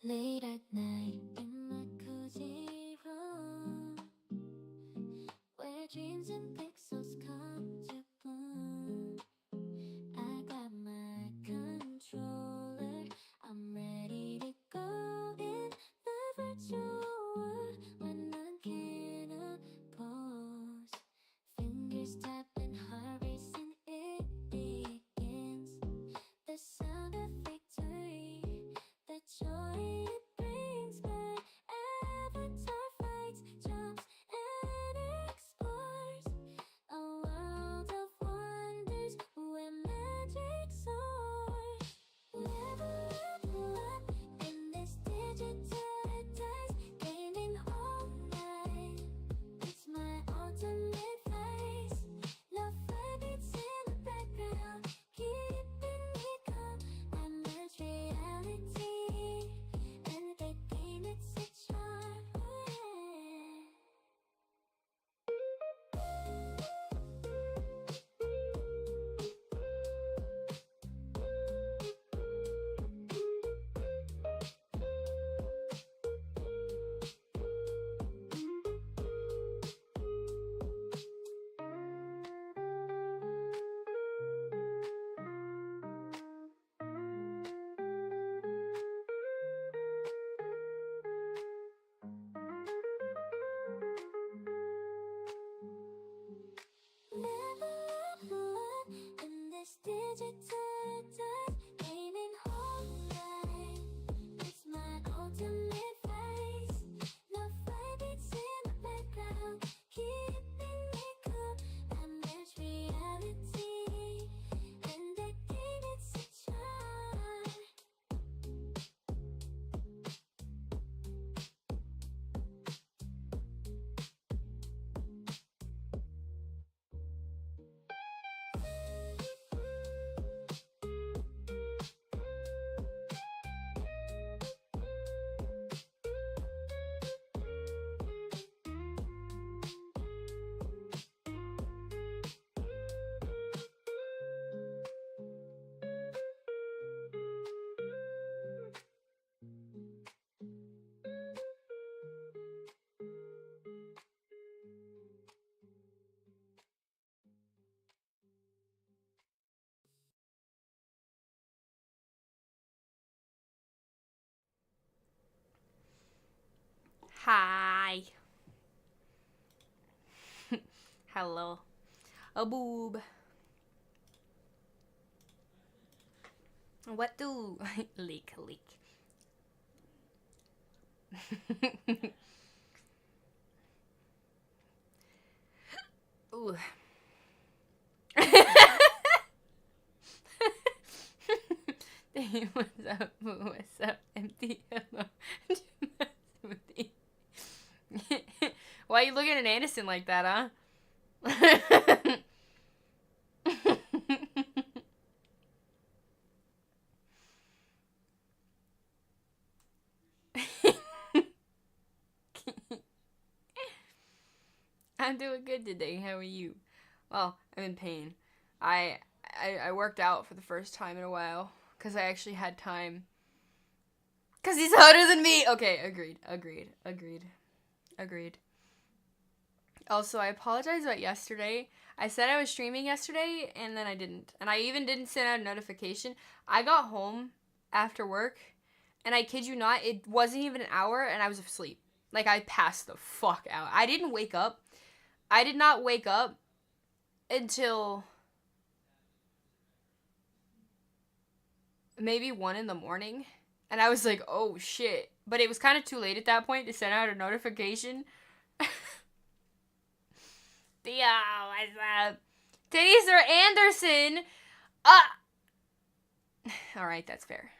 Late at night in my cozy room, where dreams and pixels come to bloom. I got my controller, I'm ready to go in the virtual world when I can oppose. Fingers tapping, heart racing, it begins. The sound of victory, the joy it brings. My avatar fights, jumps, and explores a world of wonders where magic soars. Level up in this digitized gaming all night. It's my ultimate vice. Love beats in the background, keeping me calm. I merge reality and the game. It's a charm. Level up in this digitized gaming all night. It's my ultimate vice. Love beats in the background, keeping me calm. I merge reality and the game. It's a charm. Hi. Hello. A boob. What do? Leak. Ooh. Hey, what's up, empty? Hello. Smoothie. Why are you looking at Anderson like that, huh? I'm doing good today. How are you? Well, I'm in pain. I I worked out for the first time in a while because I actually had time. Because he's hotter than me. Okay, agreed. Also, I apologize about yesterday. I said I was streaming yesterday, and then I didn't. And I even didn't send out a notification. I got home after work, and I kid you not, it wasn't even an hour, and I was asleep. Like, I passed the fuck out. I didn't wake up. I did not wake up until maybe 1 in the morning. And I was like, oh shit. But it was kind of too late at that point to send out a notification. Theo, what's up? Titties are Anderson. Alright, that's fair.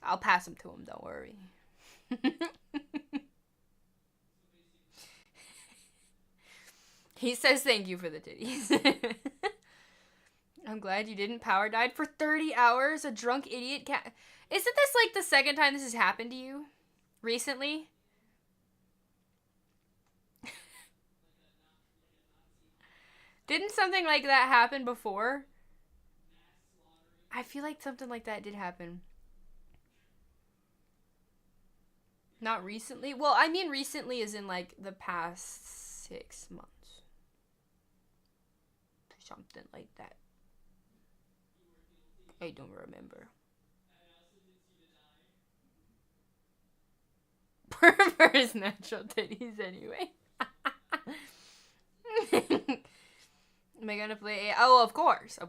I'll pass them to him, don't worry. He says thank you for the titties. I'm glad you didn't power died for 30 hours. A drunk idiot cat. Isn't this like the second time this has happened to you? Recently? Didn't something like that happen before? I feel like something like that did happen. Not recently. Well, I mean recently is in like the past 6 months. Something like that. I don't remember. Prefers natural titties anyway. Am I gonna play? Oh, of course.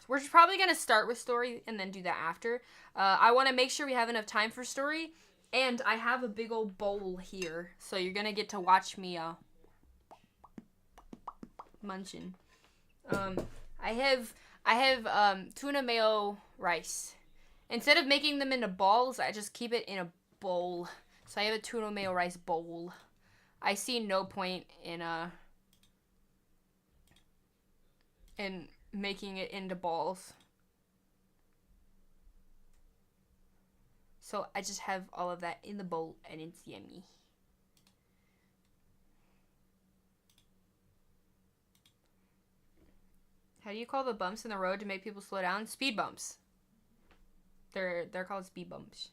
We're probably gonna start with story and then do that after. I want to make sure we have enough time for story, and I have a big old bowl here, so you're gonna get to watch me munching. I have tuna mayo rice. Instead of making them into balls, I just keep it in a bowl. So I have a tuna mayo rice bowl. I see no point in making it into balls. So I just have all of that in the bowl and it's yummy. How do you call the bumps in the road to make people slow down? Speed bumps. They're called speed bumps.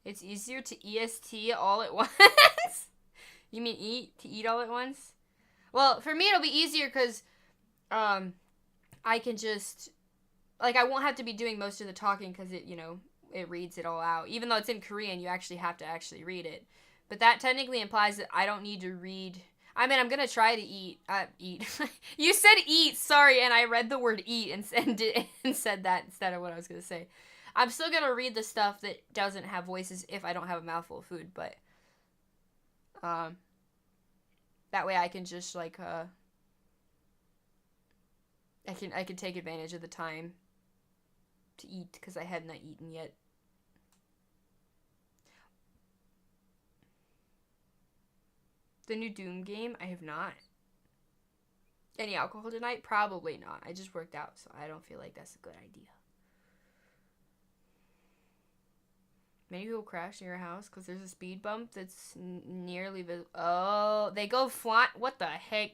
It's easier to EST all at once. You mean eat all at once? Well, for me it'll be easier because I can just I won't have to be doing most of the talking because it reads it all out. Even though it's in Korean, you actually have to actually read it. But that technically implies that I don't need to read. I mean, I'm gonna try to eat. You said eat, sorry, and I read the word eat and said that instead of what I was gonna say. I'm still gonna read the stuff that doesn't have voices if I don't have a mouthful of food, but that way I can just I can take advantage of the time to eat because I have not eaten yet. The new Doom game? I have not. Any alcohol tonight? Probably not. I just worked out, so I don't feel like that's a good idea. Many people crash near your house because there's a speed bump that's nearly visible. Oh, they go flying. What the heck?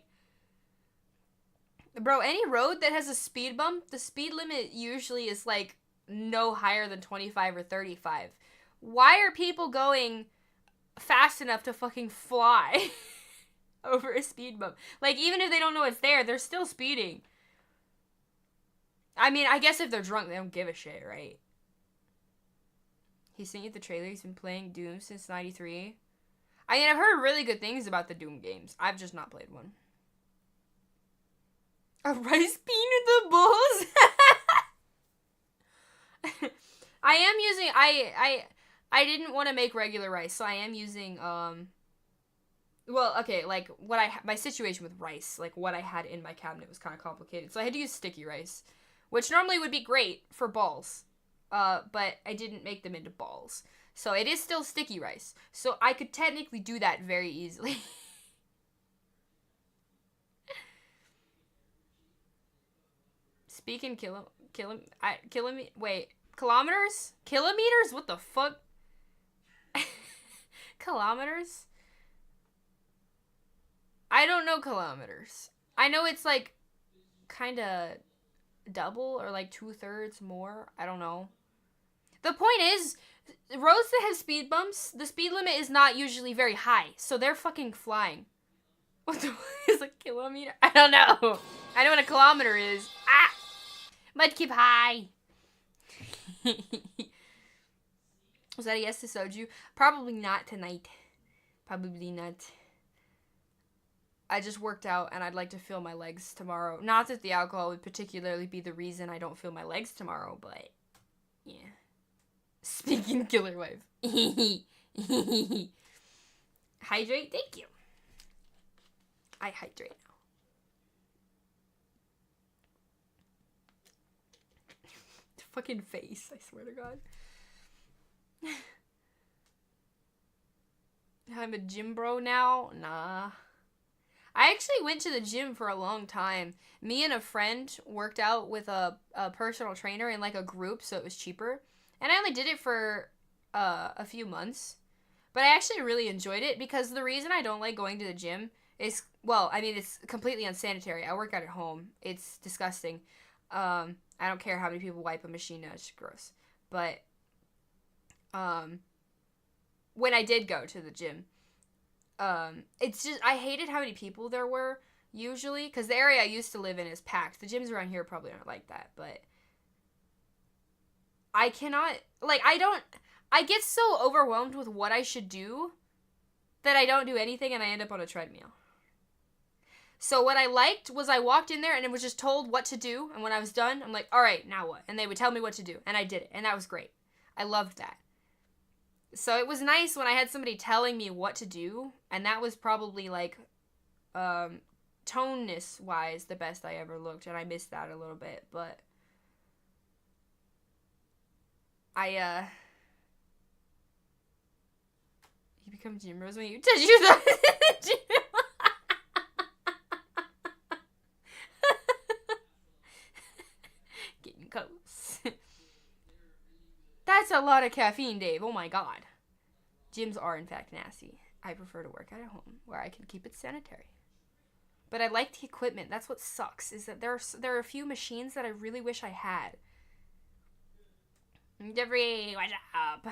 Bro, any road that has a speed bump, the speed limit usually is no higher than 25 or 35. Why are people going fast enough to fucking fly over a speed bump? Even if they don't know it's there, they're still speeding. I mean, I guess if they're drunk, they don't give a shit, right? He sent you the trailer. He's been playing Doom since 93. I mean, I've heard really good things about the Doom games. I've just not played one. A rice bean with the balls? I am using... I didn't want to make regular rice, so I am using, well, okay, my situation with rice, what I had in my cabinet was kind of complicated, so I had to use sticky rice, which normally would be great for balls, but I didn't make them into balls, so it is still sticky rice, so I could technically do that very easily. Speaking kilometers? Kilometers? What the fuck? Kilometers? I don't know kilometers. I know it's kind of double or 2/3 more. I don't know. The point is, roads that have speed bumps, the speed limit is not usually very high, so they're fucking flying. What the fuck is a kilometer? I don't know. I know what a kilometer is. Ah! Mudkip high. Was that a yes to soju? Probably not tonight. Probably not. I just worked out and I'd like to feel my legs tomorrow. Not that the alcohol would particularly be the reason I don't feel my legs tomorrow, but yeah. Speaking killer wife. Hydrate? Thank you. I hydrate now. Fucking face, I swear to God. I'm a gym bro now? Nah. I actually went to the gym for a long time. Me and a friend worked out with a personal trainer in a group, so it was cheaper. And I only did it for a few months. But I actually really enjoyed it because the reason I don't like going to the gym It's completely unsanitary. I work out at home. It's disgusting. I don't care how many people wipe a machine. It's just gross. But when I did go to the gym, it's just I hated how many people there were usually because the area I used to live in is packed. The gyms around here probably aren't like that, but I cannot I get so overwhelmed with what I should do that I don't do anything and I end up on a treadmill. So what I liked was I walked in there and it was just told what to do, and when I was done, I'm like, all right, now what? And they would tell me what to do, and I did it, and that was great. I loved that. So it was nice when I had somebody telling me what to do, and that was probably like, toneness-wise, the best I ever looked, and I missed that a little bit, but you become gym bros when you touch your gym. Getting close. That's a lot of caffeine, Dave. Oh my god. Gyms are, in fact, nasty. I prefer to work out at home, where I can keep it sanitary. But I like the equipment. That's what sucks, is that there are a few machines that I really wish I had. Jeffrey, what's up?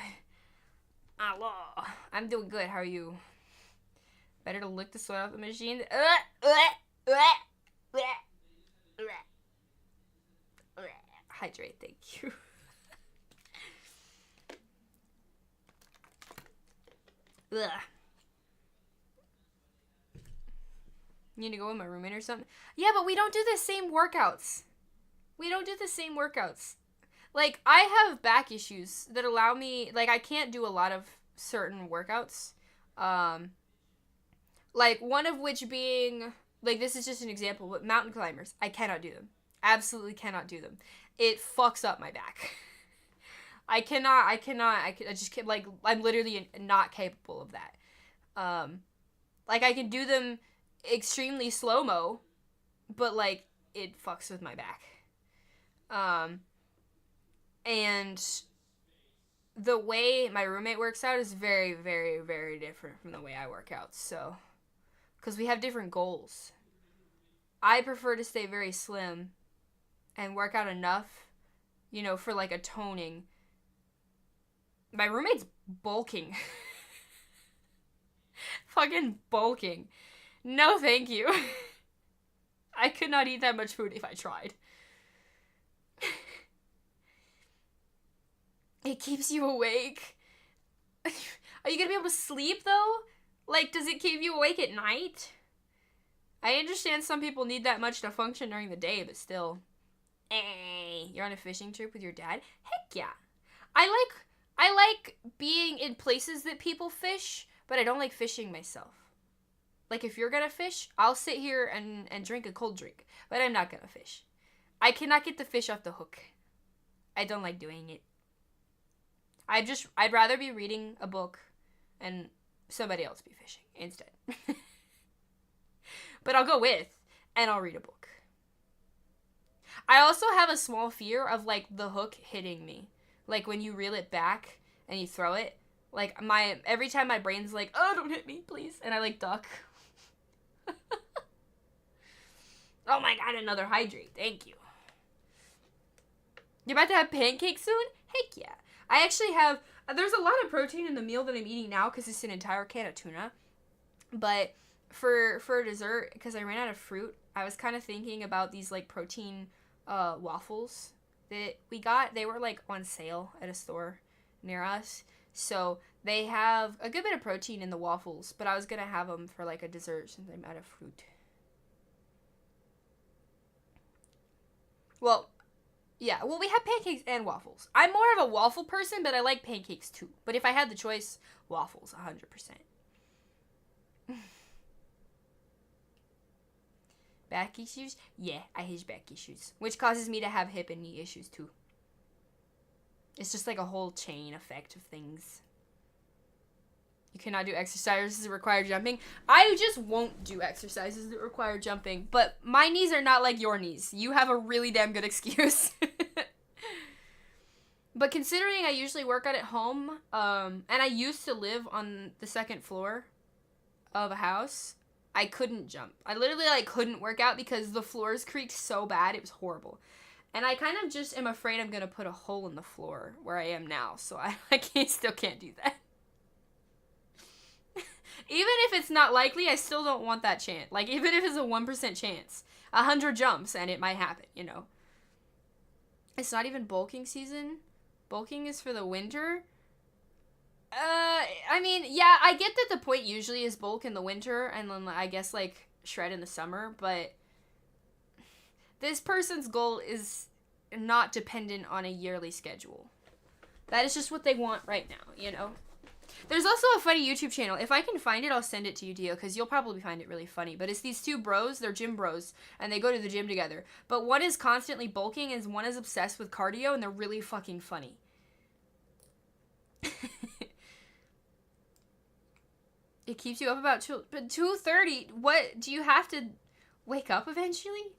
Hello. I'm doing good. How are you? Better to lick the sweat off the machine. Hydrate, thank you. Ugh. You need to go with my roommate or something? Yeah, but we don't do the same workouts. Like, I have back issues that allow me, like, I can't do a lot of certain workouts. Like, one of which being, like, this is just an example, but mountain climbers. I cannot do them. Absolutely cannot do them. It fucks up my back. I just can't, like, I'm literally not capable of that. Like, I can do them extremely slow-mo, but, like, it fucks with my back. And the way my roommate works out is very, very, very different from the way I work out, so, because we have different goals. I prefer to stay very slim and work out enough, you know, for, like, a toning. My roommate's bulking. Fucking bulking. No, thank you. I could not eat that much food if I tried. It keeps you awake. Are you gonna be able to sleep, though? Like, does it keep you awake at night? I understand some people need that much to function during the day, but still. Hey, you're on a fishing trip with your dad? Heck yeah. I like being in places that people fish, but I don't like fishing myself. Like, if you're gonna fish, I'll sit here and drink a cold drink, but I'm not gonna fish. I cannot get the fish off the hook. I don't like doing it. I'd rather be reading a book and somebody else be fishing instead. But I'll go with, and I'll read a book. I also have a small fear of, like, the hook hitting me. Like, when you reel it back and you throw it, like, every time my brain's like, oh, don't hit me, please, and I, like, duck. Oh my god, another hydrate. Thank you. You're about to have pancakes soon? Heck yeah. I actually have, there's a lot of protein in the meal that I'm eating now because it's an entire can of tuna. But for dessert, because I ran out of fruit, I was kind of thinking about these, like, protein waffles that we got. They were, like, on sale at a store near us. So they have a good bit of protein in the waffles, but I was going to have them for, like, a dessert since I'm out of fruit. Well, yeah, well, we have pancakes and waffles. I'm more of a waffle person, but I like pancakes too. But if I had the choice, waffles, 100%. Back issues? Yeah, I hate back issues. Which causes me to have hip and knee issues too. It's just like a whole chain effect of things. You cannot do exercises that require jumping. I just won't do exercises that require jumping. But my knees are not like your knees. You have a really damn good excuse. But considering I usually work out at home, and I used to live on the second floor of a house, I couldn't jump. I literally like couldn't work out because the floors creaked so bad. It was horrible. And I kind of just am afraid I'm going to put a hole in the floor where I am now. So I still can't do that. Even if it's not likely, I still don't want that chance. Like, even if it's a 1% chance. 100 jumps and it might happen, you know. It's not even bulking season. Bulking is for the winter. I mean, yeah, I get that the point usually is bulk in the winter and then I guess like shred in the summer, but this person's goal is not dependent on a yearly schedule. That is just what they want right now, you know? There's also a funny YouTube channel. If I can find it, I'll send it to you, Dio, because you'll probably find it really funny. But it's these two bros. They're gym bros, and they go to the gym together. But one is constantly bulking, and one is obsessed with cardio, and they're really fucking funny. It keeps you up about 2:30. What? Do you have to wake up eventually?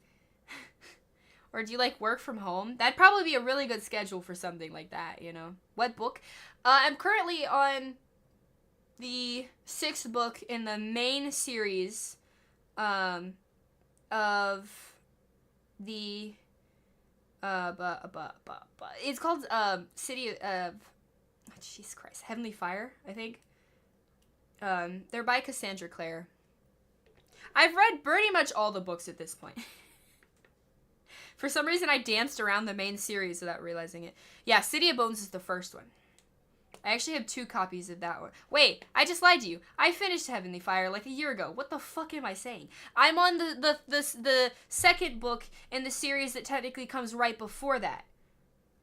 Or do you, like, work from home? That'd probably be a really good schedule for something like that, you know? What book? I'm currently on the 6th book in the main series of the it's called City of Jesus Christ, Heavenly Fire, I think. They're by Cassandra Clare. I've read pretty much all the books at this point. For some reason, I danced around the main series without realizing it. Yeah, City of Bones is the first one. I actually have 2 copies of that one. Wait, I just lied to you. I finished Heavenly Fire like a year ago. What the fuck am I saying? I'm on the second book in the series that technically comes right before that.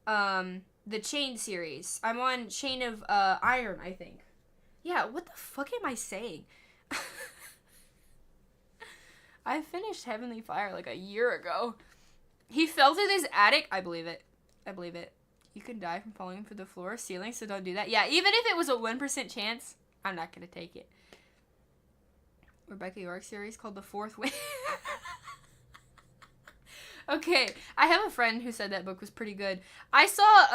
The Chain series. I'm on Chain of Iron, I think. Yeah, what the fuck am I saying? I finished Heavenly Fire like a year ago. He fell through this attic. I believe it. I believe it. You can die from falling through the floor or ceiling, so don't do that. Yeah, even if it was a 1% chance, I'm not going to take it. Rebecca York series called The Fourth Wing. Okay, I have a friend who said that book was pretty good. I saw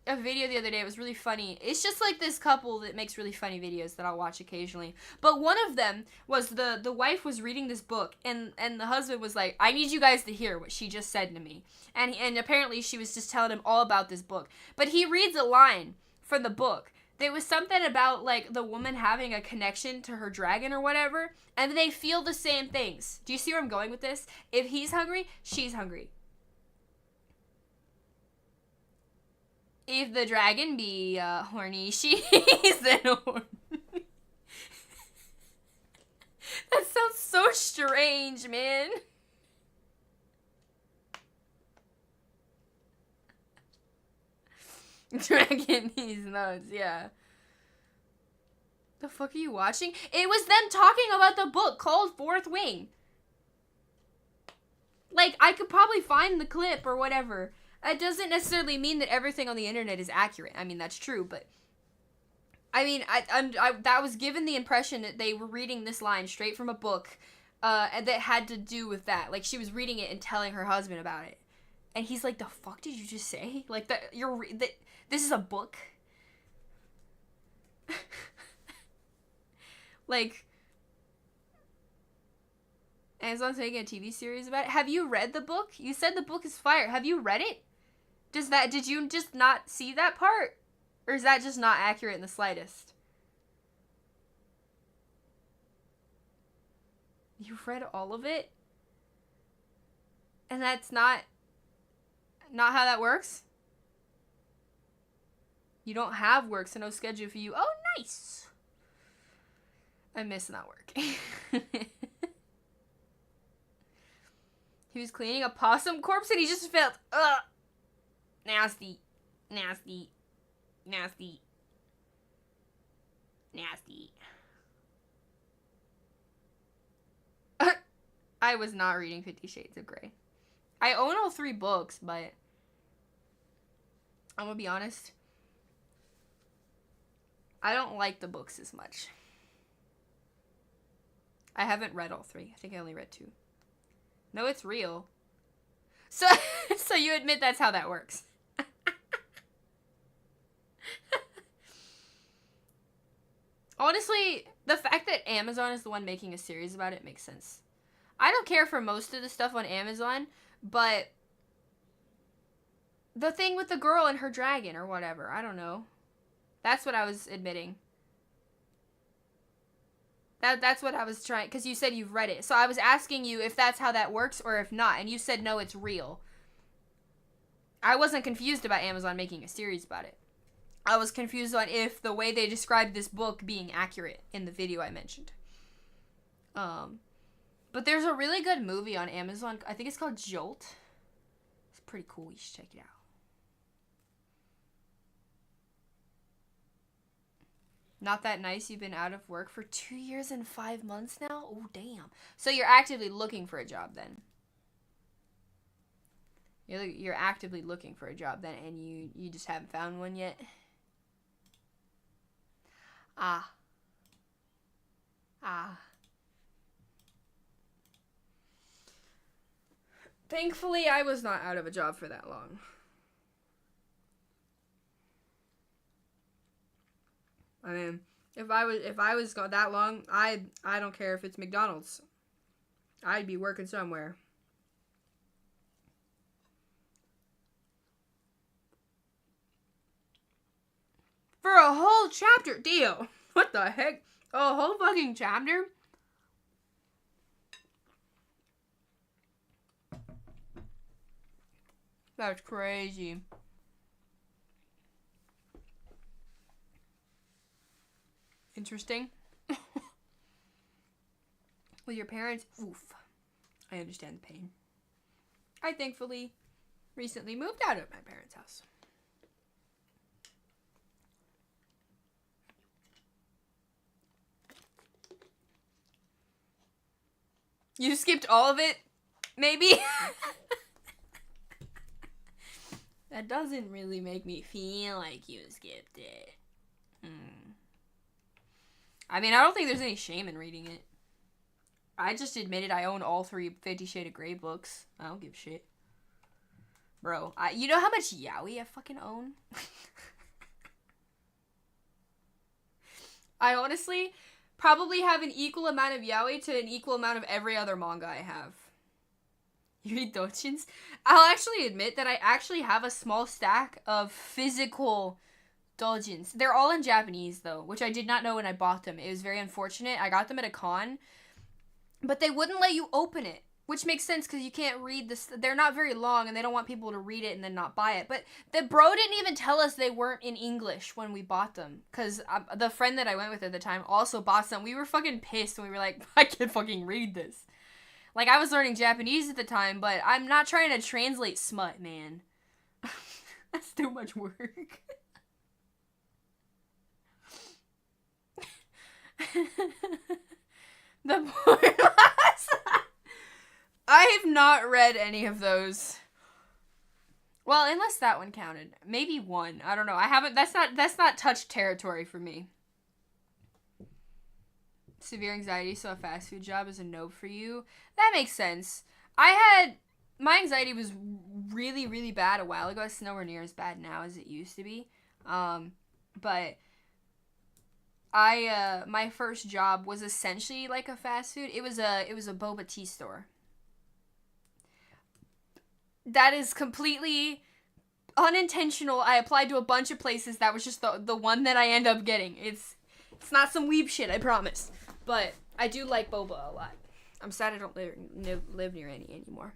a video the other day. It was really funny. It's just like this couple that makes really funny videos that I'll watch occasionally. But one of them was the wife was reading this book, and the husband was like, I need you guys to hear what she just said to me. And apparently she was just telling him all about this book. But he reads a line from the book. There was something about, like, the woman having a connection to her dragon or whatever, and they feel the same things. Do you see where I'm going with this? If he's hungry, she's hungry. If the dragon be horny, she's then horny. That sounds so strange, man. Dragon needs nuts, yeah. The fuck are you watching? It was them talking about the book called Fourth Wing. Like, I could probably find the clip or whatever. It doesn't necessarily mean that everything on the internet is accurate. I mean, that's true, but I mean, I that was given the impression that they were reading this line straight from a book, that had to do with that. Like, she was reading it and telling her husband about it, and he's like, "The fuck did you just say? Like, this is a book." Like, Amazon's making a TV series about it. Have you read the book? You said the book is fire. Have you read it? Did you just not see that part? Or is that just not accurate in the slightest? You've read all of it? And that's not how that works? You don't have work, so no schedule for you. Oh, nice. I miss not working. He was cleaning a possum corpse and he just felt, ugh. Nasty. Nasty. Nasty. Nasty. I was not reading 50 Shades of Grey. I own all 3 books, but I'm gonna be honest. I don't like the books as much. I haven't read all 3. I think I only read 2. No, it's real. So you admit that's how that works. Honestly, The fact that Amazon is the one making a series about it makes sense. I don't care for most of the stuff on Amazon, but the thing with the girl and her dragon or whatever, I don't know. That's what I was admitting. That's what I was trying, because you said you've read it. So I was asking you if that's how that works or if not, and you said no, it's real. I wasn't confused about Amazon making a series about it. I was confused on if the way they described this book being accurate in the video I mentioned. But there's a really good movie on Amazon. I think it's called Jolt. It's pretty cool. You should check it out. Not that nice. You've been out of work for 2 years and 5 months now? Oh, damn. So you're actively looking for a job then? You're actively looking for a job then, and you just haven't found one yet? Ah. Thankfully, I was not out of a job for that long. I mean, if I was gone that long, I don't care if it's McDonald's. I'd be working somewhere. For a whole chapter, deal. What the heck? A whole fucking chapter? That's crazy. Interesting. With your parents, oof. I understand the pain. I thankfully recently moved out of my parents' house. You skipped all of it? Maybe? That doesn't really make me feel like you skipped it. I mean, I don't think there's any shame in reading it. I just admitted I own all 3 50 Shades of Grey books. I don't give a shit. Bro, you know how much yaoi I fucking own? I honestly probably have an equal amount of yaoi to an equal amount of every other manga I have. You read doujins? I'll actually admit that I actually have a small stack of physical doujins. They're all in Japanese, though, which I did not know when I bought them. It was very unfortunate. I got them at a con, but they wouldn't let you open it, which makes sense because you can't read this. They're not very long, and they don't want people to read it and then not buy it. But the bro didn't even tell us they weren't in English when we bought them, because the friend that I went with at the time also bought some. We were fucking pissed, and we were like, I can't fucking read this. Like, I was learning Japanese at the time, but I'm not trying to translate smut, man. That's too much work. The poor I have not read any of those. Well, unless that one counted. Maybe one. I don't know. I haven't. That's not touched territory for me. Severe anxiety, so a fast food job is a no for you. That makes sense. My anxiety was really, really bad a while ago. It's nowhere near as bad now as it used to be. But my first job was essentially like a fast food. It was a boba tea store. That is completely unintentional. I applied to a bunch of places. That was just the one that I end up getting. It's not some weeb shit, I promise. But I do like boba a lot. I'm sad I don't live near any anymore.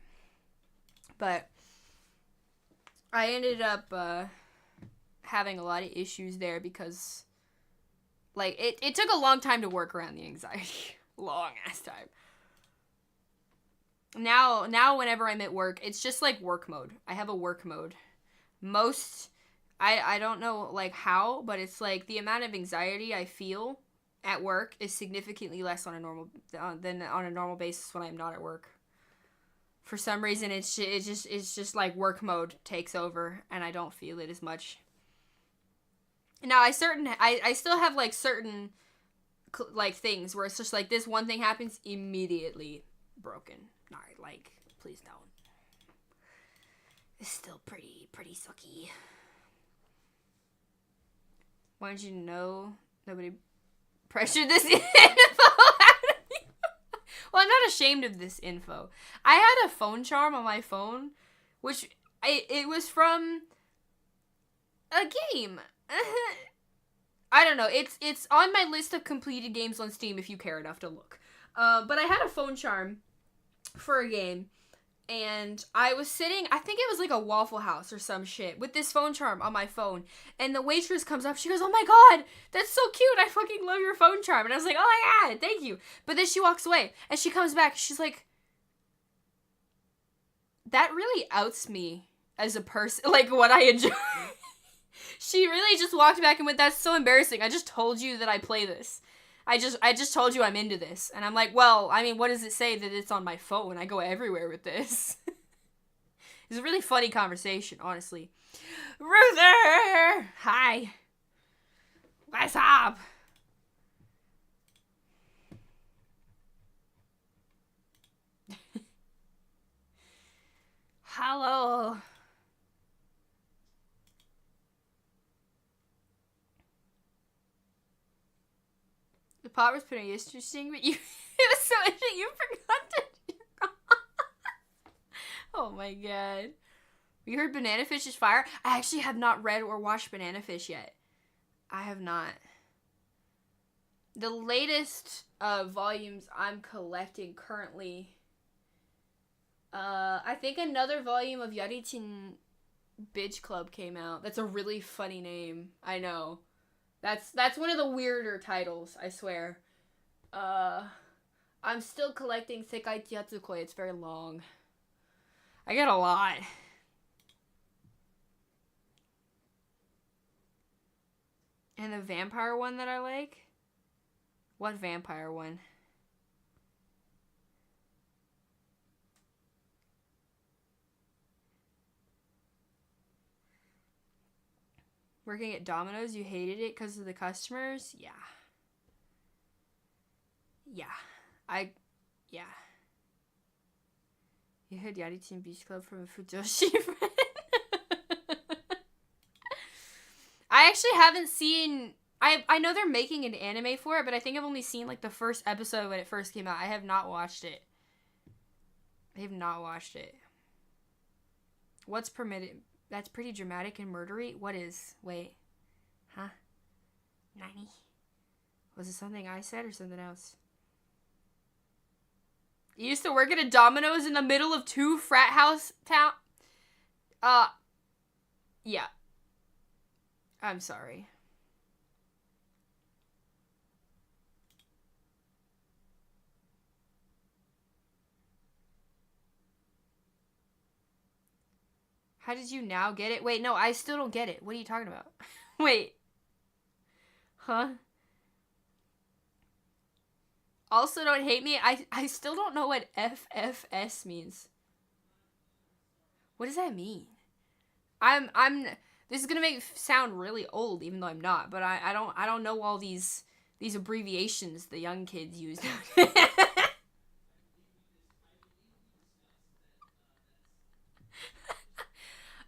But I ended up having a lot of issues there because, like, it took a long time to work around the anxiety. Long ass time. Now whenever I'm at work, it's just like work mode. I have a work mode. I don't know like how, but it's like the amount of anxiety I feel at work is significantly less than on a normal basis when I'm not at work. For some reason, it's just like work mode takes over, and I don't feel it as much. Now I still have like certain like things where it's just like this one thing happens, immediately broken. Not like, please don't. It's still pretty sucky. Wanted you to know nobody Pressure this info out of me. Well, I'm not ashamed of this info. I had a phone charm on my phone, which it was from a game. I don't know. It's on my list of completed games on Steam if you care enough to look. But I had a phone charm for a game, and I was sitting, I think it was like a Waffle House or some shit, with this phone charm on my phone, and the waitress comes up, she goes, "Oh my god, that's so cute, I fucking love your phone charm," and I was like, "Oh my god, thank you," but then she walks away, and she comes back, she's like, "That really outs me as a person, like what I enjoy." She really just walked back and went, "That's so embarrassing, I just told you that I play this. I just told you I'm into this." And I'm like, well, I mean, what does it say that it's on my phone? I go everywhere with this. It's a really funny conversation, honestly. Ruther! Hi. What's up? Hello. The pot was pretty interesting, but it was so interesting you forgot to. Oh my god. You heard Banana Fish is fire? I actually have not read or watched Banana Fish yet. I have not. The latest volumes I'm collecting currently, I think another volume of Yarichin Bitch Club came out. That's a really funny name. I know. That's one of the weirder titles, I swear. I'm still collecting Sekai Chihatsukoi. It's very long. I get a lot. And the vampire one that I like? What vampire one? Working at Domino's, you hated it because of the customers? Yeah. Yeah. You heard Yarichin Beach Club from a Fujoshi friend? I actually haven't seen... I know they're making an anime for it, but I think I've only seen like the first episode when it first came out. I have not watched it. What's permitted? That's pretty dramatic and murdery. What is? Wait. Huh? Nani? Was it something I said or something else? You used to work at a Domino's in the middle of two frat house town? Yeah. I'm sorry. How did you now get it? Wait, no, I still don't get it. What are you talking about? Wait. Huh? Also, don't hate me. I still don't know what FFS means. What does that mean? This is gonna sound really old, even though I'm not. But I don't know all these abbreviations the young kids use.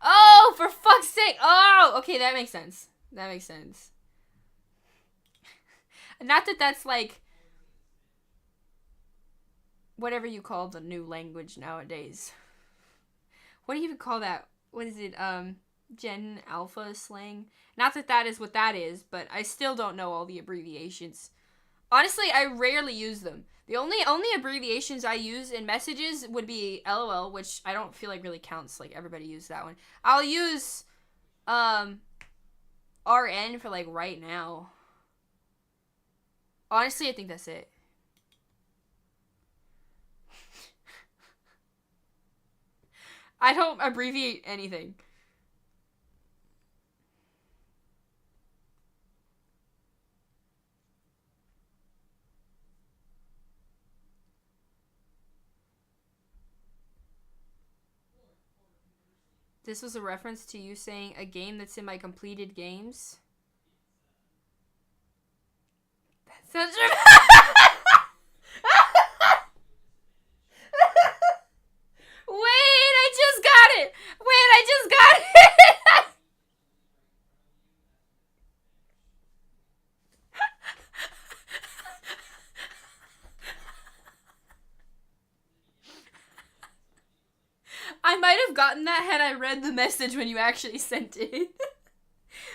Oh, for fuck's sake! Oh, okay, that makes sense. Not that that's like whatever you call the new language nowadays. What do you even call that? What is it? Gen Alpha slang? Not that that is what that is, but I still don't know all the abbreviations. Honestly, I rarely use them. The only abbreviations I use in messages would be LOL, which I don't feel like really counts. Like, everybody uses that one. I'll use RN for, like, right now. Honestly, I think that's it. I don't abbreviate anything. This was a reference to you saying a game that's in my completed games. That's such a... Wait, I just got it! might have gotten that had I read the message when you actually sent it.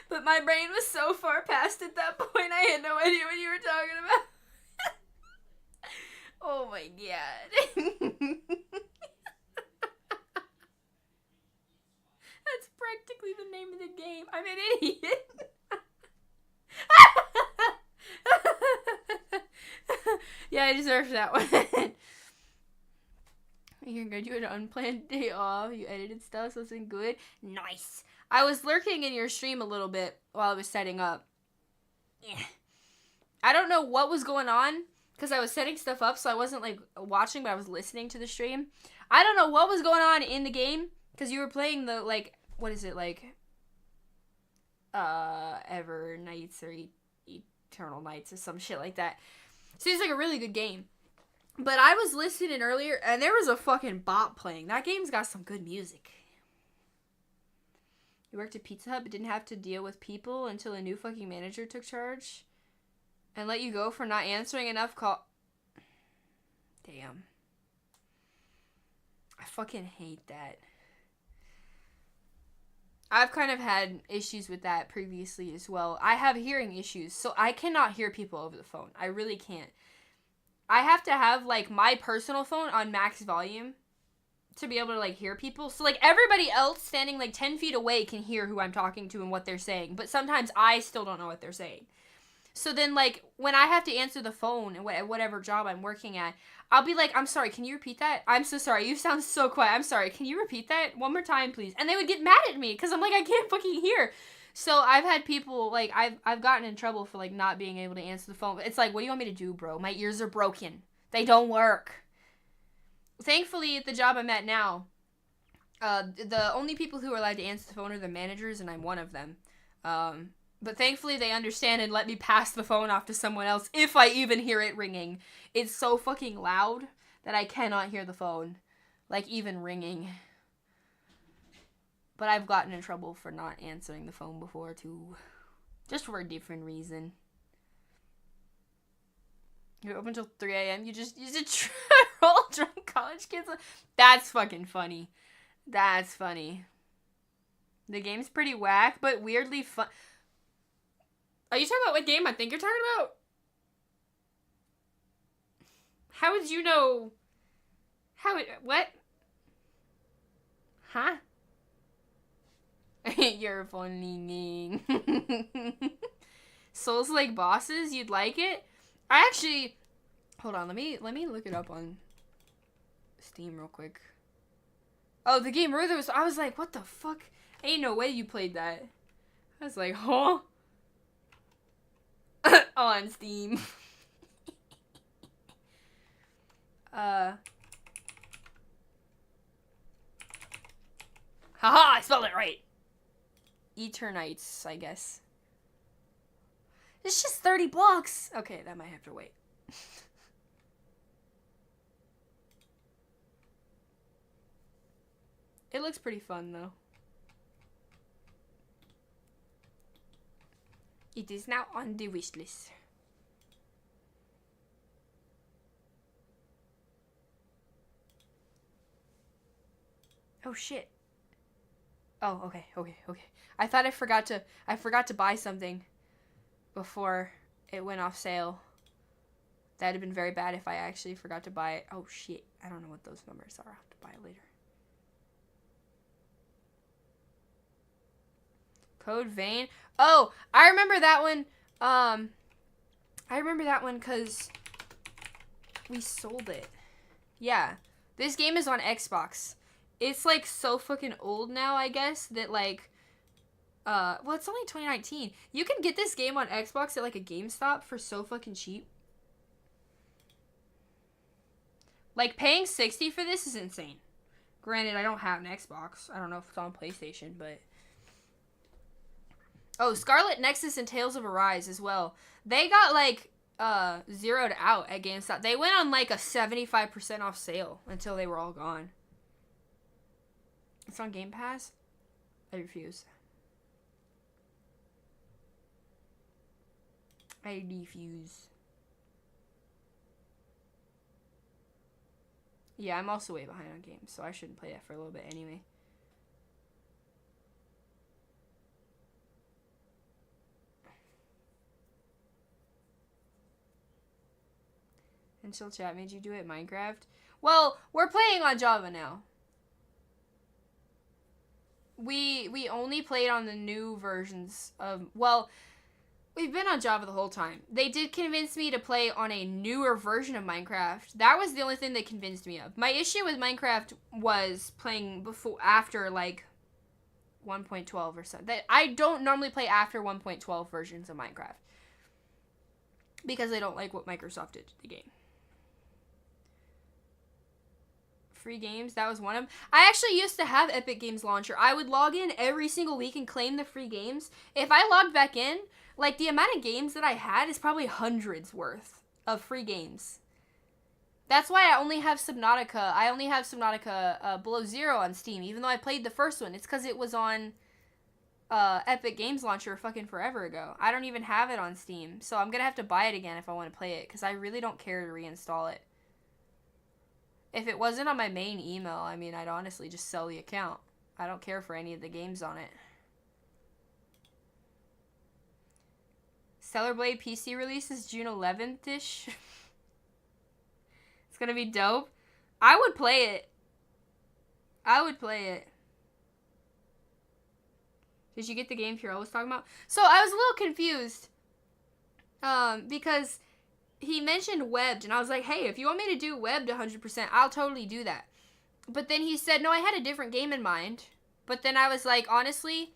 But my brain was so far past at that point, I had no idea what you were talking about. Oh my god. That's practically the name of the game. I'm an idiot. Yeah, I deserve that one. You're good. You had an unplanned day off. You edited stuff, so it's been good. Nice. I was lurking in your stream a little bit while I was setting up. Yeah. I don't know what was going on because I was setting stuff up, so I wasn't like watching, but I was listening to the stream. I don't know what was going on in the game because you were playing the like, what is it like? Ever Nights or Eternal Nights or some shit like that. Seems like a really good game. But I was listening earlier, and there was a fucking bop playing. That game's got some good music. You worked at Pizza Hut, but didn't have to deal with people until a new fucking manager took charge? And let you go for not answering enough call... Damn. I fucking hate that. I've kind of had issues with that previously as well. I have hearing issues, so I cannot hear people over the phone. I really can't. I have to have, like, my personal phone on max volume to be able to, like, hear people. So, like, everybody else standing, like, 10 feet away can hear who I'm talking to and what they're saying. But sometimes I still don't know what they're saying. So then, like, when I have to answer the phone at whatever job I'm working at, I'll be like, I'm sorry, can you repeat that? I'm so sorry, you sound so quiet. I'm sorry, can you repeat that? One more time, please. And they would get mad at me because I'm like, I can't fucking hear. So I've had people, like, I've gotten in trouble for, like, not being able to answer the phone. It's like, what do you want me to do, bro? My ears are broken. They don't work. Thankfully, at the job I'm at now, the only people who are allowed to answer the phone are the managers, and I'm one of them. But thankfully, they understand and let me pass the phone off to someone else if I even hear it ringing. It's so fucking loud that I cannot hear the phone, like, even ringing. But I've gotten in trouble for not answering the phone before, too. Just for a different reason. You're open until 3 a.m. You just troll drunk college kids. That's fucking funny. That's funny. The game's pretty whack, but weirdly fun. Are you talking about what game I think you're talking about? How would you know? What? Huh? You're funny. Souls like bosses, you'd like it? I actually, hold on, let me look it up on Steam real quick. Oh, the game Ruther was, I was like, what the fuck? Ain't no way you played that. I was like, huh? On Steam. Haha, I spelled it right. Eternites, I guess. It's just 30 blocks. Okay, that might have to wait. It looks pretty fun, though. It is now on the wish list. Oh shit. Oh, okay. I thought I forgot to buy something before it went off sale. That'd have been very bad if I actually forgot to buy it. Oh shit. I don't know what those numbers are. I'll have to buy it later. Code Vein. Oh, I remember that one. I remember that one because we sold it. Yeah. This game is on Xbox. It's, like, so fucking old now, I guess, that, like, well, it's only 2019. You can get this game on Xbox at, like, a GameStop for so fucking cheap. Like, paying $60 for this is insane. Granted, I don't have an Xbox. I don't know if it's on PlayStation, but... Oh, Scarlet Nexus and Tales of Arise as well. They got, like, zeroed out at GameStop. They went on, like, a 75% off sale until they were all gone. It's on Game Pass? I refuse. I refuse. Yeah, I'm also way behind on games, so I shouldn't play that for a little bit anyway. Until chat made you do it, Minecraft. Well, we're playing on Java now. We only played on the new versions of, well, we've been on Java the whole time. They did convince me to play on a newer version of Minecraft. That was the only thing they convinced me of. My issue with Minecraft was playing after like 1.12 or something. I don't normally play after 1.12 versions of Minecraft because I don't like what Microsoft did to the game. Free games, that was one of them. I actually used to have Epic Games Launcher. I would log in every single week and claim the free games. If I logged back in, like the amount of games that I had is probably hundreds worth of free games. That's why I only have Subnautica. I only have Subnautica Below Zero on Steam, even though I played the first one. It's because it was on Epic Games Launcher fucking forever ago. I don't even have it on Steam, so I'm gonna have to buy it again if I want to play it, because I really don't care to reinstall it. If it wasn't on my main email, I mean, I'd honestly just sell the account. I don't care for any of the games on it. Stellar Blade PC release is June 11th-ish. It's gonna be dope. I would play it. I would play it. Did you get the game Purell was talking about? So I was a little confused. Because he mentioned webbed, and I was like, hey, if you want me to do webbed 100%, I'll totally do that. But then he said, no, I had a different game in mind. But then I was like, honestly,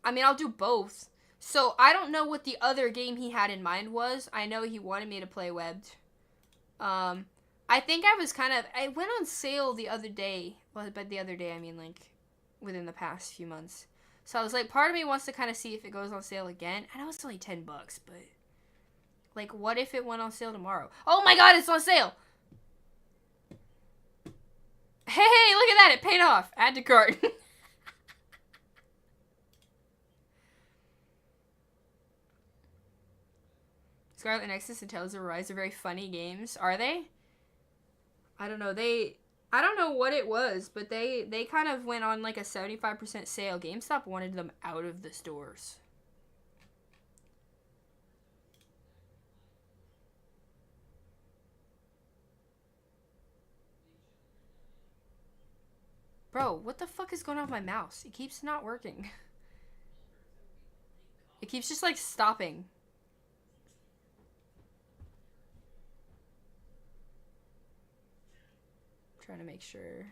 I mean, I'll do both. So I don't know what the other game he had in mind was. I know he wanted me to play webbed. I think I went on sale the other day. Well, by the other day, I mean, like, within the past few months. So I was like, part of me wants to kind of see if it goes on sale again. I know it's only $10, but like, what if it went on sale tomorrow? Oh my god, it's on sale! Hey, look at that, it paid off. Add to cart. Scarlet Nexus and Tales of Arise are very funny games. Are they? I don't know. I don't know what it was, but they kind of went on like a 75% sale. GameStop wanted them out of the stores. Bro, what the fuck is going on with my mouse? It keeps not working. It keeps just like stopping. Trying to make sure.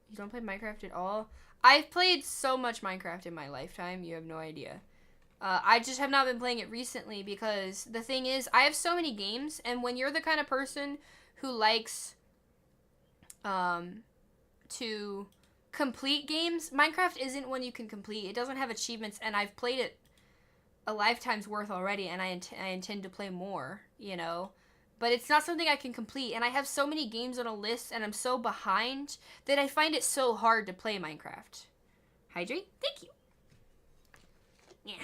You don't play Minecraft at all? I've played so much Minecraft in my lifetime, you have no idea. I just have not been playing it recently because the thing is, I have so many games, and when you're the kind of person who likes to complete games, Minecraft isn't one you can complete. It doesn't have achievements, and I've played it a lifetime's worth already, and I intend to play more, you know? But it's not something I can complete, and I have so many games on a list, and I'm so behind that I find it so hard to play Minecraft. Hydrate? Thank you. Yeah.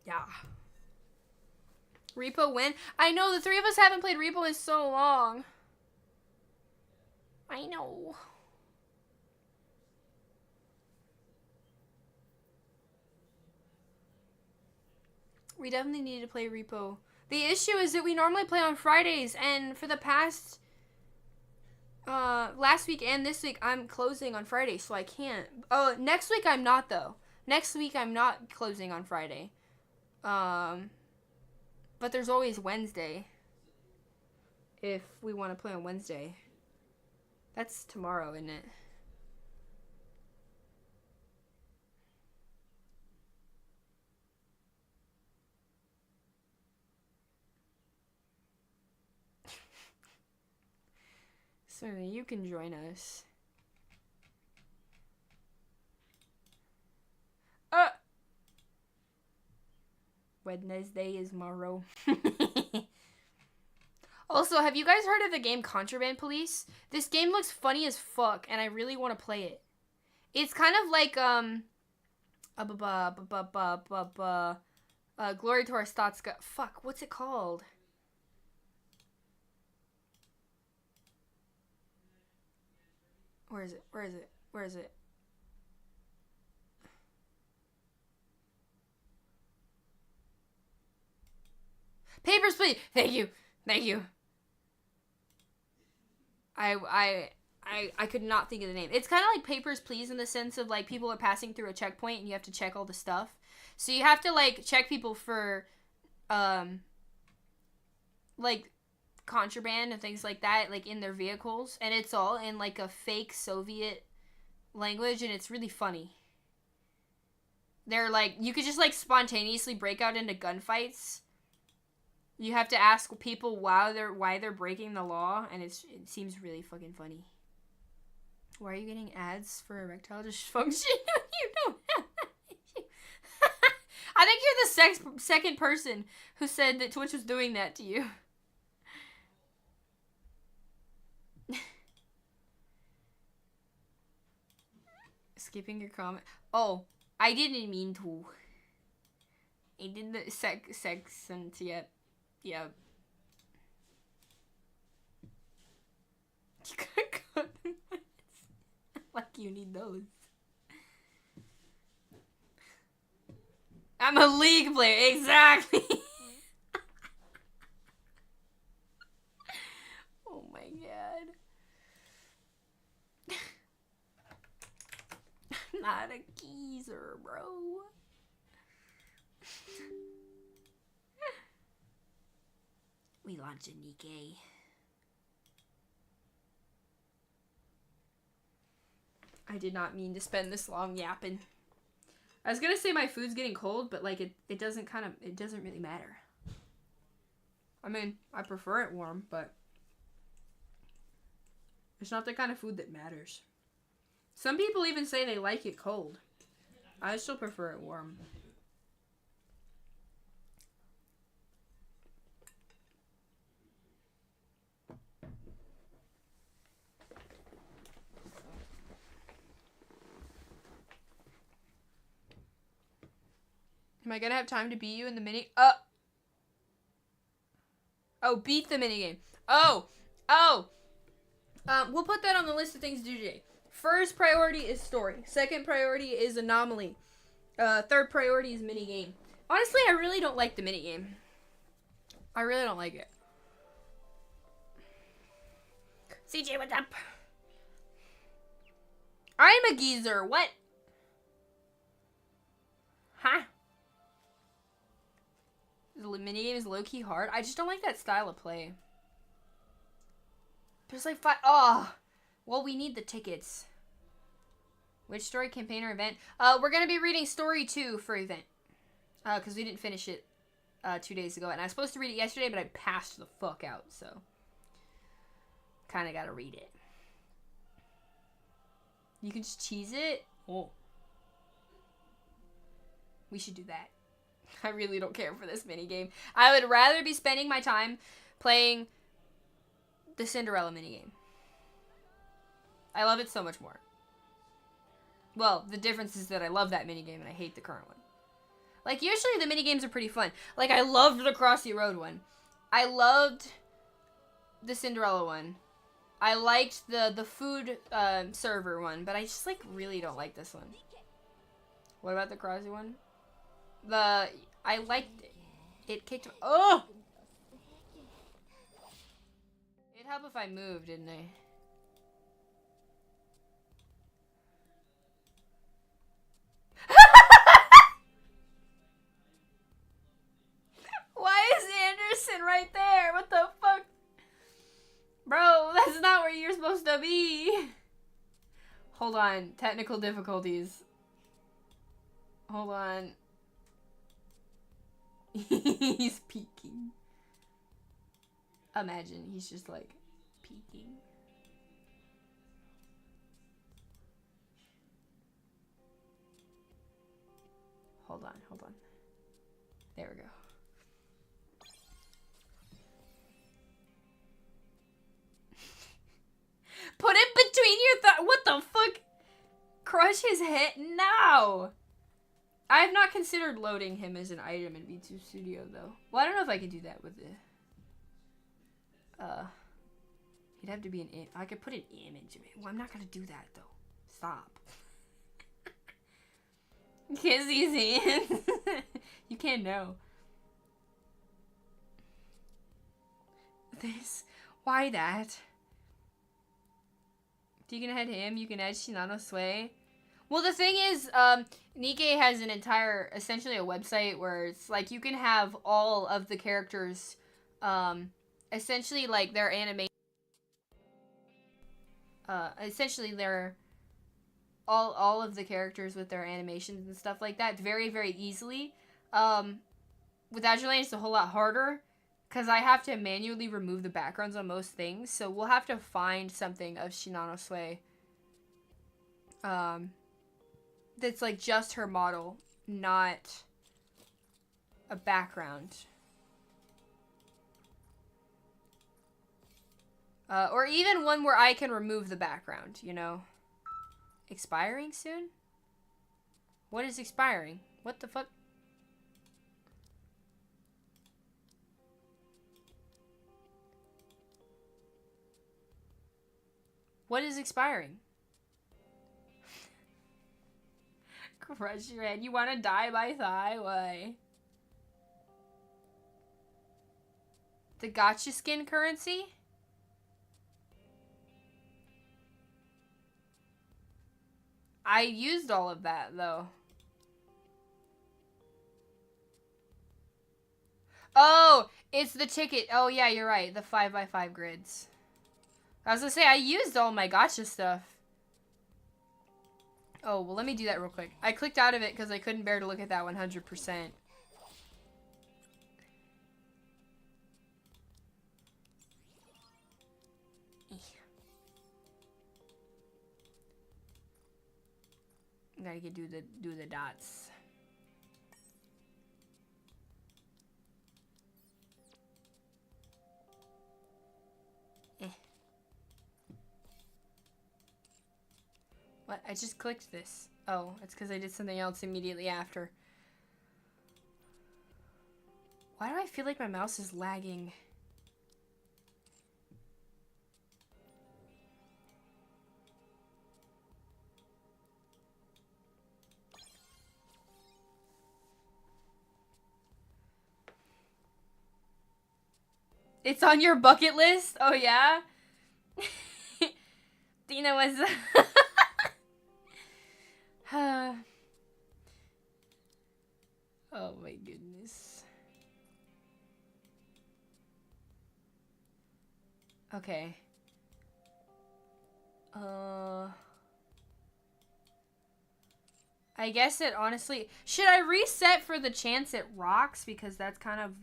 Yeah. Repo when? I know, the three of us haven't played Repo in so long. I know. We definitely need to play Repo. The issue is that we normally play on Fridays, and for the past last week and this week, I'm closing on Friday, so I can't. Oh, next week I'm not, though. Next week I'm not closing on Friday. But there's always Wednesday. If we want to play on Wednesday. That's tomorrow, isn't it? So you can join us. Wednesday is tomorrow. Also, have you guys heard of the game Contraband Police? This game looks funny as fuck, and I really want to play it. It's kind of like, Glory to our Statska. Fuck, what's it called? Where is it? Where is it? Where is it? Papers, please. Thank you. Thank you. I could not think of the name. It's kind of like Papers, Please in the sense of like people are passing through a checkpoint and you have to check all the stuff. So you have to like check people for like contraband and things like that, like in their vehicles, and it's all in like a fake Soviet language, and it's really funny. They're like, you could just like spontaneously break out into gunfights. You have to ask people why they're breaking the law, and it seems really fucking funny. Why are you getting ads for erectile dysfunction? You don't have that. I think you're the second person who said that Twitch was doing that to you. Skipping your comment. Oh, I didn't mean to. I did the sentence yet. Yeah. You gotta go through this. Like you need those. I'm a League player. Exactly. Oh my god. I'm not a geezer, bro. We launch a Nikkei. I did not mean to spend this long yapping. I was gonna say my food's getting cold, but like it doesn't really matter. I mean, I prefer it warm, but it's not the kind of food that matters. Some people even say they like it cold. I still prefer it warm. Am I gonna have time to beat you in the mini? Oh, beat the minigame. Oh. We'll put that on the list of things to do today. First priority is story. Second priority is anomaly. Third priority is minigame. Honestly, I really don't like the minigame. I really don't like it. CJ, what's up? I'm a geezer. What? Huh? The minigame is low-key hard. I just don't like that style of play. There's like five. Oh. Well, we need the tickets. Which story, campaign, or event? We're going to be reading story 2 for event. Because we didn't finish it 2 days ago. And I was supposed to read it yesterday, but I passed the fuck out. So, kind of got to read it. You can just cheese it? Oh. We should do that. I really don't care for this minigame. I would rather be spending my time playing the Cinderella minigame. I love it so much more. Well, the difference is that I love that minigame and I hate the current one. Like, usually the minigames are pretty fun. Like, I loved the Crossy Road one. I loved the Cinderella one. I liked the food server one, but I just, like, really don't like this one. What about the Crossy one? I liked it. It kicked. Oh! It'd help if I moved, didn't I? Why is Anderson right there? What the fuck? Bro, that's not where you're supposed to be. Hold on. Technical difficulties. Hold on. He's peeking. Imagine he's just like peeking. Hold on. There we go. Put it between your what the fuck? Crush his head? No! I have not considered loading him as an item in V2 Studio, though. Well, I don't know if I can do that with the... He'd have to be an... I could put an image of it. Well, I'm not gonna do that, though. Stop. You can't see his hands. You can't know. This... Why that? You can add him, you can add Shinano Sui. Well, the thing is, Nikkei has an entire, essentially a website where it's like you can have all of the characters, essentially like their animation. Essentially their, all of the characters with their animations and stuff like that very, very easily. With Azure Lane, it's a whole lot harder. Because I have to manually remove the backgrounds on most things. So we'll have to find something of Shinano Sui. That's like just her model, not a background. Or even one where I can remove the background, you know? Expiring soon? What is expiring? What the fuck? What is expiring? Crush your head. You want to die by thigh? Why? The gotcha skin currency? I used all of that, though. Oh, it's the ticket. Oh, yeah, you're right. The 5x5 grids. I was gonna say, I used all my gotcha stuff. Oh, well, let me do that real quick. I clicked out of it because I couldn't bear to look at that 100%. Gotta do the dots. What? I just clicked this. Oh, it's because I did something else immediately after. Why do I feel like my mouse is lagging? It's on your bucket list? Oh, yeah? Dina was... Oh my goodness. Okay. I guess it honestly... Should I reset for the chance it rocks? Because that's kind of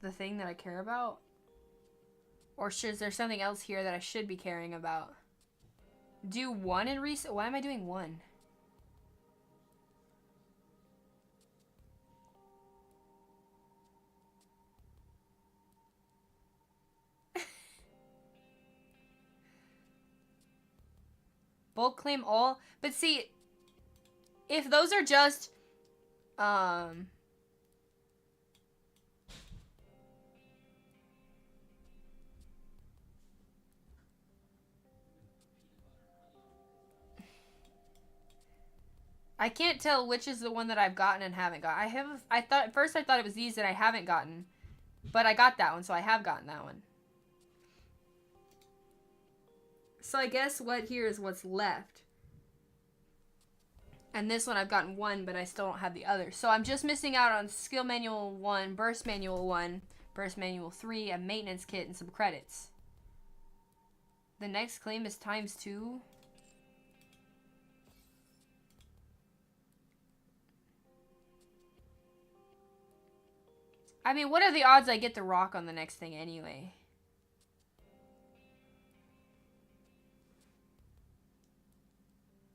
the thing that I care about? Or is there something else here that I should be caring about? Do one and reset? Why am I doing one? Bulk claim all. But see, if those are just, I can't tell which is the one that I've gotten and haven't got. At first I thought it was these that I haven't gotten, but I got that one, so I have gotten that one. So I guess what here is what's left. And this one I've gotten one, but I still don't have the other. So I'm just missing out on Skill Manual 1, Burst Manual 1, Burst Manual 3, a Maintenance Kit, and some credits. The next claim is ×2. I mean, what are the odds I get the rock on the next thing anyway?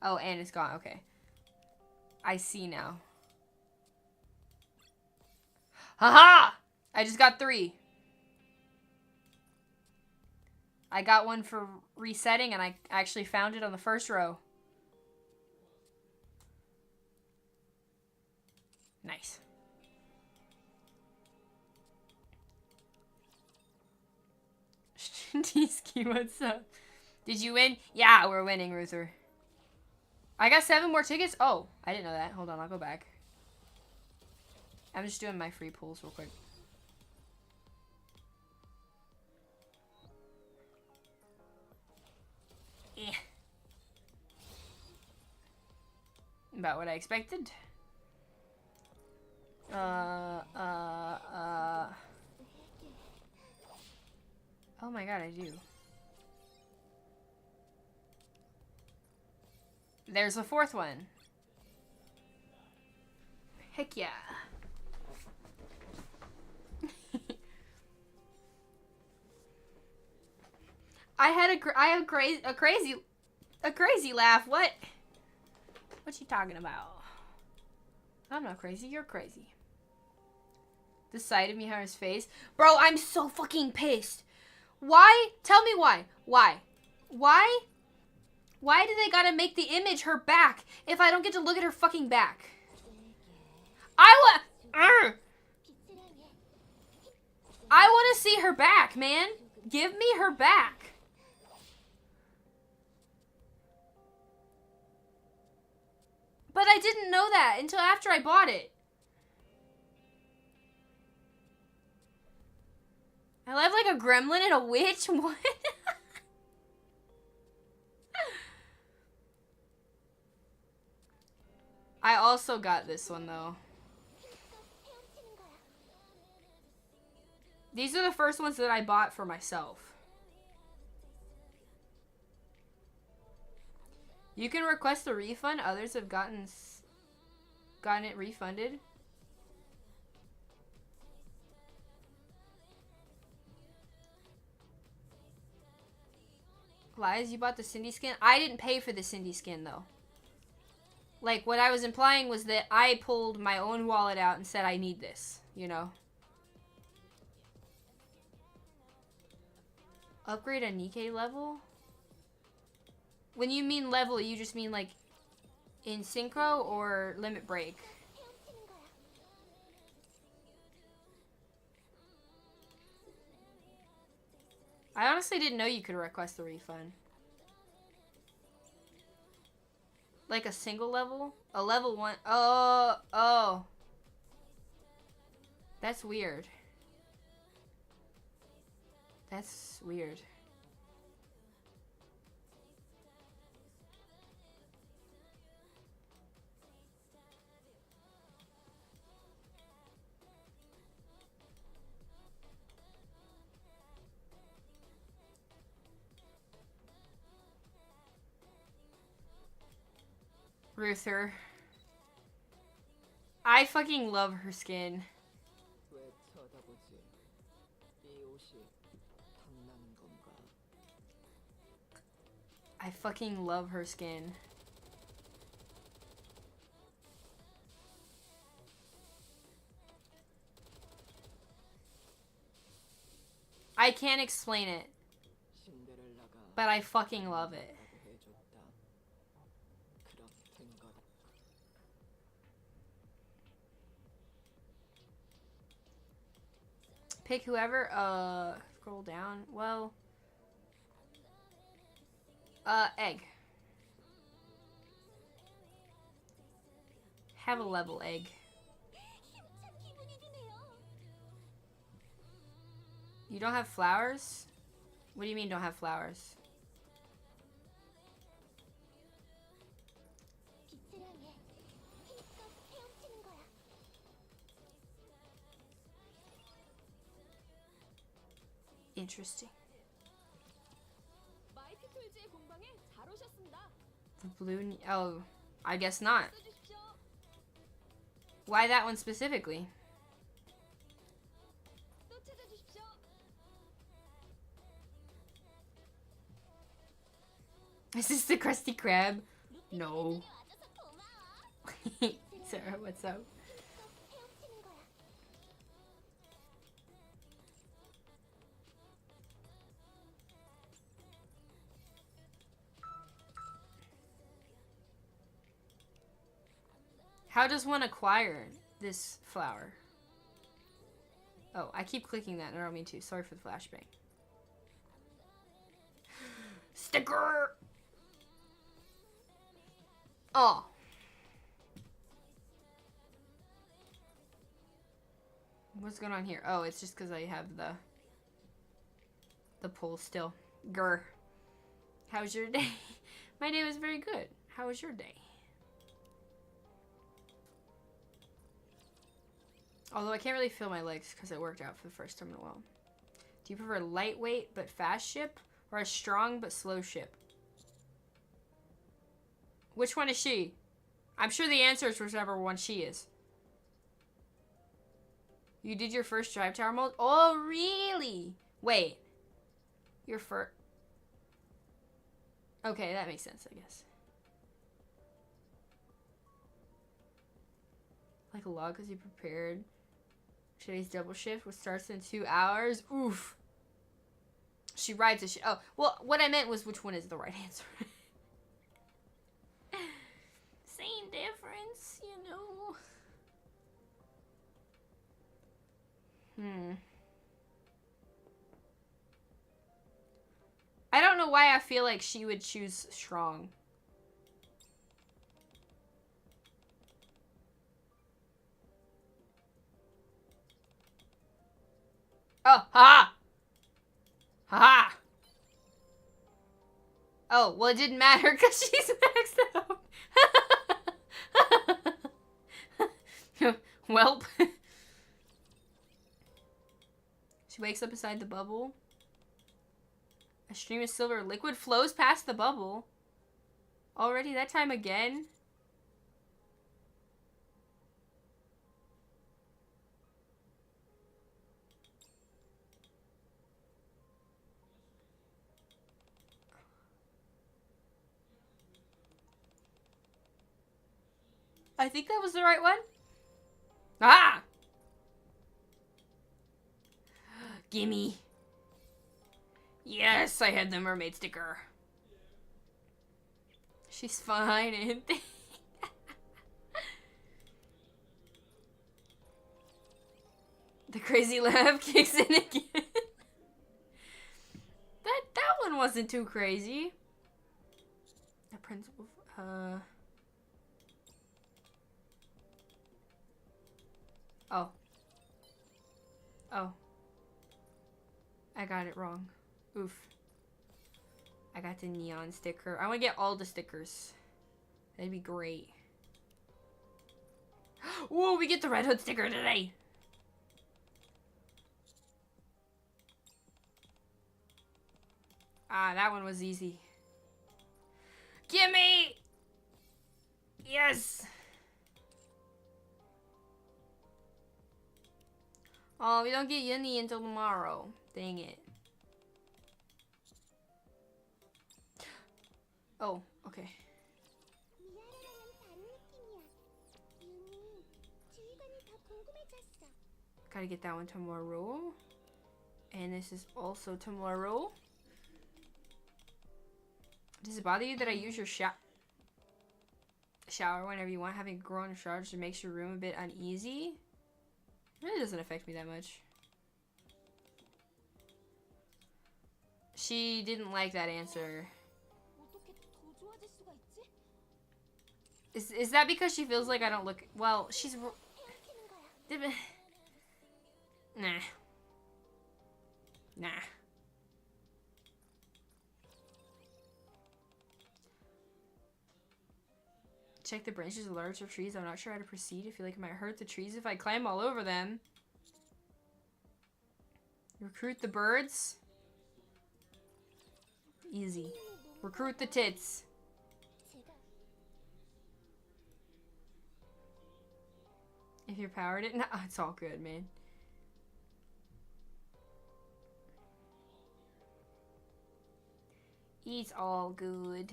Oh, and it's gone. Okay. I see now. Haha! I just got 3. I got one for resetting, and I actually found it on the first row. Nice. Shintiski, what's up? Did you win? Yeah, we're winning, Ruther. I got 7 more tickets? Oh, I didn't know that. Hold on, I'll go back. I'm just doing my free pulls real quick. Yeah. About what I expected. Oh my god, I do. There's a 4th one. Heck yeah. I had a crazy laugh. What you talking about? I'm not crazy. You're crazy. The sight of Miharu's face, bro. I'm so fucking pissed. Why? Tell me why. Why? Why do they gotta make the image her back if I don't get to look at her fucking back? I want to see her back, man. Give me her back. But I didn't know that until after I bought it. I live like a gremlin and a witch? What? I also got this one, though. These are the first ones that I bought for myself. You can request a refund. Others have gotten it refunded. Lies, you bought the Cindy skin? I didn't pay for the Cindy skin, though. Like, what I was implying was that I pulled my own wallet out and said I need this, you know? Upgrade a Nikkei level? When you mean level, you just mean, like, in Synchro or Limit Break? I honestly didn't know you could request a refund. Like a single level? A level 1? Oh. That's weird. That's weird. Ruther. I fucking love her skin. I fucking love her skin. I can't explain it, but I fucking love it. Pick whoever, scroll down. Well, egg. Have a level egg. You don't have flowers? What do you mean don't have flowers? Interesting. The blue... Oh, I guess not. Why that one specifically? Is this the Krusty Krab? No. Sarah, what's up? How does one acquire this flower. Oh, I keep clicking that and I don't mean to. Sorry for the flashbang. Sticker! Oh. What's going on here? Oh, it's just because I have the pull still. Grr. How's your day? My day was very good. How was your day? Although I can't really feel my legs because I worked out for the first time in a while. Do you prefer lightweight but fast ship or a strong but slow ship? Which one is she? I'm sure the answer is whichever one she is. You did your first drive tower mode? Oh, really? Wait. Your first... Okay, that makes sense, I guess. Like a log because you prepared. Today's double shift, which starts in 2 hours. Oof. She rides a ship. Oh, well, what I meant was which one is the right answer. Same difference, you know. I don't know why I feel like she would choose strong. Oh, ha! Ha! Oh, well, it didn't matter because she's maxed out. Welp. She wakes up beside the bubble. A stream of silver liquid flows past the bubble. Already that time again? I think that was the right one. Ah! Gimme. Yes, I had the mermaid sticker. She's fine and the crazy laugh kicks in again. that one wasn't too crazy. The principal Oh. Oh. I got it wrong. Oof. I got the neon sticker. I want to get all the stickers. That'd be great. Whoa, we get the Red Hood sticker today. Ah, that one was easy. Gimme! Yes! Oh, we don't get Yuni until tomorrow. Dang it. Oh, okay. Gotta get that one tomorrow. And this is also tomorrow. Does it bother you that I use your shower whenever you want, having grown charge to makes your room a bit uneasy? It really doesn't affect me that much. She didn't like that answer. Is that because she feels like I don't look... Well, she's... Nah. Nah. Check the branches of larger trees. I'm not sure how to proceed. I feel like it might hurt the trees if I climb all over them. Recruit the birds. Easy. Recruit the tits. If you powered it, no, it's all good, man. It's all good.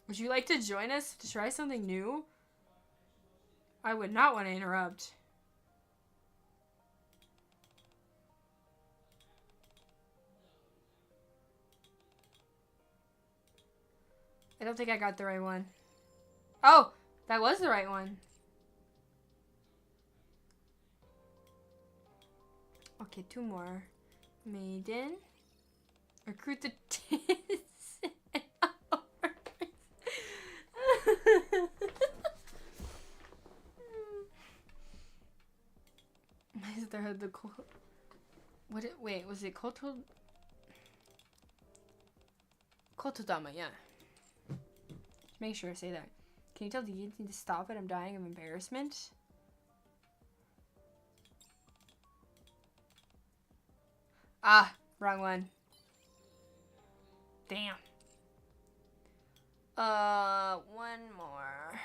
Would you like to join us to try something new? I would not want to interrupt. I don't think I got the right one. Oh, that was the right one. Okay, 2 more. Maiden. Recruit the tits. Is there the what? Wait, was it Koto? Kotodama, yeah. Make sure I say that. Can you tell the Yinzi to stop it? I'm dying of embarrassment. Ah, wrong one. Damn. One more.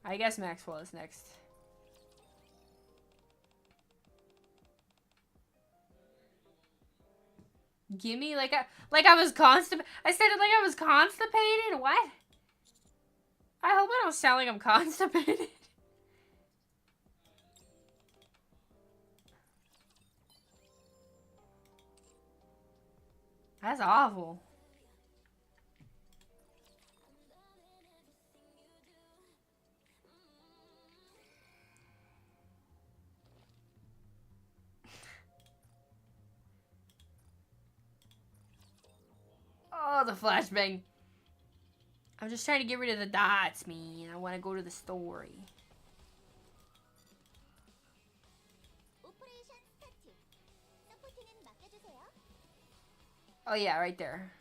I guess Maxwell is next. Gimme like I was constipated. I said it like I was constipated. What? I hope I don't sound like I'm constipated. That's awful. Oh, the flashbang. I'm just trying to get rid of the dots, man. I want to go to the story. Oh yeah, right there.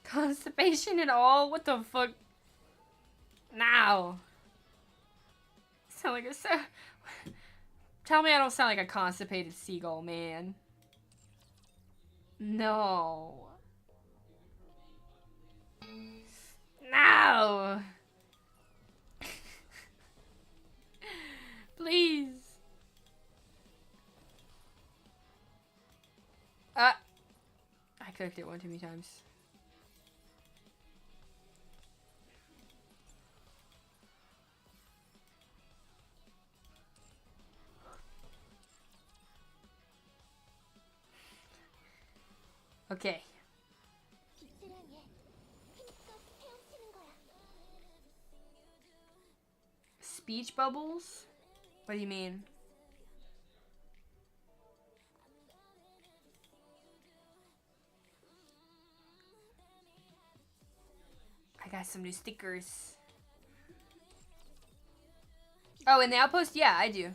Constipation and all? What the fuck? Now. Sound like a Tell me I don't sound like a constipated seagull, man. No. No. Please. I clicked it one too many times. Okay. Speech bubbles? What do you mean? I got some new stickers. Oh, in the outpost? Yeah, I do.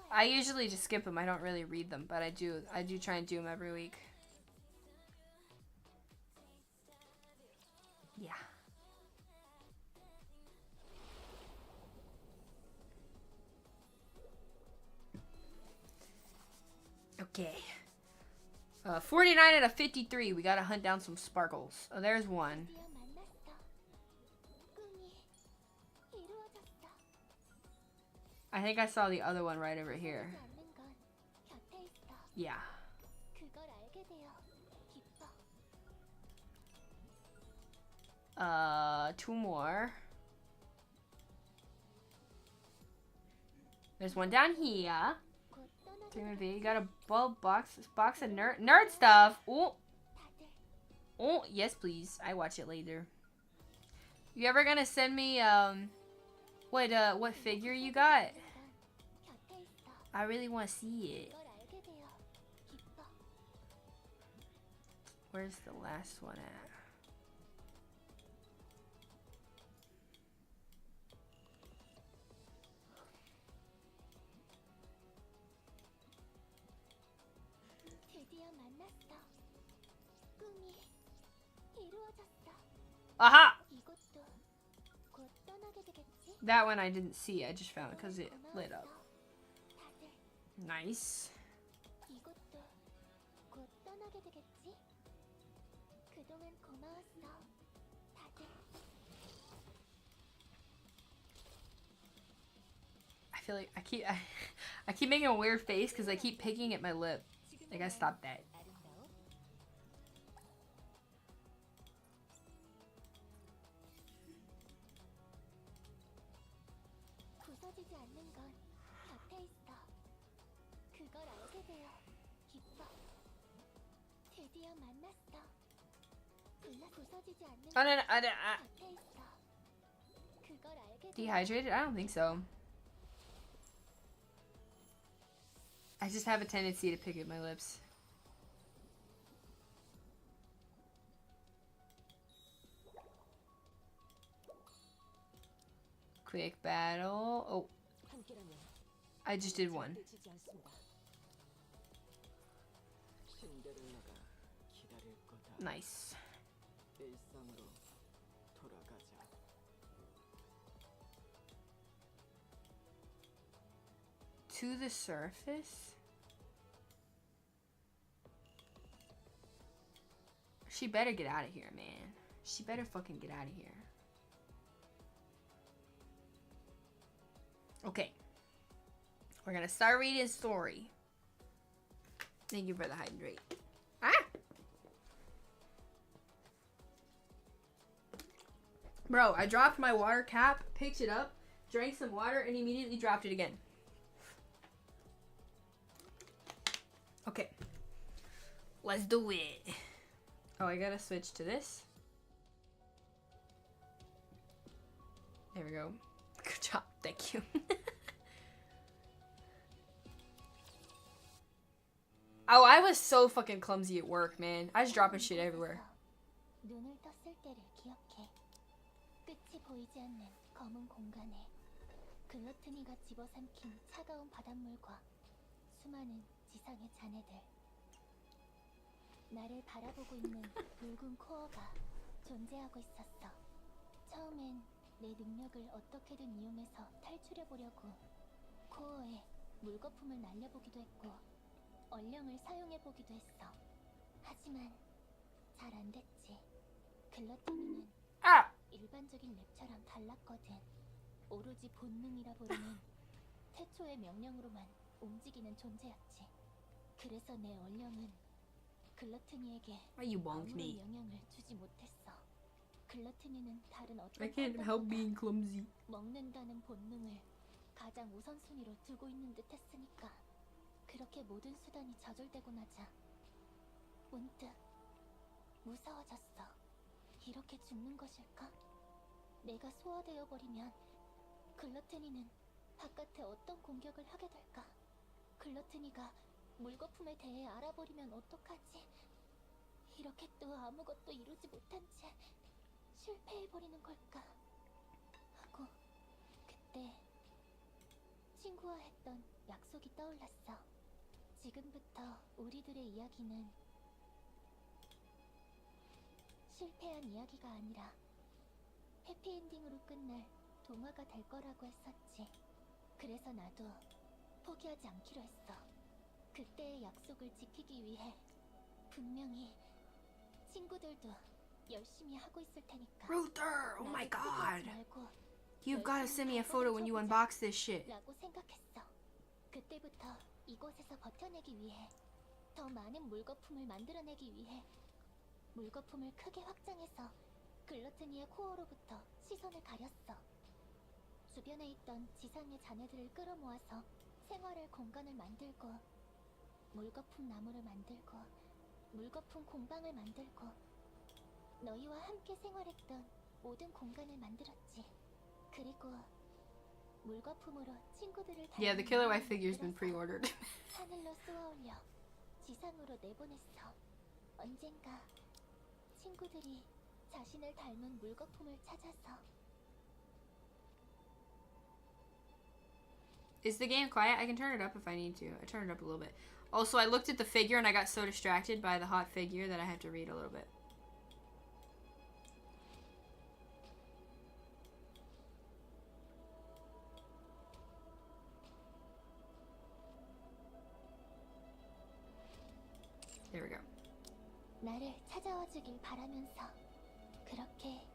I usually just skip them. I don't really read them, but I do try and do them every week. Yeah. Okay. 49 out of 53. We gotta hunt down some sparkles. Oh, there's one. I think I saw the other one right over here. Yeah. 2 more. There's one down here. You got a bulb box of nerd stuff. Oh, yes, please. I watch it later. You ever gonna send me what figure you got? I really want to see it. Where's the last one at? Aha! That one I didn't see. I just found it because it lit up. Nice. I feel like I keep making a weird face because I keep picking at my lip. I gotta stop that. 금방 만났어. 불나 부서지지 않는 곁에 있어. 그걸 알게 돼. Dehydrated? I don't think so. I just have a tendency to pick at my lips. Quick battle. Oh, 함께라면 I just did one. 지지 않습니다. 신데렐라가 기다릴 거다. Nice. 일상으로 돌아가자. To the surface? She better get out of here, man. She better fucking get out of here. Okay. We're gonna start reading story. Thank you for the hydrate. Ah! Bro, I dropped my water cap, picked it up, drank some water, and immediately dropped it again. Okay. Let's do it. Oh, I gotta switch to this. There we go. Good job. Thank you. Oh, I was so fucking clumsy at work, man. I was dropping shit everywhere. 눈을 떴을 때를 기억해. 끝이 보이지 않는 검은 공간에 글러트니가 집어삼킨 차가운 바닷물과 수많은 지상의 잔해들. 나를 바라보고 있는 붉은 코어가 존재하고 있었어. 처음엔 내 능력을 어떻게든 이용해서 탈출해보려고 코어에 물거품을 날려보기도 했고 얼령을 사용해보기도 했어. 하지만 잘 안됐지. 글러터니는 Ah! 일반적인 랩처럼 달랐거든. 오로지 본능이라 부르는 태초의 명령으로만 움직이는 존재였지. 그래서 내 얼령은 글러트니에게 Why you bonked 아무런 me? 영향을 주지 못했어. 글러트니는 다른 어떤 I can't help 판단보다 being clumsy. 먹는다는 본능을 가장 우선순위로 두고 있는 듯 했으니까. 그렇게 모든 수단이 저절되고 나자 문득 무서워졌어. 이렇게 죽는 것일까? 내가 소화되어 버리면 글러트니는 바깥에 어떤 공격을 하게 될까? 글러트니가 물거품에 대해 알아버리면 어떡하지? 이렇게 또 아무것도 이루지 못한 채 실패해버리는 걸까? 하고 그때 친구와 했던 약속이 떠올랐어. 지금부터 우리들의 이야기는 실패한 이야기가 아니라 해피엔딩으로 끝날 동화가 될 거라고 했었지. 그래서 나도 포기하지 않기로 했어. 그때의 약속을 지키기 위해 분명히 친구들도 열심히 하고 있을 테니까. Ruther! Oh my 나도 포기하지 god. 말고 You've gotta send me a photo when you unbox this shit. 라고 생각했어. 그때부터 이곳에서 버텨내기 위해 더 많은 물거품을 만들어내기 위해 물거품을 크게 확장해서 글러트니의 코어로부터 시선을 가렸어. 주변에 있던 지상의 잔해들을 끌어모아서 생활할 공간을 만들고 물거품 나무를 만들고 물거품 공방을 만들고 너희와 함께 생활했던 모든 공간을 만들었지. 그리고 물거품으로 친구들을 Yeah, the Killer White figure's been pre-ordered. 하늘로 쏘아올려 지상으로 내보냈어. 언젠가 친구들이 자신을 닮은 물거품을 찾아서. Is the game quiet? I can turn it up if I need to. I turned it up a little bit. Also, I looked at the figure and I got so distracted by the hot figure that I had to read a little bit. There we go. 나를 찾아와 주길 바라면서 그렇게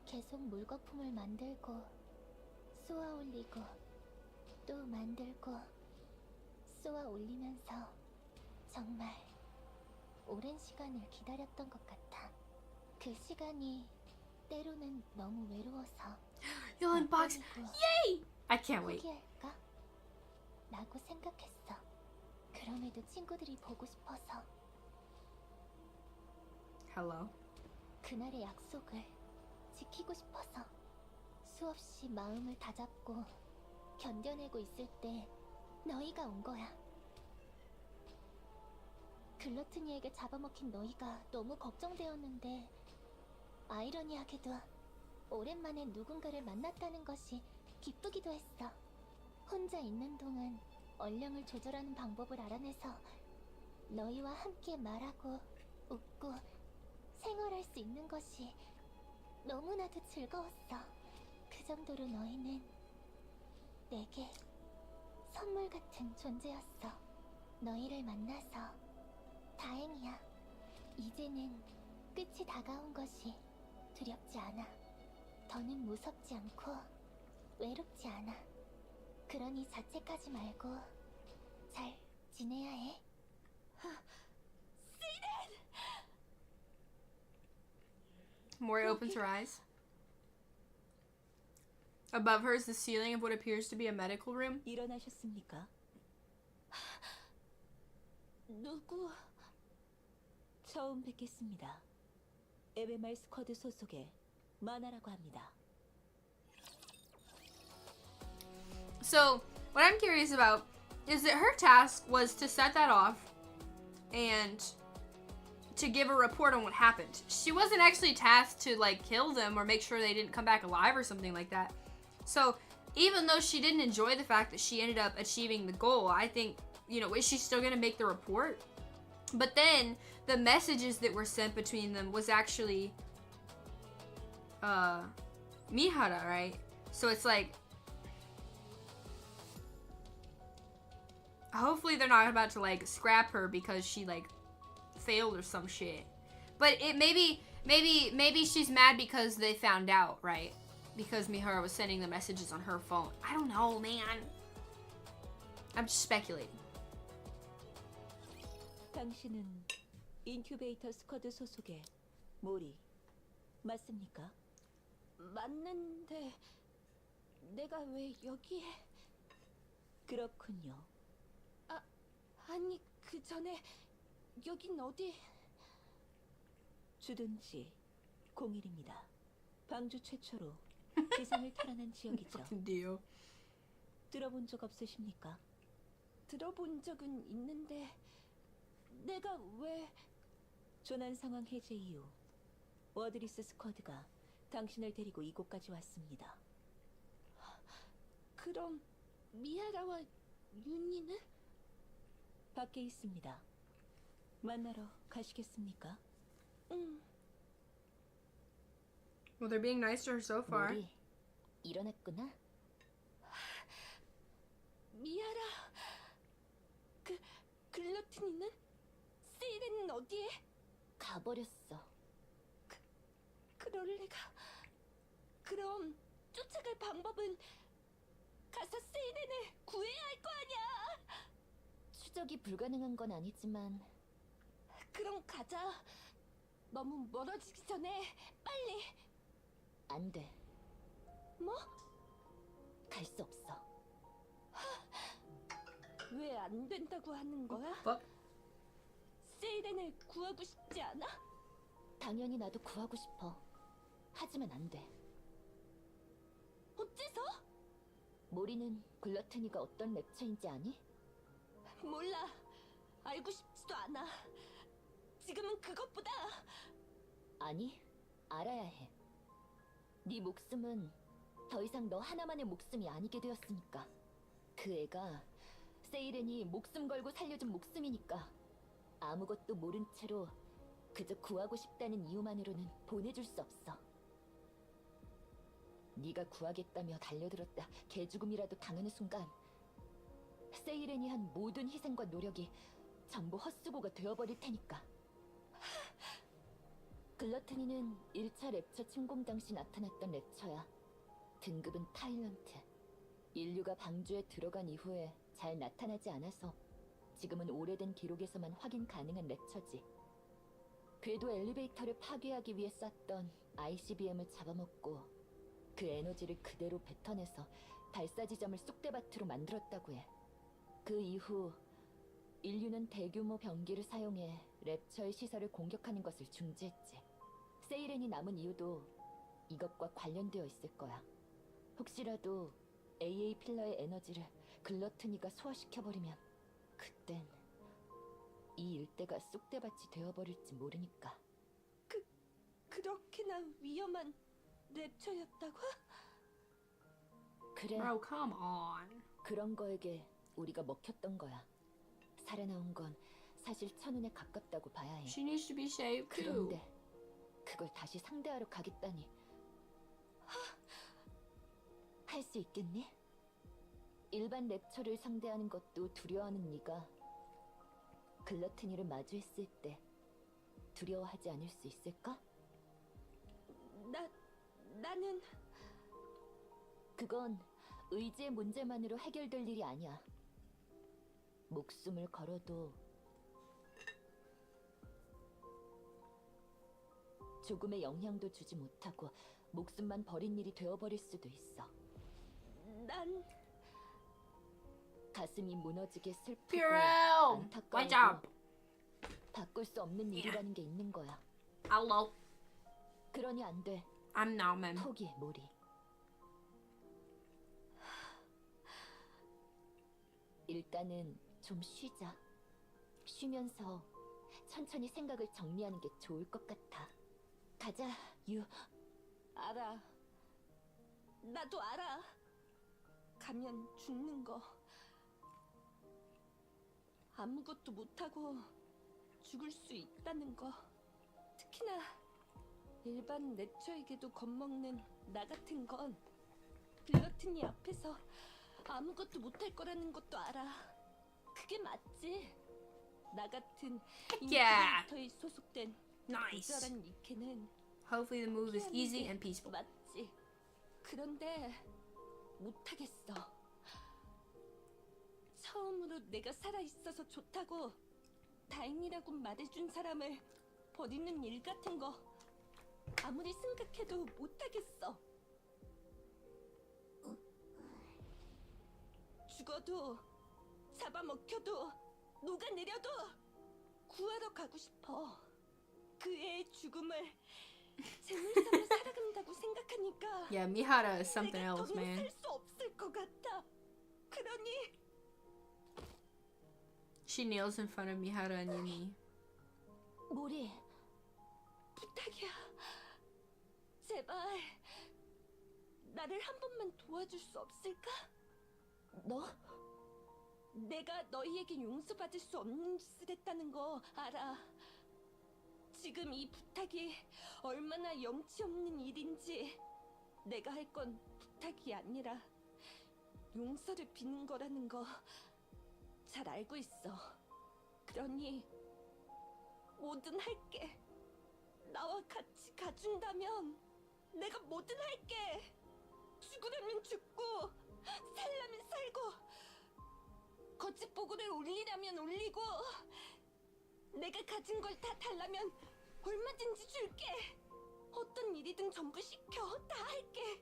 계속 물거품을 만들고 쏘아 올리고 또 만들고 쏘아 올리면서 정말 오랜 시간을 기다렸던 것 같아. 그 시간이 때로는 너무 외로워서 You'll unbox. 막걸리고 Yay! I can't wait. 포기할까? 라고 생각했어. 그럼에도 친구들이 보고 싶어서. hello. 그날의 약속을 지키고 싶어서 수없이 마음을 다잡고 견뎌내고 있을 때 너희가 온 거야. 글러트니에게 잡아먹힌 너희가 너무 걱정되었는데 아이러니하게도 오랜만에 누군가를 만났다는 것이 기쁘기도 했어. 혼자 있는 동안 얼령을 조절하는 방법을 알아내서 너희와 함께 말하고 웃고 생활할 수 있는 것이 너무나도 즐거웠어. 그 정도로 너희는 내게 선물 같은 존재였어. 너희를 만나서 다행이야. 이제는 끝이 다가온 것이 두렵지 않아. 더는 무섭지 않고 외롭지 않아. 그러니 자책하지 말고 잘 지내야 해. Mori opens her eyes. Above her is the ceiling of what appears to be a medical room. 일어나셨습니까? 누구? 처음 뵙겠습니다. 에베말 스쿼드 소속의 마나라고 합니다. So, what I'm curious about is that her task was to set that off and to give a report on what happened. She wasn't actually tasked to like kill them or make sure they didn't come back alive or something like that. So, even though she didn't enjoy the fact that she ended up achieving the goal, I think, you know, is she still gonna make the report? But then the messages that were sent between them was actually Mihara, right? So it's like, hopefully they're not about to like scrap her because she like failed or some shit. But it maybe she's mad because they found out, right? Because Mihara was sending the messages on her phone. I don't know, man. I'm just speculating. 당신은 인큐베이터 스쿼드 소속의 모리 맞습니까? 맞는데 내가 왜 여기에? 그렇군요. 아니 그 전에 여긴 어디? 주둔지 01입니다. 방주 최초로 지상을 탈환한 지역이죠. deal. 들어본 적 없으십니까? 들어본 적은 있는데 내가 왜? 조난 상황 해제 이후 워드리스 스쿼드가 당신을 데리고 이곳까지 왔습니다. 그럼 미아라와 윤니는? 밖에 있습니다. 만나러 가시겠습니까? 응. Well, they're being nice to her so far. 머리 일어났구나. 미아라. 글러트니는? 세이렌은 어디에? 가버렸어. 그럴 리가. 그럼 쫓아갈 방법은 가서 세이렌을 구해야 할 거 아니야. 추적이 불가능한 건 아니지만. 그럼 가자. 너무 멀어지기 전에 빨리. 안 돼. 뭐? 갈 수 없어. 왜 안 된다고 하는 거야? Fuck. 세이렌을 구하고 싶지 않아? 당연히 나도 구하고 싶어. 하지만 안 돼. 어째서? 모리는 글러트니가 어떤 랩처인지 아니? 몰라. 알고 싶지도 않아. 지금은 그것보다. 아니, 알아야 해. 네 목숨은 더 이상 너 하나만의 목숨이 아니게 되었으니까. 그 애가 세이렌이 목숨 걸고 살려준 목숨이니까. 아무것도 모른 채로 그저 구하고 싶다는 이유만으로는 보내줄 수 없어. 네가 구하겠다며 달려들었다 개죽음이라도 당하는 순간 세이렌이 한 모든 희생과 노력이 전부 헛수고가 되어버릴 테니까. 글러트니는 1차 랩처 침공 당시 나타났던 랩처야. 등급은 타일런트. 인류가 방주에 들어간 이후에 잘 나타나지 않아서 지금은 오래된 기록에서만 확인 가능한 랩처지. 궤도 엘리베이터를 파괴하기 위해 쐈던 ICBM을 잡아먹고 그 에너지를 그대로 뱉어내서 발사 지점을 쑥대밭으로 만들었다고 해. 그 이후 인류는 대규모 병기를 사용해 랩처의 시설을 공격하는 것을 중지했지. 세이렌이 남은 이유도 이것과 관련되어 있을 거야. 혹시라도 AA 필러의 에너지를 글러트니가 소화시켜버리면 그땐 이 일대가 쑥대밭이 되어버릴지 모르니까. 그렇게나 위험한 랩처였다고? 그래, Bro, come on. 그런 거에게 우리가 먹혔던 거야. 살아나온 건 사실 천운에 가깝다고 봐야 해. She needs to be saved too. 그런데 그걸 다시 상대하러 가겠다니. 할 수 있겠니? 일반 랩처를 상대하는 것도 두려워하는 네가 글러트니를 마주했을 때 두려워하지 않을 수 있을까? 나는... 그건 의지의 문제만으로 해결될 일이 아니야. 목숨을 걸어도 조금의 영향도 주지 못하고 목숨만 버린 일이 되어버릴 수도 있어. 난 가슴이 무너지게 슬프고 Purell! What's 안타까워도 up? 바꿀 수 없는 일이라는 게 있는 거야. Hello. 그러니 안 돼. I'm Nauman. 포기해, 모리. 일단은 좀 쉬자. 쉬면서 천천히 생각을 정리하는 게 좋을 것 같아. 가자, 유. 알아. 나도 알아. 가면 죽는 거. 아무것도 못하고 죽을 수 있다는 거. 특히나 일반 내처에게도 겁먹는 나 같은 건 글러트니 앞에서 아무것도 못할 거라는 것도 알아. 그게 맞지? 나 같은 yeah. 인큐레이터에 소속된 Nice. 부자란 니케는 Hopefully the move is easy and peaceful. 맞지? 그런데 못하겠어. 처음으로 내가 살아있어서 좋다고 다행이라고 말해준 사람을 버리는 일 같은 거 아무리 생각해도 못하겠어. 죽어도 잡아먹혀도 녹아내려도 구하러 가고 싶어. 그 애의 죽음을 재물삼아 살아간다고 생각하니까 Yeah, Mihara is something 내가 else, 더는 man. 살 수 없을 것 같아. 그러니 She kneels in front of Mihara and Yumi. 모리, 부탁이야. 제발 나를 한 번만 도와줄 수 없을까? 너? 내가 너희에게 용서받을 수 없는 짓을 했다는 거 알아. 지금 이 부탁이 얼마나 염치 없는 일인지 내가 할 건 부탁이 아니라 용서를 비는 거라는 거 잘 알고 있어. 그러니 뭐든 할게. 나와 같이 가준다면 내가 뭐든 할게. 죽으려면 죽고 살려면 살고 거짓보고를 올리려면 올리고 내가 가진 걸 다 달라면 얼마든지 줄게. 어떤 일이든 전부 시켜. 다 할게.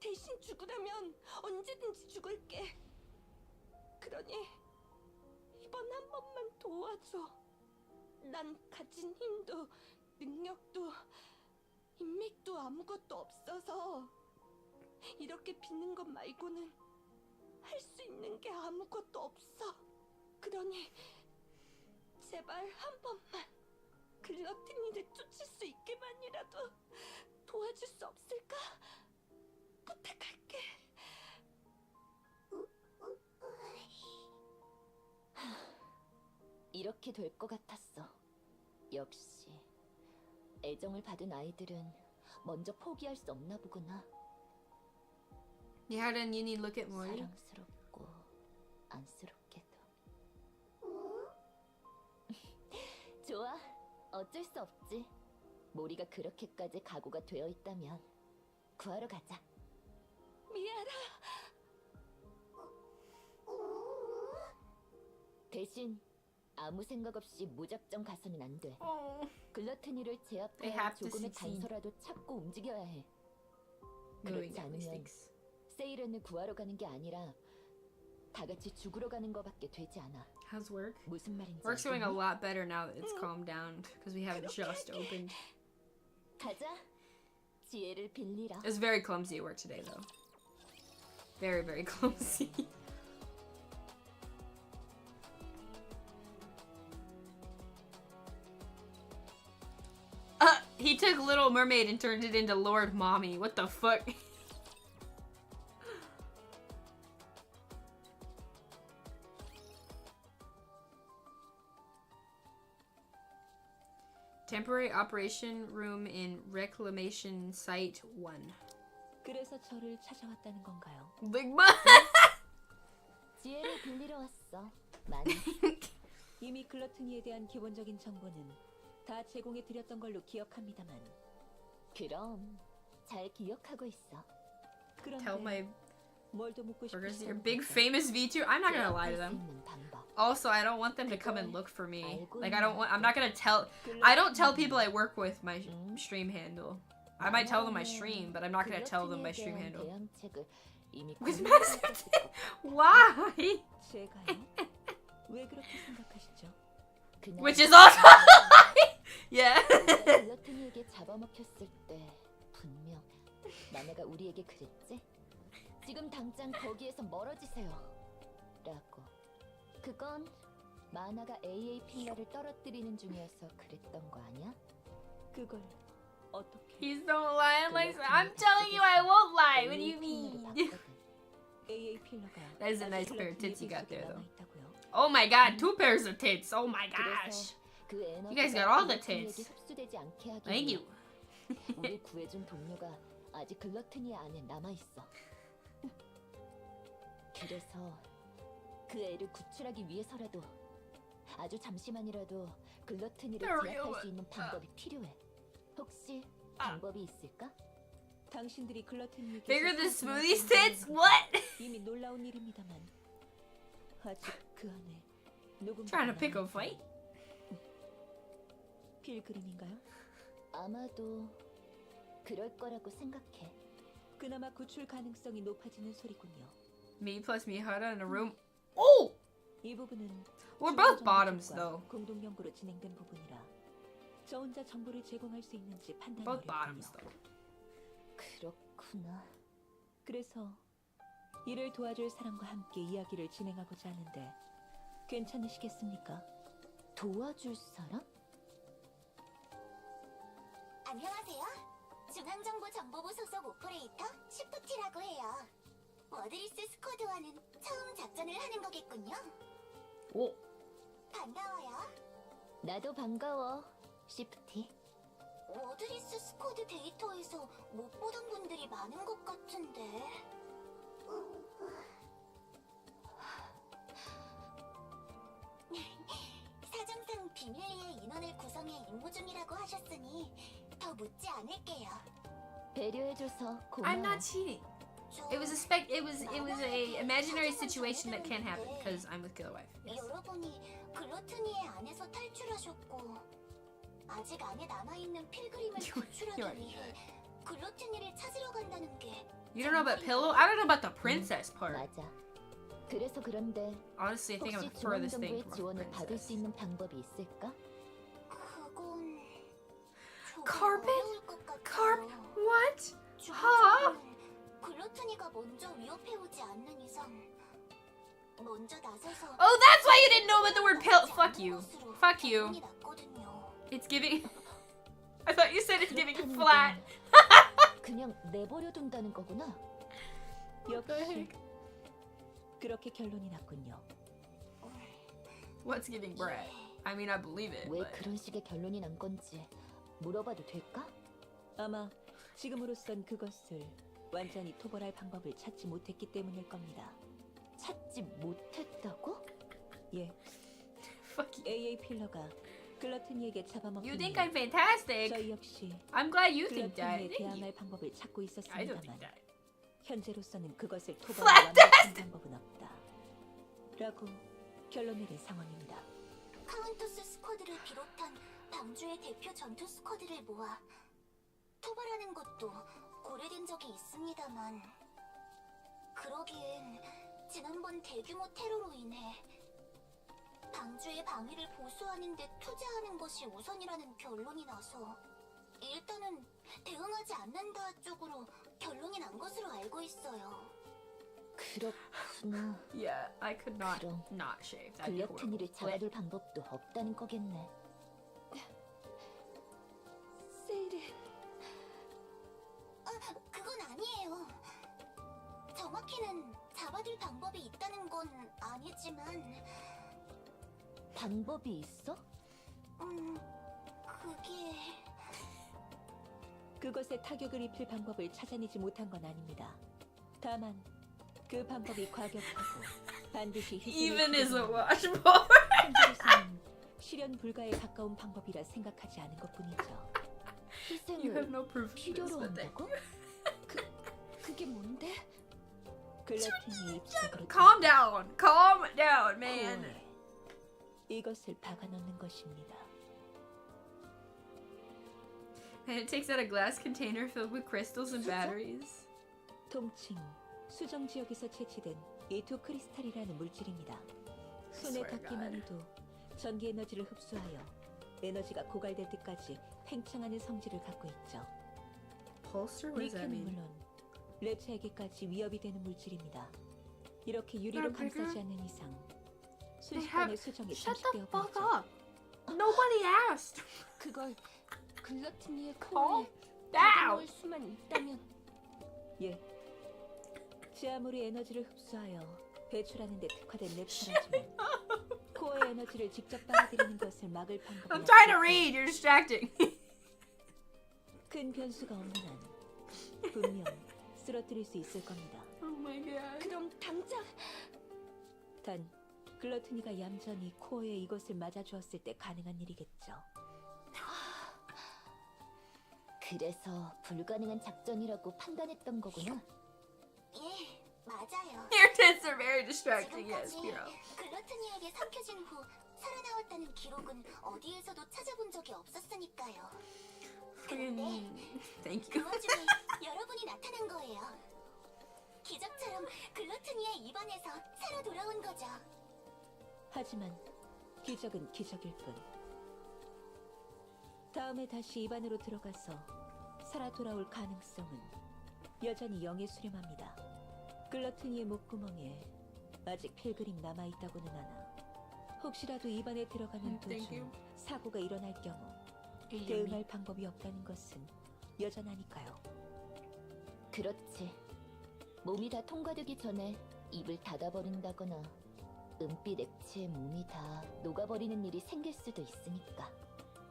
대신 죽으라면 언제든지 죽을게. 그러니 이번 한 번만 도와줘. 난 가진 힘도 능력도 인맥도 아무것도 없어서 이렇게 빚는 것 말고는 할 수 있는 게 아무것도 없어. 그러니 제발 한 번만 글러티니를 쫓을 수 있게만이라도 도와줄 수 없을까? 부탁할게. 이렇게 될 것 같았어. 역시 애정을 받은 아이들은 먼저 포기할 수 없나 보구나. Mihara and Yumi look at Mori. 사랑스럽고 안쓰럽게도. 좋아, 어쩔 수 없지. 모리가 그렇게까지 각오가 되어 있다면 구하러 가자. 미아라. 대신 아무 생각 없이 무작정 가서는 안 돼. Oh. 글러트니를 They 제압해 have to 조금의 succeed. 단서라도 찾고 움직여야 해. Knowing 그렇지 their 않으면 mistakes. 세이렌을 구하러 가는 게 아니라 다 같이 죽으러 가는 거밖에 되지 않아. How's work? 무슨 말인지 Work's doing a 알겠니? lot better now that it's calmed down because we haven't just opened. 가자. 지혜를 빌리라. It was very clumsy at work today, though. Very, very clumsy. He took Little Mermaid and turned it into Lord Mommy. What the fuck? Temporary operation room in reclamation site 1. 그래서 저를 찾아왔다는 건가요? Big man. 지혜를 빌리러 왔어. 많이. 이미 글러트니에 대한 기본적인 정보는 다 제공해 드렸던 걸로 기억합니다만. 그럼 잘 기억하고 있어. 그런데 Tell my 뭘 더 묻고 burgers 싶으시죠? your big famous VTuber. I'm not gonna lie to them. 있는 방법. Also, I don't want them to come and look for me. Like, I'm not gonna I don't tell people I work with my stream handle. I might tell them my stream, but I'm not gonna tell them my stream handle. 대응책을 이미 With 고민하고 Massive 있었고, Why? 제가요? 왜 그렇게 생각하시죠? 그날 Which is also yeah. 내가 글러트니에게 잡아먹혔을 때 분명 마나가 우리에게 그랬지? 지금 당장 거기에서 멀어지세요. 라고. 그건 마나가 AA 필러를 떨어뜨리는 중이어서 그랬던 거 아니야? 그걸 어떻게? He's don't lie like I'm telling you I won't lie. What do you AA mean? 필러를 봤거든. AA 필러가 That is a nice 아직 pair of tits you got 글러트니에 there, though. 남아있다고요? Oh my god, 2 pairs of tits. Oh my gosh. 그래서 그 You guys got 에너지가 all the 글러트니에게 tits. 흡수되지 않게 하기 Thank 위해 you. 우리 구해준 동료가 아직 글러트니 안에 남아있어. 그래서 그 애를 구출하기 위해서라도 아주 잠시만이라도 글러트니를 제압할 수 있는 방법이 필요해. 혹시 방법이 있을까? 당신들이 글러트니에게 Bigger than Smoothie's tits? What? 이미 놀라운 일입니다만 아직 그 안에 누군가 Trying to pick a fight? 필그림인가요? 아마도 그럴 거라고 생각해. 그나마 구출 가능성이 높아지는 소리군요. Me plus Mihara in a room. Oh! 이 부분은 We're 중앙 both 정부 bottoms, 쪽과 though. 공동 연구로 진행된 부분이라 저 혼자 정보를 제공할 수 있는지 판단이 Both bottoms, 어렵군요. though. 그렇구나. 그래서 이를 도와줄 사람과 함께 이야기를 진행하고자 하는데 괜찮으시겠습니까? 도와줄 사람? 안녕하세요. 중앙정보정보부 소속 오퍼레이터 시프티라고 해요. 워드리스 스쿼드와는 처음 작전을 하는 거겠군요. Oh. 반가워요. 나도 반가워, 시프티. 워드리스 스쿼드 데이터에서 못 보던 분들이 많은 것 같은데. 사정상 비밀리에 인원을 구성해 임무 중이라고 하셨으니 더 묻지 않을게요. 배려해줘서 고마워. I'm not cheating. It was a imaginary situation that can't happen because I'm with Killer Wife. Yes. 여러분이 글로트니의 안에서 탈출하셨고 아직 안에 남아있는 필그림을 구출하기 you're 위해 글로트니를 찾으러 간다는 게 You don't know about Pillow? I don't know about the princess part. 맞아. 그래서 그런데 Honestly, I think I'm 혹시 the furthest thing 중앙정부의 from a 지원을 받을 princess. 수 있는 방법이 있을까? 그건 조금 Carpet? 어려울 것 같아요. Carp? What? 중앙정부는 글로트니가 먼저 위협해오지 않는 이상 먼저 나서서 Oh, that's why you didn't know about the word pill. Fuck you. Fuck you. 대응이 났거든요. It's giving. I thought you said it's giving 그렇다는 flat. 건 그냥 내버려 둔다는 거구나. 역시 그렇게 결론이 났군요. What's giving bread? I mean, I believe it. 왜 But... 그런 식의 결론이 난 건지 물어봐도 될까? 아마 지금으로선 그것을 완전히 토벌할 방법을 찾지 못했기 때문일 겁니다. 찾지 못했다고? 예, Fuck you. AA 필러가 글러트니에게 잡아먹힌 You think 이후 I'm fantastic? 저희 역시 I'm glad you think that. 글러트니에 대항할 방법을 찾고 I don't 있었습니다만 think that. 현재로서는 그것을 토벌할 완벽한 방법은 없다. 라고 결론 내린 상황입니다. 카운터스 스쿼드를 비롯한 방주의 대표 전투 스쿼드를 모아 토벌하는 것도 고려된 적이 있습니다만 그러기엔 지난번 대규모 테러로 인해 방주의 방위를 보수하는 데 투자하는 것이 우선이라는 결론이 나서 일단은 대응하지 않는다 쪽으로 결론이 난 것으로 알고 있어요. 그렇구나. Yeah, I could not 그럼 not shave. That'd be horrible. 글러트니를 잡아둘 방법도 없다는 거겠네. 세일은 그건 아니에요. 정확히는 잡아둘 방법이 있다는 건 아니지만 방법이 있어? 그게... 그것에 타격을 입힐 방법을 찾아내지 못한 건 아닙니다. 다만 그 방법이 과격하고 반드시 Even 희생을 isn't 필요로 washable. 현실에서는 실현 불가에 가까운 방법이라 생각하지 않은 것뿐이죠. You have 희생을 no proof of this, 필요로 but they... 한다고? 그게 뭔데? 글러틴이 입속으로 Calm down, man. 코어에 이것을 박아넣는 것입니다. And it takes out a glass container filled with crystals and batteries. 통칭 수정 지역에서 채취된 이투 크리스탈이라는 물질입니다. 손에 swear to 닿기만 God. 해도 전기 에너지를 흡수하여 에너지가 고갈될 때까지 팽창하는 성질을 갖고 있죠. Pulsar? What does that 니켈은 mean? 물론 레츠에게까지 위협이 되는 물질입니다. 이렇게 유리로 그럼 감싸지 않는 이상 They 순식간에 have... 수정이 Shut the 잠식되어 fuck 버리죠. up. Nobody asked. 그걸 글러트니의 Calm 코어에 down. 넣을 수만 있다면 예. 제 아무리 에너지를 흡수하여 배출하는 데 특화된 랩처라지만 코어의 에너지를 직접 빨아들이는 것을 막을 방법은 I'm trying to 없겠고 read. You're distracting. 큰 변수가 없는 한 분명 쓰러뜨릴 수 있을 겁니다. Oh my god. 그럼 당장 단 글러트니가 얌전히 코어에 이것을 맞아주었을 때 가능한 일이겠죠. 그래서 불가능한 작전이라고 판단했던 거구나. 예, 맞아요. Your tits are very distracting. Yes, 지금까지 Piro. 글러트니에게 삼켜진 후 살아나왔다는 기록은 어디에서도 찾아본 적이 없었으니까요. 그런데 Thank 그 you. 와중에 여러분이 나타난 거예요. 기적처럼 글러트니의 입안에서 살아 돌아온 거죠. 하지만 기적은 기적일 뿐. 다음에 다시 입안으로 들어가서 살아 돌아올 가능성은 여전히 영에 수렴합니다. 글러트니의 목구멍에 아직 필그림 남아있다고는 하나 혹시라도 입안에 들어가는 Thank 도중 you. 사고가 일어날 경우 대응할 방법이 없다는 것은 여전하니까요. 그렇지. 몸이 다 통과되기 전에 입을 닫아버린다거나 은빛 액체에 몸이 다 녹아버리는 일이 생길 수도 있으니까.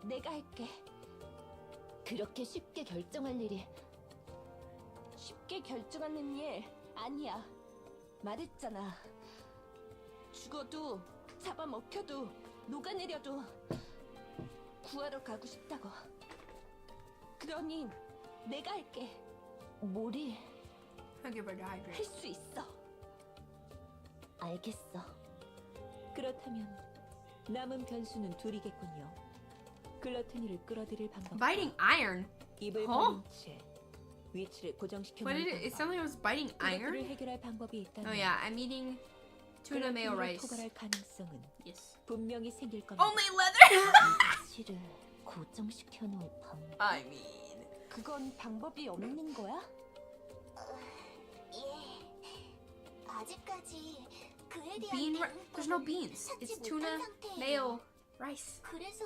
내가 할게. 그렇게 쉽게 결정할 일이 쉽게 결정하는 일 아니야. 말했잖아. 죽어도 잡아먹혀도 녹아내려도 구하러 가고 싶다고. 그러니 내가 할게. 뭐리 I'll give her 할 dehydrate. 수 있어. 알겠어. 그렇다면 남은 변수는 둘이겠군요. 글러트니를 끌어들일 방법. Biting iron. 입을 어? 벌린 채 위치를 고정시켜 What 놓을 did it? It 방법. sounded like it was biting 그것들을 iron. 해결할 방법이 있다면 Oh yeah, I'm eating tuna mayo 글러트니를 rice. 토벌할 가능성은 Yes. 분명히 생길 겁니다. Only leather. 위치를 고정시켜 놓을 방법. I mean, 그건 방법이 없는 거야? 예, 아직까지 그에 대한 bean. There's no 대응법은 beans. 찾지 It's 못한 tuna 상태예요. mayo rice 그래서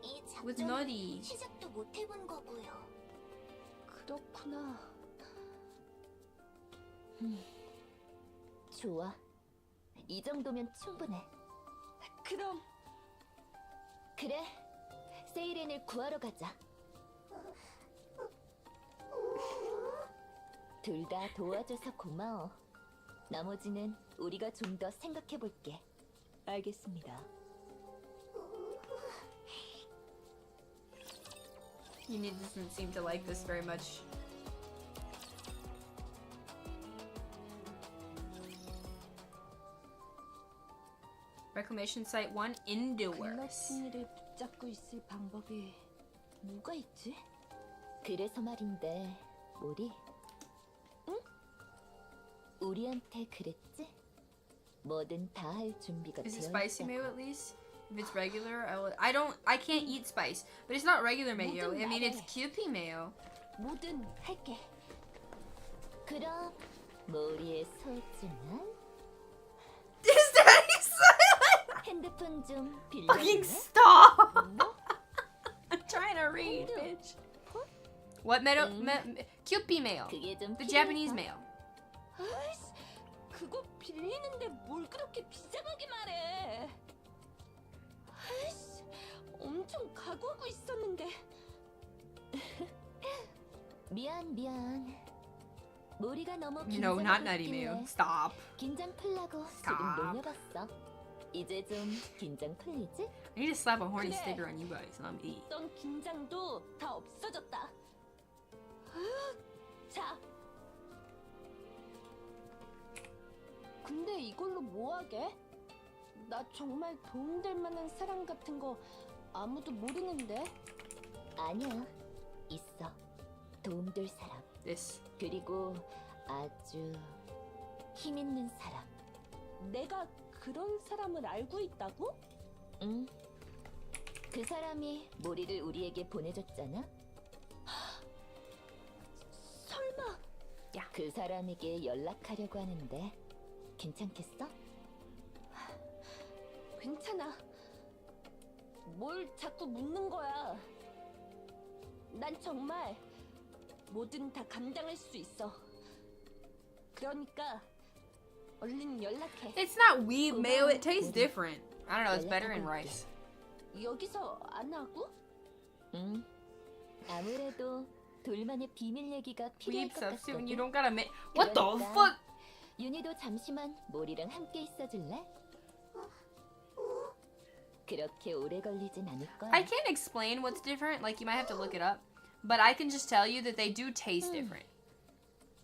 이 with 작전은 nutty. 시작도 못 해본 거고요. 그렇구나. 좋아. 이 정도면 충분해. 그럼 그래. 세이렌을 구하러 가자. 둘 다 도와줘서 고마워. 나머지는 우리가 좀 더 생각해 볼게. 알겠습니다. Unit doesn't seem to like this very much. Reclamation Site 1 indoors. 글러티니를 붙잡고 있을 방법이 뭐가 있지? 그래서 말인데, 우리? 응? 우리한테 그랬지? 뭐든 다 할 준비가 Is it 되어 spicy 있다고. mayo at least? If it's regular, I can't eat spice. But it's not regular mayo. I mean, it's Kewpie mayo. 뭐든 할게. 그럼 머리에 소중한 Is Daddy silent? 핸드폰 좀 Fucking 빌려줄래? stop! 뭐? I'm trying to read, Hold on. bitch. What mayo? 응. Kewpie mayo. 그게 좀 The 필요할까? Japanese mayo. 아이씨, 그거 빌리는데 뭘 그렇게 비장하게 말해? 아이씨, 엄청 각오하고 있었는데. 미안. 머리가 너무 No, not nutty 긴장하고 mayo. 있길래 Stop. 긴장 풀라고 Stop. 조금 놀려봤어. 이제 좀 긴장 풀리지? I need to slap a horny 그래. sticker on you guys, and I'm E. 있던 긴장도 다 없어졌다. 자. 근데 이걸로 뭐 하게? 나 정말 도움될 만한 사람 같은 거 아무도 모르는데. 아니야. 있어. 도움될 사람. This. 그리고 아주 힘 있는 사람. 내가 그런 사람을 알고 있다고? 응. 그 사람이 모리를 우리에게 보내줬잖아. 설마. 야. 그 사람에게 연락하려고 하는데 괜찮겠어? 괜찮아. 뭘 자꾸 묻는 거야. 난 정말 뭐든 다 감당할 수 있어. 그러니까 얼른 연락해. It's not weeb mayo. It tastes different. I don't know. It's better in rice. 여기서 안 하고? 응. 아무래도 둘만의 비밀 얘기가 필요할 Weeb 것 substitute when 같거든. you don't gotta make. What the 그러니까 fuck? 윤희도 잠시만 모리랑 함께 있어줄래? 그렇게 오래 걸리진 않을 거야. I can't explain what's different. Like you might have to look it up, but I can just tell you that they do taste different.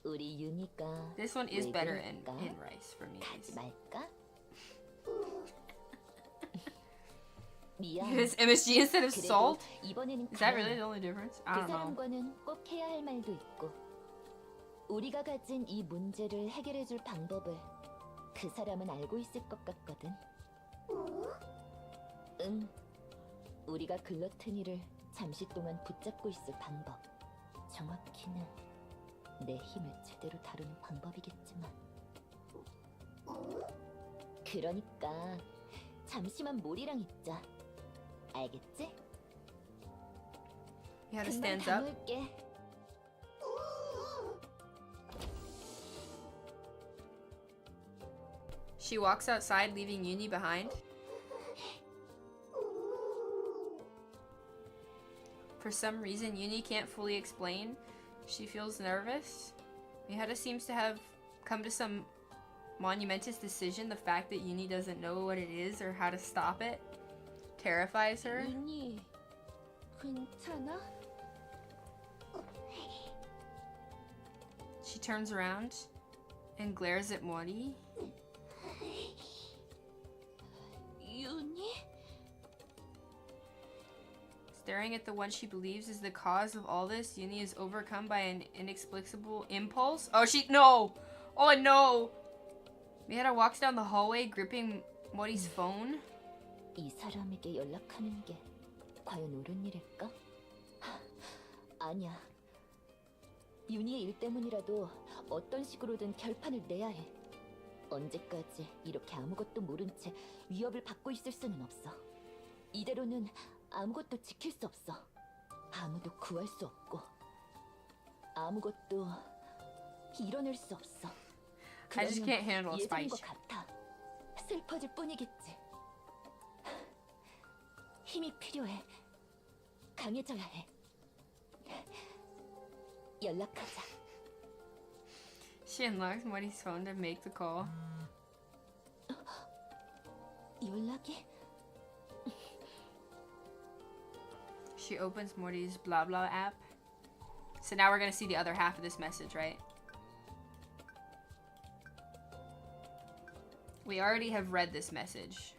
우리 윤희가 This one is 왜 better 그럴까? in rice for me. 가지 말까? 미안. It's MSG instead of 그래도 salt. 이번에는 Is that 가야. really the only difference? I 그 don't know. 사람과는 꼭 해야 할 말도 있고 우리가 가진 이 문제를 해결해줄 방법을 그 사람은 알고 있을 것 같거든. 응. 우리가 글러트니를 잠시 동안 붙잡고 있을 방법. 정확히는 내 힘을 제대로 다루는 방법이겠지만. 그러니까 잠시만 모리랑 있자. 알겠지? You had to 금방 stand up. 다녀올게. She walks outside, leaving Uni behind. For some reason, Uni can't fully explain. She feels nervous. Mihara seems to have come to some monumentous decision. The fact that Uni doesn't know what it is or how to stop it terrifies her. 윤희, 괜찮아? She turns around and glares at Mori. 윤희? Staring at the one she believes is the cause of all this, Uni is overcome by an inexplicable impulse. No! Oh no! Mihara walks down the hallway, gripping Mori's phone. 이 사람에게 연락하는 게 과연 옳은 일일까? 아니야. 윤희의 일 때문이라도 어떤 식으로든 결판을 내야 해. 언제까지 이렇게 아무것도 모른 채 위협을 받고 있을 수는 없어. 이대로는 아무것도 지킬 수 없어. 아무도 구할 수 없고 아무것도 이뤄낼 수 없어. I just can't handle a 예전인 것 spice. 같아. 슬퍼질 뿐이겠지. 힘이 필요해. 강해져야 해. 연락하자. She unlocks Mori's phone to make the call. 연락이? She opens Mori's blah blah app. So now we're gonna see the other half of this message, right? We already have read this message.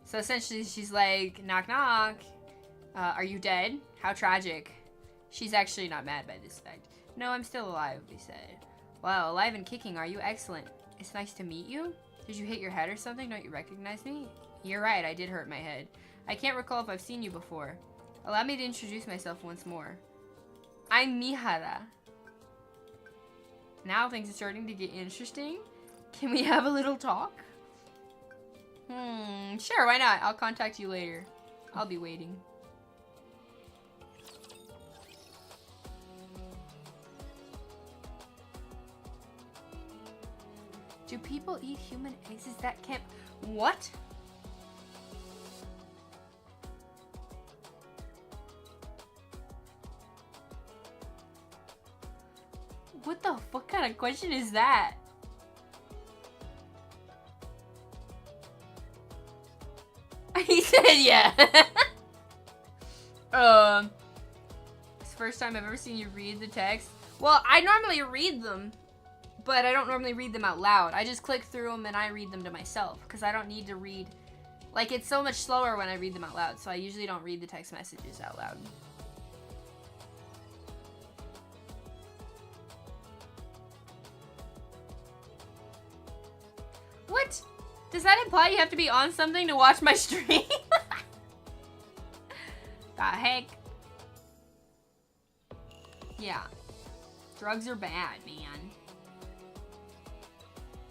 So essentially she's like, knock knock, are you dead? How tragic. She's actually not mad by this fact. No, I'm still alive, we said. Wow, alive and kicking, are you? Excellent. It's nice to meet you. Did you hit your head or something? Don't you recognize me? You're right, I did hurt my head. I can't recall if I've seen you before. Allow me to introduce myself once more. I'm Mihara. Now things are starting to get interesting. Can we have a little talk? Sure, why not? I'll contact you later. I'll be waiting. Do people eat human eggs? Is that camp? What? What the fuck kind of question is that? He said yeah. It's the first time I've ever seen you read the text. Well, I normally read them, but I don't normally read them out loud. I just click through them and I read them to myself because I don't need to read. Like, it's so much slower when I read them out loud, so I usually don't read the text messages out loud. What? Does that imply you have to be on something to watch my stream? The heck? Yeah. Drugs are bad, man.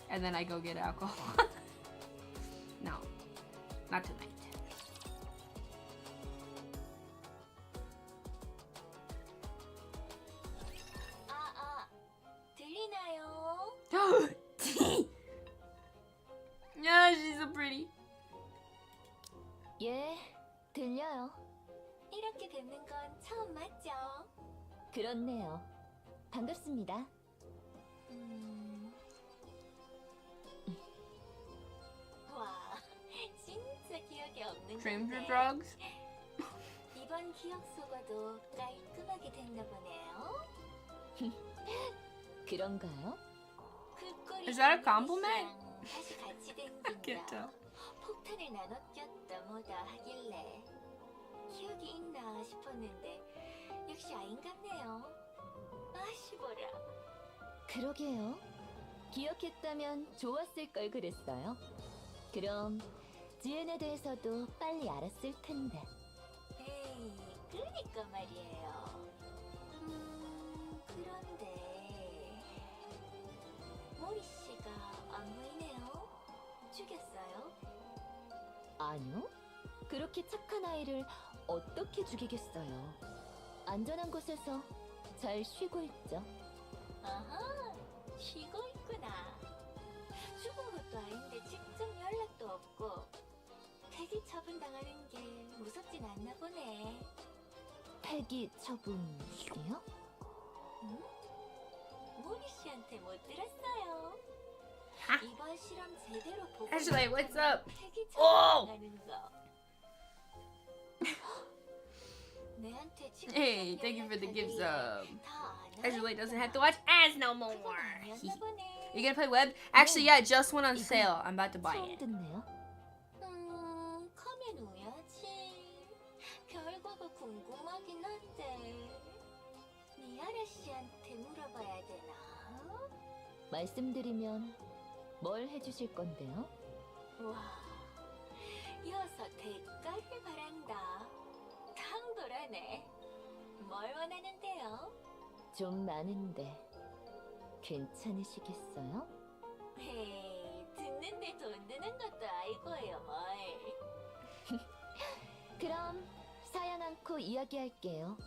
And then I go get alcohol. No. Not tonight. 들리나요? Yeah, she's so pretty. 예, 들려요. 이렇게 뵙는 건 처음 맞죠? 그렇네요. 반갑습니다. 와, 진짜 기억이 없는 Dreams 건데. or drugs? 이번 기억 속어도 깔끔하게 됐나 보네요. 그런가요? 글꼴이 Is that a compliment? 다시 같이 I can't 댕긴다. tell. 폭탄을 나눠 꼈다 뭐다 하길래 기억이 있나 싶었는데 역시 아인 같네요. 아시보라. 그러게요. 기억했다면 좋았을 걸 그랬어요. 그럼 지엔에 대해서도 빨리 알았을 텐데. 에이, 그러니까 말이에요. 그런데 모리 씨가 안 보이네요. 죽였어요? 아니요. 그렇게 착한 아이를 어떻게 죽이겠어요. 안전한 곳에서 잘 쉬고 있죠. 아하, 쉬고 있구나. 죽은 것도 아닌데 직접 연락도 없고 폐기 처분 당하는 게 무섭진 않나 보네. 폐기 처분이요? 응? 모리 씨한테 못 들었어요. 하? 이번 실험 제대로 보고 Ashley, what's up? 폐기 Oh! 처분 당하는 거. 내한테 직접 Hey, thank you for the 연락하니 gift sub. 다 Ashley doesn't have to 알았구나. watch ads no more. 그건 아니었나 보네. You gonna play web? Actually, yeah, it just went on sale. I'm about to buy 처음 it. 듣네요. 커면 우야지. 결과가 궁금하긴 한데. 미아라 씨한테 물어봐야 되나? 말씀드리면 뭘 해주실 건데요? 와, 이어서 대가를 바란다. 당돌하네. 뭘 원하는데요? 좀 많은데 괜찮으시겠어요? 헤이, 듣는데 돈 드는 것도 아니고요, 뭘. 그럼 사양 않고 이야기할게요.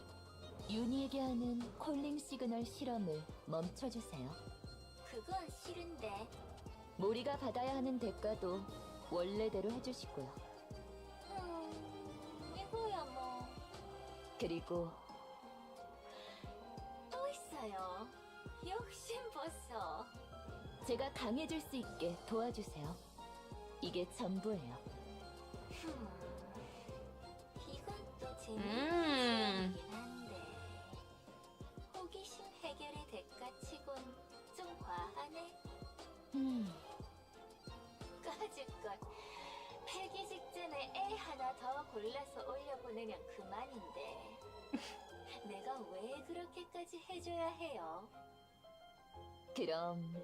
윤희에게 하는 콜링 시그널 실험을 멈춰주세요. 그건 싫은데. 모리가 받아야 하는 대가도 원래대로 해주시고요. 이거야 뭐. 그리고 또 있어요. 욕심 벗어. 제가 강해질 수 있게 도와주세요. 이게 전부예요. 이건 또 재미있는 소리이긴 한데 호기심 해결의 대가치곤 좀 과하네. 까짓것 폐기 직전에 애 하나 더 골라서 올려보내면 그만인데 내가 왜 그렇게까지 해줘야 해요? 그럼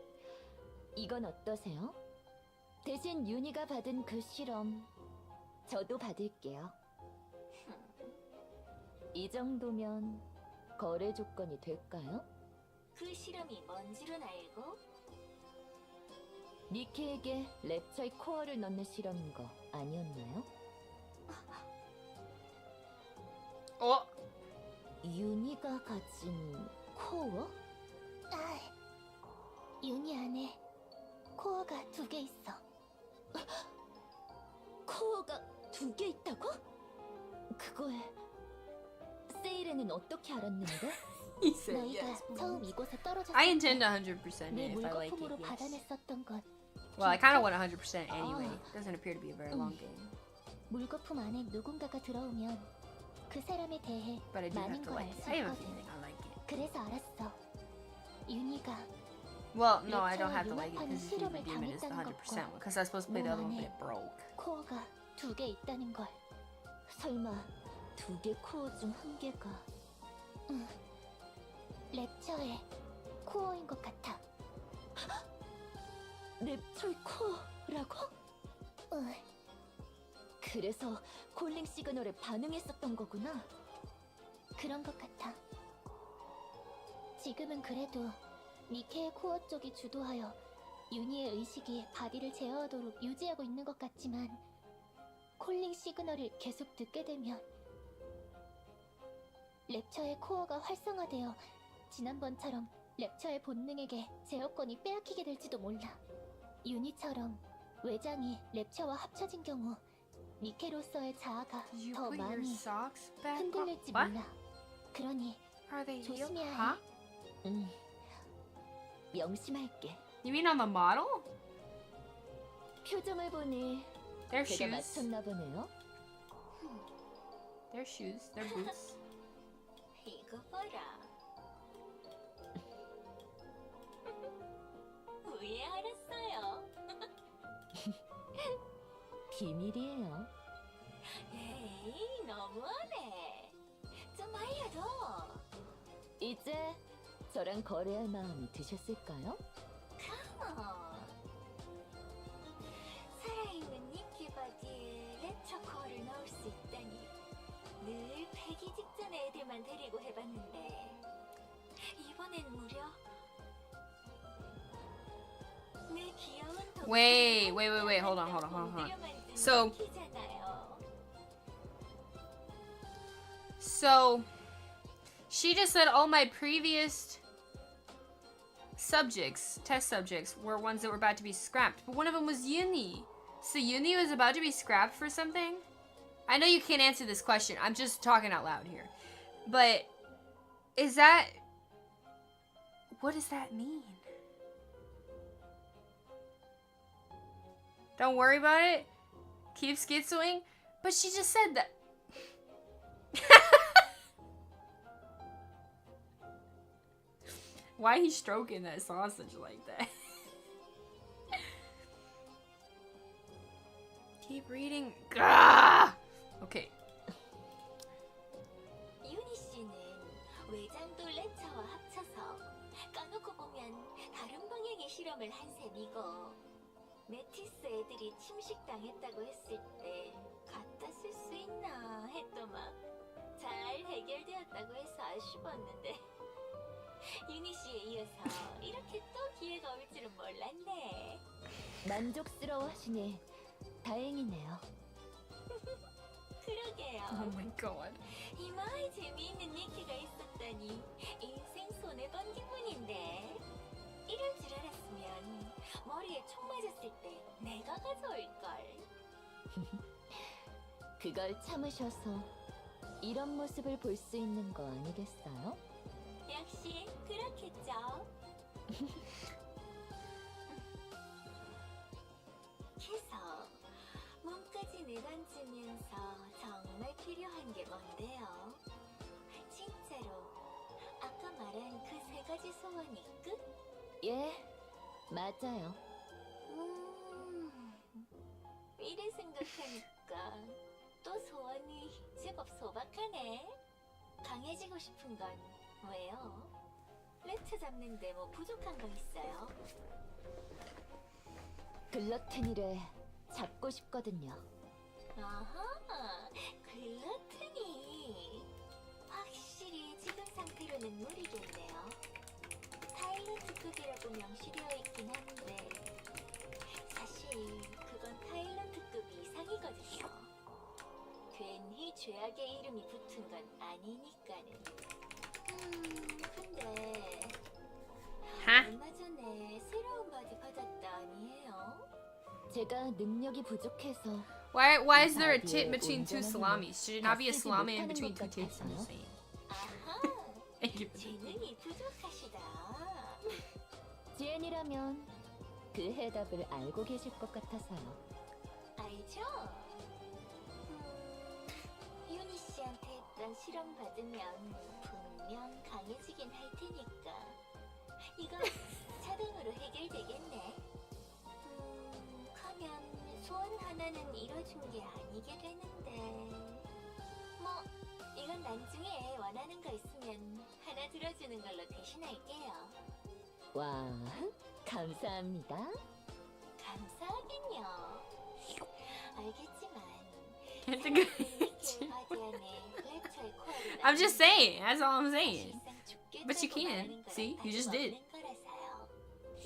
이건 어떠세요? 대신 윤희가 받은 그 실험 저도 받을게요. 이 정도면 거래 조건이 될까요? 그 실험이 뭔지는 알고? 니키에게 랩처의 코어를 넣는 실험인 거 아니었나요? 어? 윤희가 가진 코어? 윤희 안에 코어가 2개 있어. 코어가 2개 있다고? 그걸 세일에는 어떻게 알았는데? He said 너희가 yes. 처음 이곳에 떨어졌을 I intend 때 100% 내 if I like it. 물거품으로 Yes. 받아냈었던 것. Well, I kind of want 100% anyway. 아. Doesn't appear to be a very long game, 물거품 안에 누군가가 들어오면 그 사람에 대해 but I do have 많은 to 걸 like 알 it. 수 I have a 있거든. feeling I like it. 그래서 알았어. 윤희가 Well, no, I don't 랩처의 have to like it 융합하는 because if you 실험을 redeem it, it's the 당했다는 100% one. 것과 Because I was supposed to play the other one, but 몸 it broke. 코어가 2개 있다는 걸. 설마 2개 코어 중 1개가? 응. 랩처의 코어인 것 같아. 랩처의 코어라고? 응. 그래서 콜링 시그널에 반응했었던 거구나. 그런 것 같아. 지금은 그래도 니케의 코어 쪽이 주도하여 윤희의 의식이 바디를 제어하도록 유지하고 있는 것 같지만 콜링 시그널을 계속 듣게 되면 랩처의 코어가 활성화되어 지난번처럼 랩처의 본능에게 제어권이 빼앗기게 될지도 몰라. 윤희처럼 외장이 랩처와 합쳐진 경우 니케로서의 자아가 Did you 더 put your 많이 socks back on? 흔들릴지 What? 몰라. 그러니 Are they healed? 조심해야 해. Huh? 명심할게. You mean on the model? 표정을 보니 Their 제가 shoes. 맞췄나 보네요. Their shoes. Their boots. 이거 봐라. 왜 알았어요? 비밀이에요. 에이, 너무하네. 좀 알려줘. 이제 저랑 거래할 마음이 드셨을까요? 살아있는 니키 바디에 랩처 코어를 넣을 수 있다니. 늘 폐기 직전의 애들만 데리고 해봤는데 이번엔 무려 내 귀여운 Wait. Hold on. So- So, she just said all my previous test subjects, were ones that were about to be scrapped. But one of them was Uni. So Uni was about to be scrapped for something? I know you can't answer this question. I'm just talking out loud here. But is that... What does that mean? Don't worry about it. Keep schizoing. But she just said that... Why he stroking that sausage like that? Keep reading. Gah! Okay. 유니 씨는 외장도 랩처와 합쳐서 까놓고 보면 다른 방향의 실험을 한 셈이고 메티스 애들이 침식당했다고 했을 때 갖다 쓸 수 있나 했더만 잘 해결되었다고 해서 아쉬웠는데 유니 씨에 이어서 이렇게 또 기회가 올 줄은 몰랐네. 만족스러워하시니 다행이네요. 그러게요. Oh my god. 이마에 재미있는 니키가 있었다니 인생 손해본 기분인데. 이럴 줄 알았으면 머리에 총 맞았을 때 내가 가져올걸. 그걸 참으셔서 이런 모습을 볼 수 있는 거 아니겠어요? 역시 그렇겠죠. 그래서 몸까지 내던지면서 정말 필요한 게 뭔데요? 진짜로 아까 말한 그 3가지 소원이 끝? 예, 맞아요. 이래 생각하니까 또 소원이 제법 소박하네. 강해지고 싶은 건 왜요? 랩처 잡는데 뭐 부족한 거 있어요? 글러튼이래 잡고 싶거든요. 아하, 글러튼이 확실히 지금 상태로는 무리겠네요. 파일럿급이라고 명시되어 있긴 한데 사실 그건 파일럿급 이상이거든요. 괜히 죄악의 이름이 붙은 건 아니니까는. 근데 Huh? 얼마 전에 새로운 바지 받았다 아니에요? 제가 능력이 부족해서 Why is there a tit between two salamis? Should it not be a salami in between two tits? I'm just saying. 아하, Thank you. 재능이 부족하시다. 지엔이라면 그 해답을 알고 계실 것 같아서요. 알죠? 유니 씨한테 했던 실험 받으면 분명 강해지긴 할 테니까 이거 자동으로 해결되겠네. 하면 소원 하나는 이뤄준 게 아니게 되는데 뭐 이건 나중에 원하는 거 있으면 하나 들어주는 걸로 대신할게요. 와, 감사합니다. 감사하긴요. 알겠지만 It's a good. I'm just saying. That's all I'm saying. But you can. See, you just did.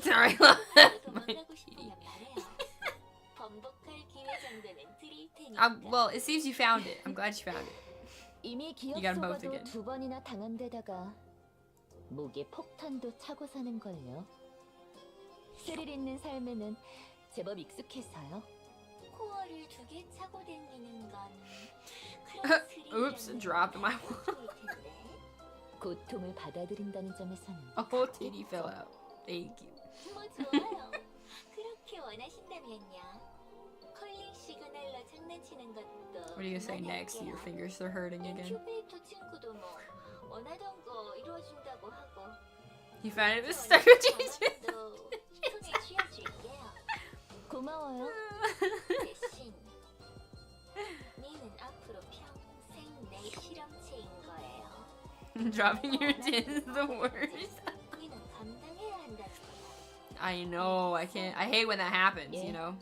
Sorry. Well, it seems you found it. I'm glad you found it. 이미 기억 got 'em both 속아도 again. 두 번이나 당한 데다가 목에 폭탄도 차고 사는 걸요. 스릴 있는 삶에는 제법 익숙해서요. 코어를 두 개 차고 다니는 건 Oops, dropped my. 고통을 받아들인다는 점에서는 A whole titty fell out. Thank you. 뭐 좋아요. 그렇게 원하신다면요. 컬링 시그널로 장난치는 것도. What are you gonna say next? Your fingers are hurting again. 인큐베이터 친구도 뭐 원하던 거 이루어준다고 하고. You found it was stuck with you. 손에 쥐어줄게요. 고마워요. 대신 니는 앞으로 평생 내 실험체인 거예요. Dropping your tin is the worst. 니는 감당해야 한다는 I know. I can't. I hate when that happens. You know.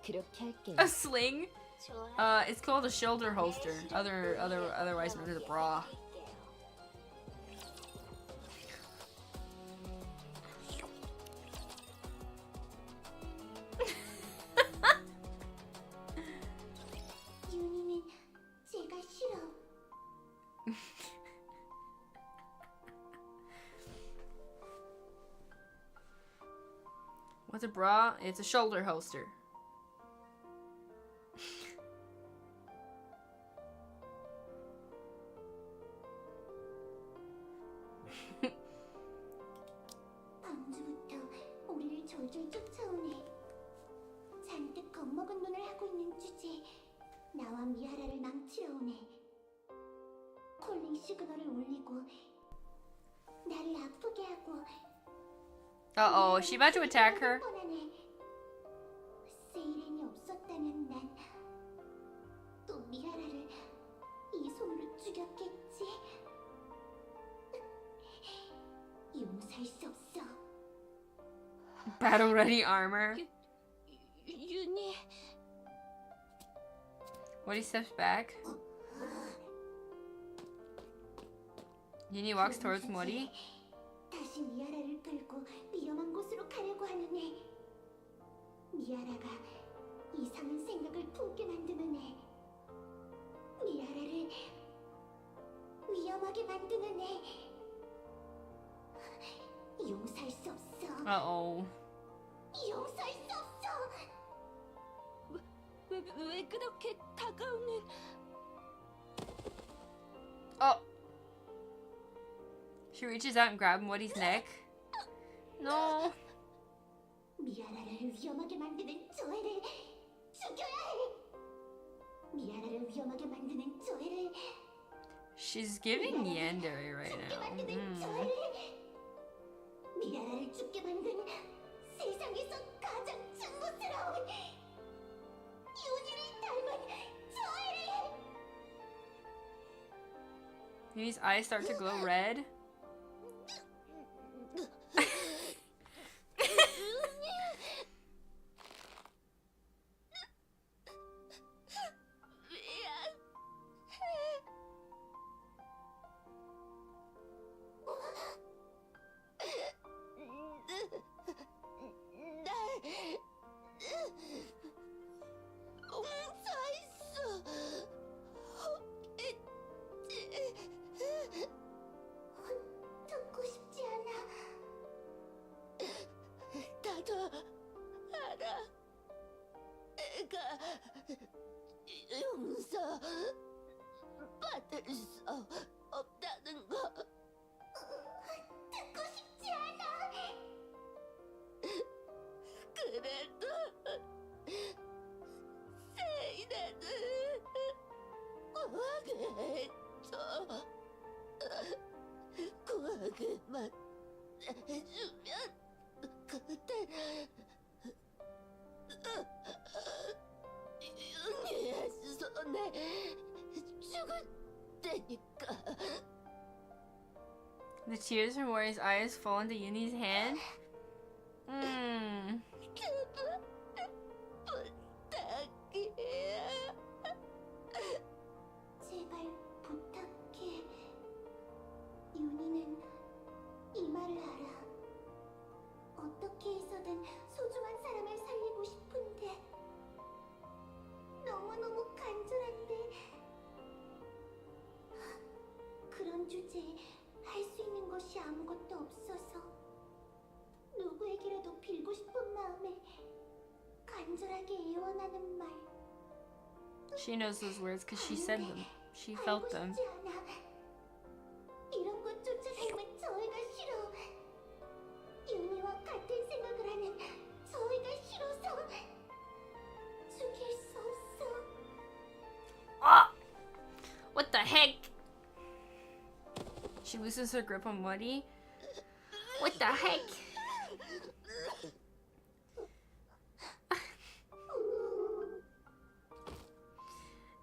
그렇게 할게요. A sling. 좋아요. It's called a shoulder holster. Otherwise known as a bra. 윤희는 제가 싫어. What's a bra? It's a shoulder holster. 방주부터 우리를 졸졸 쫓아오네. 잔뜩 겁먹은 눈을 하고 있는 주제에 나와 미하라를 망치러 오네. 콜링 시그널을 울리고 나를 아프게 하고. Uh-oh, is she about to attack her? 뻔하네. 세이렌이 없었다면 난 또 미하라를 이 손으로 죽였겠지. 용서할 수 없어. Battle ready armor. 윤희. What he steps back. Yuni walks towards Mori. 다시 미아라를 끌고 위험한 곳으로 가려고 하는 애. 미아라가 이상한 생각을 품게 만드는 애. 미아라를 위험하게 만드는 애. 용서할 수 없어. Uh-oh. 용서할 수 없어. 왜 그렇게 다가오는? Oh. She reaches out and grabs Woody's neck. No. 미아라를 위험하게 만드는 저 애를 죽여야 해. 미아라를 위험하게 만드는 저 애를 She's giving yandere right 죽게 now. 만드는 저 애를 미아라를 죽게 만든 세상에서 가장 증오스러운 윤희를 닮은 저 애를. Yumi's eyes start to glow red. 듣고 싶지 않아. 나도 알아. 내가 용서 받을 수 없다는 거. 듣고 싶지 않아. 그래도 세이라는 구하게 해줘. 구하게만 해주면 그때 윤희의 손에 죽을 테니까. The tears from Mori's eyes fall into Yuni's hand. 제발 부탁이야. 제발 부탁해. 윤희는 이 말을 알아. 어떻게 해서든 소중한 사람을 살리고 싶은데 너무너무 간절한데 그런 주제에 할 수 있는 것이 아무것도 없어서 누구에게라도 빌고 싶은 마음에 간절하게 애원하는 말. She knows those words because she said them. She felt them. 싶지 않아. 이런 것 쫓아다니면 저희가 싫어. 윤희와 같은 생각을 하는 저희가 싫어서 죽일 수 없어. Ah! What the heck? She loosens her grip on Mori. What the heck?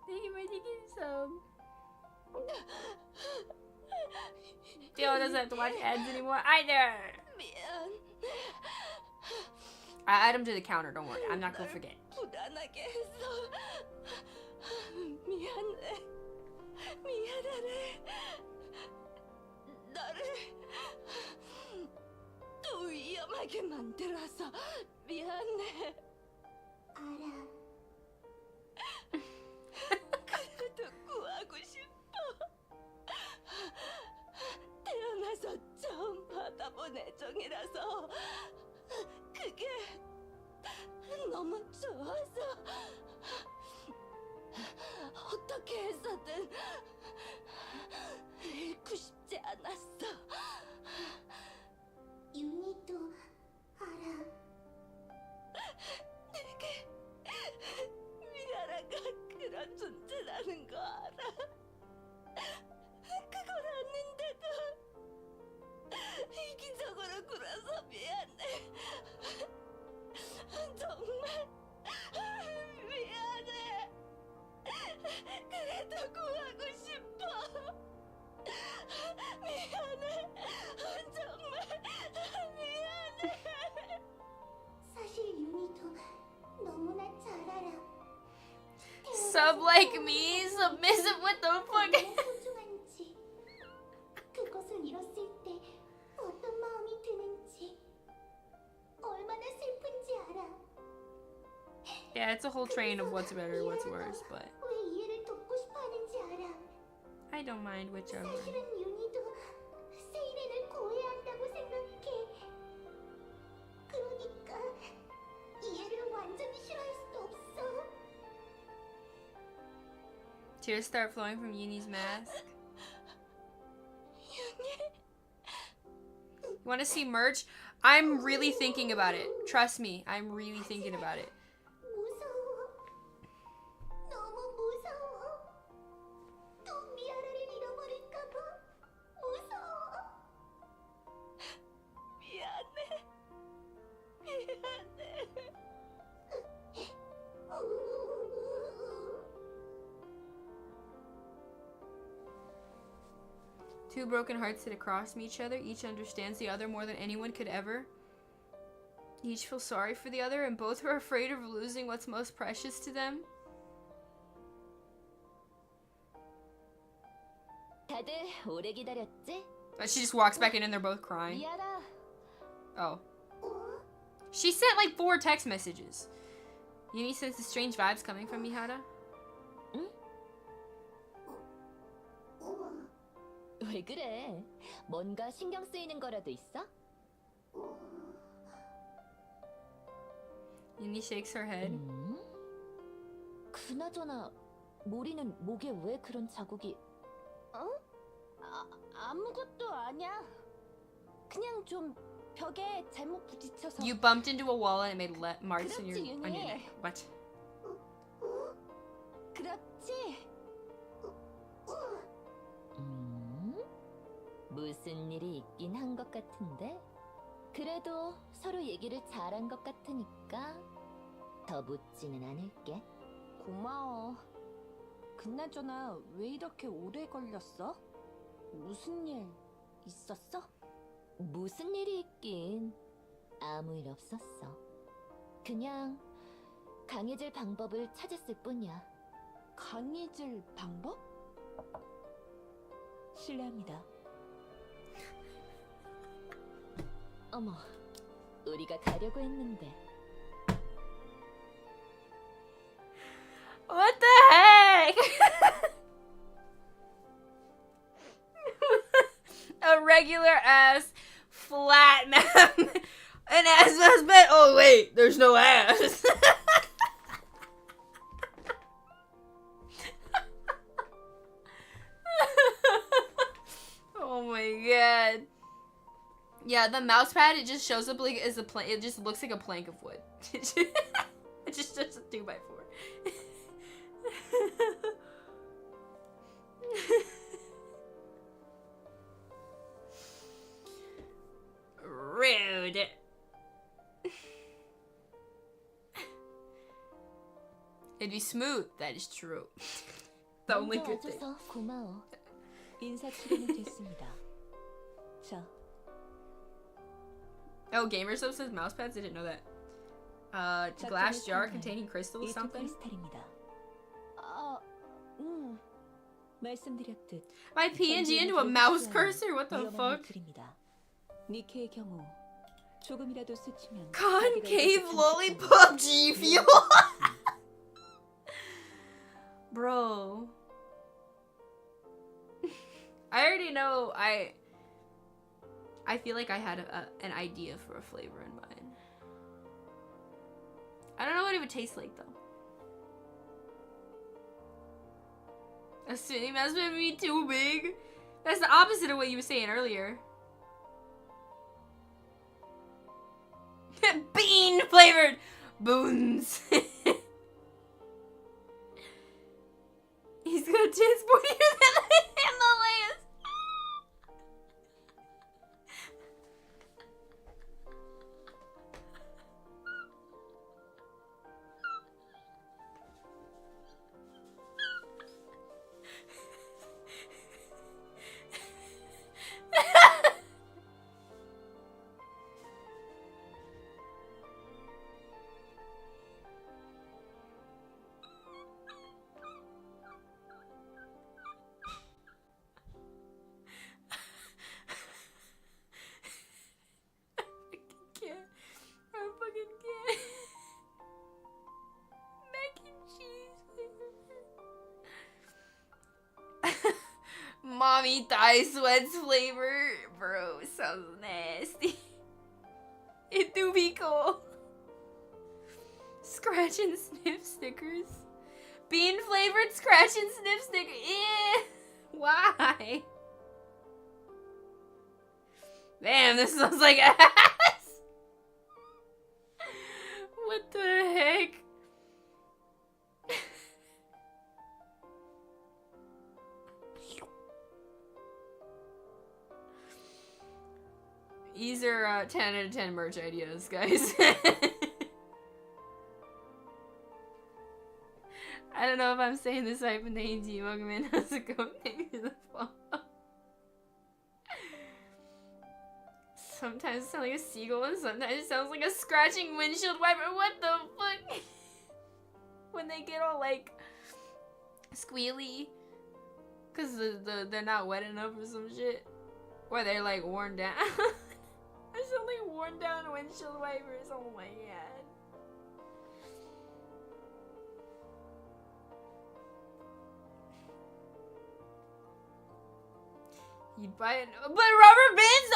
Thank you for taking some. Theo doesn't have to watch ads anymore either. 미안. I add them to the counter, don't worry. I'm not gonna forget. 불안하게 해서 미안해. 미안하네. 너를 또 위험하게 만들어서 미안해. 알아. 그래도 구하고 싶어. 태어나서 처음 받아본 애정이라서 그게 너무 좋아서 어떻게 해서든 잃고 싶지 않았어. 윤희도 알아. 내게 미아라가 그런 존재라는 거 알아. 그걸 아는데도 이기적으로 굴어서 미안해. 정말 미안해. 그래도 구하고 싶어. 미안해. 정말 미안해. 사실 윤희도 너무나 잘 알아. Sub like me? Submissive? What the fuck? 얼마나 소중한지, 그것을 잃었을 때 어떤 마음이 드는지, 얼마나 슬픈지 알아. Yeah, it's a whole train of what's better, what's worse, but 왜 이해를 돕고 싶어 하는지 알아. I don't mind whichever. 사실은 윤희도 세이렌을 구해야 한다고 생각해. 그러니까 이해를 완전히 싫어할 수도 없어. Tears start flowing from Yuni's mask. You want to see merch? I'm really thinking about it. Trust me, I'm really thinking about it. 무서워. 너무 무서워. 또 미아라를 잃어버릴까봐 무서워. 미안해. 미안해. Two broken hearts sit across from each other. Each understands the other more than anyone could ever. Each feel sorry for the other, and both are afraid of losing what's most precious to them. 다들 오래 기다렸지? But she just walks back in and they're both crying. 미안하. Oh. She sent like 4 text messages. Uni senses strange vibes coming from Mihara. 왜 그래? 뭔가 신경 쓰이는 거라도 있어? Uni shakes her head. 그나저나 모리는 목에 왜 그런 자국이? 아무것도 아니야. 그냥 좀 벽에 잘못 부딪혀서. You bumped into a wall and it made marks on your 그렇지, neck. 윤희. What? 그렇지? 무슨 일이 있긴 한 것 같은데? 그래도 서로 얘기를 잘한 것 같으니까 더 묻지는 않을게. 고마워. 그나저나 왜 이렇게 오래 걸렸어? 무슨 일 있었어? 무슨 일이 있긴 아무 일 없었어. 그냥 강해질 방법을 찾았을 뿐이야. 강해질 방법? 실례합니다. 어머, 우리가 가려고 했는데. What the heck? A regular ass flat man. An ass bed. Oh wait, there's no ass. Oh my god. Yeah, the mouse pad, it just shows up like as a plank. It just looks like a plank of wood. It just shows a 2x4. Rude. It'd be smooth. That is true. The only good thing. 와줘서 고마워. 인사 치료는 됐습니다. 자, Oh, Gamersub says mouse pads. I didn't know that. Glass jar containing crystals, 이투 something. 크리스탈입니다. 말씀드렸듯 My PNG into a mouse cursor? What the 위험한 fuck? 물질입니다. 니케의 경우 조금이라도 스치면 Concave lollipop G Fuel. Bro. I already know. I feel like I had an idea for a flavor in mind. I don't know what it would taste like though. A city mouse would be too big. That's the opposite of what you were saying earlier. Bean flavored boons. He's gonna transport you to the Himalayas. I fucking can't. Mac and cheese. Mommy thigh sweats flavor. Bro, sounds nasty. It do be cool. Scratch and sniff stickers. Bean flavored scratch and sniff sticker. Eh. Why? Damn, this smells like ass. What the heck? These are 10 out of 10 merch ideas, guys. I don't know if I'm saying this right, but Name's Mugman has a goat name in the fall. Sometimes it sounds like a seagull and sometimes it sounds like a scratching windshield wiper. What the fuck? When they get all like squealy. Cause they're not wet enough or some shit. Or they're like worn down. There's only worn down windshield wipers. Oh my god. You'd buy it, but rubber bands.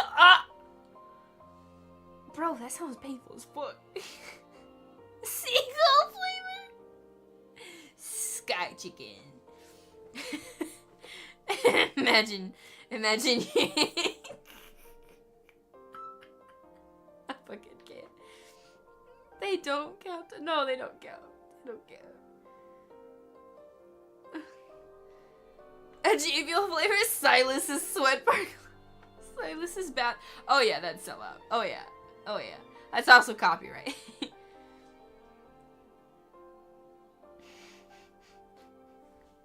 Bro, that sounds painful as fuck. Seagull flavor. Sky chicken. imagine. I fucking can't. They don't count. No, they don't count. They don't count. A G Fuel flavor is Silas's sweat park. Silas's bath. Oh yeah, that's sellout. Oh yeah. Oh yeah. That's also copyright.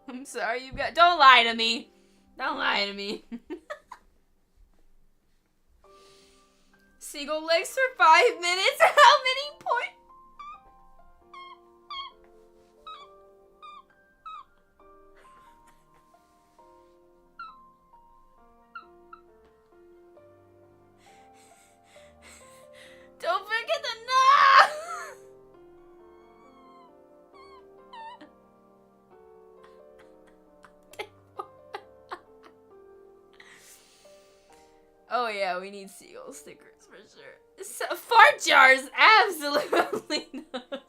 I'm sorry, you got. Don't lie to me. Don't lie to me. Seagull legs for 5 minutes. How many points? Don't forget the no. Oh yeah, we need seagull stickers for sure. So, fart jars, absolutely not.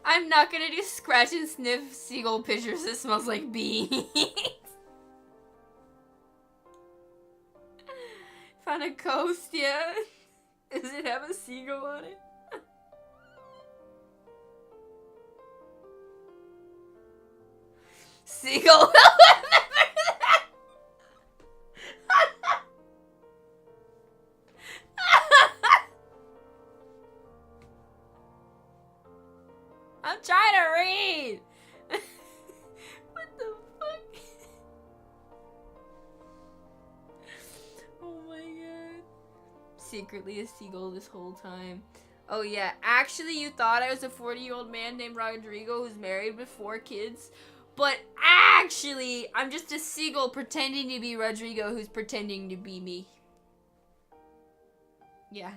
I'm not gonna do scratch and sniff seagull pictures. It smells like bees. Found a coast, yeah. Does it have a seagull on it? Seagull. I'm trying to read. What the fuck? Oh my god. Secretly a seagull this whole time. Oh yeah, actually you thought I was a 40-year-old man named Rodrigo who's married with 4 kids. But actually, I'm just a seagull pretending to be Rodrigo who's pretending to be me. Yeah.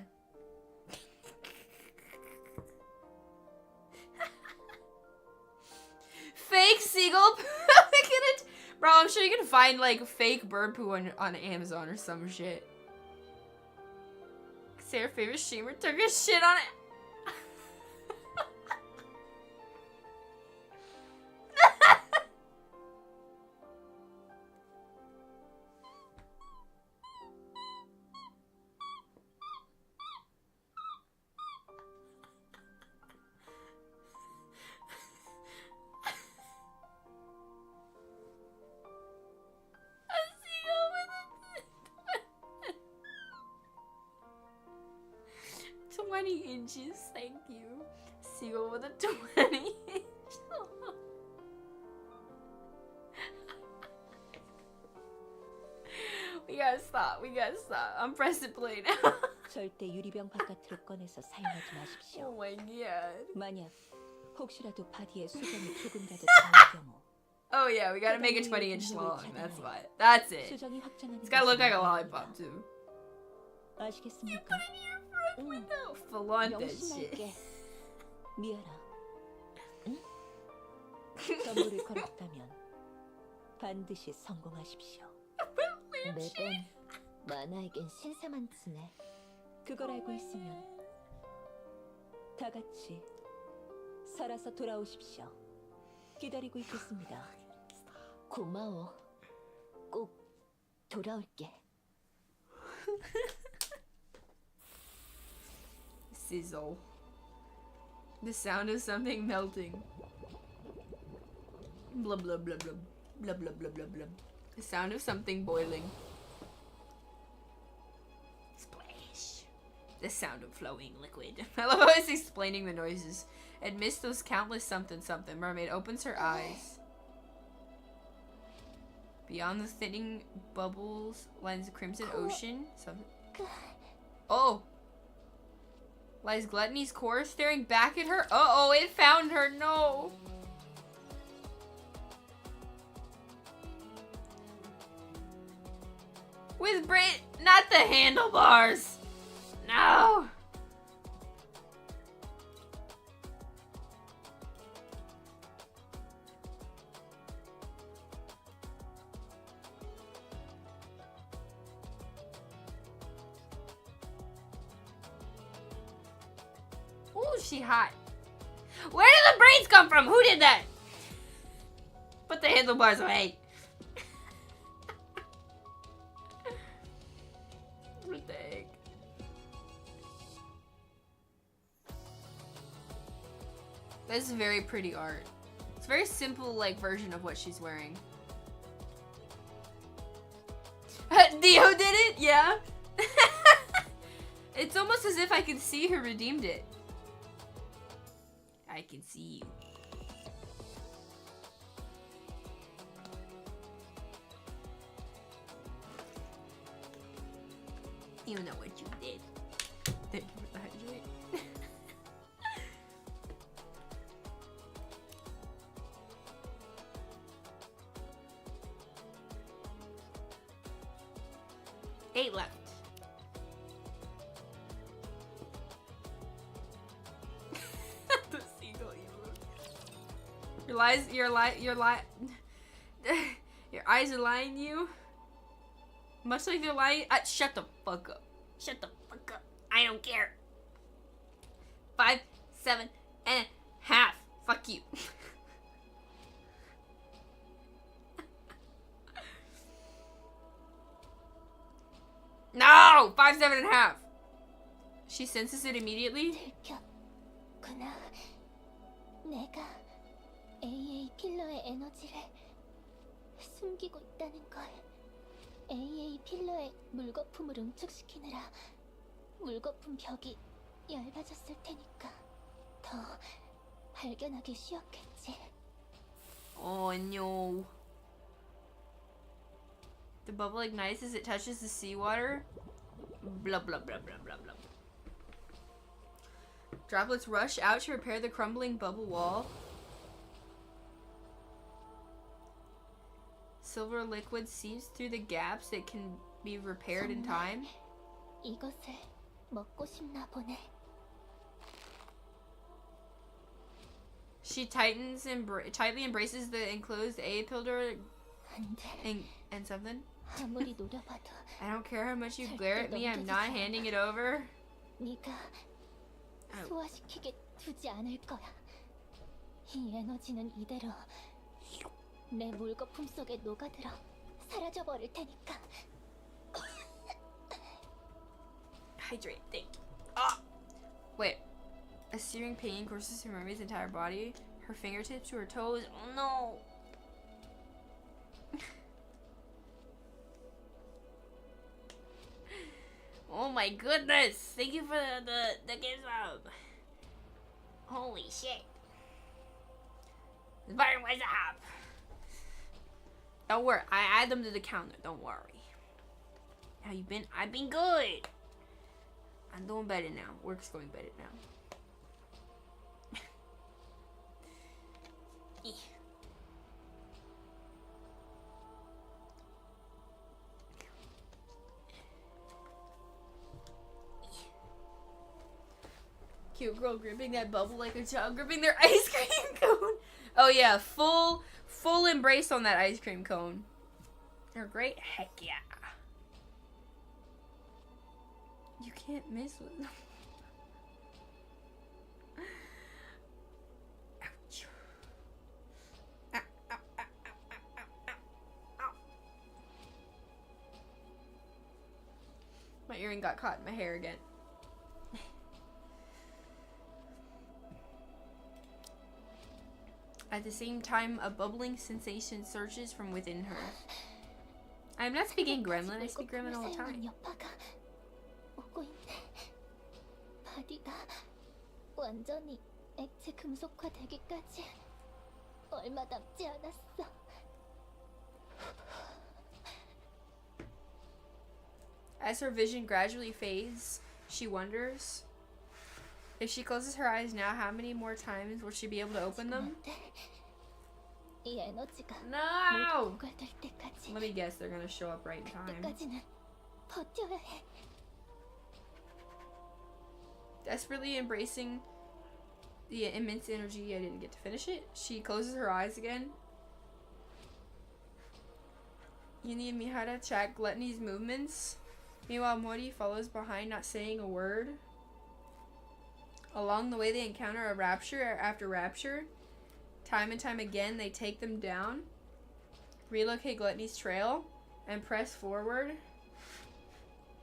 Fake seagull poo. Bro, I'm sure you can find like fake bird poo on Amazon or some shit. Say her favorite streamer took a shit on it. Inches, thank you. Seagull with a 20 inch. We gotta stop. I'm pressing play now. 절대 유리병 바깥으로 꺼내서 사용하지 Oh 마십시오. my god. 만약 혹시라도 바디에 수정이 조금이라도 닿을 경우 Oh yeah, we gotta make it 20 inch long. That's why. That's it. 수정이 확장하는 It's gotta look like a 것은 lollipop too. 아시겠습니까? No, flaunt that shit. 명심할게. 미아라. 응? 선물을 걸었다면 반드시 성공하십시오. 매번 만화에겐 신세만 치네. 그걸 알고 있으면 다 같이 살아서 돌아오십시오. 기다리고 있겠습니다. 고마워. 꼭 돌아올게. Sizzle. The sound of something melting. Blub blub blub blub. Blub blub blub blub blub. The sound of something boiling. Splash. The sound of flowing liquid. I love how it's explaining the noises. Amidst those countless something something, mermaid opens her eyes. Beyond the thinning bubbles lies the crimson ocean. Something. Oh! Lies Gluttony's core staring back at her. Uh-oh, it found her. No! With not the handlebars! No! Ooh, she hot. Where did the braids come from? Who did that? Put the handlebars away. What the heck? This is very pretty art. It's a very simple, like, version of what she's wearing. Dio did it? Yeah. It's almost as if I can see who redeemed it. I can see you. You know what you did. Thank you for the hydrate. Eight left. The seagull emote. Your eyes are lying to you. Much like they're lying. Shut the fuck up. Shut the fuck up. I don't care. 5, 7 and a half. Fuck you. No! 5, 7 and a half. She senses it immediately. 들켰구나. 내가 AA 필러의 에너지를 숨기고 있다는 걸. AA 필러의 물거품을 응축시키느라 물거품 벽이 얇아졌을 테니까 더 발견하기 쉬웠겠지. Oh no. The bubble ignites as it touches the seawater. Blah blah blah blah blah blah. Droplets rush out to repair the crumbling bubble wall. Silver liquid seeps through the gaps that can be repaired in time. 이것을 먹고 싶나 보네. She tightly embraces the enclosed A pillar 안 돼. and something. 아무리 노려봐도 I don't care how much you glare at me, I'm not handing it over. 네가 소화시키게 두지 않을 거야. 이 에너지는 이대로 내 물거품 속에 녹아들어 사라져 버릴 테니까. Hydrate, thank you. Ah! Wait. A searing pain courses through Mermaid's entire body, her fingertips to her toes. Oh no! Oh my goodness! Thank you for the gift sub. Holy shit! Burn, what's up? Don't worry, I add them to the counter. Don't worry. How you been? I've been good. I'm doing better now. Work's going better now. Cute girl gripping that bubble like a child gripping their ice cream cone. Oh yeah, full embrace on that ice cream cone. They're great. Heck yeah. You can't miss with them. Ouch. Ow, ow, ow, ow, ow, ow, ow, ow. My earring got caught in my hair again. At the same time, a bubbling sensation surges from within her. I'm not speaking gremlin, I speak gremlin all the time. 여파가 오고 있네. 바디가 완전히 액체 금속화 되기까지 얼마 남지 않았어. As her vision gradually fades, she wonders if she closes her eyes now, how many more times will she be able to open them? 이 에너지가 No! 모두 고갈될 때까지 Let me guess, they're gonna show up right in time. 그때까지는 버텨야 해. Desperately embracing the immense energy, I didn't get to finish it. She closes her eyes again. Yuni and Mihara track Gluttony's movements. Meanwhile, Mori follows behind, not saying a word. Along the way, they encounter a rapture after rapture. Time and time again, they take them down, relocate Gluttony's trail, and press forward.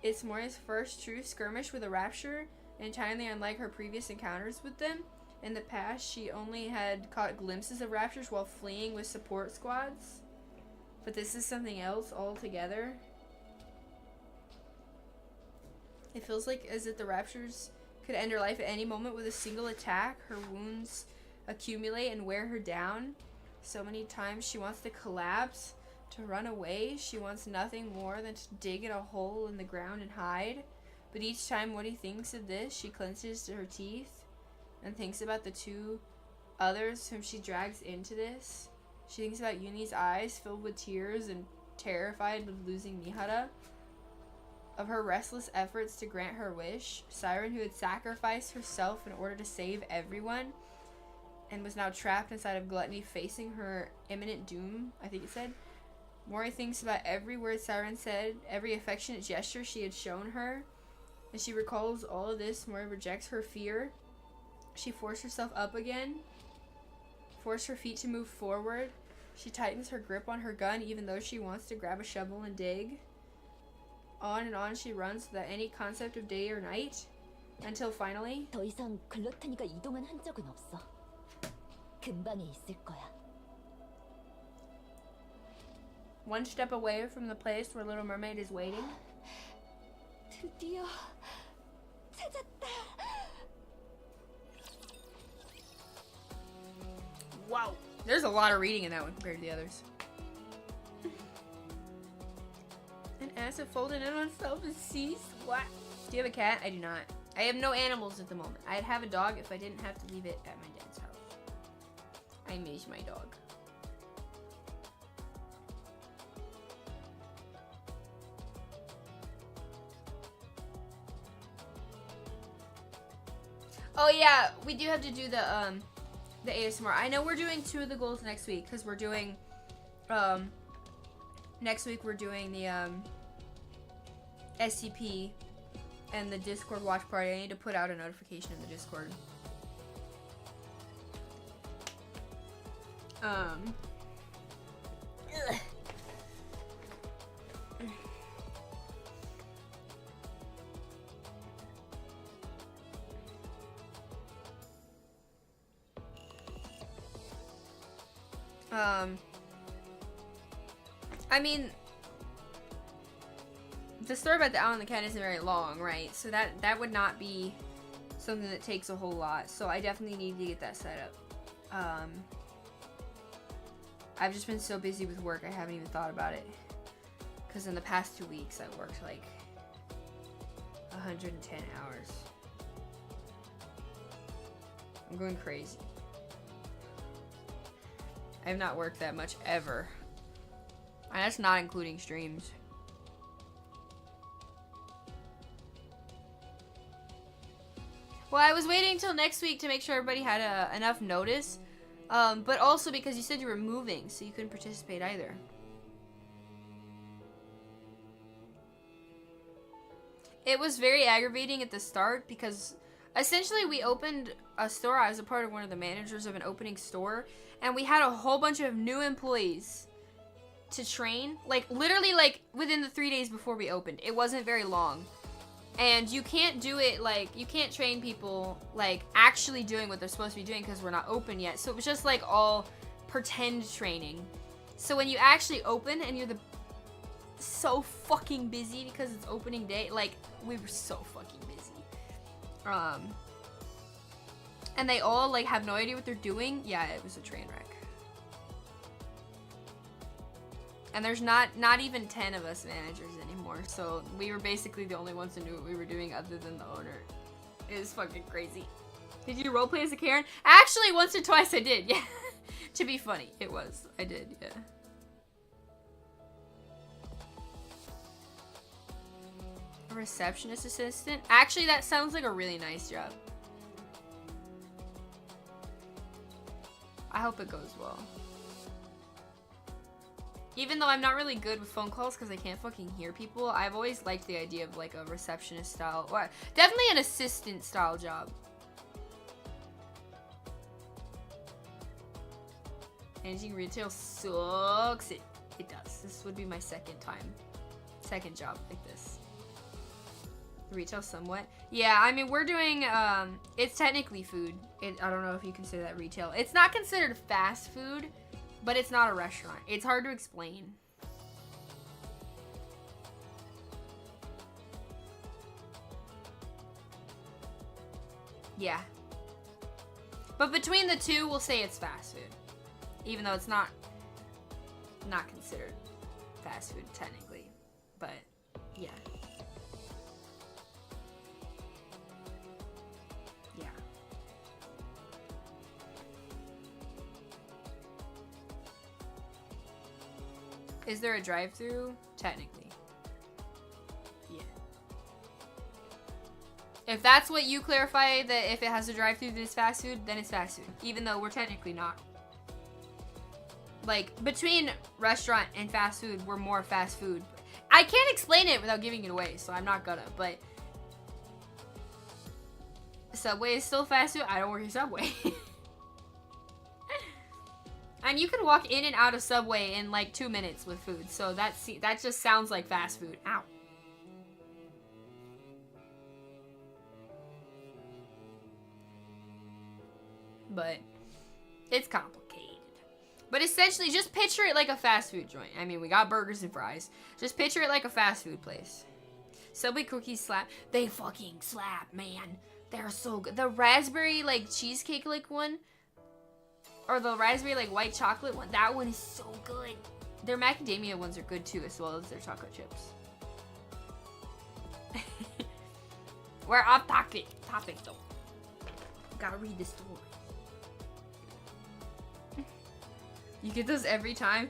It's Mori's first true skirmish with a rapture, entirely unlike her previous encounters with them. In the past, she only had caught glimpses of raptures while fleeing with support squads. But this is something else altogether. It feels like as if the raptures could end her life at any moment with a single attack. Her wounds accumulate and wear her down. So many times she wants to collapse, to run away. She wants nothing more than to dig in a hole in the ground and hide. But each time Mori thinks of this, she clenches her teeth and thinks about the two others whom she drags into this. She thinks about Yuni's eyes filled with tears and terrified of losing Mihara. Of her restless efforts to grant her wish. Siren, who had sacrificed herself in order to save everyone and was now trapped inside of Gluttony, facing her imminent doom, I think it said. Mori thinks about every word Siren said, every affectionate gesture she had shown her. As she recalls all of this, Mori rejects her fear. She forced herself up again, forced her feet to move forward. She tightens her grip on her gun even though she wants to grab a shovel and dig. On and on she runs without any concept of day or night, until finally, 더 이상 글러트니가 이동한 흔적은 없어. 근방에 있을 거야. one step away from the place where Little Mermaid is waiting. 드디어 찾았다. Wow. There's a lot of reading in that one compared to the others. An acid folded in on itself is ceased. What? Do you have a cat? I do not. I have no animals at the moment. I'd have a dog if I didn't have to leave it at my dad's house. I miss my dog. Oh yeah, we do have to do the ASMR. I know we're doing 2 of the goals next week because we're doing next week we're doing the SCP and the Discord watch party. I need to put out a notification in the Discord. I mean, the story about the owl and the cat isn't very long, right? So that would not be something that takes a whole lot. So I definitely need to get that set up. I've just been so busy with work, I haven't even thought about it. Because in the past 2 weeks, I worked like 110 hours. I'm going crazy. I have not worked that much ever. And that's not including streams. Well, I was waiting until next week to make sure everybody had enough notice. But also because you said you were moving, so you couldn't participate either. It was very aggravating at the start because essentially we opened a store. I was a part of one of the managers of an opening store, and we had a whole bunch of new employees to train, like literally like within the 3 days before we opened. It wasn't very long. And you can't do it, like, you can't train people, like, actually doing what they're supposed to be doing because we're not open yet. So it was just, like, all pretend training. So when you actually open and you're so fucking busy because it's opening day, like, we were so fucking busy. and they all like have no idea what they're doing. Yeah, it was a train wreck. And there's not even 10 of us managers anymore, so we were basically the only ones who knew what we were doing other than the owner. It was fucking crazy. Did you roleplay as a Karen? Actually, once or twice I did, yeah. To be funny, it was. I did, yeah. A receptionist assistant? Actually, that sounds like a really nice job. I hope it goes well. Even though I'm not really good with phone calls because I can't fucking hear people, I've always liked the idea of like a receptionist style, or definitely an assistant style job. Managing retail sucks. It does. This would be my second job like this. Retail somewhat. Yeah, I mean we're doing it's technically food. I don't know if you consider that retail. It's not considered fast food. But it's not a restaurant. It's hard to explain. Yeah. But between the two, we'll say it's fast food. Even though it's not considered fast food technically. But yeah. Yeah. Is there a drive-through? Technically. Yeah. If that's what you clarify, that if it has a drive-through then it's fast food, then it's fast food. Even though we're technically not. Like, between restaurant and fast food, we're more fast food. I can't explain it without giving it away, so I'm not gonna, but... Subway is still fast food? I don't work at Subway. And you can walk in and out of Subway in like 2 minutes with food, so that just sounds like fast food. Ow. But it's complicated. But essentially, just picture it like a fast food joint. I mean, we got burgers and fries. Just picture it like a fast food place. Subway cookies slap. They fucking slap, man. They're so good. The raspberry like cheesecake like one. Or the raspberry like white chocolate one. That one is so good. Their macadamia ones are good too, as well as their chocolate chips. We're off topic though. Gotta read the story. You get those every time?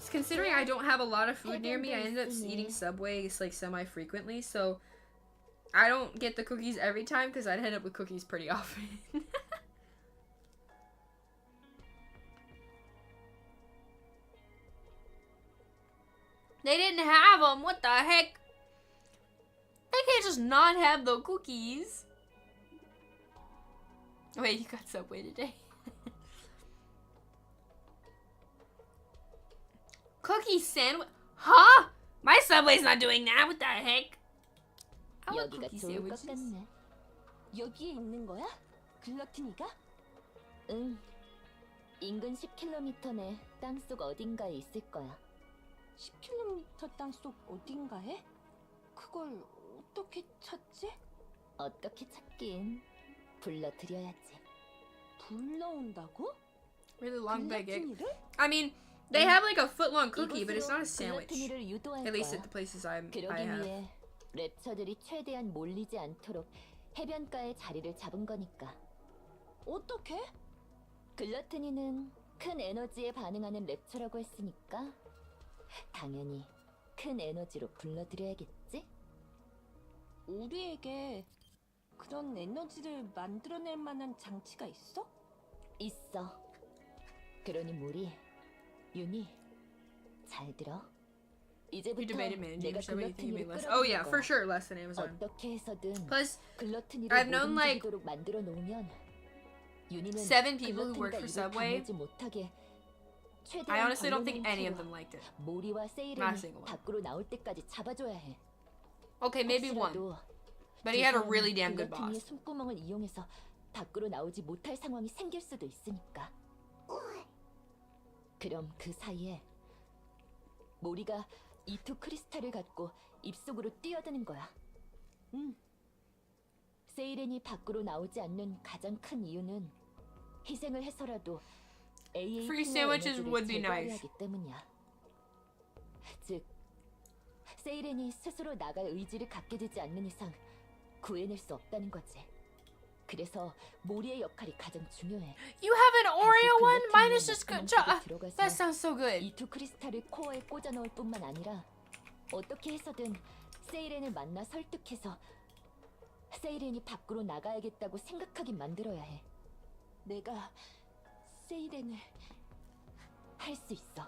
Considering I don't have a lot of food near me, I end up eating Subway like semi-frequently, so I don't get the cookies every time because I'd end up with cookies pretty often. They didn't have them. What the heck? They can't just not have the cookies. Wait, you got Subway today? Cookie sandwich? Huh? My Subway's not doing that. What the heck? I want 여기가 cookie 좋을 것 sandwiches. 같네. 여기에 있는 거야? 글러티니가? 응. 인근 10km 내 땅속 어딘가에 있을 거야. 10km 땅속 어딘가에? 그걸 어떻게 찾지? 어떻게 찾긴. 불러드려야지. 불러온다고? Really long baguette. 글러티니를? I mean, they have like a foot-long cookie, but it's not a 이곳으로 sandwich. 글러티니를 유도할 At least 거야. at the places I 그러기 have. 위해 랩처들이 최대한 몰리지 않도록 해변가에 자리를 잡은 거니까. 어떻게? 글러트니는 큰 에너지에 반응하는 랩처라고 했으니까 당연히 큰 에너지로 불러드려야겠지? 우리에게 그런 에너지를 만들어낼 만한 장치가 있어? 있어. 그러니 우리 윤희 잘 들어. You 이제부터 debated managing, 내가 so what do you think you made 글러트니를 less? Oh yeah, 끌어들일 for 거야. sure less than Amazon. 어떻게 해서든 Plus, 글러트니를 I've 못 known, like, 움직이도록 만들어 놓으면 윤희는 7 people who work 글러트니가 for 입을 Subway. 다물지 못하게 I 최대한 honestly don't think any of 걸러놓은 them liked it. 채로 모리와 Not a 세이렌이 single one. 밖으로 나올 때까지 잡아줘야 해. Okay, maybe one. 혹시라도 But he had a 두 really 사람이 damn good 글러트니의 boss. 숨구멍을 이용해서 밖으로 나오지 못할 상황이 생길 수도 있으니까. 그럼 그 사이에 모리가 이 두 크리스탈을 갖고 입속으로 뛰어드는 거야. 응. 세이렌이 밖으로 나오지 않는 가장 큰 이유는 희생을 해서라도 AA Free 핑어 sandwiches 에너지를 would be 제거해야 nice. 하기 때문이야. 즉, 세이렌이 스스로 나갈 의지를 갖게 되지 않는 이상 구해낼 수 없다는 거지. 그래서 모리의 역할이 가장 중요해. You have an Oreo 다시 one? 글래티니아 Mine is just good. 목구멍 속에 들어가서 That sounds so good. 이 두 크리스탈을 코어에 꽂아 넣을 뿐만 아니라 어떻게 해서든 세이렌을 만나 설득해서 세이렌이 밖으로 나가야겠다고 생각하게 만들어야 해. 내가 세이렌을 할 수 있어.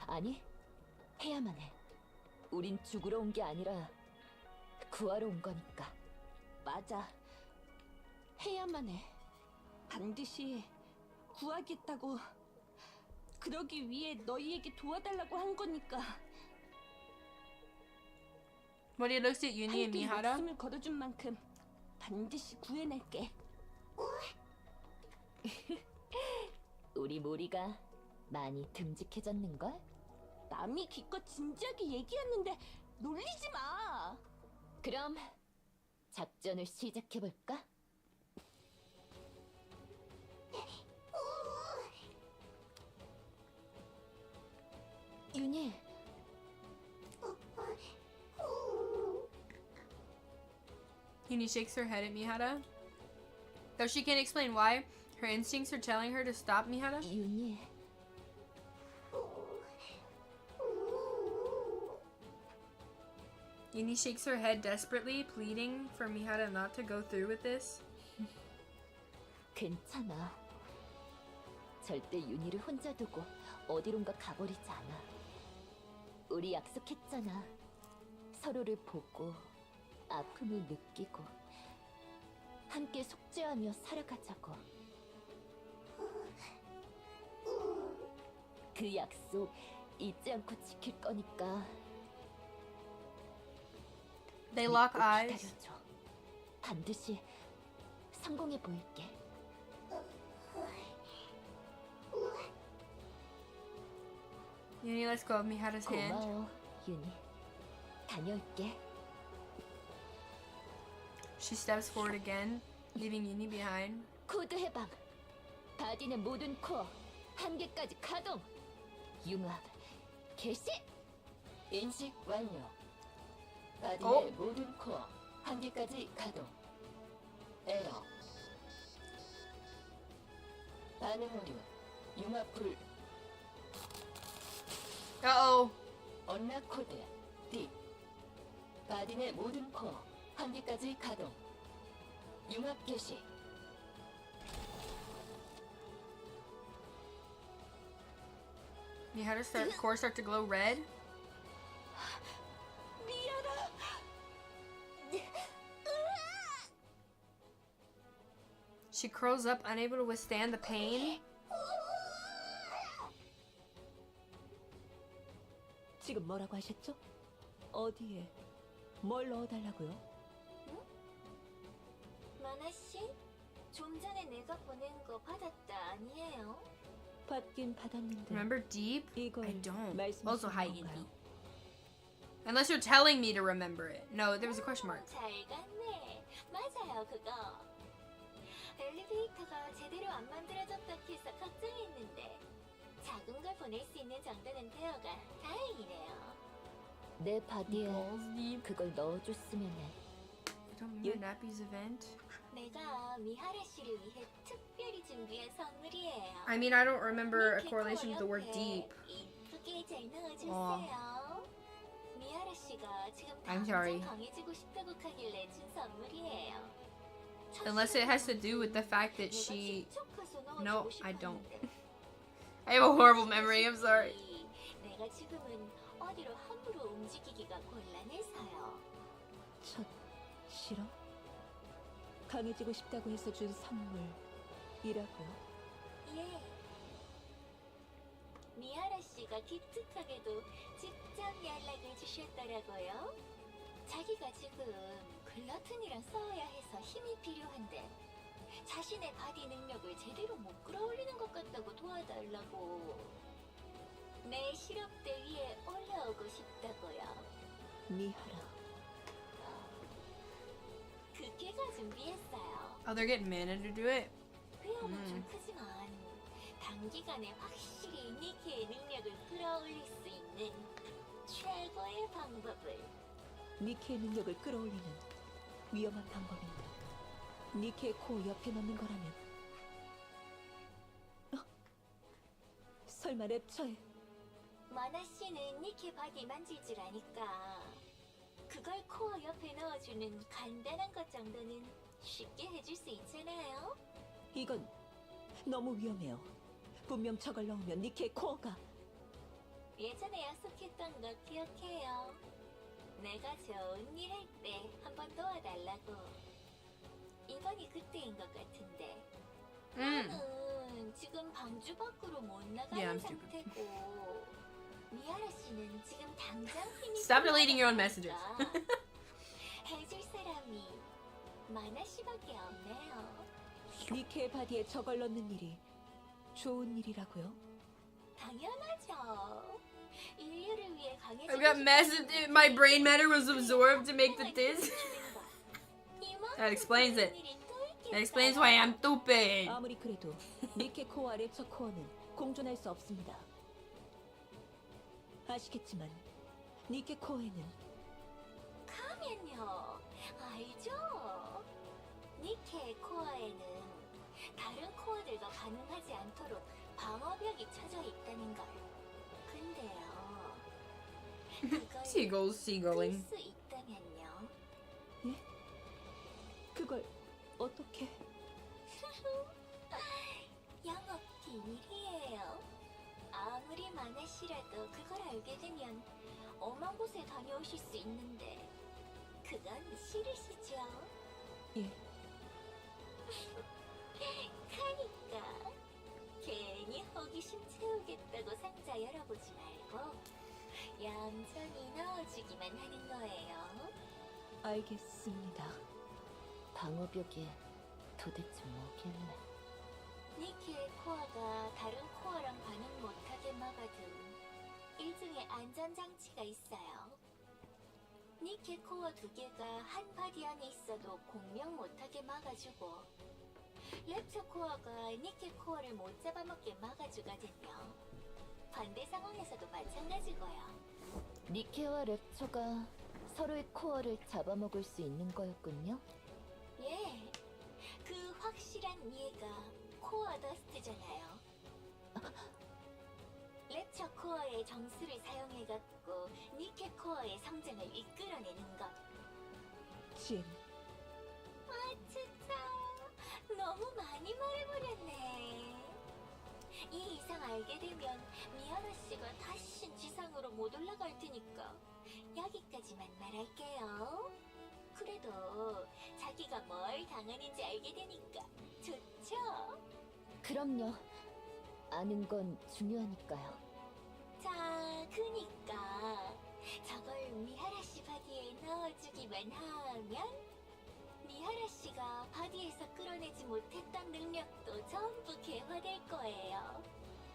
아니, 해야만 해. 우린 죽으러 온 게 아니라 구하러 온 거니까. 맞아. 해야만 해. 반드시 구하겠다고. 그러기 위해 너희에게 도와달라고 한 거니까. When he looks at Uni and 함께 Mihara, 목숨을 걸어준 만큼 반드시 구해낼게. 우리 모리가 많이 듬직해졌는걸? 남이 기껏 진지하게 얘기했는데 놀리지 마. 그럼 작전을 시작해볼까? 윤희, Uni shakes her head at Mihara. Though she can't explain why, her instincts are telling her to stop Mihara. 윤희. Uni shakes her head desperately, pleading for Mihara not to go through with this. 괜찮아. 절대 윤희를 혼자 두고 어디론가 가버리지 않아. 우리 약속했잖아. 서로를 보고 아픔을 느끼고 함께 속죄하며 살아가자고. 그 약속 잊지 않고 지킬 거니까. They lock 믿고 eyes. 기다려줘. 반드시 성공해 보일게. Uni lets go of Mihara's hand. 고마워, 윤희. 다녀올게. She steps forward again, leaving Uni behind. 코드 해방. 바디의 모든 코어 한 개까지 가동. 융합 개시. 인식 완료. 바디의 모든 코어 한 개까지 가동. 에러. 반응 오류. 융합 불. Uh-oh. 언락 코드. D. 바디의 모든 코어 한 개까지 가동. 융합 개시. Mihara's core start to glow red. 미안해. She curls up, unable to withstand the pain. 지금 뭐라고 하셨죠? 어디에? 뭘 넣어달라고요? 마나 씨, 좀 전에 내가 보낸 거 받았다 아니에요? 받긴 받았는데. Remember deep? 이걸 I don't. 말씀하시는 Also high 건가요? indie. Unless you're telling me to remember it. No, there was a question mark. 잘 갔네. 맞아요, 그거. 엘리베이터가 제대로 안 만들어졌다 해서 걱정했는데 작은 걸 보낼 수 있는 정도는 되어가 다행이네요. 내 바디에 Balls deep. 그걸 넣어줬으면 해. I don't remember Nappy's event. 내가 미하라 씨를 위해 특별히 준비한 선물이에요. I mean, I don't remember a correlation with the word deep. 이쁘게 잘 넣어줬어요. 미하라 씨가 지금 I'm sorry. 당장 강해지고 싶다고 하길래 준 선물이에요. Unless it has to do with the fact that she... 내가 직접 가서 넣어주고 No, I don't. 싶었는데. I have a horrible memory, I'm sorry. 내가 지금은 어디로 함부로 움직이기가 곤란해서요. 첫 싫어? 강해지고 싶다고 해서 준 선물이라고요? 예. 미하라 씨가 기특하게도 직접 연락을 주셨더라고요. 자기가 지금 글러튼이랑 싸워야 해서 힘이 필요한데 자신의 바디 능력을 제대로 못 끌어올리는 것 같다고 도와달라고. 내 실업대 위에 올라오고 싶다고요. 미하라. 그렇게 가지고 준비했어요. Oh, they're getting Mana to do it? 회원은 좀 크지만 단기간에 확실히 니키의 능력을 끌어올릴 수 있는 최고의 방법을. 니케의 능력을 끌어올리는 위험한 방법입니다. 니케의 코 옆에 넣는 거라면 설마 랩처에 마나 씨는 니키 바디 만질 줄 아니까 그걸 코어 옆에 넣어주는 간단한 것 정도는 쉽게 해줄 수 있잖아요. 이건 너무 위험해요. 분명 저걸 넣으면 니케의 코어가 예전에 약속했던 거 기억해요. 내가 좋은 일 할 때 한번 도와달라고. 이번이 그때인 것 같은데. 나는 지금 방주 밖으로 못 나가는 Yeah, I'm stupid. 상태고 미아라 씨는 지금 당장 힘이 Stop deleting your own messages. 필요하니까 해줄 사람이 마나 씨밖에 없네요. 니케의 바디에 저걸 넣는 일이 좋은 일이라고요? 당연하죠. 인류를 위해 강해지고 I've got massive. My brain matter was absorbed to make the disc. That explains it. That explains why I'm stupid. 아무리 그래도 니케 코어와 랩처 코어는 공존할 수 없습니다. 아시겠지만 니케 코어에는 하면요. 알죠? 니케 코어에는 다른 코어들과 반응하지 않도록 방어벽이 쳐져 있다는 걸. 근데요. 그걸 Seagulls seagulling. 끌수 있다면요. 그걸 어떻게 영업 비밀이에요. 아무리 마나씨라도 그걸 알게 되면 엄한 곳에 다녀오실 수 있는데 그건 싫으시죠? 예. 그러니까 괜히 호기심 채우겠다고 상자 열어보지 말고 얌전히 넣어주기만 하는 거예요. 알겠습니다. 방어벽이 도대체 뭐길래? 니키의 코어가 다른 코어랑 반응 못하게 막아둔 일종의 안전장치가 있어요. 니키 코어 2개가 한 바디 안에 있어도 공명 못하게 막아주고 랩처 코어가 니키 코어를 못 잡아먹게 막아주거든요. 반대 상황에서도 마찬가지고요. 니케와 랩처가 서로의 코어를 잡아먹을 수 있는 거였군요. 예, 그 확실한 이해가 코어 더스트잖아요. 랩처 코어의 정수를 사용해갖고 니케 코어의 성장을 이끌어내는 것. 진, 아, 진짜 너무 많이 말해버렸네. 이 이상 알게 되면 미아라 씨가 다신 지상으로 못 올라갈 테니까 여기까지만 말할게요. 그래도 자기가 뭘 당하는지 알게 되니까 좋죠? 그럼요. 아는 건 중요하니까요. 자, 그니까 저걸 미하라 씨 바디에 넣어주기만 하면 미하라 씨가 바디에서 끌어내지 못했던 능력도 전부 개화될 거예요.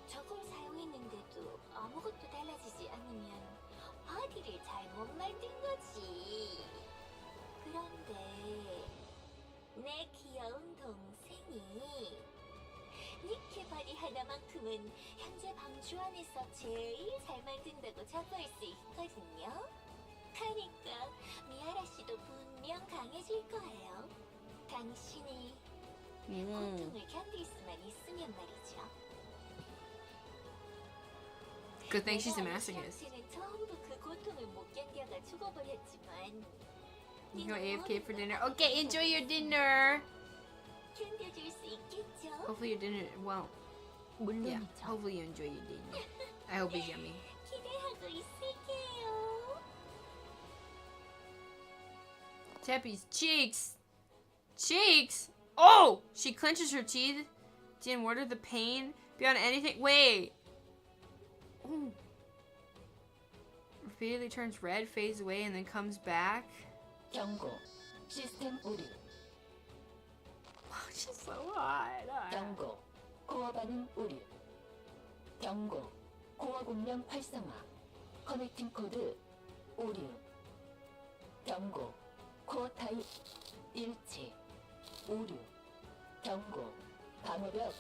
저걸 사용했는데도 아무것도 달라지지 않으면 바디를 잘못 만든 거지. 그런데 내 귀여운 동생이 니케 바디 하나만큼은 현재 방주 안에서 제일 잘 만든다고 자부할 수 있거든요. 그러니까 미아라 씨도 분명 강해질 거예요. 당신이 고통을 견딜 수만 있으면 말이죠. Good thing she's a 내가 masochist. 우리한테는 전부 그 고통을 못 견뎌가 죽어버렸지만 You go AFK for dinner. Okay, enjoy your dinner. 견뎌줄 수 있겠죠? Hopefully your dinner. Well, yeah. 물론이죠. Hopefully you enjoy your dinner. I hope it's yummy. 기대하고 있을게요. Teppy's cheeks. Cheeks. Oh, she clenches her teeth. Didn't word of the pain beyond anything. Wait. Ooh. Repeatedly turns red, fades away, and then comes back. 경고. 시스템 오류. She's so hot. 경고. 코어 반응 오류. 경고. 코어 공명 활성화. 커넥팅 코드 오류. 경고. 코어 타입 일치. 오류, 경고, 방어벽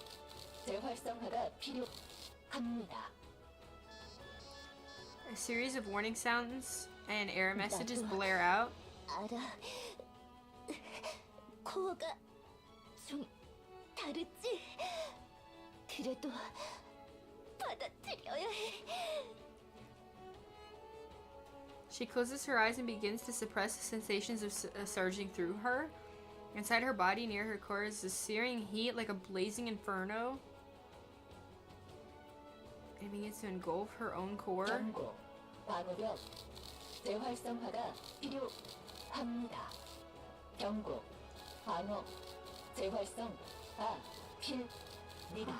재활성화가 필요합니다. A series of warning sounds and error messages blare out. 알아. 코어가 좀 다르지? 그래도 받아들여야 해. She closes her eyes and begins to suppress the sensations of surging through her. Inside her body, near her core, is a searing heat like a blazing inferno. It begins to engulf her own core. 경고, 방어벽 재활성화가 필요합니다. 경고, 방어 재활성화 필요합니다.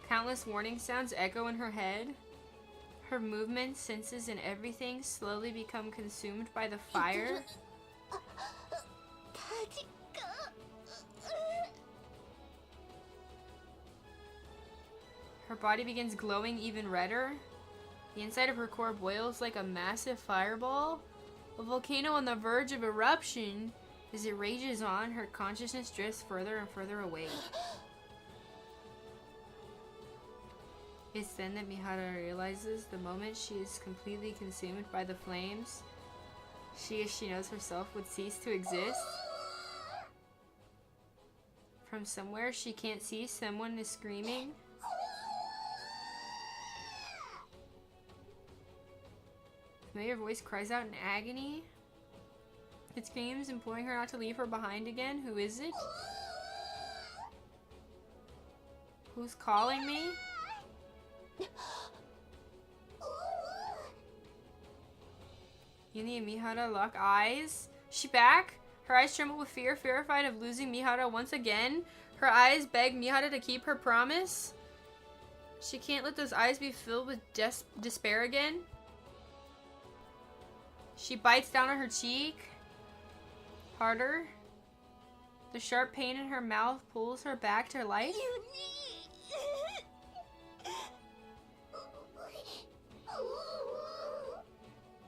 Countless warning sounds echo in her head. Her movements, senses, and everything slowly become consumed by the fire. Her body begins glowing even redder. The inside of her core boils like a massive fireball. A volcano on the verge of eruption. As it rages on, her consciousness drifts further and further away. It's then that Mihara realizes the moment she is completely consumed by the flames, she, as she knows herself, would cease to exist. From somewhere she can't see, someone is screaming. A familiar voice cries out in agony. It screams, imploring her not to leave her behind again. Who is it? Who's calling me? Yuni and Mihara lock eyes. She back? Her eyes tremble with fear, terrified of losing Mihara once again. Her eyes beg Mihara to keep her promise. She can't let those eyes be filled with despair again. She bites down on her cheek. Harder. The sharp pain in her mouth pulls her back to life.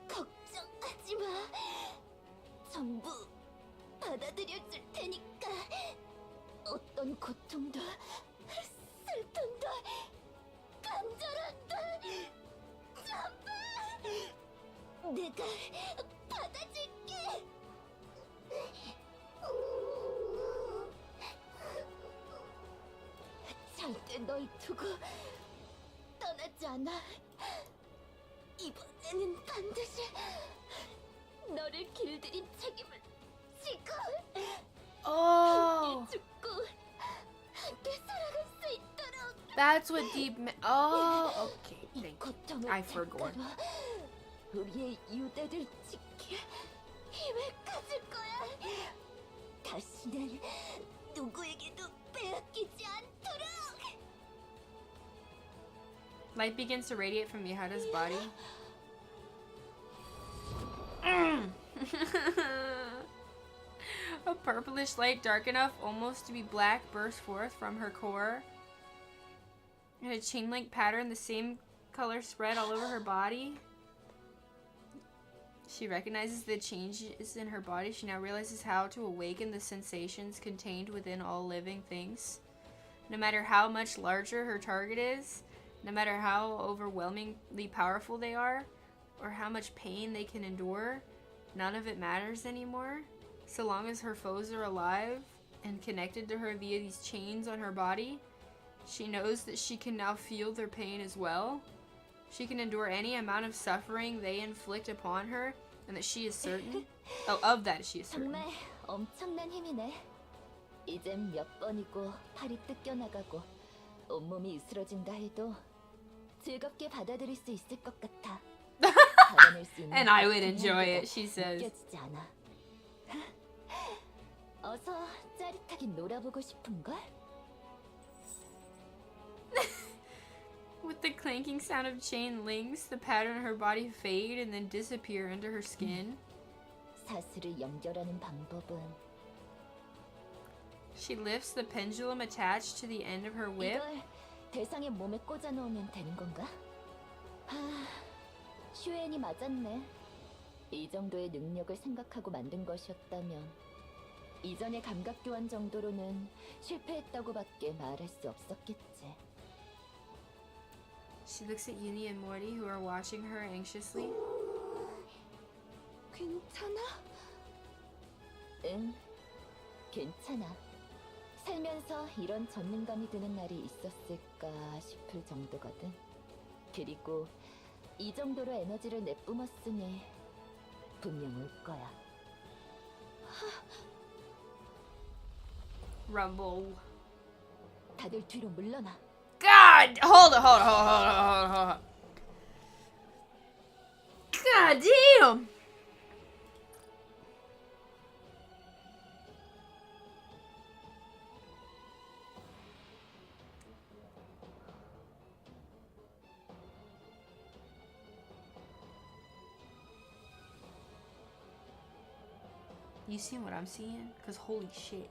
걱정하지 마. 전부 받아들여 줄 테니까. 어떤 고통도 슬픔도 간절함도 전부 내가 받아줄게. 절대 널 두고 떠나지 않아. 이번에는 반드시 너를 길들인 책임을 지고 Oh, 함께 죽고 함께 살아갈 수 있도록. that's what deep. Oh, okay. 이 Thank you. 고통을 I forgot. 대가로 우리의 유대를 지킬 힘을 가질 거야. 다시는 누구에게도 빼앗기지 않도록. Light begins to radiate from Mihara's body. A purplish light dark enough almost to be black bursts forth from her core. In a chain-link pattern, the same color spread all over her body. She recognizes the changes in her body. She now realizes how to awaken the sensations contained within all living things. No matter how much larger her target is, no matter how overwhelmingly powerful they are, or how much pain they can endure, none of it matters anymore. So long as her foes are alive and connected to her via these chains on her body, she knows that she can now feel their pain as well. She can endure any amount of suffering they inflict upon her, and that she is certain, of that she is certain. 정말 엄청난 힘이네. 이젠 몇 번이고 팔이 뜯겨나가고 온몸이 으스러진다 해도 즐겁게 받아들일 수 있을 것 같아. 받아낼 수 있는 And I would 그 enjoy 한계가 it, she says. 느껴지지 않아. 어서 짜릿하게 놀아보고 싶은걸? With the clanking sound of chain links, the pattern of her body fade and then disappear into her skin. 사슬을 연결하는 방법은 She lifts the pendulum attached to the end of her whip. 이걸 대상의 몸에 꽂아 넣으면 되는 건가? 하, 슈엔이 맞았네. 이 정도의 능력을 생각하고 만든 것이었다면 이전의 감각 교환 정도로는 실패했다고밖에 말할 수 없었겠지. She looks at Uni and Morty, who are watching her anxiously. 괜찮아? 응, 괜찮아. 살면서 이런 전능감이 드는 날이 있었을까 싶을 정도거든. 그리고 이 정도로 에너지를 내뿜었으니 분명 올 거야. Rumble. 다들 뒤로 물러나. God! Hold on. God damn! You seeing what I'm seeing? Cause holy shit.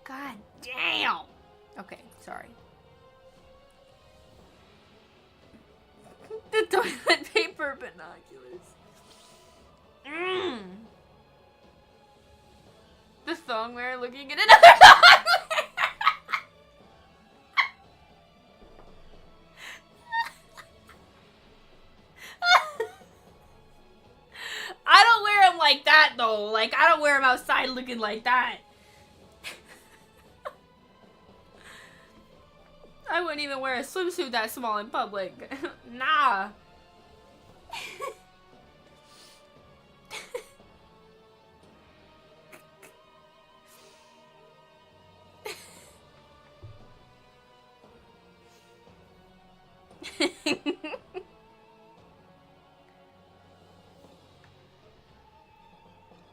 God damn. Okay, sorry. The toilet paper binoculars. The thong wearer looking at another thong wearer. I don't wear them like that though. Like, I don't wear them outside looking like that. I wouldn't even wear a swimsuit that small in public. Nah.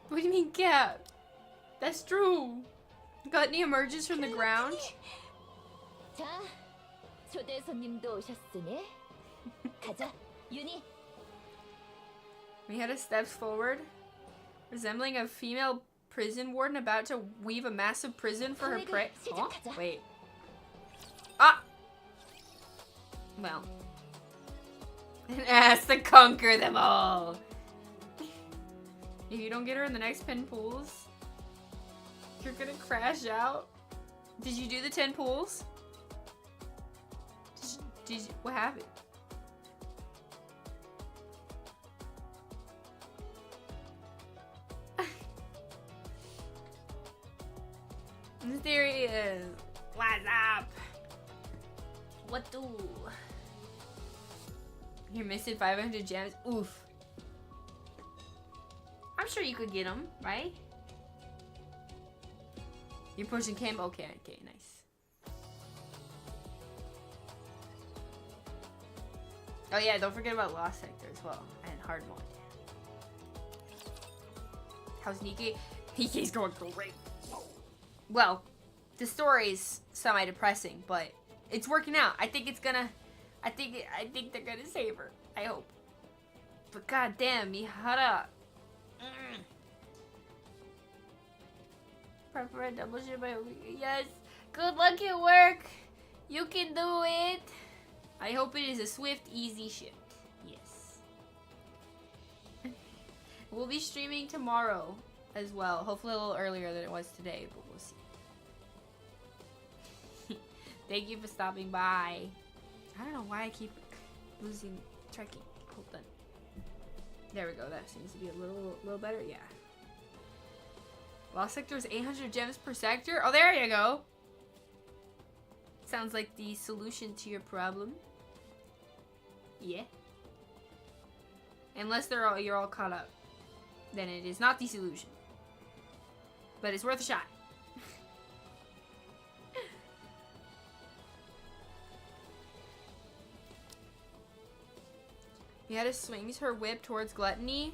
What do you mean gap? That's true. Gluttony emerges from the ground. 자, 초대 손님도 오셨으니 가자, 유니. Mihara steps forward, resembling a female prison warden about to weave a massive prison for her prey. Huh? Wait. Ah! Well. An ass to conquer them all. If you don't get her in the next 10 pulls, you're gonna crash out. Did you do the 10 pulls? Did you, what happened? Mysterious. What's up? What do? You're missing 500 gems. Oof. I'm sure you could get them, right? You're pushing Kim? Okay, nice. Oh yeah, don't forget about Lost Sector as well, and Hard Mode. How's Nikki? Niki's going great. Well, the story's semi-depressing, but it's working out. I think they're gonna save her. I hope. But goddamn, Mihara. Prep for a double shift by yes. Good luck at work. You can do it. I hope it is a swift, easy shift. Yes. We'll be streaming tomorrow as well. Hopefully a little earlier than it was today, but we'll see. Thank you for stopping by. I don't know why I keep losing tracking. Hold on. There we go. That seems to be a little better. Yeah. Lost Sector is 800 gems per sector. Oh, there you go. Sounds like the solution to your problem. Yeah. Unless you're all caught up, then it is not the solution. But it's worth a shot. Mihara swings her whip towards Gluttony.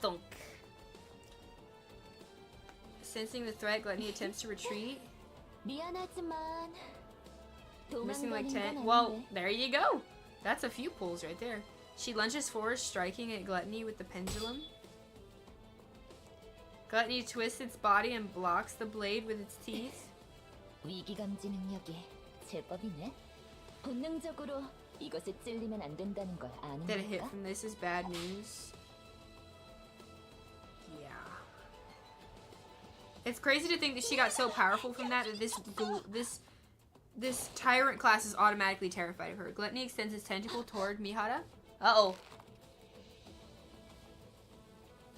Thunk. Sensing the threat, Gluttony attempts to retreat. 미안하지만 Missing like 도망가는 10. 건 Well, 아닌데. there you go. That's a few pulls right there. She lunges forward, striking at Gluttony with the pendulum. Gluttony twists its body and blocks the blade with its teeth. 위기 감지 능력이 제법이네. 본능적으로 이것에 찔리면 안 된다는 걸 아는 That a hit 걸까? from this is bad news. Yeah. It's crazy to think that she got so powerful from that this tyrant class is automatically terrified of her. Gluttony extends his tentacle toward Mihara. Uh-oh.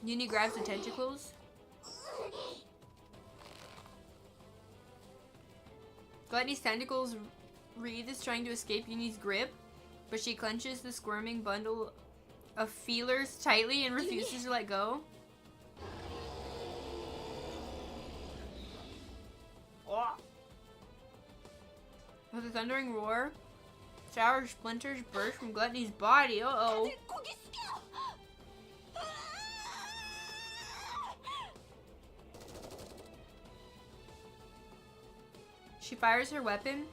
Yuni grabs the tentacles. Gluttony's tentacles wreathe is trying to escape Yuni's grip, but she clenches the squirming bundle of feelers tightly and refuses to let go. With a thundering roar, sour splinters burst from Gluttony's body. Uh-oh. 고개 숙여! She fires her weapon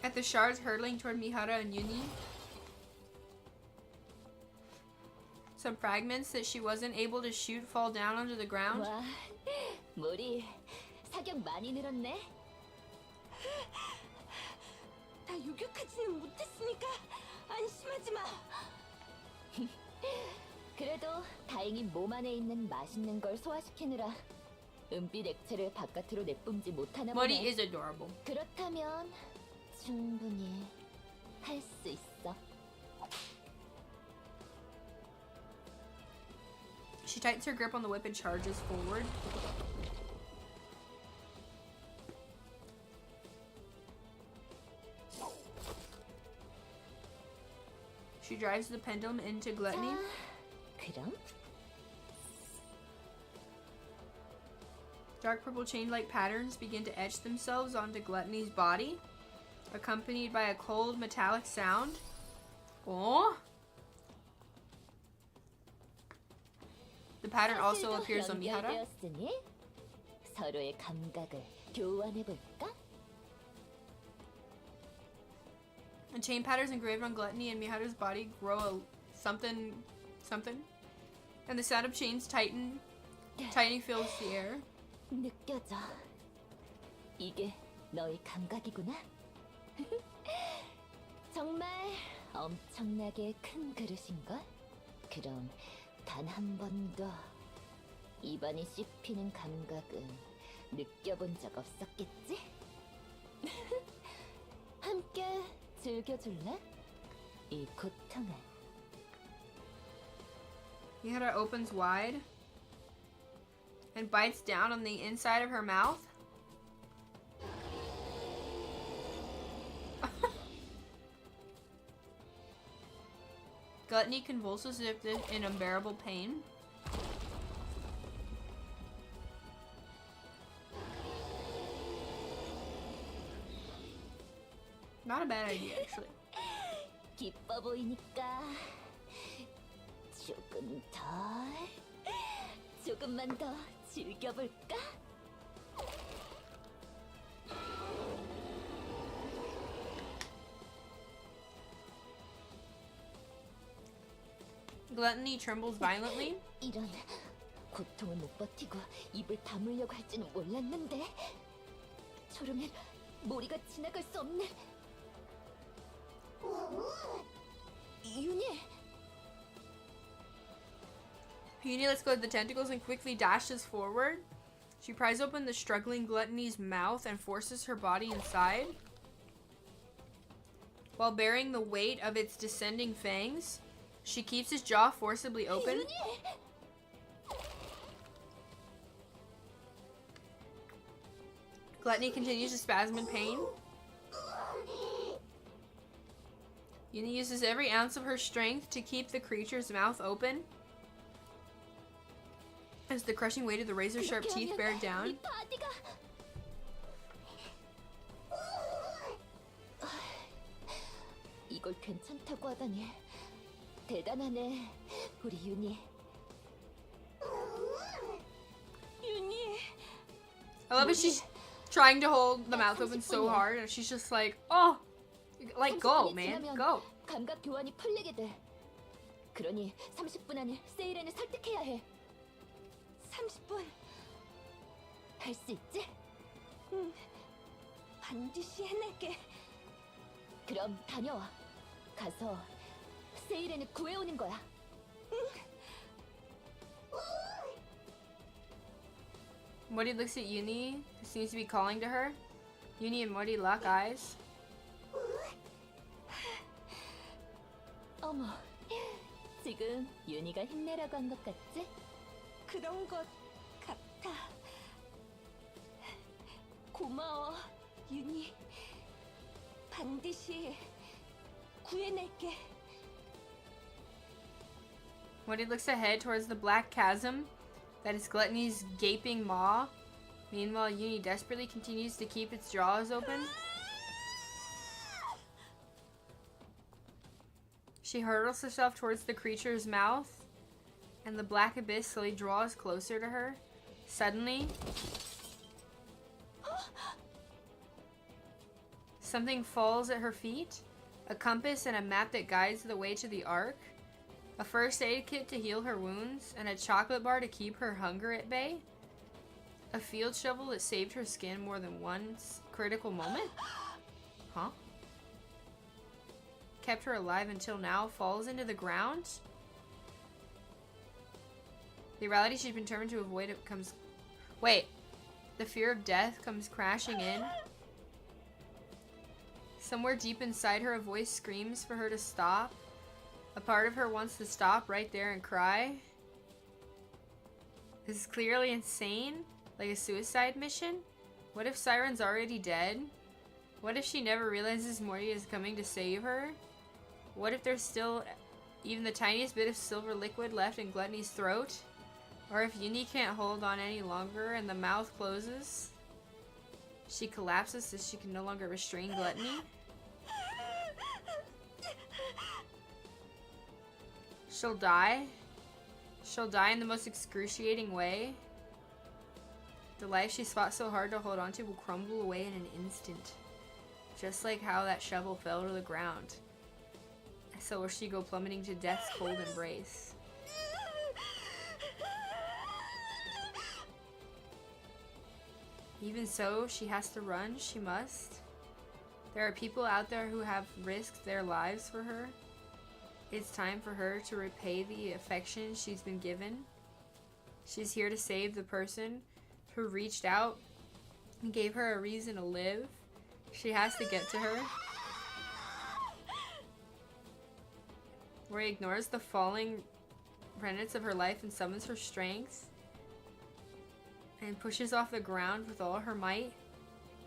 at the shards hurtling toward Mihara and Yuni. Some fragments that she wasn't able to shoot fall down onto the ground. 와, 머리 사격 많이 늘었네. 다 요격하지는 못했으니까 안심하지 마. 그래도 다행히 몸 안에 있는 맛있는 걸 소화시키느라 은빛 액체를 바깥으로 내뿜지 못하나 Mori 보네. is adorable. 그렇다면 충분히 할 수 있어. She tightens her grip on the whip and charges forward. She drives the pendulum into Gluttony. 자, 그럼 Dark purple chain-like patterns begin to etch themselves onto Gluttony's body, accompanied by a cold metallic sound. Oh! The pattern also 사실도 appears on Mihara. 연결되었으니 서로의 감각을 교환해 볼까? The chain patterns engraved on Gluttony and Mihara's body grow a something, and the sound of chains tightening fills the air. 느껴져. 이게 너의 감각이구나. 정말 엄청나게 큰 그릇인걸? 그럼 단 한 번도 입안이 씹히는 감각은 느껴본 적 없었겠지? 함께 즐겨줄래? 이 고통을. Mihara opens wide and bites down on the inside of her mouth. Gluttony convulses as if in unbearable pain. Not a bad idea, actually. 기뻐 보이니까 조금만 더 즐겨볼까? Gluttony trembles violently. 이런 고통을 못 버티고 입을 다물려고 할지는 몰랐는데 저러면 머리가 지나갈 수 없네. 윤희, Peony lets go of the tentacles and quickly dashes forward. She pries open the struggling Gluttony's mouth and forces her body inside. While bearing the weight of its descending fangs, she keeps his jaw forcibly open. Gluttony continues to spasm in pain. Yuni uses every ounce of her strength to keep the creature's mouth open. As the crushing weight of the razor-sharp teeth bear down, 이 바디가 이걸 괜찮다고 하다니 대단하네 우리 윤희. 윤희, I love it. She's trying to hold the mouth open so hard, and she's just like, "Oh, like go, man, go." 감각 교환이 풀리게 돼. 그러니 30분 안에 세이렌을 설득해야 해. 30분. 할 수 있지? 반드시 해낼게. 그럼 다녀와. 가서 세이렌을 구해오는 거야. Morty looks at Uni, who seems to be calling to her. Uni and Morty lock eyes. 어머, 지금 윤희가 힘내라고 한 것 같지? 그런 것 같아. 고마워, 윤희. 반드시 구해낼게. Morty looks ahead towards the black chasm that is Gluttony's gaping maw. Meanwhile, Uni desperately continues to keep its jaws open. She hurtles herself towards the creature's mouth, and the black abyss slowly draws closer to her. Suddenly, something falls at her feet. A compass and a map that guides the way to the Ark. A first aid kit to heal her wounds, and a chocolate bar to keep her hunger at bay. A field shovel that saved her skin more than one critical moment. Huh? Kept her alive until now, falls into the ground. The reality she's been determined to avoid it comes... Wait. The fear of death comes crashing in. Somewhere deep inside her, a voice screams for her to stop. A part of her wants to stop right there and cry. This is clearly insane, like a suicide mission. What if Siren's already dead? What if she never realizes Morty is coming to save her? What if there's still even the tiniest bit of silver liquid left in Gluttony's throat? Or if Uni can't hold on any longer and the mouth closes? She collapses so she can no longer restrain Gluttony? She'll die. She'll die in the most excruciating way. The life she fought so hard to hold on to will crumble away in an instant. Just like how that shovel fell to the ground. So will she go plummeting to death's cold embrace. Even so, she has to run. She must. There are people out there who have risked their lives for her. It's time for her to repay the affection she's been given. She's here to save the person who reached out and gave her a reason to live. She has to get to her. Where he ignores the falling remnants of her life and summons her strength and pushes off the ground with all her might.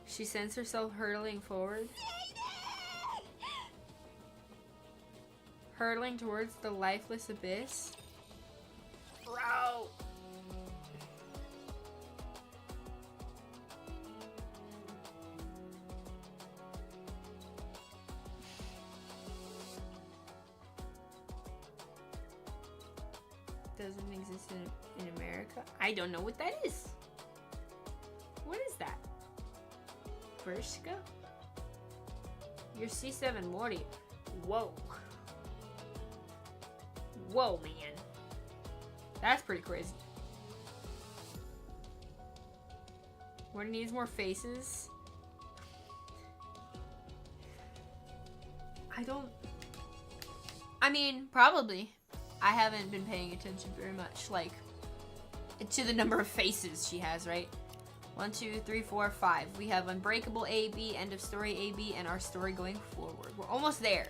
She sends herself hurtling forward. Hurtling towards the lifeless abyss. Bro! Doesn't exist in America. I don't know what that is. What is that? Vrishka? You're C7 Morty. Whoa. Whoa, man. That's pretty crazy. Morty needs more faces. I mean, probably. I haven't been paying attention very much, like, to the number of faces she has, right? 1, 2, 3, 4, 5. We have Unbreakable AB, End of Story AB, and our story going forward. We're almost there.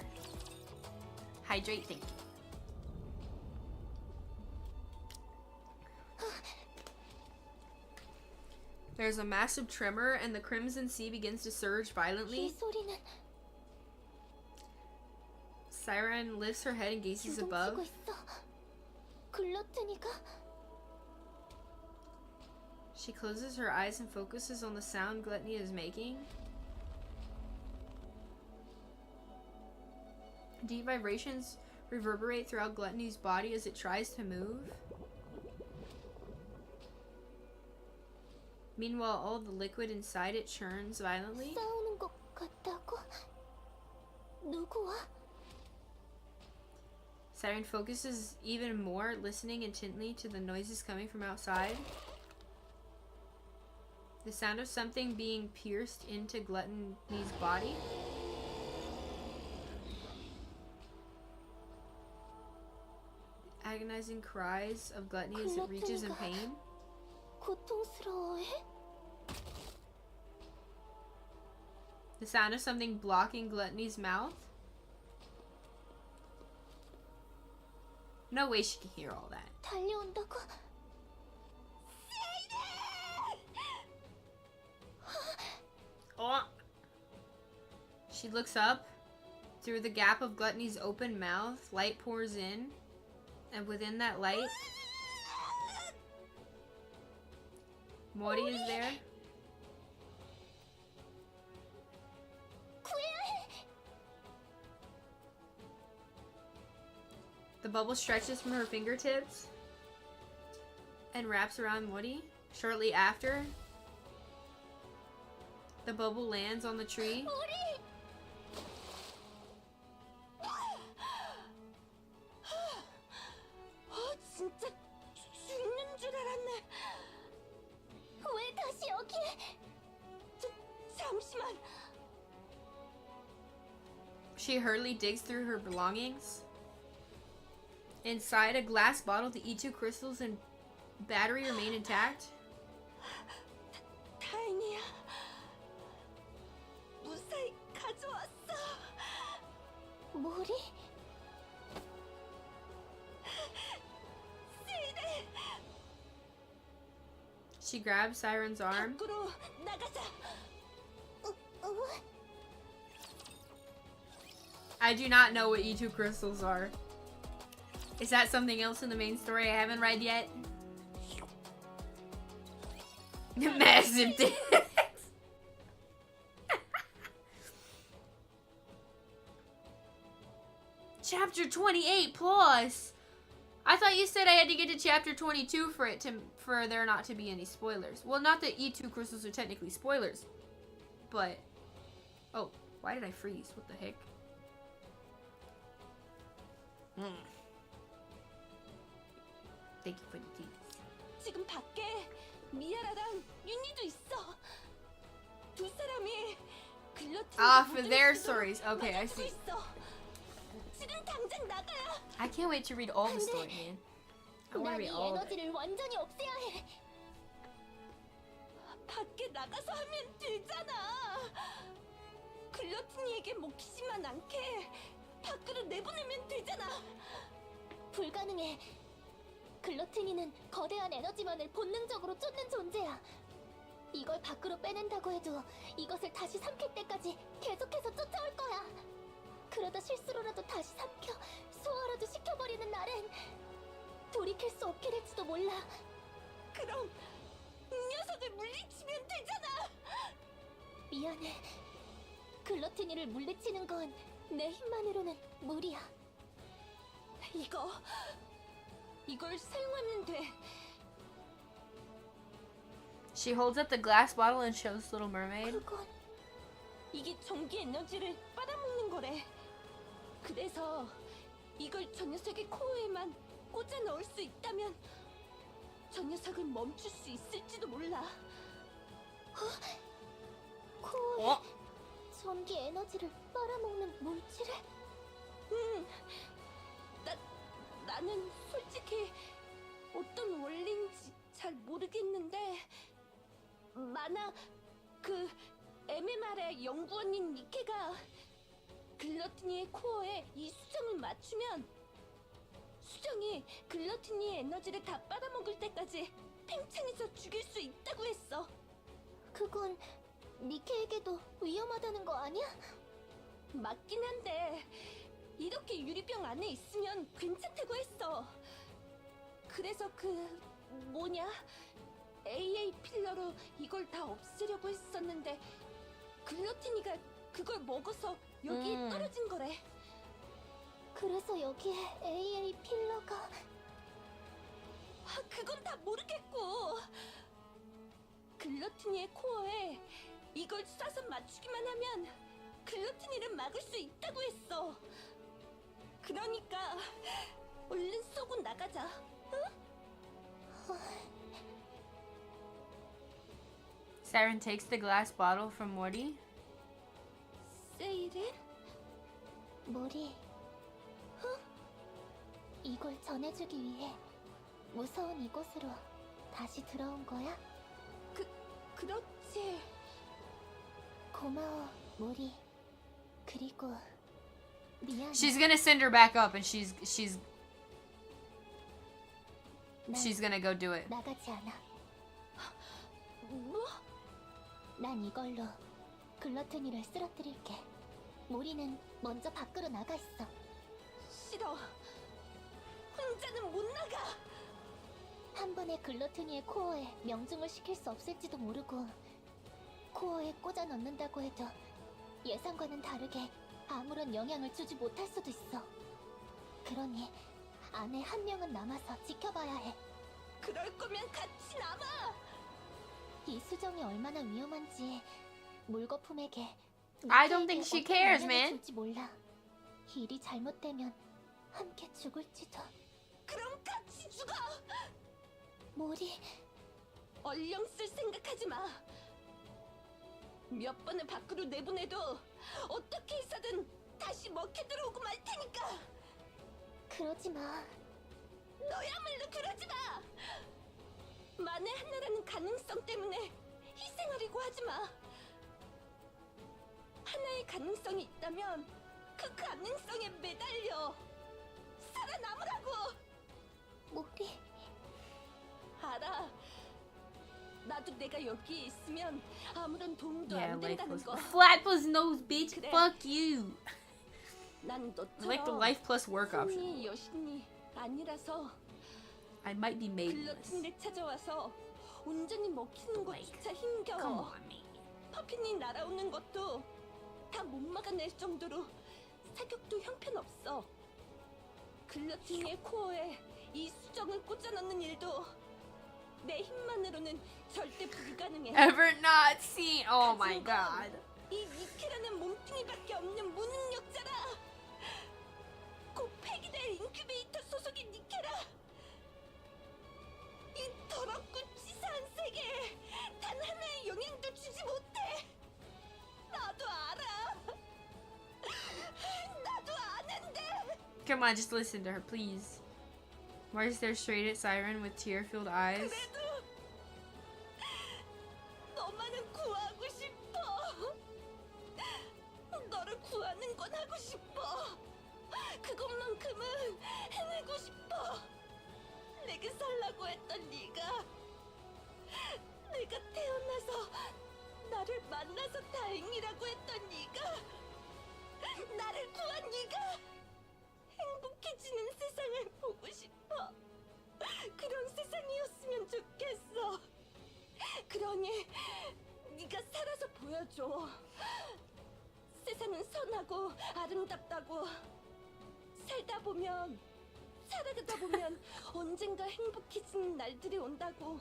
Hydrate, thank you. There's a massive tremor, and the Crimson Sea begins to surge 이 violently. 소리는 Siren lifts her head and gazes above. 요동치고 있어. 글러트니가 She closes her eyes and focuses on the sound Gluttony is making. Deep vibrations reverberate throughout Gluttony's body as it tries to move. Meanwhile, all the liquid inside it churns violently. 싸우는 것 같다고? 누구와? Siren focuses even more, listening intently to the noises coming from outside. The sound of something being pierced into Gluttony's body. Agonizing cries of Gluttony as it reaches in pain. 고통스러워해? The sound of something blocking Gluttony's mouth. No way she can hear all that. 달려온다고? Oh. She looks up. Through the gap of Gluttony's open mouth, light pours in. And within that light, Mori is there. The bubble stretches from her fingertips and wraps around Mori. Shortly after, the bubble lands on the tree. 진짜 죽는 줄 알았네. 왜 다시 여기에? 잠시만. She hurriedly digs through her belongings. Inside a glass bottle, the E2 crystals and battery remain intact. 다행이야. 무사히 가져왔어. 뭐리? She grabs Siren's arm. 밖으로 나가자. I do not know what E2 crystals are. Is that something else in the main story I haven't read yet? Massive dicks. Chapter 28 plus. I thought you said I had to get to chapter 22 for there not to be any spoilers. Well, not that E2 crystals are technically spoilers, but oh, why did I freeze? What the heck? Thank you for the tea. 지금 밖에 미아라랑 윤희도 있어. 두 사람이 글러틴. Ah, for their stories. Okay, I see. 지금 당장 나가야. I can't wait to read all the story, man. I want to read all of it. 에너지를 완전히 없애야 해. 밖에 나가서 하면 되잖아. 글러틴이에게 먹히지만 않게 밖으로 내보내면 되잖아. 불가능해. 글러틴이는 거대한 에너지만을 본능적으로 쫓는 존재야. 이걸 밖으로 빼낸다고 해도 이것을 다시 삼킬 때까지 계속해서 쫓아올 거야. 그러다 실수로라도 다시 삼켜 소화라도 시켜버리는 날엔 돌이킬 수 없게 될지도 몰라. 그럼 녀석을 물리치면 되잖아. 미안해. 글러티니를 물리치는 건 내 힘만으로는 무리야. 이걸 사용하면 돼. She holds up the glass bottle and shows Little Mermaid. 그건 이게 전기 에너지를 빨아먹는 거래. 그래서 이걸 저 녀석의 코어에만 꽂아 넣을 수 있다면 저 녀석을 멈출 수 있을지도 몰라. 코어에 전기 에너지를 빨아먹는 물질을? 응. 나는 솔직히 어떤 원리인지 잘 모르겠는데 만약 그 MMR의 연구원인 니케가 글러티니의 코어에 이 수정을 맞추면 수정이 글러티니의 에너지를 다 빨아먹을 때까지 팽창해서 죽일 수 있다고 했어. 그건 니케에게도 위험하다는 거 아니야? 맞긴 한데 이렇게 유리병 안에 있으면 괜찮다고 했어. 그래서 AA 필러로 이걸 다 없애려고 했었는데 글러티니가 그걸 먹어서 여기에 떨어진 거래. 그래서 여기에 AA 필러가... 그건 다 모르겠고 글러티니의 코어에 이걸 쏴서 맞추기만 하면 글러티니를 막을 수 있다고 했어. 그럼 그러니까 얼른 쏘고 나가자. Siren takes the glass bottle from Morty. 세일은? 모리, 이걸 전해주기 위해 무서운 이곳으로 다시 들어온 거야? 그렇지. 고마워, 모리. 그리고 미안해. She's gonna send her back up, and she's 난 gonna go do it. 나가지 않아. 뭐? 난 이걸로 글러트니를 쓰러뜨릴게. 모리는 먼저 밖으로 나가 있어. 싫어. 혼자는 못 나가. 한 번에 글러트니의 코어에 명중을 시킬 수 없을지도 모르고 코어에 꽂아 넣는다고 해도 예상과는 다르게 아무런 영향을 주지 못할 수도 있어. 그러니 안에 한 명은 남아서 지켜봐야 해. 그럴 거면 같이 남아. 이 수정이 얼마나 위험한지 물거품에게 I don't think she 어떤 cares, 영향을 man. 줄지 몰라. 일이 잘못되면 함께 죽을지도. 그럼 같이 죽어. 모리, 얼령 쓸 생각하지 마. 몇 번을 밖으로 내보내도 어떻게 해서든 다시 먹혀 들어오고 말 테니까. 그러지 마. 너야말로 그러지 마. 만에 하나라는 가능성 때문에 희생하려고 하지 마. 하나의 가능성이 있다면 그 가능성에 매달려 살아남으라고. 모리, 알아. 나도 내가 여기에 있으면 아무런 도움도 Yeah, 안 된다는 거. Flat plus nose, bitch. 그래. Fuck you. 난 I like the 너처럼 life plus work option. 승리의 여신이 아니라서 I might be maidenless. 글러틴을 찾아와서 온전히 먹히는 Blake, 것조차 Come 힘겨워. on, man. 퍼핀이 날아오는 것도 다 못 막아낼 정도로 사격도 형편없어. 글러틴의 코어에 이 수정을 꽂아넣는 일도 내 힘만으로는 절대 불가능해. Ever not seen? Oh my 가진 건 god. 이 니케라는 몸뚱이밖에 없는 무능력자라. 곧 폐기될 인큐베이터 소속인 니케라. 이 더럽고 치사한 세계에 단 하나의 영향도 주지 못해. 나도 알아. 나도 아는데. Come on, just listen to her, please. Marty stares straight at Siren with tear-filled eyes. 그래도 너만은 구하고 싶어. 너를 구하는 건 하고 싶어. 그것만큼은 해내고 싶어. 내게 살라고 했던 네가, 내가 태어나서 나를 만나서 다행이라고 했던 네가, 나를 구한 네가 행복해지는 세상을 보고 싶어. 그런 세상이었으면 좋겠어. 그러니 네가 살아서 보여줘. 세상은 선하고 아름답다고. 살아가다 보면 언젠가 행복해지는 날들이 온다고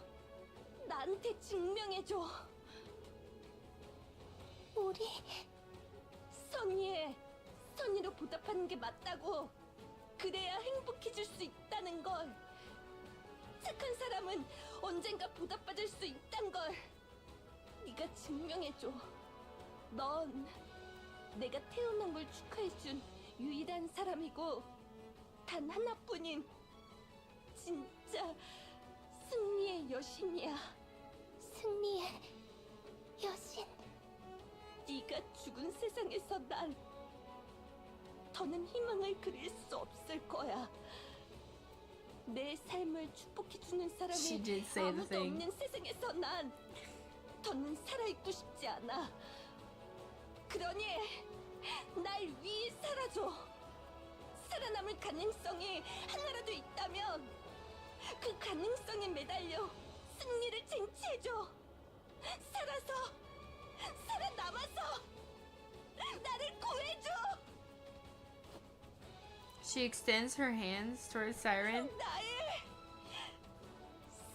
나한테 증명해줘. 모리. 선의로 보답하는 게 맞다고. 그래야 행복해질 수 있다는 걸. 착한 사람은 언젠가 보답받을 수 있단 걸 네가 증명해줘. 넌 내가 태어난 걸 축하해준 유일한 사람이고 단 하나뿐인 진짜 승리의 여신이야. 승리의 여신. 네가 죽은 세상에서 난 더는 희망을 그릴 수 없을 거야. 내 삶을 축복해주는 She 사람이 did say the 아무도 thing. 없는 세상에서 난 더는 살아있고 싶지 않아. 그러니 날 위해 살아줘. 살아남을 가능성이 하나라도 있다면 그 가능성에 매달려 승리를 쟁취해줘. 살아남아서 나를 구해줘. She extends her hands towards Siren. 나의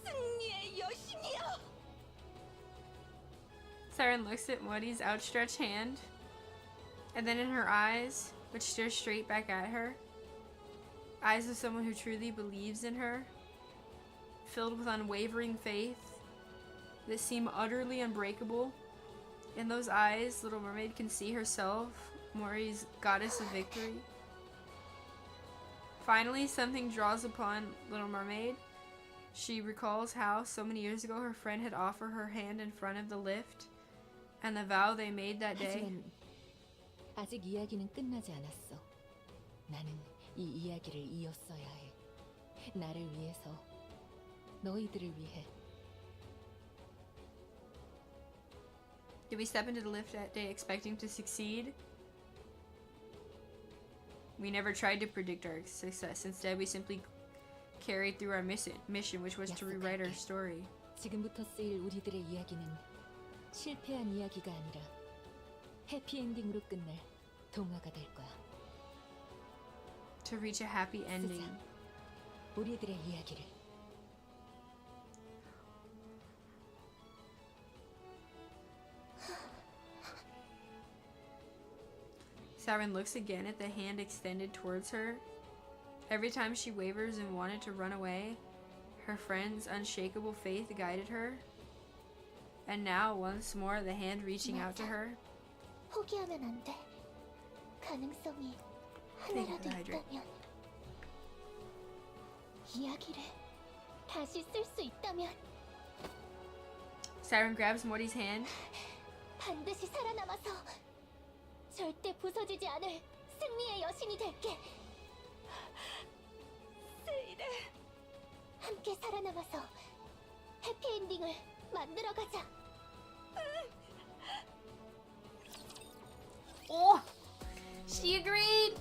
승리의 여신이여. Siren looks at Morty's outstretched hand, and then in her eyes, which stare straight back at her, eyes of someone who truly believes in her, filled with unwavering faith that seem utterly unbreakable. In those eyes, Little Mermaid can see herself, Mori's goddess of victory. Finally, something draws upon Little Mermaid. She recalls how, so many years ago, her friend had offered her hand in front of the lift, and the vow they made that day. 하지만 아직 이야기는 끝나지 않았어. 나는 이 이야기를 이었어야 해. 나를 위해서, 너희들을 위해. Did we step into the lift that day expecting to succeed? We never tried to predict our success. Instead, we simply carried through our mission, which was to rewrite our story. 지금부터 쓰일 우리들의 이야기는 실패한 이야기가 아니라 해피엔딩으로 끝날 동화가 될 거야. To reach a happy ending. 쓰자. 우리들의 이야기를. Siren looks again at the hand extended towards her. Every time she wavers and wanted to run away, her friend's unshakable faith guided her. And now, once more, the hand reaching out to her. 포기하면 안 돼. 가능성이 하나라도 있다면. 이야기를 다시 쓸 수 있다면 Siren grabs Mori's hand. 반드시 살아남아서 절대 부서지지 않을 승리의 여신이 될게. 세이를 함께 살아남아서 해피엔딩을 만들어가자. Oh! She agreed!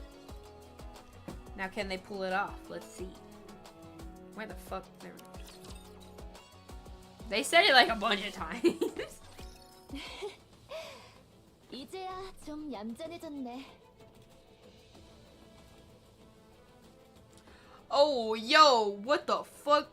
Now can they pull it off? Let's see. Where the fuck? There we go. They said it like a bunch of times. 이제야 좀 얌전해졌네. Oh, yo! What the fuck?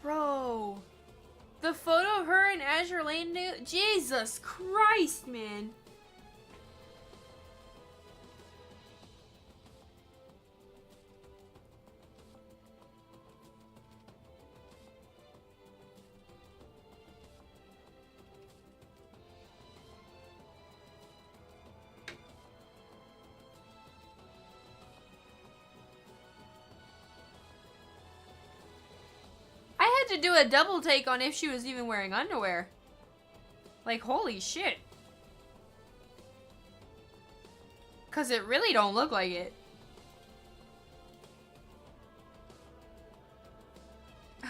Bro, the photo of her and Azure Lane, Jesus Christ, man. I had to do a double take on if she was even wearing underwear. Like, holy shit. Cause it really don't look like it.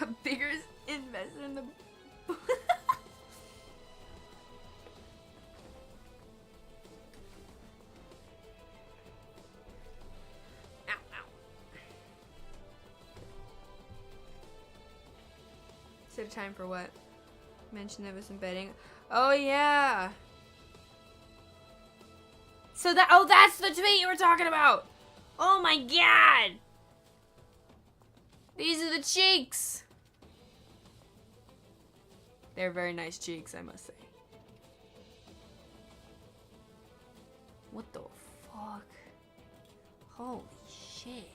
A bigger investor in the... Set a time for what? Mention of us embedding. Oh yeah. So that, oh, that's the tweet you were talking about. Oh my god. These are the cheeks. They're very nice cheeks, I must say. What the fuck? Holy shit.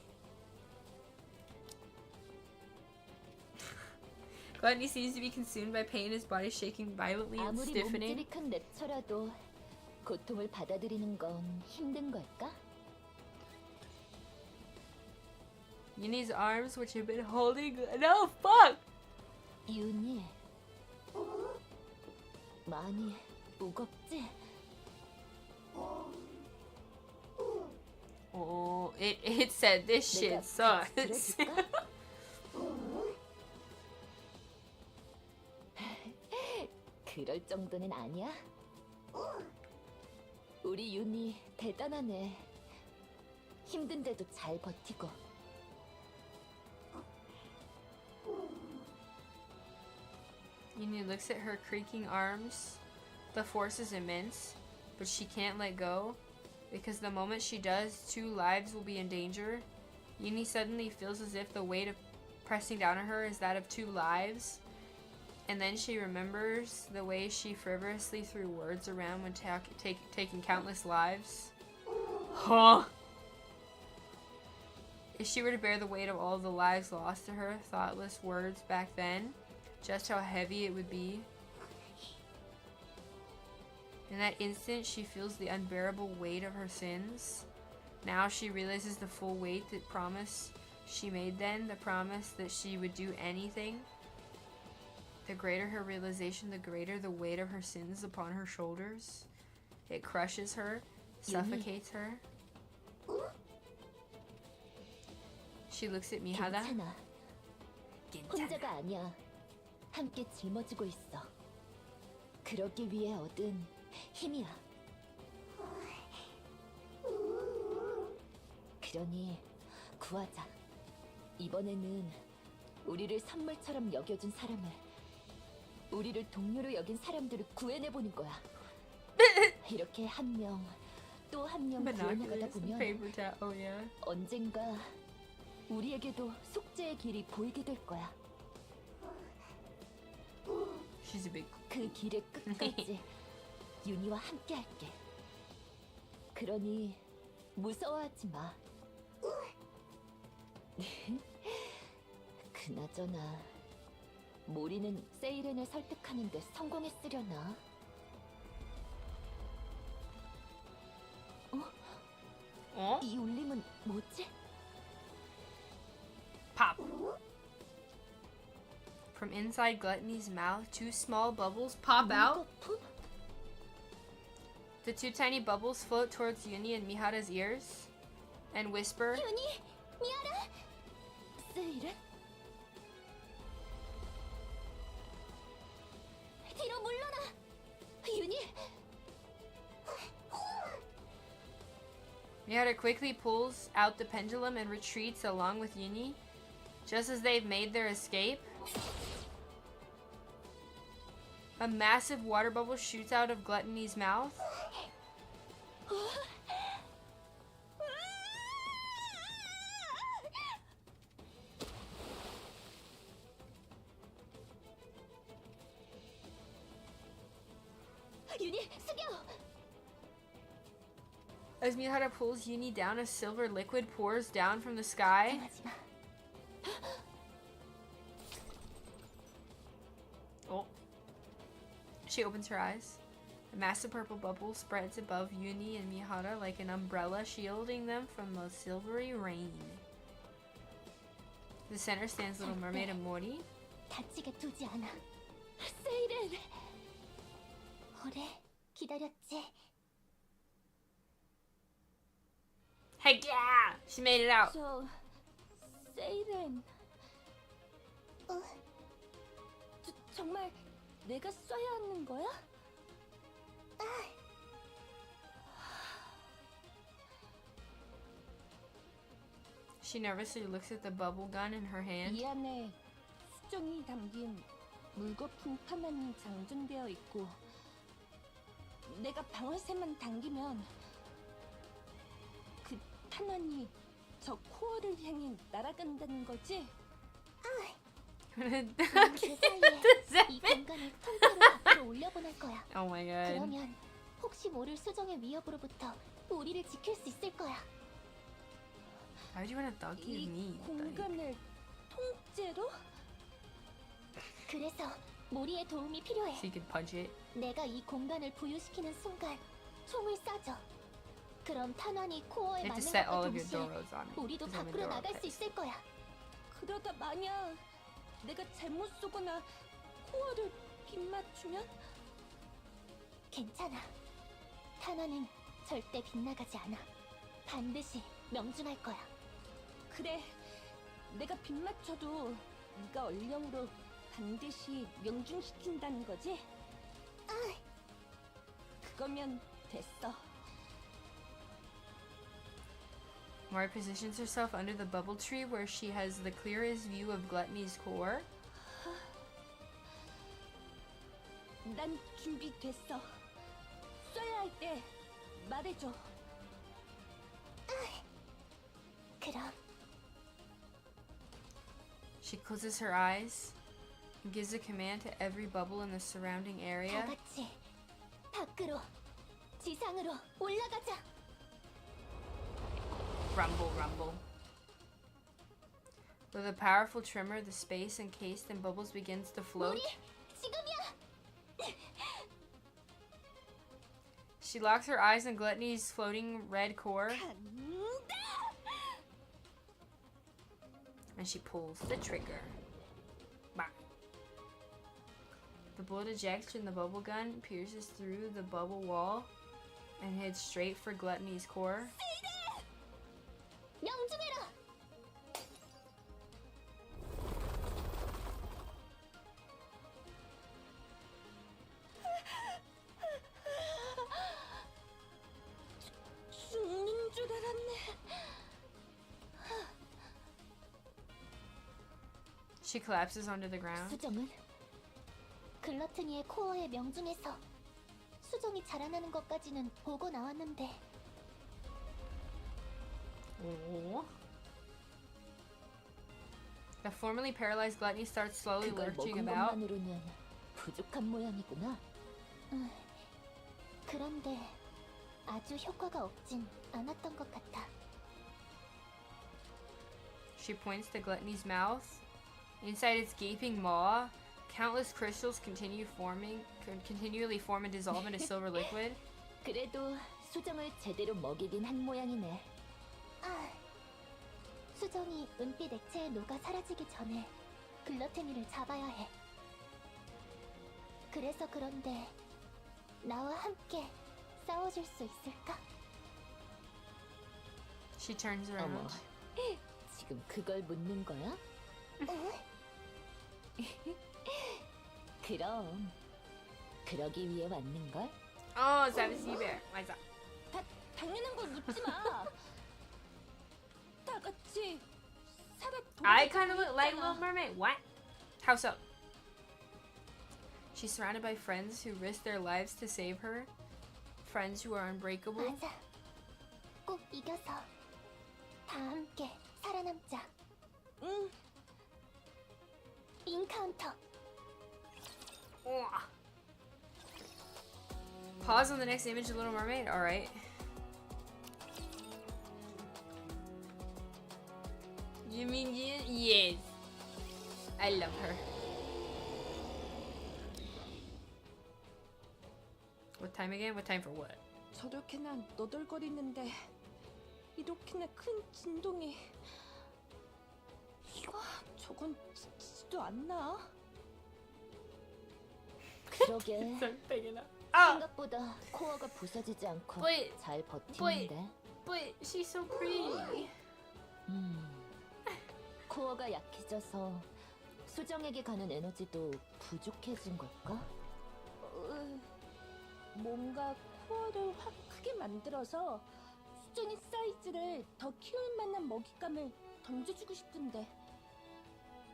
Gluttony seems to be consumed by pain, his body shaking violently and 아무리 stiffening. 몸집이 큰 랩처라도 고통을 받아들이는 건 힘든 걸까? Yuni's arms, which have been holding. No, fuck! 윤희, 많이 무겁지? Oh, it said this shit 내가 sucks. 들어줄까? 그럴 정도는 아니야? 우리 윤희 대단하네. 힘든데도 잘 버티고. Yuni looks at her creaking arms. The force is immense, but she can't let go, because the moment she does, 2 lives will be in danger. Yuni suddenly feels as if the weight of pressing down on her is that of 2 lives, and then she remembers the way she frivolously threw words around when taking countless lives. Huh? If she were to bear the weight of all the lives lost to her, thoughtless words back then, just how heavy it would be. In that instant, she feels the unbearable weight of her sins. Now she realizes the full weight, the promise she made then, the promise that she would do anything. The greater her realization, the greater the weight of her sins upon her shoulders. It crushes her, suffocates her. She looks at Mihara. 괜찮아. 혼자가 아니야. 함께 짊어지고 있어. 그러기 위해 얻은 힘이야. 그러니 구하자. 이번에는 우리를 선물처럼 여겨준 사람을, 우리를 동료로 여긴 사람들을 구해내보는 거야. 이렇게 한 명, 또 한 명 구해나가다 보면 Oh yeah. 언젠가 우리에게도 속죄의 길이 보이게 될 거야. She's a big. 그 길의 끝까지 윤희와 함께 할게. 그러니 무서워하지 마. 그나저나 모리는 세이렌을 설득하는데 성공했으려나? Oh? 이 울림은 뭐지? Pop. From inside Gluttony's mouth, 2 small bubbles pop out. 물거품? The 2 tiny bubbles float towards Yuni and Mihara's ears and whisper, 윤희, 미아라. 세이렌? 뒤로 물러나. 윤희. Mihara quickly pulls out the pendulum and retreats along with Yuni. Just as they've made their escape, a massive water bubble shoots out of Gluttony's mouth. 윤희, 숙여. As Mihara pulls Yuni down, a silver liquid pours down from the sky. 하지 마. Oh. She opens her eyes. A massive purple bubble spreads above Yuni and Mihara like an umbrella, shielding them from the silvery rain. The center stands Little Mermaid and Mori. 다치게 두지 않아. 세이렌. 오래 기다렸지. Heck yeah! She made it out. 저 세이렌. 정말 내가 써야 하는 거야? She nervously looks at the bubble gun in her hand. 이 안에 수정이 담긴 물거품 탄환이 장전되어 있고 내가 방아쇠만 당기면 그 탄환이 저 코어를 향해 날아간다는 거지? 그 사이에 이 공간을 통째로 밖으로 올려보낼 거야. Oh my god. 그러면 혹시 모를 수정의 위협으로부터 우리를 지킬 수 있을 거야. Why would you want to dog 이 you me? 공간을 통째로? 그래서 모리의 도움이 필요해. So you can punch it. 내가 이 공간을 부유시키는 순간 총을 쏴줘. 그럼 탄환이 코어에 You have to 맞는 set all 것과 of your 동시에 Doros on it. 우리도 Because I'm a 밖으로 Doro 나갈 수 pet. 있을 거야. 그러다 만약 내가 잘못 쏘거나 코어를 빗맞추면? 괜찮아. 탄환은 절대 빗나가지 않아. 반드시 명중할 거야. 그래, 내가 빗맞춰도 네가 얼령으로 반드시 명중시킨다는 거지? 그거면 됐어. Mori positions herself under the bubble tree where she has the clearest view of Gluttony's core. 난 준비됐어. 쏴야 할 때 말해줘. 그럼 She closes her eyes and gives a command to every bubble in the surrounding 다 area. 같이 밖으로 지상으로 올라가자. Rumble, rumble. With a powerful tremor, the space encased in bubbles begins to float. 우리 지금이야. She locks her eyes on Gluttony's floating red core, 간다. and she pulls the trigger. Bang. The bullet ejects and the bubble gun pierces through the bubble wall and heads straight for Gluttony's core. 명중해라. 죽는 줄 알았네. She collapses onto the ground. 수정은 글러트니의 코어에 명중해서 수정이 자라나는 것까지는 보고 나왔는데 Oh. The formerly paralyzed Gluttony starts slowly 그걸 lurching 먹은 about. 것만으로는 부족한 모양이구나. 그런데 아주 효과가 없진 않았던 것 같아. She points to Gluttony's mouth. Inside its gaping maw, countless crystals continually form and dissolve into silver liquid. 그래도 수정을 제대로 먹이긴 한 모양이네. 수정이 은빛 액체에 녹아 사라지기 전에 글러트니를 잡아야 해. 그래서 그런데 나와 함께 싸워줄 수 있을까? She turns 어머, around. 지금 그걸 묻는 거야? 그럼 그러기 위해 왔는걸? Oh, Savage Sea Bear. Why's that? 당연한 걸 묻지 마. 다 같이 살아 I kind of look like Little Mermaid. What? How so? She's surrounded by friends who risk their lives to save her. Friends who are unbreakable. 맞아. 꼭 이겨서 다 함께 살아남자. 응. 인카운터. Pause on the next image of Little Mermaid. Alright. You mean yes. I love her. What time again? What time for what? 저렇게나 너덜거리는데 이렇게나 큰 진동이. 저건 지지도 않나? 그러게 생각보다 코어가 부서지지 않고 But, 잘 버티는데. but she's so pretty. 코어가 약해져서 수정에게 가는 에너지도 부족해진 걸까? 뭔가 코어를 확 크게 만들어서 수정의 사이즈를 더 키울 만한 먹잇감을 던져주고 싶은데.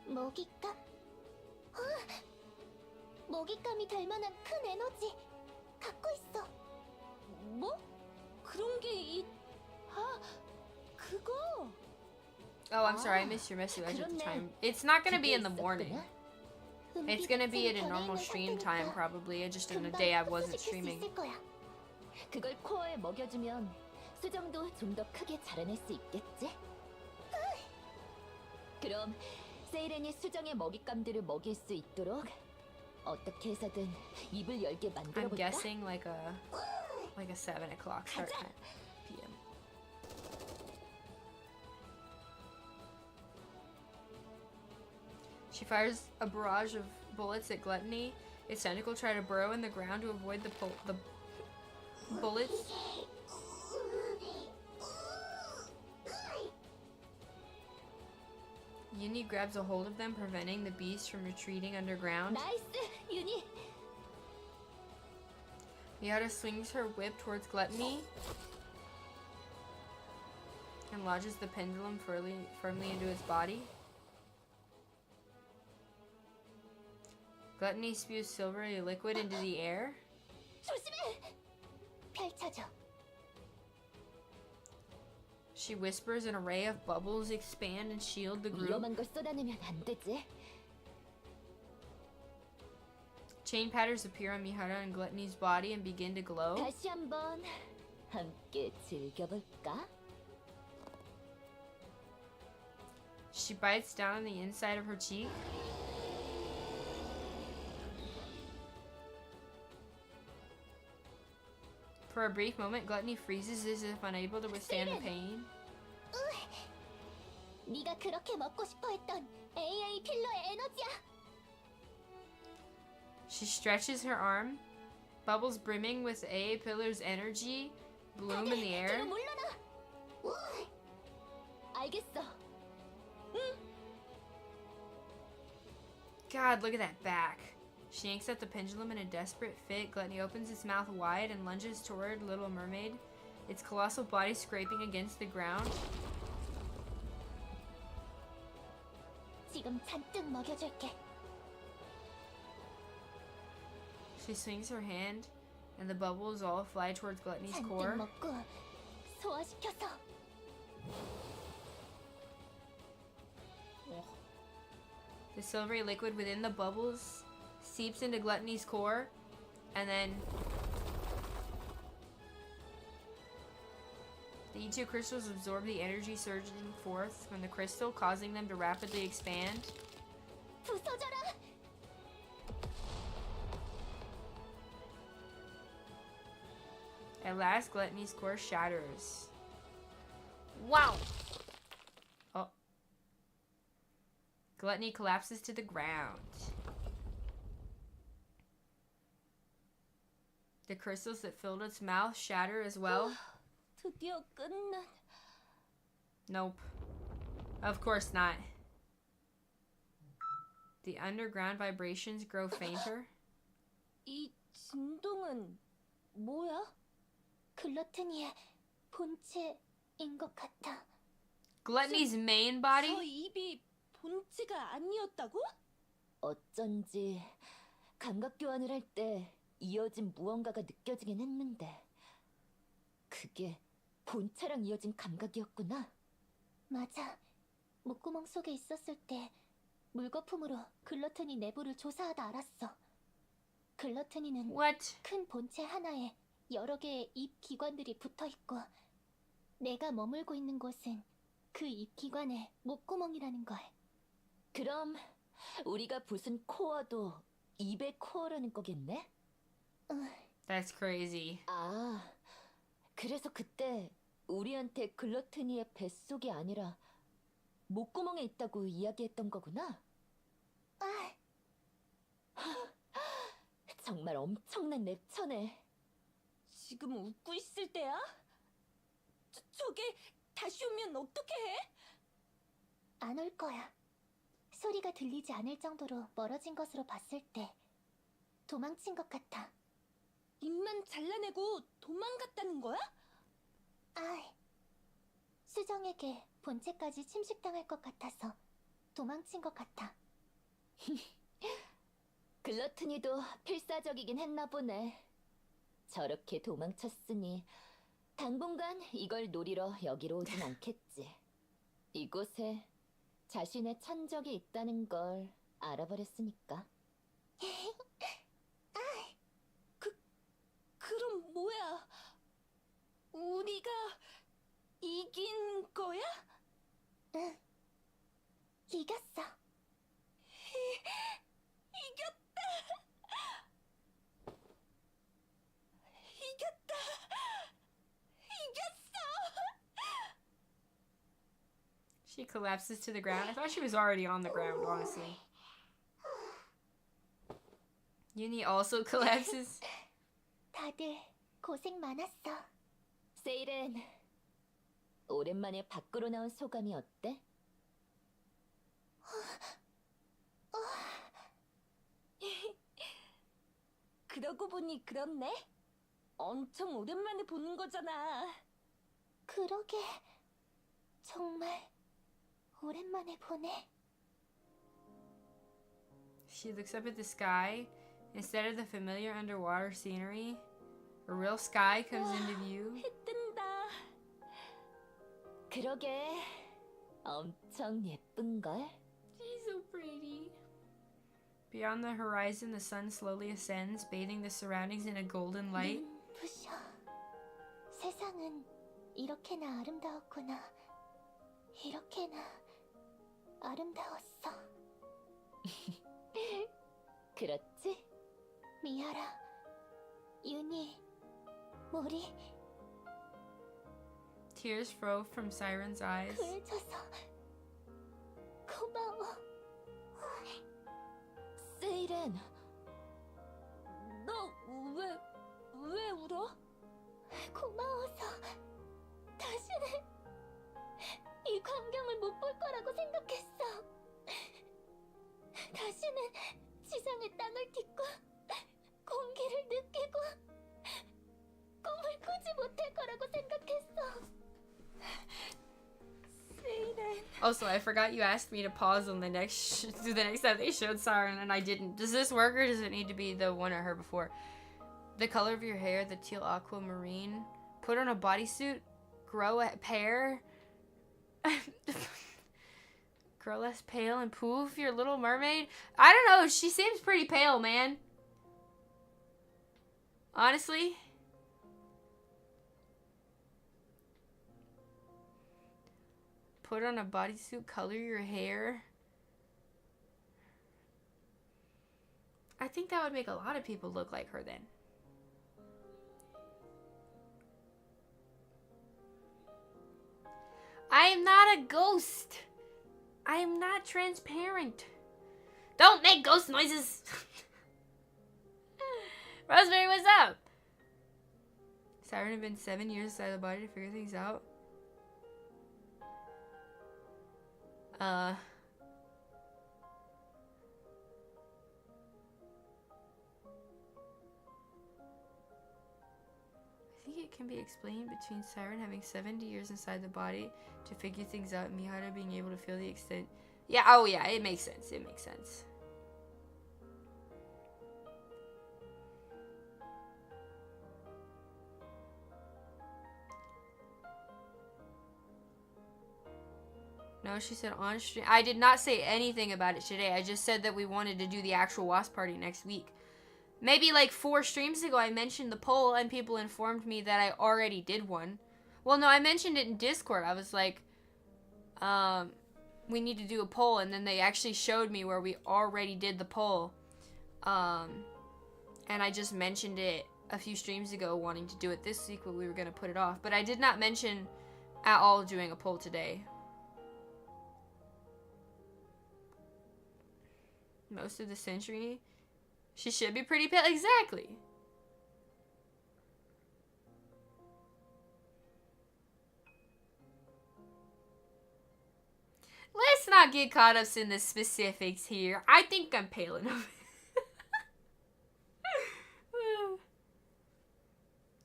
먹잇감? 먹잇감이 될 만한 큰 에너지 갖고 있어. 뭐? 그런 게 그거. Oh, I'm sorry. I missed your message at the 그렇네. time. It's not gonna be 그게 in the morning. 있었구나. It's gonna be at a 은빛 normal 액체를 stream 변해 time, 있는 probably. Just in the 상태니까 day I 금방 wasn't 흡수시킬 수 streaming. 있을 거야. 그걸 코어에 먹여주면 수정도 좀 더 크게 자라낼 수 있겠지? 그럼 세이렌이 수정의 먹잇감들을 먹일 수 있도록 어떻게 해서든 입을 열게 I'm 만들어볼까? guessing like a 7 o'clock start time p.m. She fires a barrage of bullets at Gluttony. Its tentacle try to burrow in the ground to avoid the bullets. Uni grabs a hold of them, preventing the beast from retreating underground. 나이스, 유니. Miata swings her whip towards Gluttony and lodges the pendulum firmly into its body. Gluttony spews silvery liquid into the air. 조심해! 펼쳐줘. She whispers an array of bubbles expand and shield the group. 위험한 걸 쏟아내면 안 되지. Chain patterns appear on Mihara and Gluttony's body and begin to glow. 다시 한번 함께 즐겨볼까? She bites down on the inside of her cheek. For a brief moment, Gluttony freezes as if unable to withstand the pain. 네가 그렇게 먹고 싶어 했던 AA 필러의 에너지야. She stretches her arm. Bubbles brimming with AA Pillar's energy bloom in the air. 뒤로 물러나. 알겠어. God, look at that back. She yanks at the pendulum in a desperate fit. Gluttony opens its mouth wide and lunges toward Little Mermaid, its colossal body scraping against the ground. 지금 잔뜩 먹여줄게. She swings her hand, and the bubbles all fly towards Gluttony's 잔뜩 core. 먹고 소화시켜서. The silvery liquid within the bubbles seeps into Gluttony's core, and then the E2 crystals absorb the energy surging forth from the crystal, causing them to rapidly expand. 부서져라. At last, Gluttony's core shatters. Wow! Oh. Gluttony collapses to the ground. The crystals that filled its mouth shatter as well. 드디어 끝난. Nope. Of course not. The underground vibrations grow fainter. 이 진동은 뭐야? 글러트니의 본체인 것 같아. Gluttony's main 저 body? 입이 본체가 아니었다고? 어쩐지 감각 교환을 할 때 이어진 무언가가 느껴지긴 했는데 그게 본체랑 이어진 감각이었구나. 맞아. 목구멍 속에 있었을 때 물거품으로 글러트니 내부를 조사하다 알았어. 글러트니는 What? 큰 본체 하나에 여러 개의 입 기관들이 붙어 있고 내가 머물고 있는 곳은 그 입 기관의 목구멍이라는 걸. 그럼 우리가 부순 코어도 입의 코어라는 거겠네? That's crazy. 아, 그래서 그때 우리한테 글러트니의 뱃속이 아니라 목구멍에 있다고 이야기했던 거구나? 정말 엄청난 랩처네. 지금 웃고 있을 때야? 저게 다시 오면 어떻게 해? 안 올 거야. 소리가 들리지 않을 정도로 멀어진 것으로 봤을 때 도망친 것 같아. 입만 잘라내고 도망갔다는 거야? 수정에게 본체까지 침식당할 것 같아서 도망친 것 같아. 글러트니도 필사적이긴 했나 보네. 저렇게 도망쳤으니 당분간 이걸 노리러 여기로 오진 않겠지. 이곳에 자신의 천적이 있다는 걸 알아버렸으니까. 그럼 뭐야? 우리가 이긴 거야? 응, 이겼어. 이겼다! 이겼다! 이겼어! She collapses to the ground. I thought she was already on the ground, honestly. Uni also collapses. 다들 고생 많았어. 세일은 오랜만에 밖으로 나온 소감이 어때? 그러고 보니 그렇네. 엄청 오랜만에 보는 거잖아. 그러게. 정말 오랜만에 보네. She looks up at the sky. Instead of the familiar underwater scenery, a real sky comes into view. 해 뜬다. 그러게 엄청 예쁜걸? She's so pretty. Beyond the horizon, the sun slowly ascends, bathing the surroundings in a golden light. 눈부셔. 세상은 이렇게나 아름다웠구나. 이렇게나 아름다웠어. 그렇지? 미아라, 윤희, 모리, Tears flow from Siren's eyes. 구해줘서 고마워. 세이렌, 너 왜 울어? 고마워서 다시는 이 광경을 못 볼 거라고 생각했어. 다시는 지상의 땅을 딛고 공기를 느끼고 꿈을 꾸지 못할 거라고 생각했어. 세이렌. Also, I forgot you asked me to pause on the next to the next time they showed Siren, and I didn't. Does this work, or does it need to be the one I heard before? The color of your hair, the teal aquamarine. Put on a bodysuit. Grow a pair. Grow less pale and poof, your little mermaid. I don't know. She seems pretty pale, man. Honestly. Put on a bodysuit, color your hair. I think that would make a lot of people look like her then. I am not a ghost. I am not transparent. Don't make ghost noises. Rosemary, what's up? Siren had been 7 years inside the body to figure things out. I think it can be explained between Siren having 70 years inside the body to figure things out and Mihara being able to feel the extent. Yeah, oh yeah, it makes sense. It makes sense. No, she said on stream. I did not say anything about it today. I just said that we wanted to do the actual WASP party next week. Maybe like 4 streams ago I mentioned the poll and people informed me that I already did one. Well, no, I mentioned it in Discord. I was like, we need to do a poll, and then they actually showed me where we already did the poll. And I just mentioned it a few streams ago wanting to do it this week, but we were going to put it off. But I did not mention at all doing a poll today. Most of the century. She should be pretty pale. Exactly. Let's not get caught up in the specifics here. I think I'm pale enough.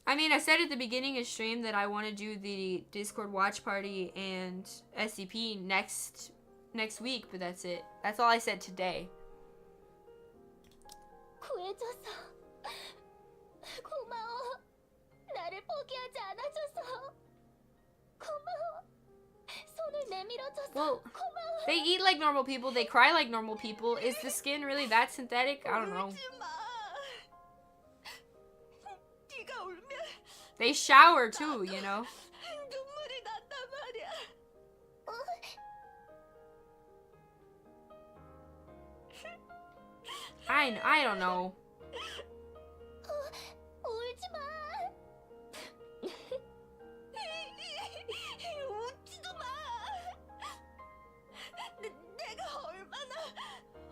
I mean, I said at the beginning of stream that I want to do the Discord watch party and SCP next week, but that's it. That's all I said today. 구해줘서 고마워. 나를 포기하지 않아줘서 고마워. 손을 내밀어줘서 Well, 고마워. they eat like normal people. They cry like normal people. Is the skin really that synthetic? I don't know. 울지 마. 네가 울면 They shower too, you know. 눈물이 난단 말이야. I don't know. 울지 마. 웃지도 마. 내가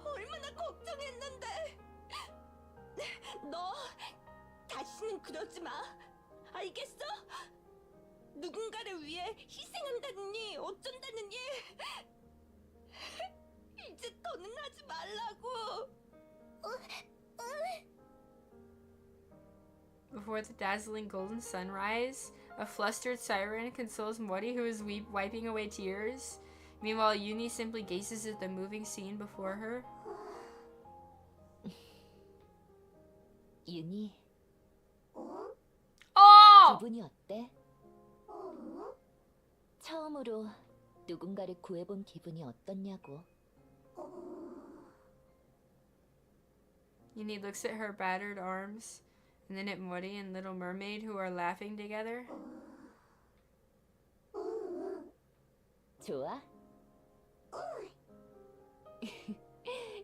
얼마나 걱정했는데. 너 다시는 그러지 마. 알겠어? 누군가를 위해 희생한다느니 어쩐다느니. 이제 더는 하지 말라고. Before the dazzling golden sunrise, a flustered siren consoles Mori, who is wiping away tears. Meanwhile, Yuni simply gazes at the moving scene before her. 윤희, Oh! 기분이 어때? 처음으로 누군가를 구해본 기분이 어떻냐고. Yuni looks at her battered arms, and then at Mori and Little Mermaid, who are laughing together. 좋아?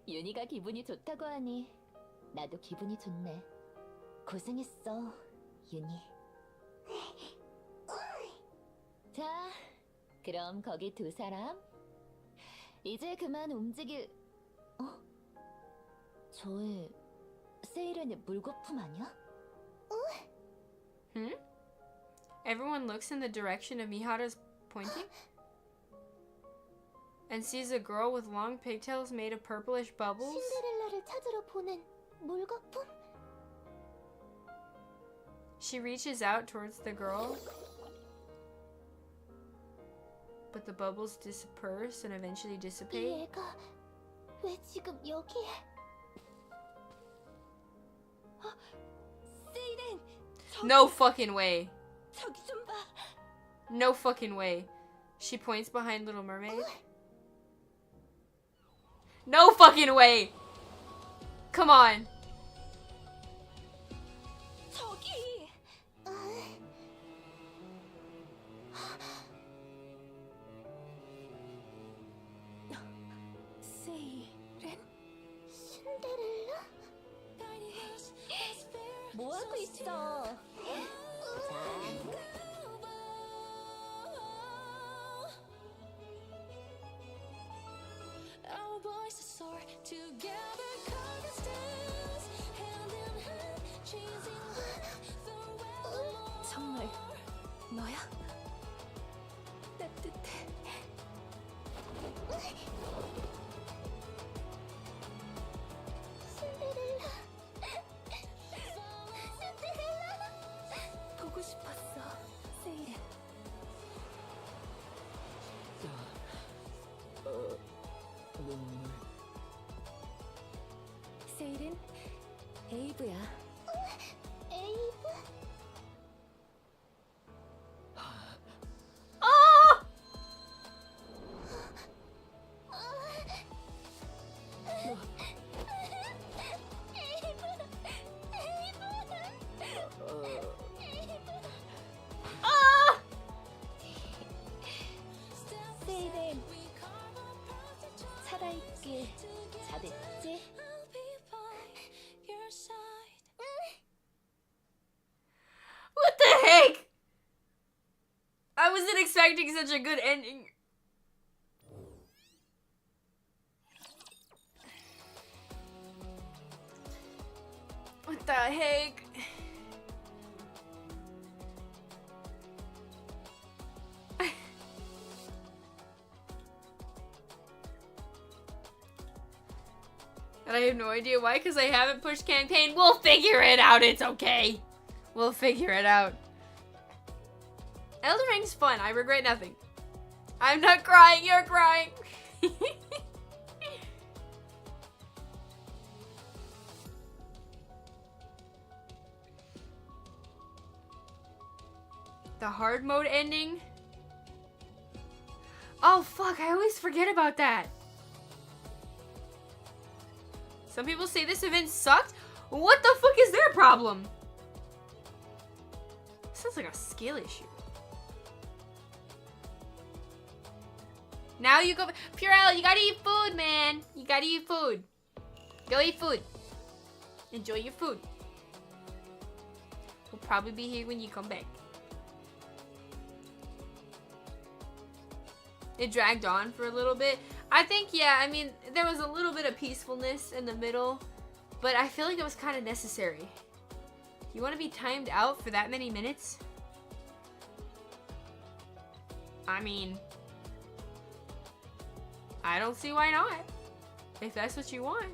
윤희가 기분이 좋다고 하니 나도 기분이 좋네. 고생했어, 윤희. 자, 그럼 거기 두 사람 이제 그만 움직일. 저의 세이렌의 물거품 아니야? Hmm? Everyone looks in the direction of Mihara's pointing and sees a girl with long pigtails made of purplish bubbles. 신데렐라를 찾으러 보낸 물거품? She reaches out towards the girl, but the bubbles disperse and eventually 이 dissipate. 애가 왜 지금 여기에? 세이렌, No fucking way. 저기 좀 봐. No fucking way. She points behind Little Mermaid. No fucking way. Come on. 저기. 세이렌? 신데렐라? 뭐 하고 있어? Our voices soar together, carving steps, hand in hand, chasing forevermore. 정말 너야? 따뜻해. 신데렐라. 신데렐라. 보고 싶었어, 세이렌. 눈물. 세이렌, 에이브야. 에이브. Oh! Ah! 세이렌, 살아있길 잘했지? What the heck? I wasn't expecting such a good ending. What the heck? And I have no idea why, because I haven't pushed campaign. We'll figure it out. It's okay. We'll figure it out. Elden Ring's fun. I regret nothing. I'm not crying. You're crying. The hard mode ending. Oh, fuck. I always forget about that. Some people say this event sucked. What the fuck is their problem? Sounds like a skill issue. Now you go. Purell, you gotta eat food, man. You gotta eat food. Go eat food. Enjoy your food. We'll probably be here when you come back. It dragged on for a little bit. I think, yeah, I mean, there was a little bit of peacefulness in the middle, but I feel like it was kind of necessary. You want to be timed out for that many minutes? I mean, I don't see why not, if that's what you want.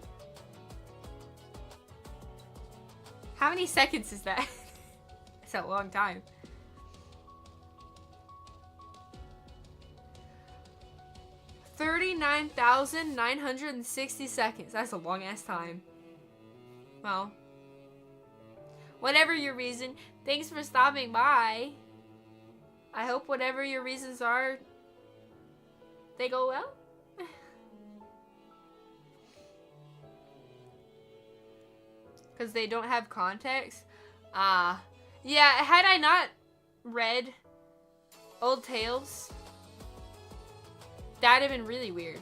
How many seconds is that? It's a long time. $39,960 seconds. That's a long ass time. Well, Whatever your reason, thanks for stopping by. I hope whatever your reasons are, they go well. Because they don't have context. Yeah, had I not read Old Tales, that'd have been really weird.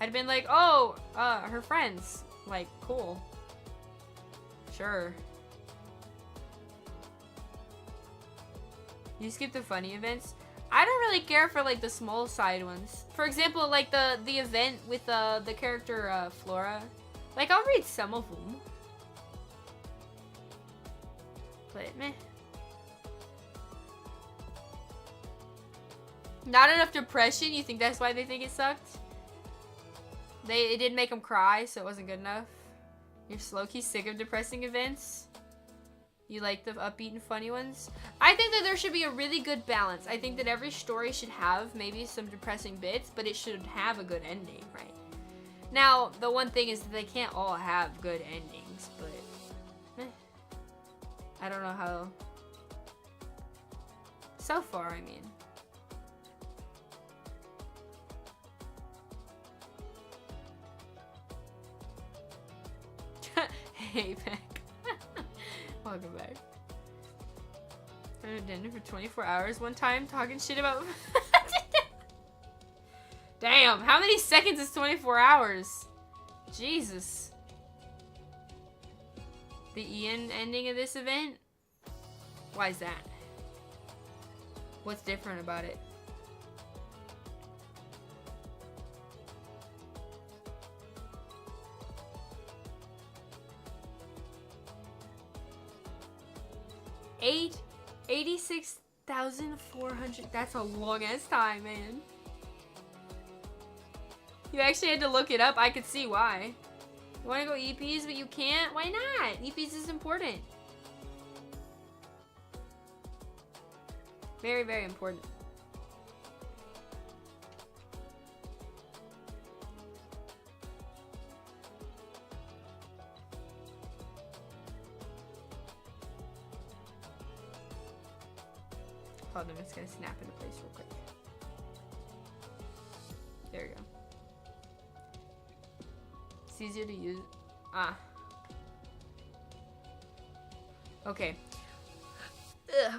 I'd have been like, oh, her friends. Like, cool. Sure. You skip the funny events? I don't really care for like the small side ones. For example, like the event with the character Flora. Like, I'll read some of them. But meh. Not enough depression? You think that's why they think it sucked? It didn't make them cry, so it wasn't good enough. You're low-key sick of depressing events? You like the upbeat and funny ones? I think that there should be a really good balance. I think that every story should have maybe some depressing bits, but it should have a good ending, right? Now, the one thing is that they can't all have good endings, but I don't know how. So far, I mean. Hey, Peck. Welcome back. I had dinner for 24 hours one time talking shit about. Damn, how many seconds is 24 hours? Jesus. The Ian ending of this event? Why is that? What's different about it? Eight 86,400. That's a long ass time, man. You actually had to look it up. I could see why. You want to go EPs, but you can't? Why not? EPs is important. Very, very important. Hold on, it's gonna snap into place real quick. There we go. It's easier to use. Okay.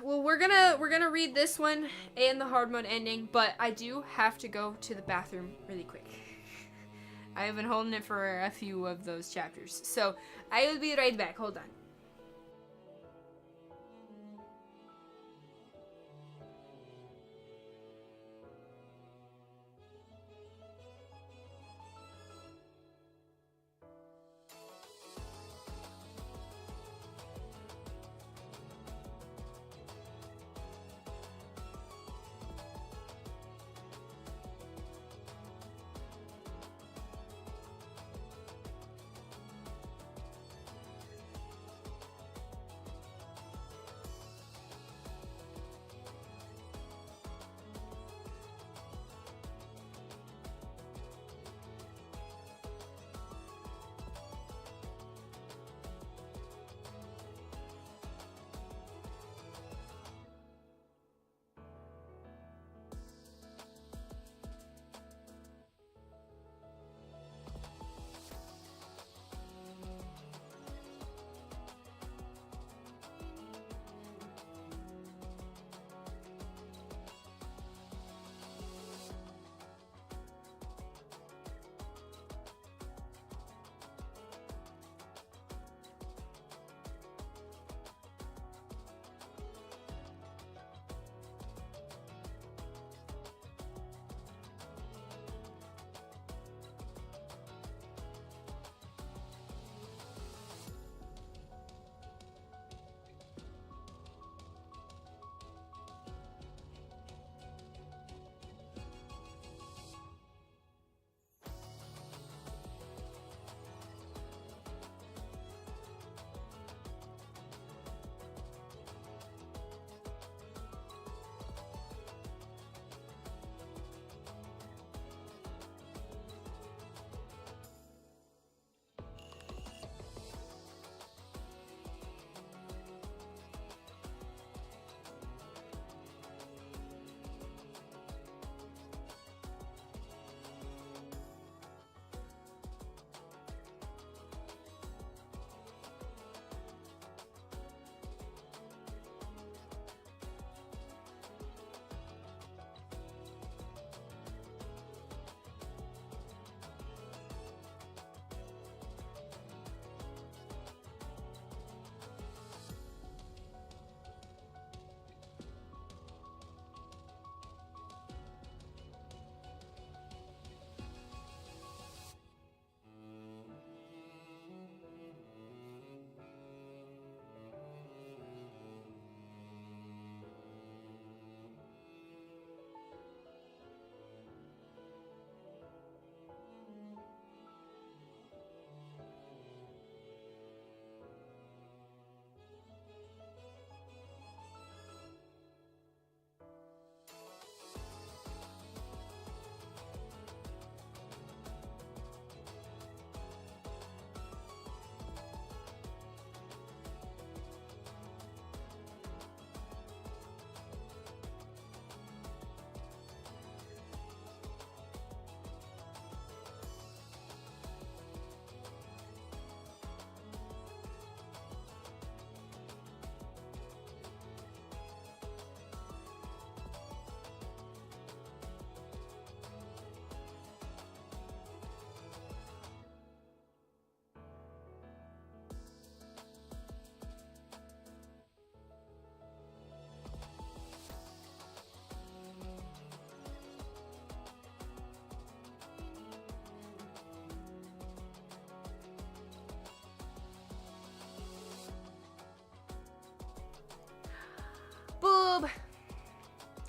Well, we're gonna read this one and the hard mode ending, but I do have to go to the bathroom really quick. I have been holding it for a few of those chapters, so I will be right back. Hold on.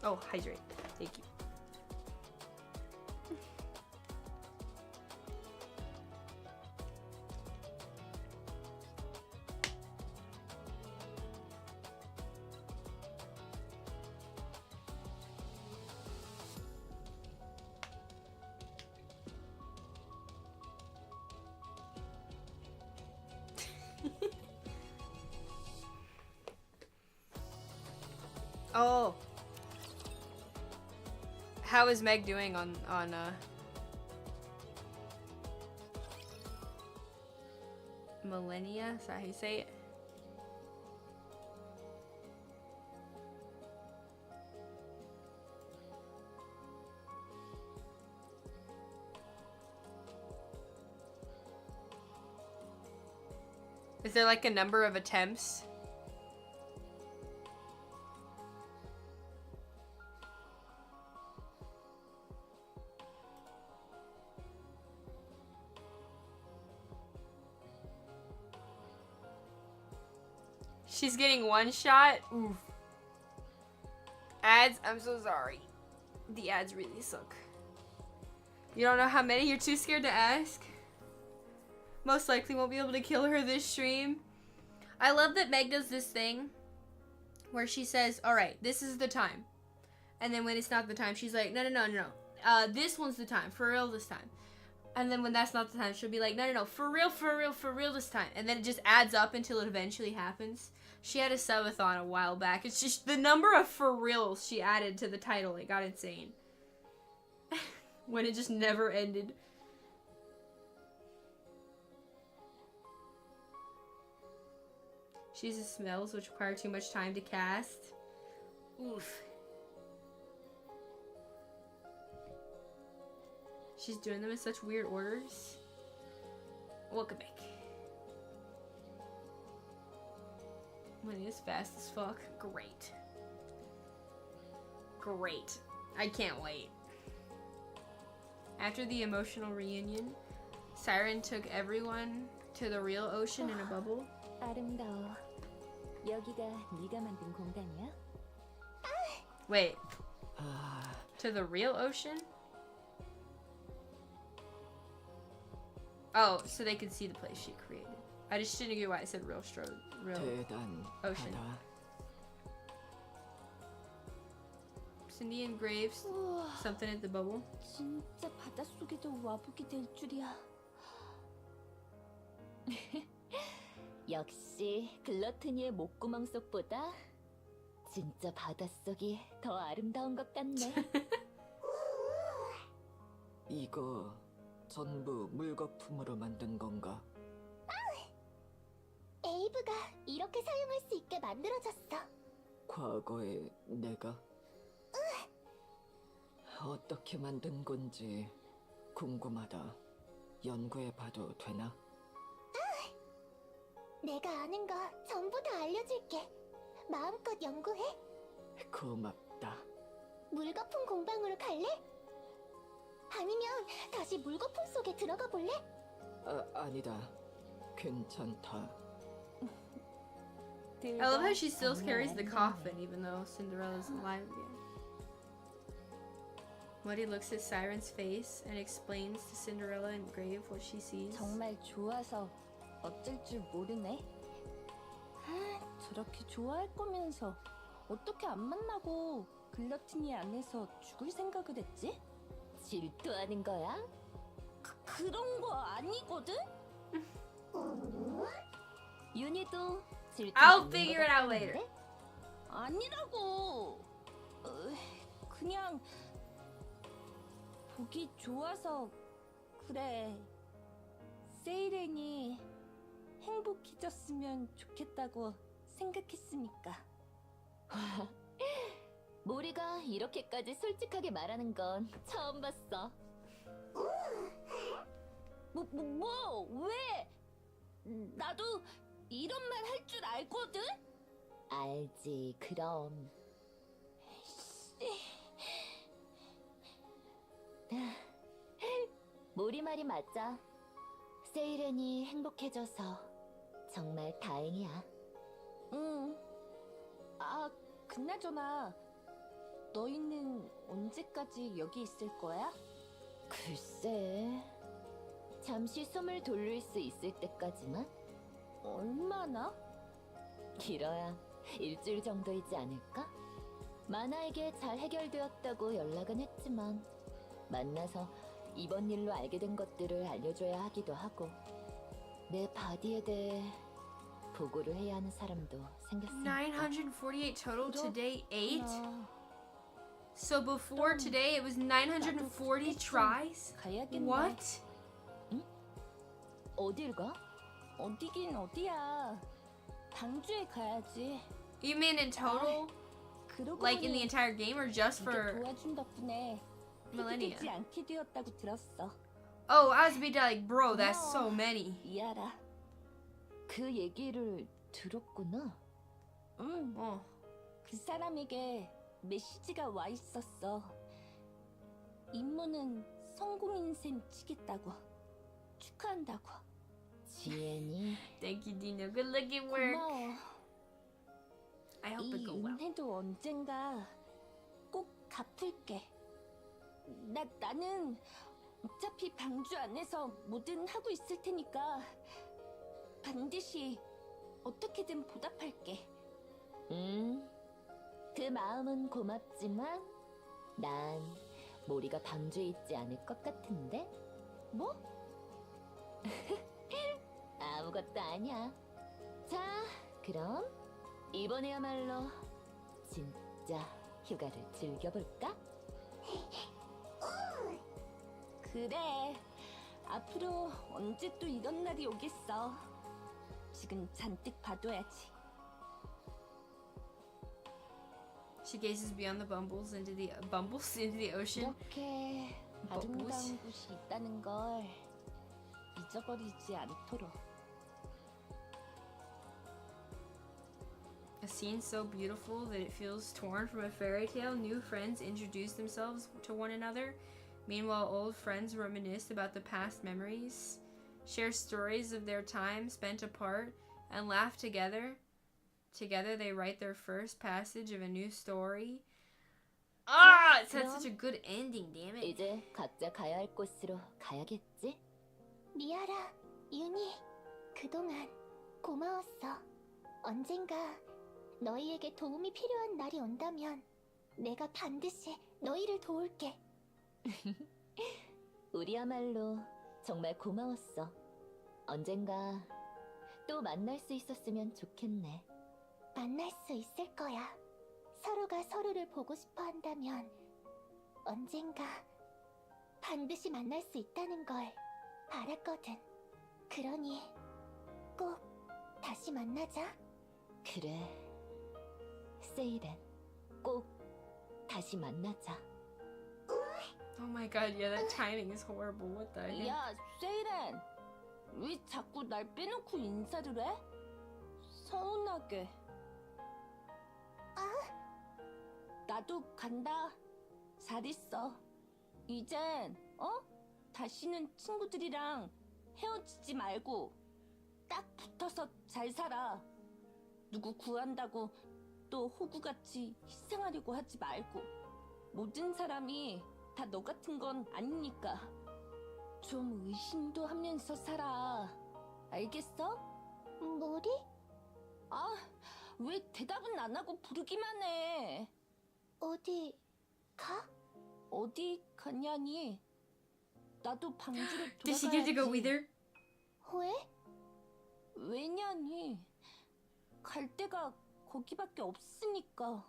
Oh, hydrate. Thank you. Oh. How is Meg doing on Millennia? Is that how you say it? Is there like a number of attempts? She's getting one shot? Oof. Ads, I'm so sorry. The ads really suck. You don't know how many? You're too scared to ask? Most likely won't be able to kill her this stream. I love that Meg does this thing where she says, alright, this is the time. And then when it's not the time, she's like, no. This one's the time. For real this time. And then when that's not the time, she'll be like, no. For real this time. And then it just adds up until it eventually happens. She had a subathon a while back. It's just the number of for reals she added to the title. It got insane. When it just never ended. She uses smells which require too much time to cast. Oof. She's doing them in such weird orders. Welcome back. Money is fast as fuck. Great. Great. I can't wait. After the emotional reunion, Siren took everyone to the real ocean in a bubble. 아름다워. 여기가 네가 만든 공간이야? Wait. To the real ocean? Oh, so they could see the place she created. I just didn't get why it said real ocean. 대단하다. Cindy and Graves, 우와, something at the bubble. 진짜 바닷속에도 와보게 될 줄이야. 역시 글러트니의 목구멍 속보다 진짜 바닷속이 더 아름다운 것 같네. 이거 전부 물거품으로 만든 건가? 에이브가 이렇게 사용할 수 있게 만들어졌어. 과거에 내가? 어떻게 만든 건지 궁금하다. 연구해봐도 되나? 내가 아는 거 전부 다 알려줄게. 마음껏 연구해. 고맙다. 물거품 공방으로 갈래? 아니면 다시 물거품 속에 들어가 볼래? 아니다. 괜찮다. I love how she still carries the coffin even though Cinderella's alive again. Muddy looks at Siren's face and explains to Cinderella and Grave what she sees. 정말 좋아서 어쩔 줄 모르네. 저렇게 좋아할 거면서 어떻게 안 만나고 글러티니 안에서 죽을 생각을 했지? 질투하는 거야? 그런 거 아니거든? 윤희도 질투. I'll figure it out later. 아니라고. 그냥 보기 좋아서 그래. 세이렌이 행복해졌으면 좋겠다고 생각했으니까. 모리가 이렇게까지 솔직하게 말하는 건 처음 봤어. 왜? 나도 이런 말 할 줄 알거든? 알지, 그럼. 모리 말이 맞아. 세이렌이 행복해져서 정말 다행이야. 응. 아, 그나저나 너희는 언제까지 여기 있을 거야? 글쎄, 잠시 숨을 돌릴 수 있을 때까지만? 얼마나? 길어야 일주일 정도이지 않을까? 마나에게 잘 해결되었다고 연락은 했지만 만나서 이번 일로 알게 된 것들을 알려줘야 하기도 하고 내 바디에 대해 보고를 해야 하는 사람도 생겼으니까. 948 total, today 8? 나 So before today it was 940 tries? 가야겠네. What? 어딜 가? 어디긴 어디야. 방주에 가야지. You mean in total? 그러고 Like in the 보니 entire game or just 네가 for 도와준 덕분에 Millennia? 해지되지 않게 되었다고 들었어. Oh, I was be like, bro, that's so 고마워. many. 이하라. 그 얘기를 들었구나. 응. Oh. 그 사람에게 메시지가 와 있었어. 임무는 성공인 셈 치겠다고. 축하한다고. 지엔이 Thank you, Dino. Good looking work. 고마워. I hope 이 it go well. 은혜도 언젠가 꼭 갚을게. 나는 어차피 방주 안에서 뭐든 하고 있을 테니까 반드시 어떻게든 보답할게. 그 마음은 고맙지만 난 모리가 방주에 있지 않을 것 같은데? 뭐? 아무것도 아니야. 자, 그럼 이번에야말로 진짜 휴가를 즐겨볼까? 그래. 앞으로 언제 또 이런 날이 오겠어. 지금 잔뜩 봐둬야지. She gazes beyond the bumbles into the ocean. 이렇게 뭐지? 아름다운 곳이 있다는 걸 잊어버리지 않도록. A scene so beautiful that it feels torn from a fairy tale. New friends introduce themselves to one another. Meanwhile, old friends reminisce about the past memories, share stories of their time spent apart, and laugh together. Together, they write their first passage of a new story. Ah, it's had such a good ending, damn it. 이제 각자 가야 할 곳으로 가야겠지? 미아라, 윤희, 그동안 고마웠어. 언젠가 너희에게 도움이 필요한 날이 온다면 내가 반드시 너희를 도울게. 우리야말로 정말 고마웠어. 언젠가 또 만날 수 있었으면 좋겠네. 만날 수 있을 거야. 서로가 서로를 보고 싶어 한다면 언젠가 반드시 만날 수 있다는 걸 알았거든. 그러니 꼭 다시 만나자. 그래. 세이렌, 꼭 다시 만나자. Oh my god, yeah, that timing is horrible. What the heck? 야, 세이렌. 왜 자꾸 날 빼놓고 인사를 해? 서운하게. 나도 간다. 잘 있어. 이젠 다시는 친구들이랑 헤어지지 말고 딱 붙어서 잘 살아. 누구 구한다고 또 호구같이 희생하려고 하지 말고. 모든 사람이 다 너 같은 건 아니니까. 좀 의심도 하면서 살아. 알겠어? 뭐리? 아, 왜 대답은 안 하고 부르기만 해? 어디 가? 어디 가냐니? 나도 방주로 Did she get to go with 돌아가야지. her? 왜? 왜냐니? 갈 데가 거기밖에 없으니까.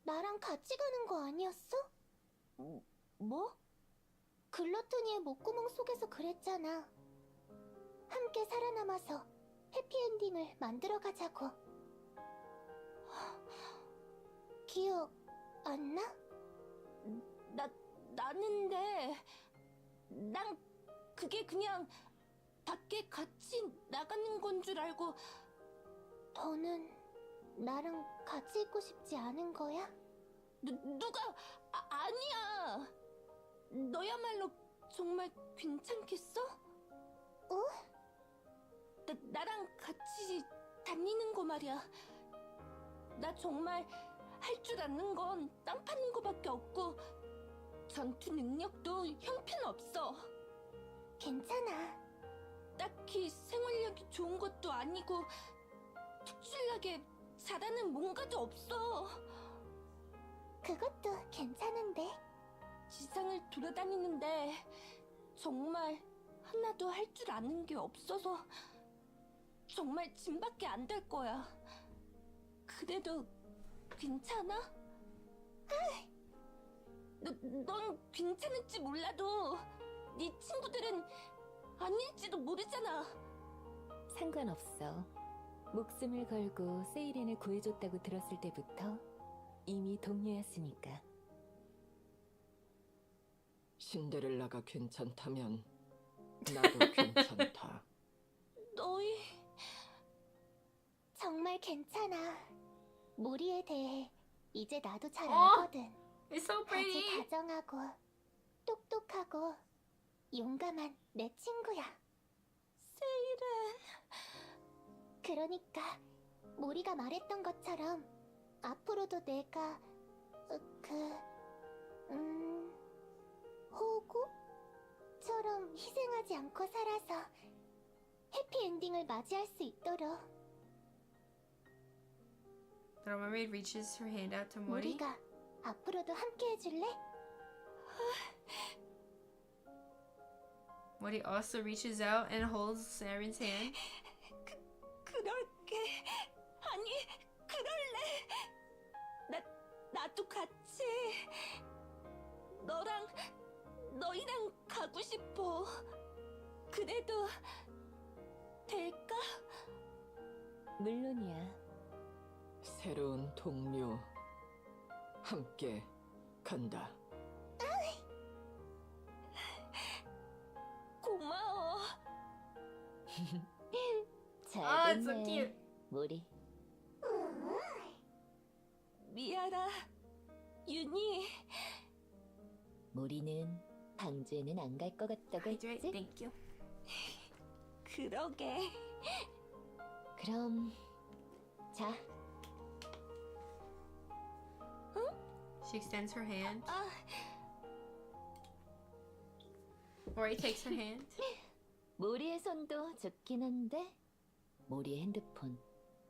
나랑 같이 가는 거 아니었어? 뭐? 글러토니의 목구멍 속에서 그랬잖아. 함께 살아남아서 해피엔딩을 만들어 가자고. 기억 안 나? 나는데 난 그게 그냥 밖에 같이 나가는 건 줄 알고. 너는 나랑 같이 있고 싶지 않은 거야? 누가 아니야. 너야말로 정말 괜찮겠어? 나랑 같이 다니는 거 말이야. 나 정말 할 줄 아는 건 땅 파는 거밖에 없고 전투 능력도 형편없어. 괜찮아. 딱히 생활력이 좋은 것도 아니고 특출나게 잘하는 뭔가도 없어. 그것도 괜찮은데. 지상을 돌아다니는데 정말 하나도 할 줄 아는 게 없어서 정말 짐밖에 안 될 거야. 그래도 괜찮아? 넌 괜찮을지 몰라도 네 친구들은 아닐지도 모르잖아. 상관없어. 목숨을 걸고 세이렌을 구해줬다고 들었을 때부터 이미 동료였으니까. 신데렐라가 괜찮다면 나도 괜찮다. 너희 정말 괜찮아. 모리에 대해 이제 나도 잘 어? 알거든. It's so 아주 pretty. 다정하고 똑똑하고 용감한 내 친구야. 세이렌 그러니까 모리가 말했던 것처럼 앞으로도 내가 호구처럼 희생하지 않고 살아서 해피엔딩을 맞이할 수 있도록 The mermaid reaches her hand out to Mori. 모리가 앞으로도 함께 해줄래? Mori also reaches out and holds Siren's hand. 그럴게. 아니, 그럴래. 나도 같이 너희랑 가고 싶어. 그래도 될까? 물론이야. 새로운 동료 함께 간다. 고마워. 잘 Ah, it's so 됐네. cute. 모리. 미아라, 윤희. 모리는 방주에는 안 갈 것 같다고 Hydrate. 했지? Thank you. 그러게. 그럼 자, She extends her hand. 아, Mori takes her hand. 모리의 손도 좋긴 한데 모리의 핸드폰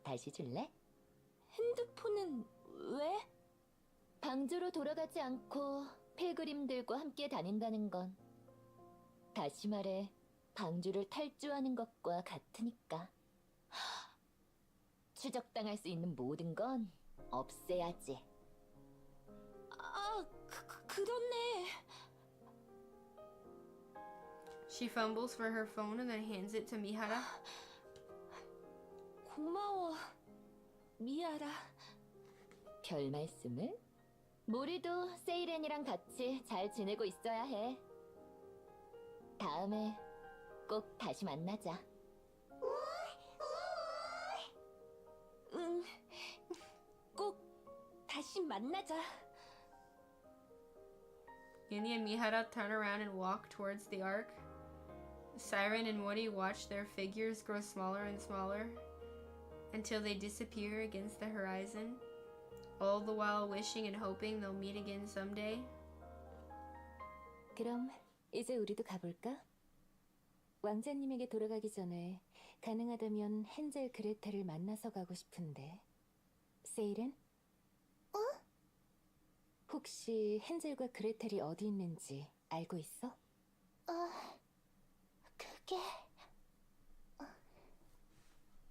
다시 줄래? 핸드폰은 왜? 방주로 돌아가지 않고 필그림들과 함께 다닌다는 건 다시 말해 방주를 탈주하는 것과 같으니까. 추적당할 수 있는 모든 건 없애야지. 아, 그렇네. She fumbles for her phone and then hands it to Mihara. 고마워, 미아라. 별 말씀을? 모리도 세이렌이랑 같이 잘 지내고 있어야 해. 다음에 꼭 다시 만나자. 응, 꼭 다시 만나자. Yuni and Mihara turn around and walk towards the ark. Siren and Mori watch their figures grow smaller and smaller until they disappear against the horizon, all the while wishing and hoping they'll meet again someday. 그럼 이제 우리도 가볼까? 왕자님에게 돌아가기 전에 가능하다면 헨젤 그레텔을 만나서 가고 싶은데. 세이렌? 혹시 헨젤과 그레텔이 어디 있는지 알고 있어? 그게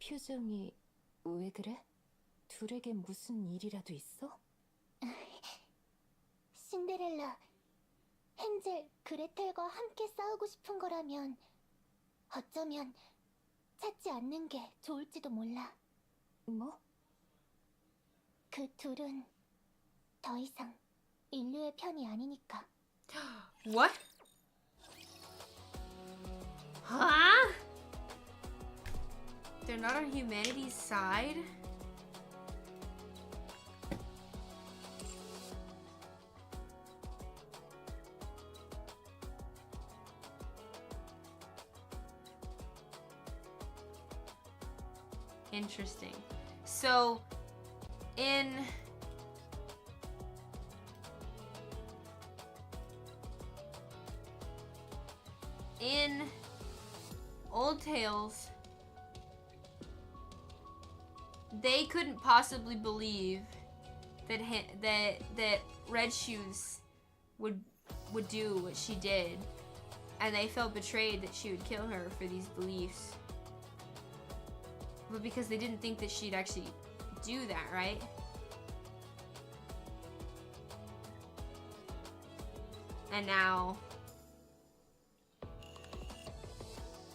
표정이 왜 그래? 둘에게 무슨 일이라도 있어? 신데렐라, 헨젤, 그레텔과 함께 싸우고 싶은 거라면 어쩌면 찾지 않는 게 좋을지도 몰라. 뭐? 그 둘은 더 이상 인류의 편이 아니니까. What? Huh? They're not on humanity's side? Interesting. So, in in Old Tales, they couldn't possibly believe that that Red Shoes would do what she did, and they felt betrayed that she would kill her for these beliefs. But because they didn't think that she'd actually do that, right? And now,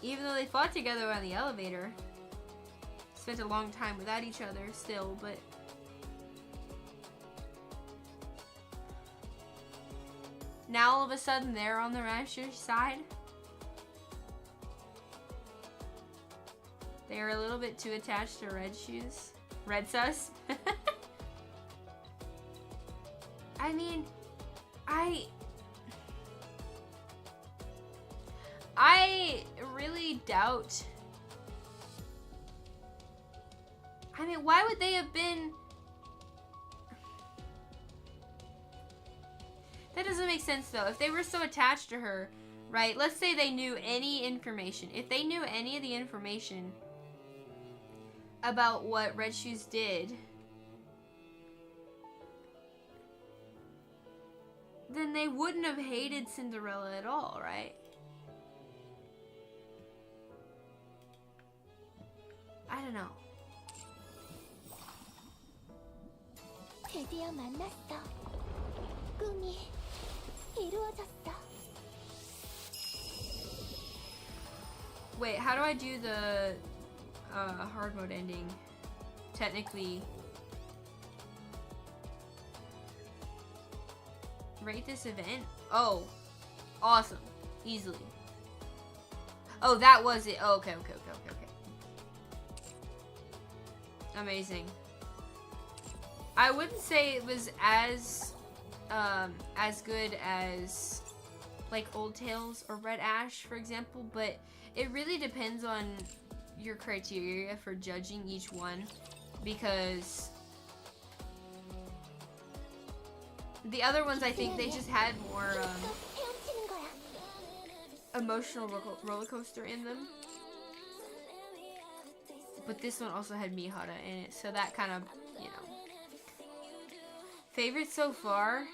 even though they fought together on the elevator, spent a long time without each other still, but now all of a sudden they're on the Rasher's side. They're a little bit too attached to Red Shoes. Red Sus. I mean, I really doubt. I mean, why would they have been? That doesn't make sense though. If they were so attached to her, right? Let's say they knew any information. If they knew any of the information about what Red Shoes did, then they wouldn't have hated Cinderella at all, right? I don't know. 드디어 만났어. 꿈이 이루어졌어. Wait, how do I do the hard mode ending? Technically, rate this event? Oh, awesome. Easily. Oh, that was it. Oh, okay. Amazing. I wouldn't say it was as good as like Old Tales or Red Ash, for example, but it really depends on your criteria for judging each one, because the other ones, I think they just had more 헤엄치는 거야. emotional roller coaster in them. But this one also had Mihara in it, so that kind of, you know. Favorite so far?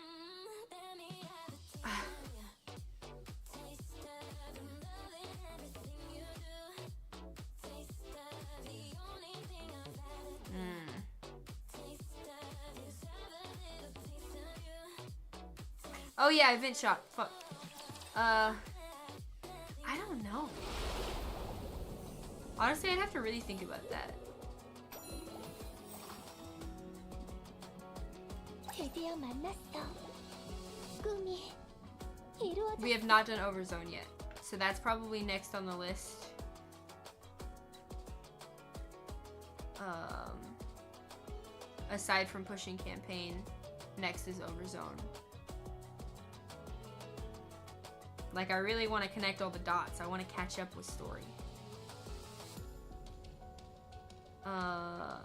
Oh yeah, event shop. Fuck. I don't know. Honestly, I'd have to really think about that. 드디어 만났어. 꿈이 이루어졌어. We have not done Overzone yet, so that's probably next on the list. Aside from pushing campaign, next is Overzone. Like, I really want to connect all the dots. I want to catch up with story. I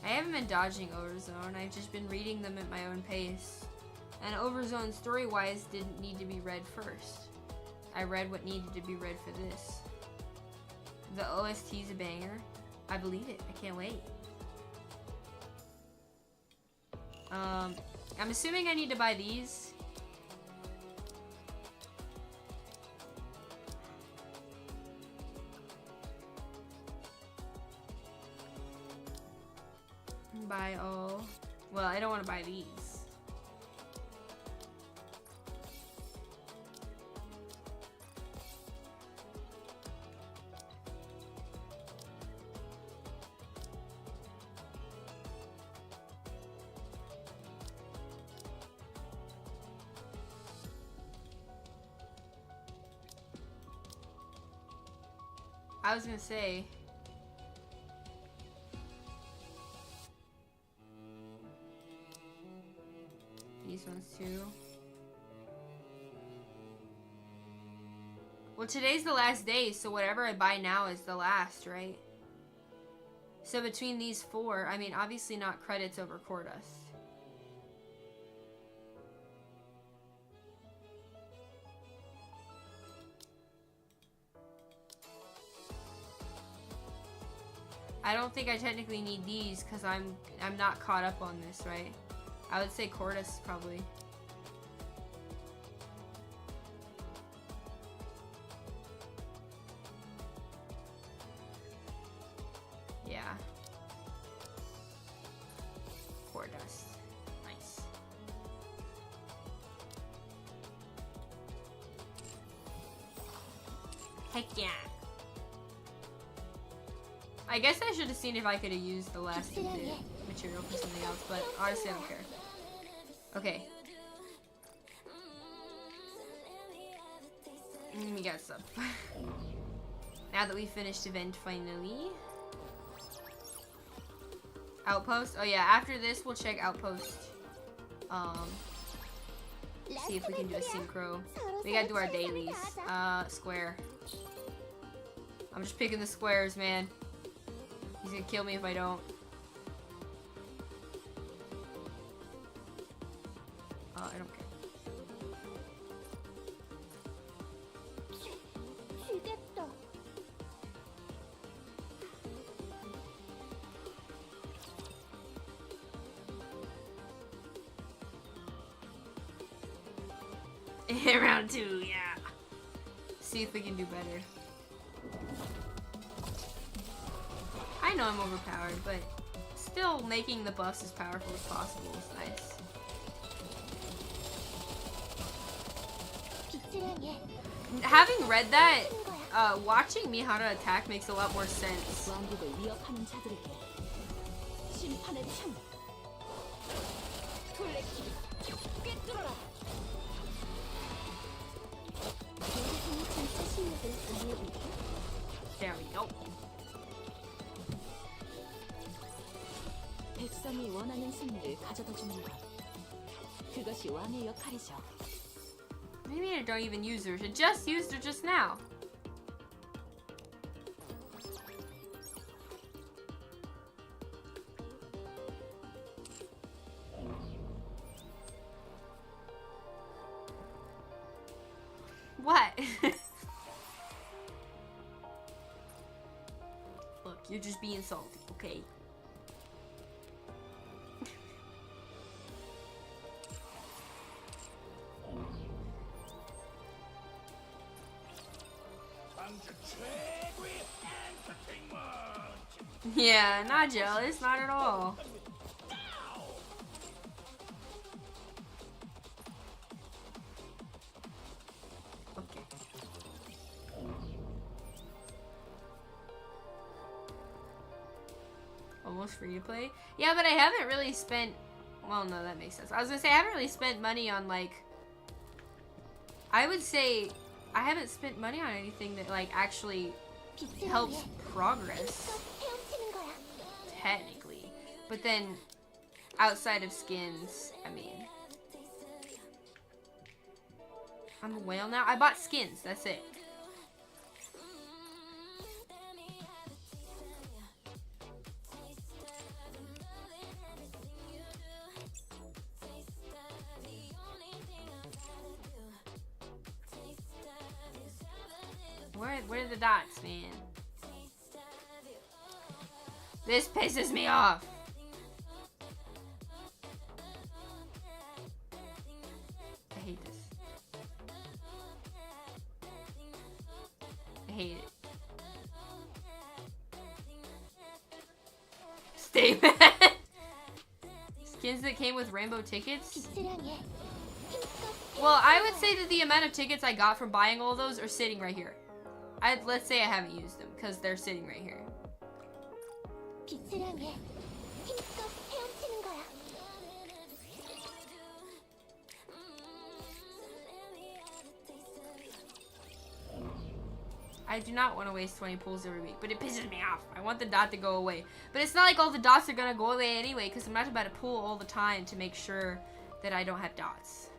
haven't been dodging Overzone. I've just been reading them at my own pace. And Overzone, story-wise, didn't need to be read first. I read what needed to be read for this. The OST's a banger. I believe it. I can't wait. I'm assuming I need to buy these. Buy all. Well, I don't want to buy these. I was gonna say, these ones too. Well, today's the last day, so whatever I buy now is the last, right? So between these four, I mean, obviously not credits over core dust. I don't think I technically need these because I'm not caught up on this, right? I would say core dust probably. Yeah. Core dust. Nice. Heck yeah. I guess I should have seen if I could have used the last bit material for something else, but honestly I don't care. Okay. We got stuff. Now that we finished event finally. Outpost? Oh yeah, after this we'll check Outpost. See if we can do a synchro. We gotta do our dailies. Square. I'm just picking the squares, man. He's gonna kill me if I don't. I don't care. 지겠다. Round 2, yeah. See if we can do better. I know I'm overpowered, but still making the buffs as powerful as possible is nice. 빛이란 얘. Having read that, watching Mihara attack makes a lot more sense. 왕국을 위협하는 자들에게 심판의 창. 블랙키를 꿰뚫어라. 세상의 진짜 실력을 알려줄게. There we go. 백성이 원하는 승리를 가져다 주는 것. 그것이 왕의 역할이죠. Maybe I don't even use her. I just used her just now. What? Look, you're just being salty, okay? Yeah, not jealous, not at all. Okay. Almost free to play? Yeah, but I haven't really spent... Well, no, that makes sense. I was gonna say, I haven't really spent money on, like... I would say I haven't spent money on anything that, like, actually 빛이란 helps 얘. progress. 헤엄치는 거야. Technically. But then, outside of skins, I mean... I'm a whale now? I bought skins, that's it. Where are the dots, man? This pisses me off. I hate this. I hate it. Stay mad. Skins that came with rainbow tickets? 빛이란 얘. Well, I would say that the amount of tickets I got from buying all those are sitting right here. Let's say I haven't used them because they're sitting right here. 빛이란 얘. 힘껏 헤엄치는 거야. I do not want to waste 20 pulls every week, but it pisses me off. I want the dot to go away. But it's not like all the dots are going to go away anyway because I'm not about to pull all the time to make sure that I don't have dots.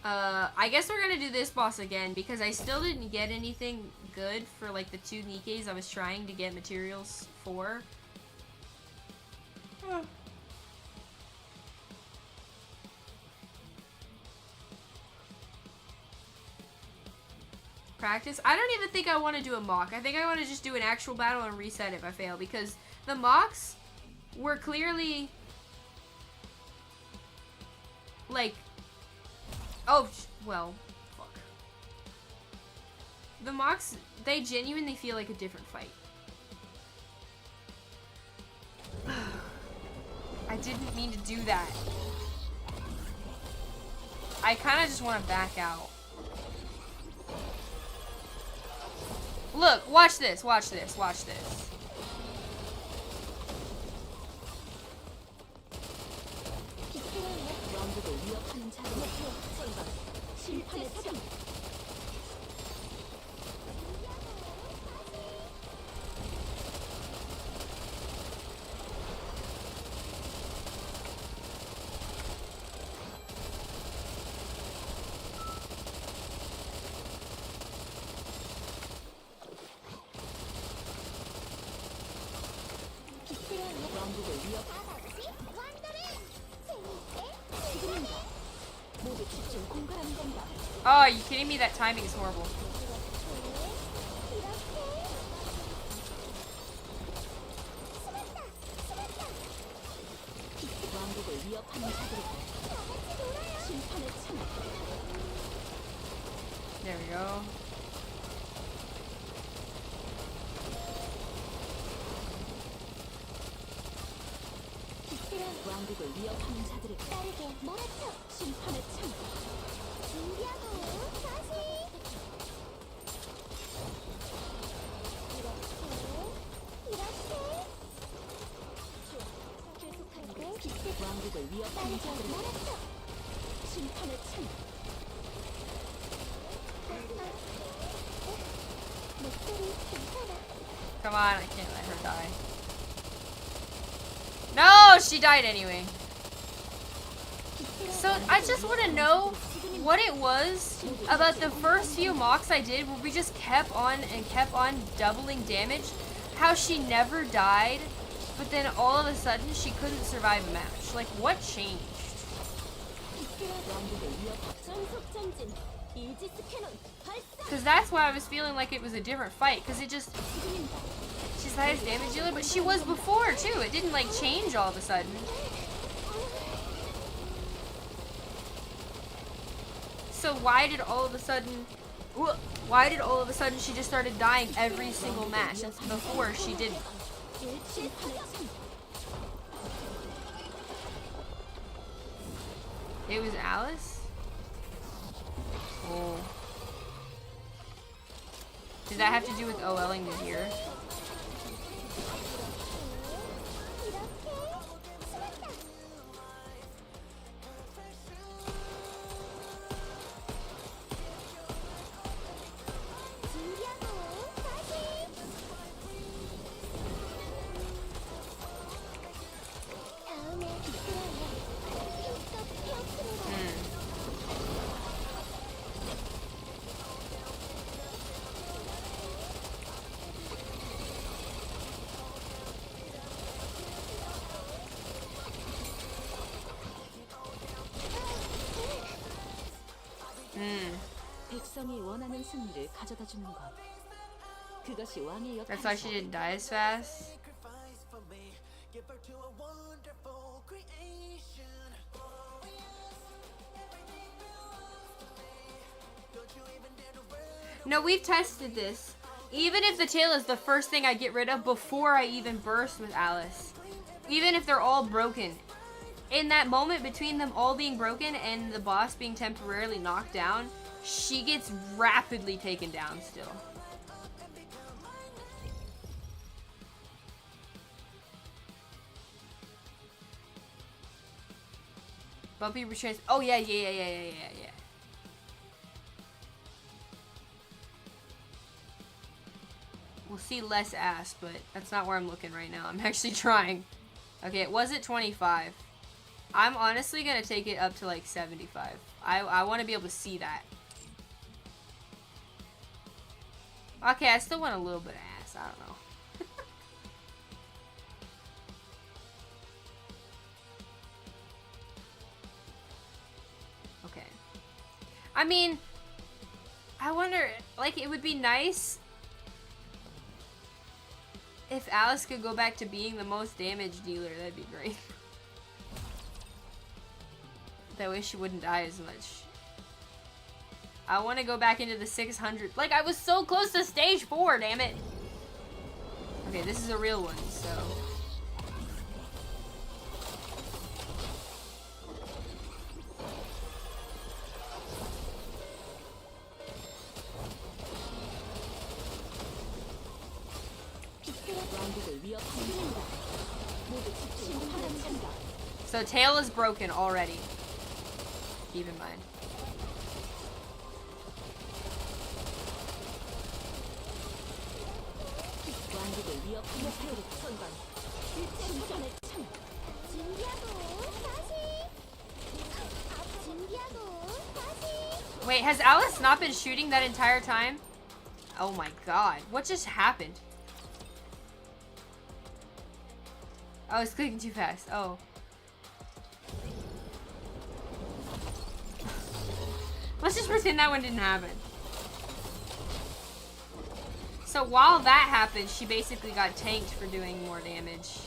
I guess we're gonna do this boss again because I still didn't get anything good for like the 2 Nikkes I was trying to get materials for. Practice? I don't even think I want to do a mock. I think I want to just do an actual battle and reset if I fail because the mocks were clearly like, oh, well, fuck. The mocks, they genuinely feel like a different fight. I didn't mean to do that. I kind of just want to back out. Look, watch this, watch this, watch this. 왕국을 위협하는 자들의 생각, 심판의 참. 왕국을 위협. 지금입니다. 모두 집중 공갈하는 겁니다. Oh, are you kidding me? That timing is horrible. 왕국을 위협하는 자들에게 심판의 참. There we go. 왕국을 위협하는 자들에게 빠르게 몰아쳐 심판의 참. 준비하고 다시. 이렇게 왕국을 위협하는 자들에게 몰아쳐 심판의 참. 목소리 괜찮아. Come on, I can't let her die. No, she died anyway. So I just want to know what it was about the first few mocks I did where we just kept on and kept on doubling damage. How she never died, but then all of a sudden she couldn't survive a match. Like, what changed? Because that's why I was feeling like it was a different fight. Because it just... She's the highest damage dealer, but she was before too. It didn't like change all of a sudden. So why did all of a sudden... Why did all of a sudden she just started dying every single match? And before she didn't. It was Alice? Oh. Did that have to do with OLing to here? 백성이 원하는 승리를 가져다 주는 것. 그것이 왕의 역할이다. That's why she didn't die as fast. No, we've tested this. Even if the tail is the first thing I get rid of before I even burst with Alice. Even if they're all broken. In that moment between them all being broken and the boss being temporarily knocked down, she gets rapidly taken down still. Bumpy retrains. Oh yeah. We'll see less ass, but that's not where I'm looking right now. I'm actually trying. Okay, it was at 25. I'm honestly gonna take it up to like 75. I want to be able to see that. Okay, I still want a little bit of ass. I don't know. Okay. I mean, I wonder, like, it would be nice if Alice could go back to being the most damage dealer. That'd be great. That way she wouldn't die as much. I want to go back into the 600. Like, I was so close to stage 4, damn it. Okay, this is a real one, so. So tail is broken already. Keep in mind. Wait, has Alice not been shooting that entire time? Oh my god. What just happened? Oh, it's clicking too fast. Oh. Let's just pretend that one didn't happen. So while that happened, she basically got tanked for doing more damage.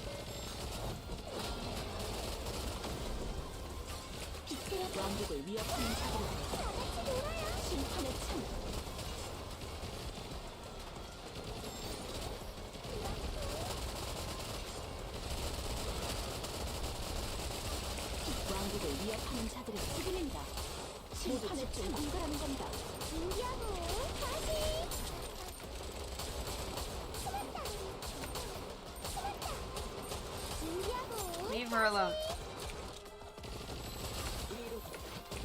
Leave her alone.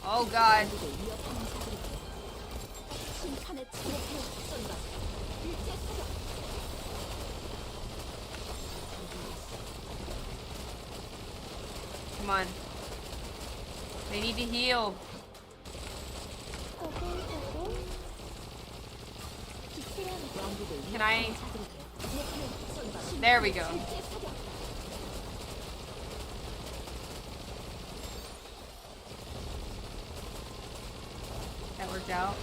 Oh god. Come on. They need to heal. Can I? There we go. That worked out.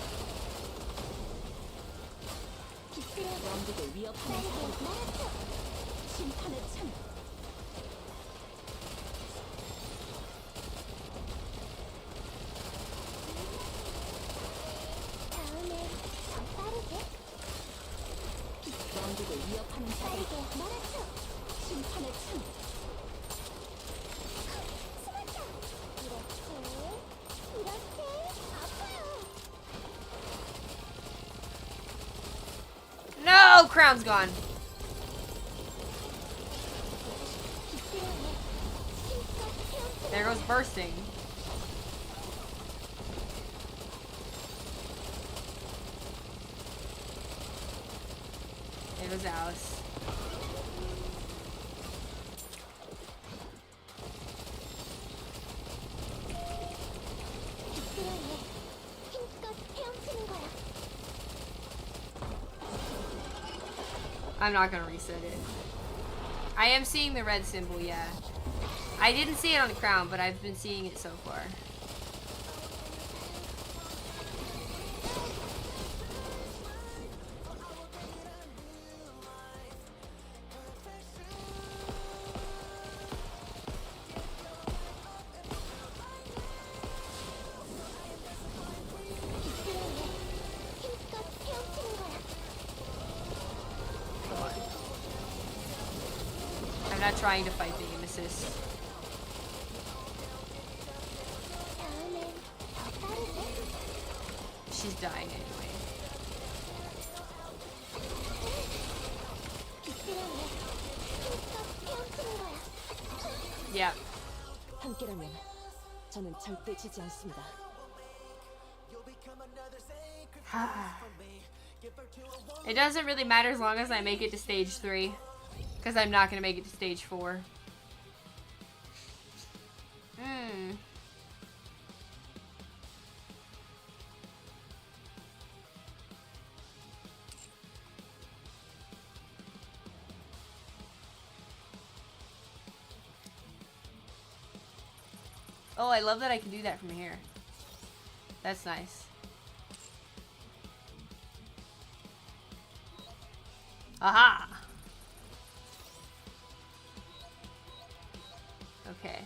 No, crown's gone. There goes bursting. There goes Alice. I'm not gonna reset it. I am seeing the red symbol, yeah. I didn't see it on the crown, but I've been seeing it so far. I'm not trying to fight the aim assist. She's dying anyway. Yeah. 함께라면 저는 절대 지지 않습니다. It doesn't really matter as long as I make it to stage 3. Because I'm not going to make it to stage 4. Oh, I love that I can do that from here. That's nice. Aha! Okay.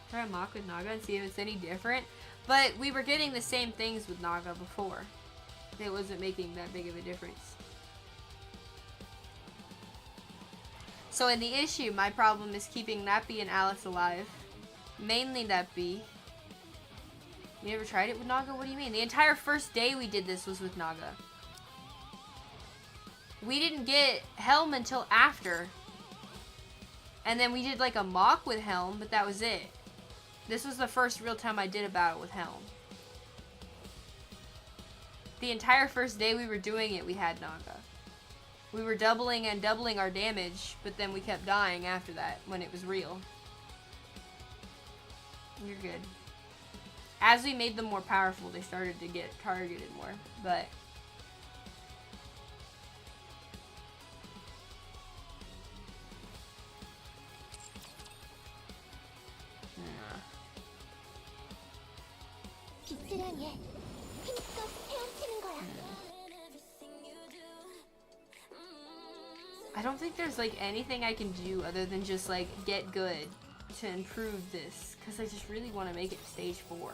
Try a mock with Naga and see if it's any different. But we were getting the same things with Naga before. It wasn't making that big of a difference. So in the issue, my problem is keeping Nappy and Alice alive. Mainly Nappy. You never tried it with Naga? What do you mean? The entire first day we did this was with Naga. We didn't get Helm until after. And then we did like a mock with Helm, but that was it. This was the first real time I did a battle with Helm. The entire first day we were doing it, we had Naga. We were doubling and doubling our damage, but then we kept dying after that when it was real. You're good. As we made them more powerful, they started to get targeted more, but... 빛을 향해 힘껏 헤엄치는 거야. I don't think there's like anything I can do other than just like get good to improve this, because I just really want to make it stage 4.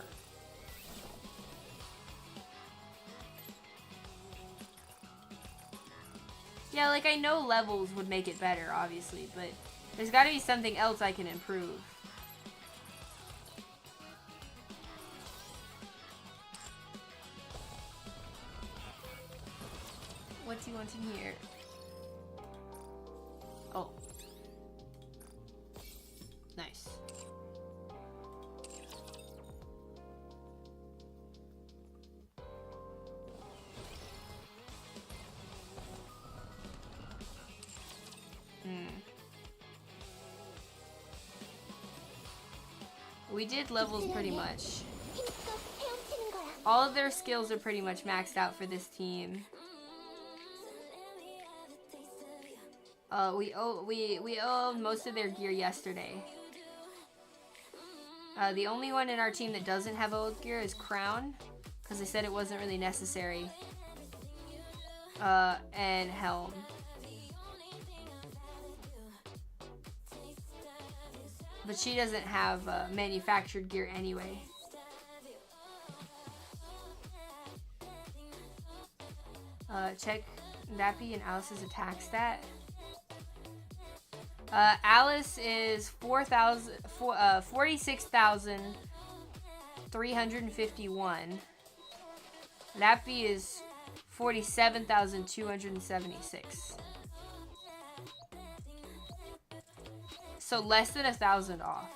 Yeah, like I know levels would make it better, obviously, but there's got to be something else I can improve. What do you want in here? Oh. Nice. We did levels pretty much. 힘껏 헤엄치는 거야. All of their skills are pretty much maxed out for this team. We owned most of their gear yesterday. The only one in our team that doesn't have old gear is Crown, because they said it wasn't really necessary. And Helm. But she doesn't have manufactured gear anyway. Check Nappy and Alice's attack stat. Alice is 46,351. Nappy is 47,276. So less than 1,000 off.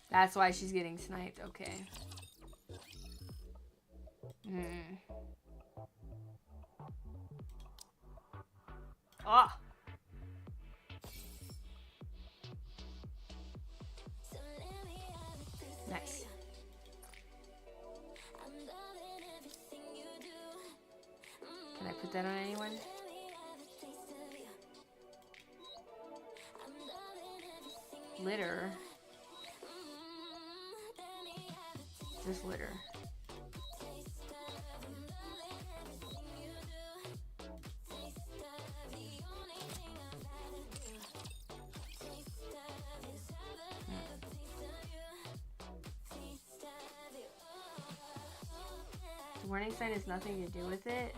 That's why she's getting sniped. Okay. Ah. Nice. Can I put that on anyone? Litter. Just litter. The warning sign has nothing to do with it.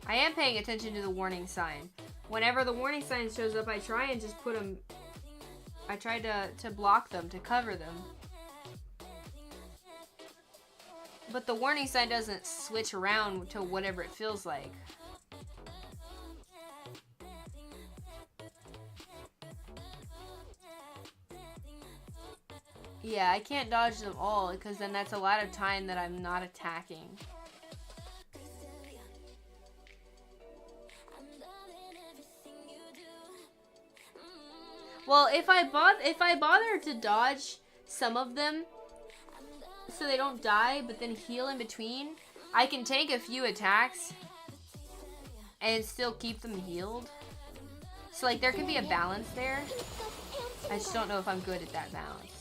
I am paying attention to the warning sign. Whenever the warning sign shows up, I try and just put them... I try to block them, to cover them. But the warning sign doesn't switch around to whatever it feels like. Yeah, I can't dodge them all because then that's a lot of time that I'm not attacking. Well, if I bother to dodge some of them so they don't die, but then heal in between, I can take a few attacks and still keep them healed. So like there can be a balance there. I just don't know if I'm good at that balance.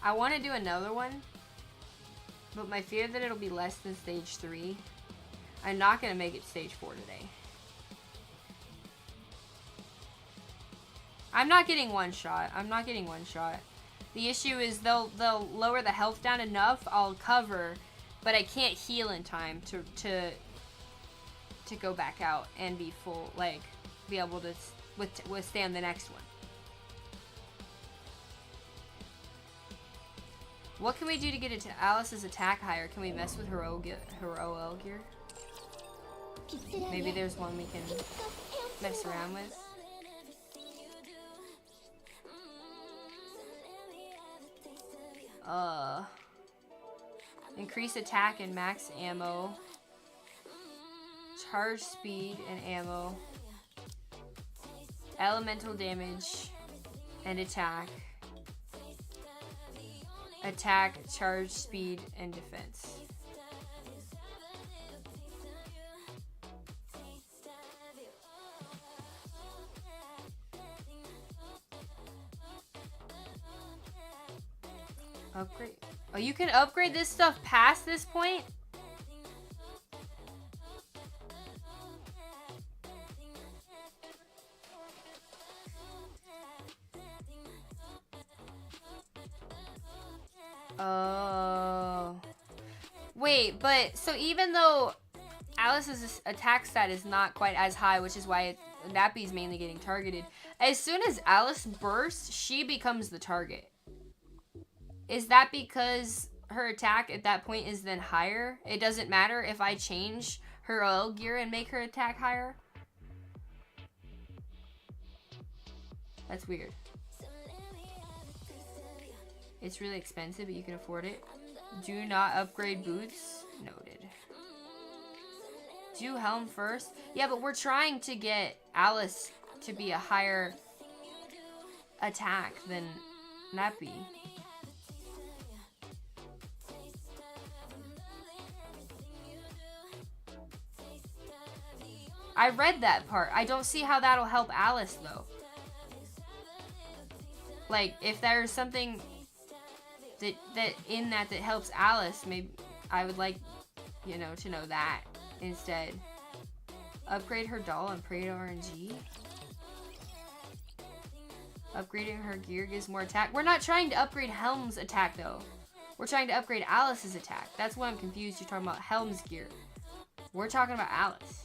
I want to do another one, but my fear that it'll be less than stage 3. I'm not going to make it stage 4 today. I'm not getting one shot. I'm not getting one shot. The issue is they'll lower the health down enough, I'll cover, but I can't heal in time to go back out and be full, like, be able to withstand the next one. What can we do to get Alice's attack higher? Can we mess with her OL gear? Maybe there's one we can mess around with. Increase attack and max ammo. Charge speed and ammo. Elemental damage and attack. Attack, charge, speed, and defense. Upgrade. Oh, you can upgrade this stuff past this point? Oh. Wait, but so even though Alice's attack stat is not quite as high, which is why Nappy's mainly getting targeted, as soon as Alice bursts, she becomes the target. Is that because her attack at that point is then higher? It doesn't matter if I change her oil gear and make her attack higher? That's weird. It's really expensive, but you can afford it. Do not upgrade boots. Noted. Do helm first. Yeah, but we're trying to get Alice to be a higher attack than Nappy. I read that part. I don't see how that'll help Alice, though. Like, if there's something that in that helps Alice, maybe I would like, you know, to know that instead. Upgrade her doll and pray to RNG. Upgrading her gear gives more attack. We're not trying to upgrade Helm's attack, though. We're trying to upgrade Alice's attack. That's why I'm confused. You're talking about Helm's gear. We're talking about Alice.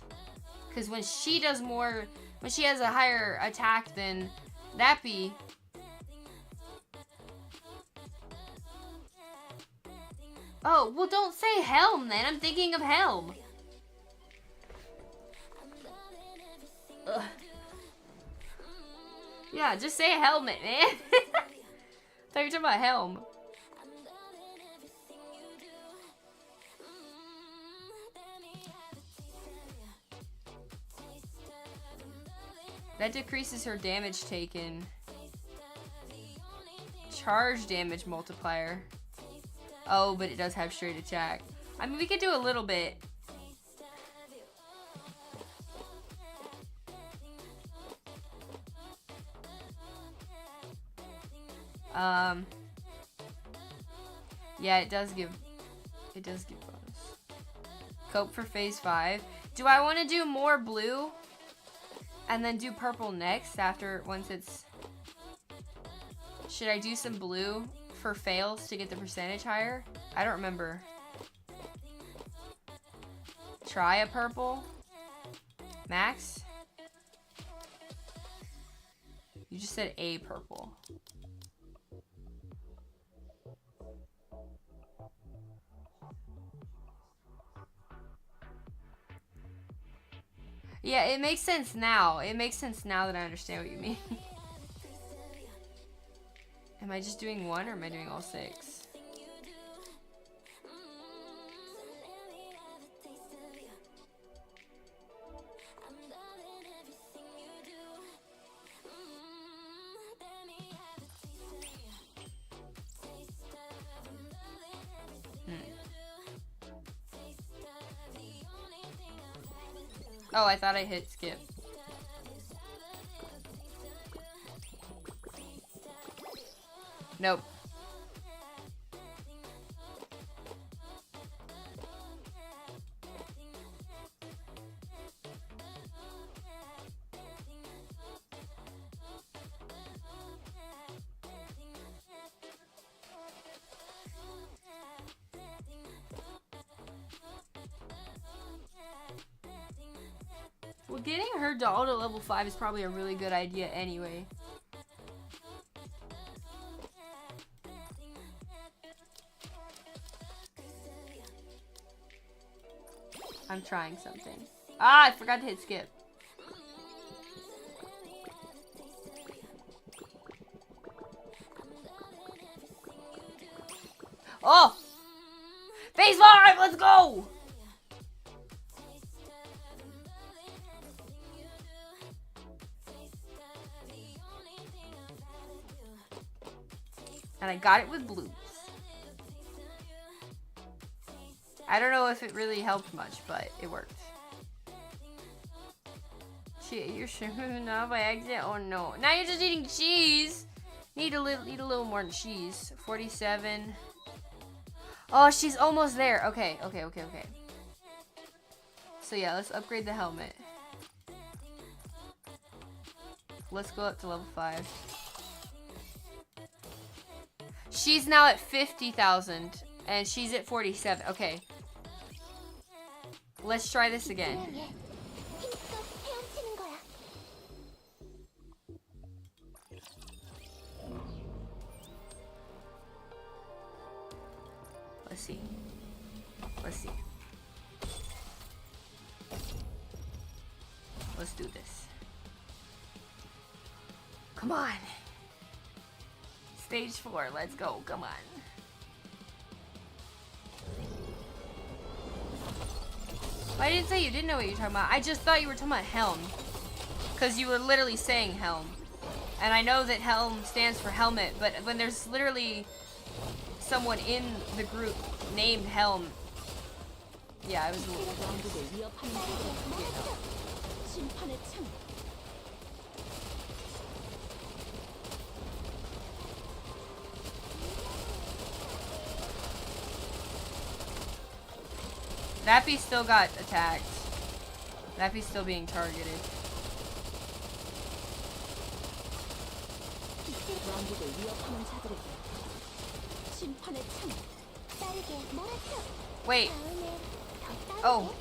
Because when she does more, when she has a higher attack than Nappy, oh, well, don't say Helm then. I'm thinking of Helm. Ugh. Yeah, just say helmet, man. I thought you were talking about Helm. That decreases her damage taken. Charge damage multiplier. Oh, but it does have straight attack. I mean, we could do a little bit. Yeah, it does give bonus. Cope for phase 5. Do I want to do more blue? And then do purple next after, once it's... Should I do some blue for fails to get the percentage higher? I don't remember. Try a purple. Max? You just said a purple. Yeah, it makes sense now. It makes sense now that I understand what you mean. Am I just doing one or am I doing all 6? Oh, I thought I hit skip. Nope. Well, getting her doll to level 5 is probably a really good idea anyway. I'm trying something. Ah, I forgot to hit skip. Oh! Phase 5, let's go! And I got it with blues. I don't know if it really helped much, but it worked. Shit, you're shrimping off by accident? Oh no. Now you're just eating cheese! Eat a little more cheese. 47. Oh, she's almost there. Okay. So yeah, let's upgrade the helmet. Let's go up to level 5. She's now at 50,000 and she's at 47. Okay. Let's try this again. Let's see. Let's do this. Come on. Stage 4, let's go, come on. I didn't say you didn't know what you were talking about. I just thought you were talking about Helm. Because you were literally saying Helm. And I know that Helm stands for helmet, but when there's literally someone in the group named Helm, yeah, I was a little confused. Nappy still got attacked. Nappy's still being targeted. Wait. Oh.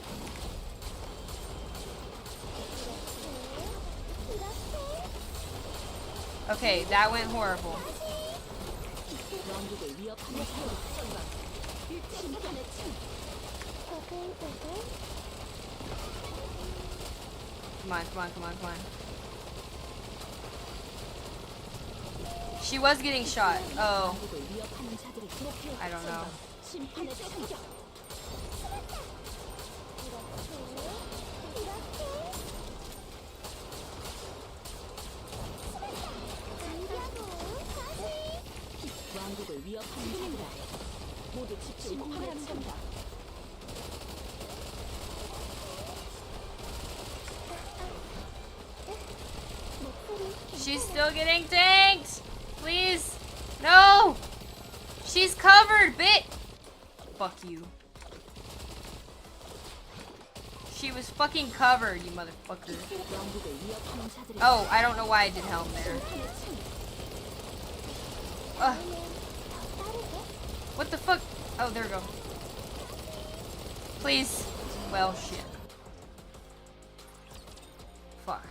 Okay, that went horrible. Come on. She was getting shot. Oh. I don't know. She's still getting tanked! Please! No! She's covered, bit! Fuck you. She was fucking covered, you motherfucker. Oh, I don't know why I did Helm there. Ugh. What the fuck? Oh, there we go. Please. Well, shit. Fuck.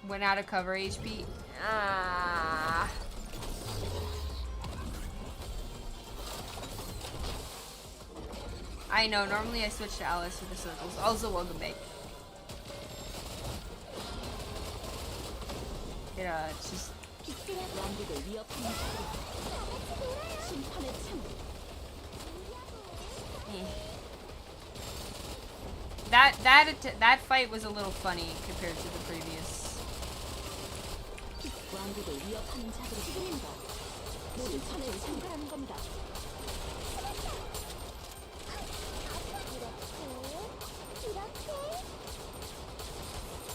Went out of cover HP. Ah. I know, normally I switch to Alice for the circles. Also, welcome back. Kira, it's just 왕국을 위협하는 자들에게 심판의 창. that fight was a little funny compared to the previous. 왕국을 위협하는 자들에게 지금입니다. 심판을 창가하는 겁니다.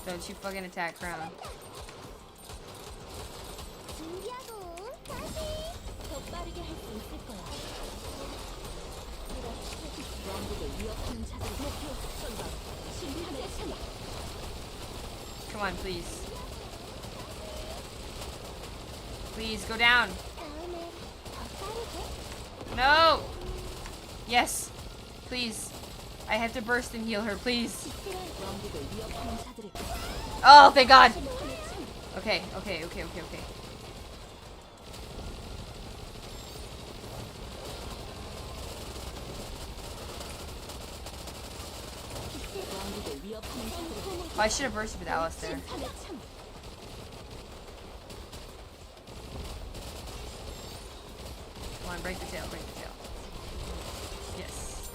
Don't you fucking attack Crown. 더 빠르게 할 수 있을 거야. 왕국을 위협하는 자들에게 목표 선방. 심판의 창. Come on, please. Please go down. No. Yes. Please. I have to burst and heal her, please. 왕국을 위협하는 자들에게 Oh, thank God. 심판의 창. Okay. 왕국을 위협하는 자들에게 Oh, I should have bursted with Alice there. 심판의 창. Come on, break the tail. Yes.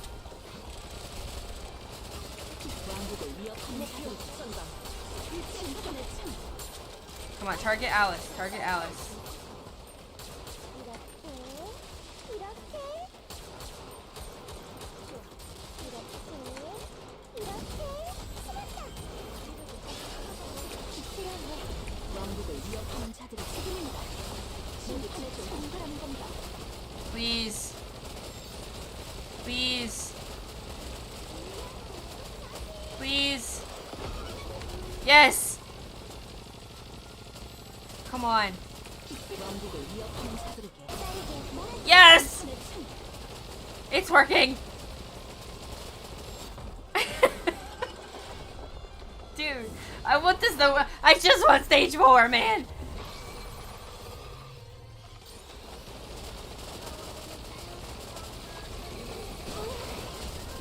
왕국을 위협하는 자들에게 선방. 심판의 창. Come on, target Alice. 왕국을 위협하는 자들의 책임입니다. 심판의 창가라는 겁니다. Please. Yes. Come on. 왕국을 위협하는 자들에게 Yes. 심판의 창. It's working. Dude, I want this though. I just want stage 4, man.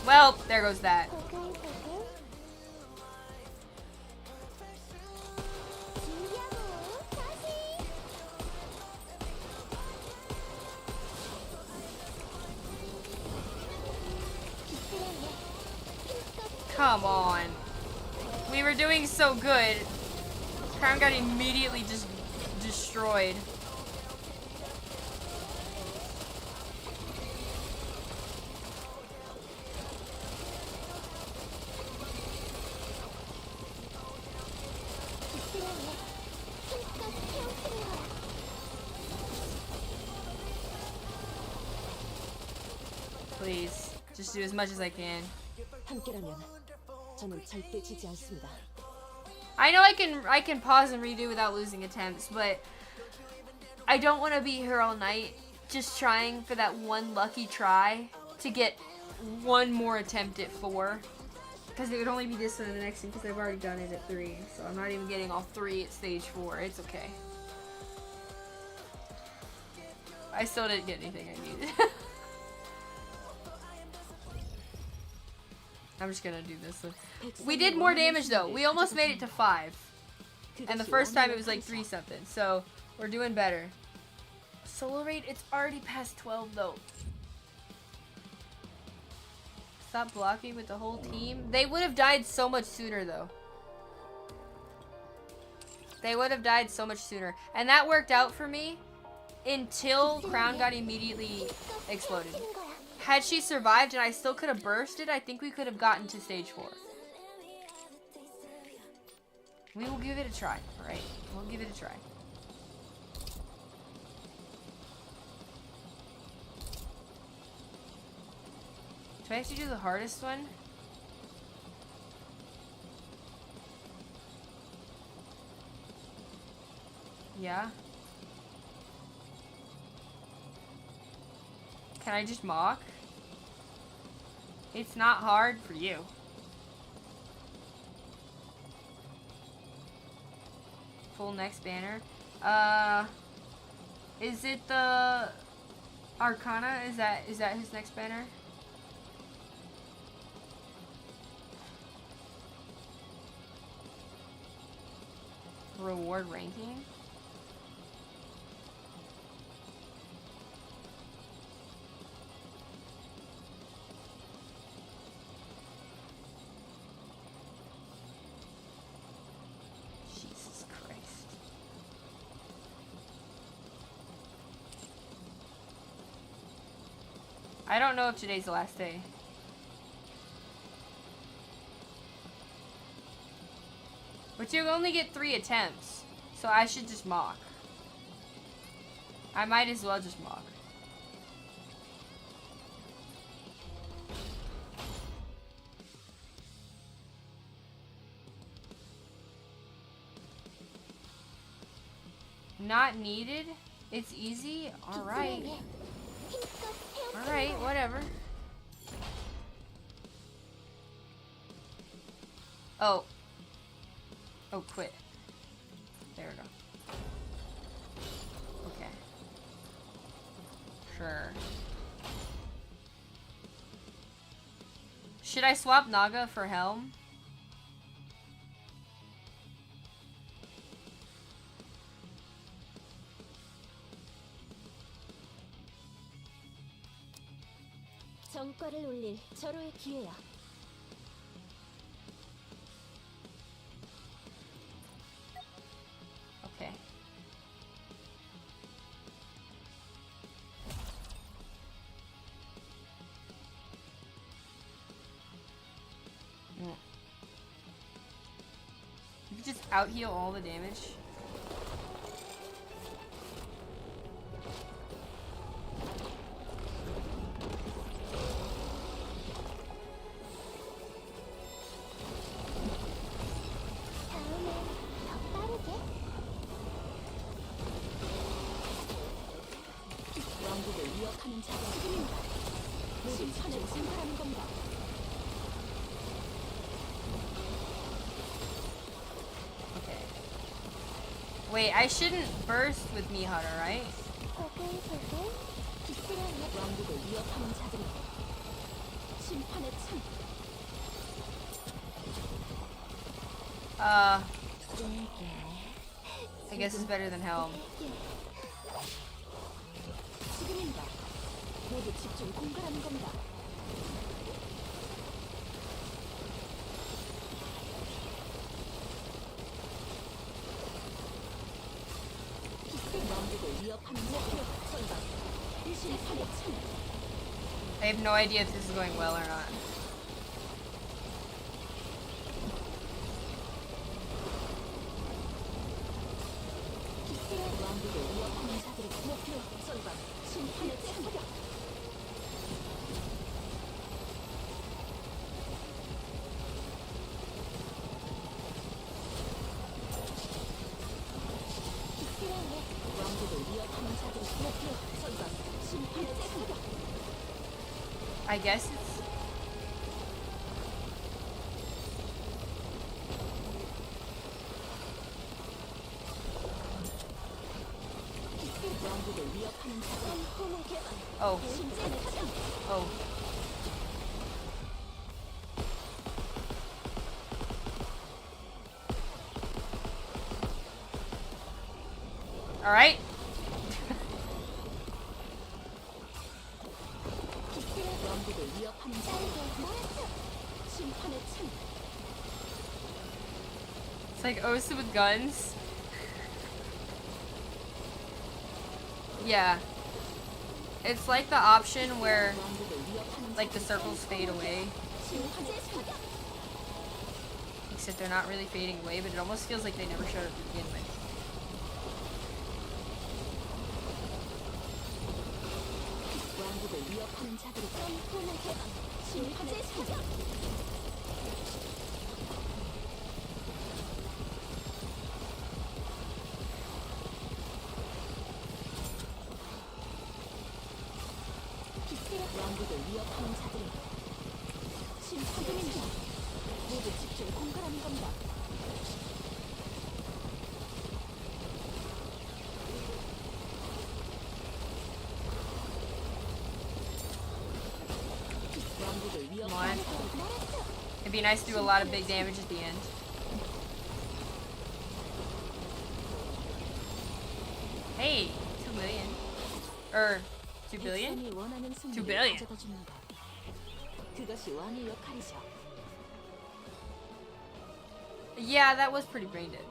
Well, there goes that. Come on. We were doing so good. Crown got immediately just destroyed. Please, just do as much as I can. 함께라면 저는 절대 지지 않습니다. I know I can pause and redo without losing attempts, but I don't want to be here all night just trying for that one lucky try to get one more attempt at 4. Because it would only be this one and the next one because I've already done it at 3. So I'm not even getting all 3 at stage 4. It's okay. I still didn't get anything I needed. I'm just gonna do this one. We did more damage though. We almost made it to 5. And the first time it was like 3 something. So we're doing better. Solo rate, it's already past 12 though. Stop blocking with the whole team. They would have died so much sooner though. They would have died so much sooner. And that worked out for me until Crown got immediately exploded. Had she survived and I still could have bursted, I think we could have gotten to stage 4. We will give it a try, alright? We'll give it a try. Do I have to do the hardest one? Yeah. Can I just mock? It's not hard for you. Full next banner. Is it the Arcana? Is that his next banner? Reward ranking? I don't know if today's the last day. But you only get 3 attempts. So I should just mock. I might as well just mock. Not needed? It's easy? Alright. Alright, whatever. Oh. Oh, quit. There we go. Okay. Sure. Should I swap Naga for Helm? 정가를 올릴 절호의 기회야. Okay. You can just out heal all the damage. 다음엔 더 빠르게. 왕국을 위협하는 자가 지금인가? 모든 판을 생각하는 건가? Okay. Wait, I shouldn't burst with Mihara, right? 보글보글 기스러운 왕국을 위협하는 자들이 심판의 창. I guess it's better than Helm. 지금인가? 모두 집중 공갈하는 건가? 왕국을 위협하는 목표 선박. 심판의 창. I have no idea if this is going well or not. 왕국을 위협하는 자들이 목표 선박. 심판의 창. 왕국을 위협하는 자들이 목표 선박. 심판의 창. I guess it's... 왕국을 위협하는 자들이 공을 개방. Oh. 심판의 창. Oh. Alright. 왕국을 위협하는 자들이 심판의 창. It's like Osu with guns. Yeah. It's like the option where 왕국을 위협하는 like the circles fade away. 심판의 창. Except they're not really fading away, but it almost feels like they never showed up to begin with. 왕국을 위협하는 자들이 공을 개방. 심판의 창. 왕국을 위협하는 자들이 심판의 창. 모두 집중 공갈하는 건가? 왕국을 Come on. 위협하는 자들이 It'd be nice to do a lot of big damage at the end. Hey, 2 million. 2 billion? 백성이 원하는 승리를 2 billion. 가져다 주는 것. 그것이 왕의 역할이죠. Yeah, that was pretty brain dead.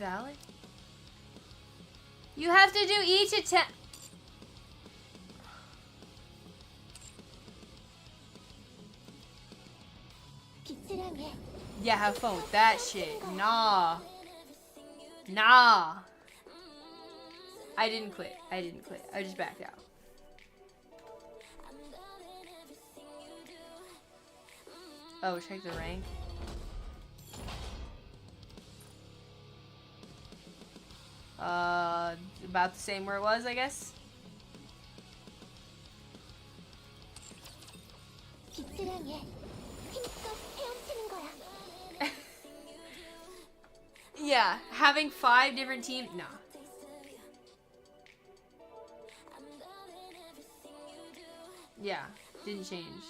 invalid? You have to do each attempt. 빛을 향해 Yeah, have fun with that shit. Nah. Nah. I didn't quit. I didn't quit. I just backed out. Oh, check the rank. About the same where it was, I guess. 빛을 향해 힘껏 헤엄치는 거야. Yeah, having 5 different teams. Nah. Yeah, didn't change.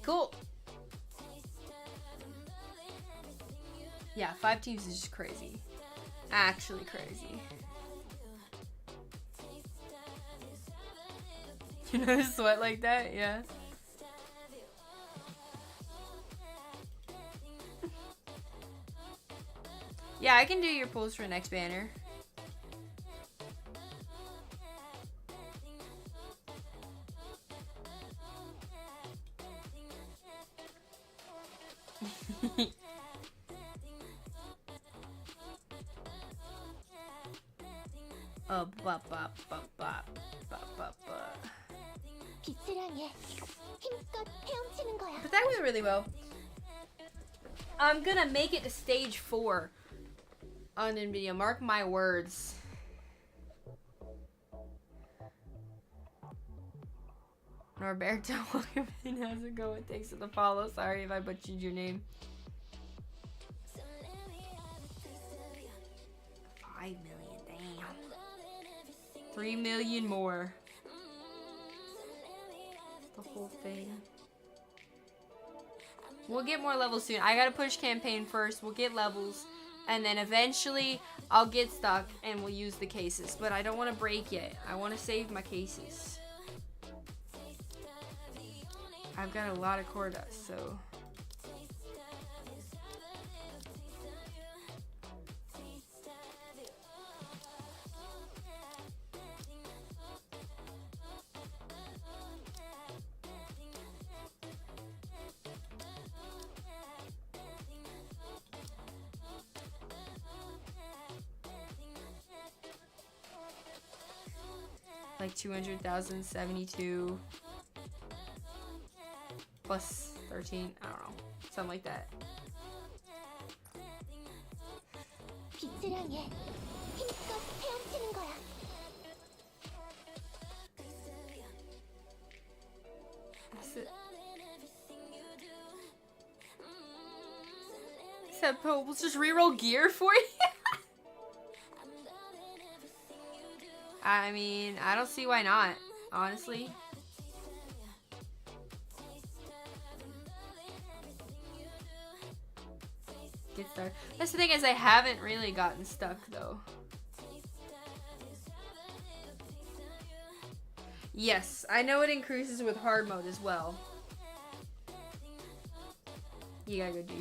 Cool. Yeah, 5 teams is just crazy. Actually crazy. You know, sweat like that? Yeah. Yeah, I can do your pulls for next banner. 빛을 향해 힘껏 헤엄치는 거야. But that went really well. I'm gonna make it to stage 4 on NVIDIA. Mark my words. Norberto, welcome in. How's it going? Thanks for the follow. Sorry if I butchered your name. 5 million, damn. 3 million more. The whole thing. We'll get more levels soon. I gotta push campaign first. We'll get levels. And then eventually I'll get stuck and we'll use the cases. But I don't want to break yet. I want to save my cases. I've got a lot of core dust, so... like 200,000, 72 plus 13, I don't know, something like that. 빛을 향해 힘껏 헤엄치는 거야. Said, bro, we'll just reroll gear for you. I mean, I don't see why not, honestly. Get started. That's the thing, is I haven't really gotten stuck though. Yes, I know it increases with hard mode as well. You gotta go do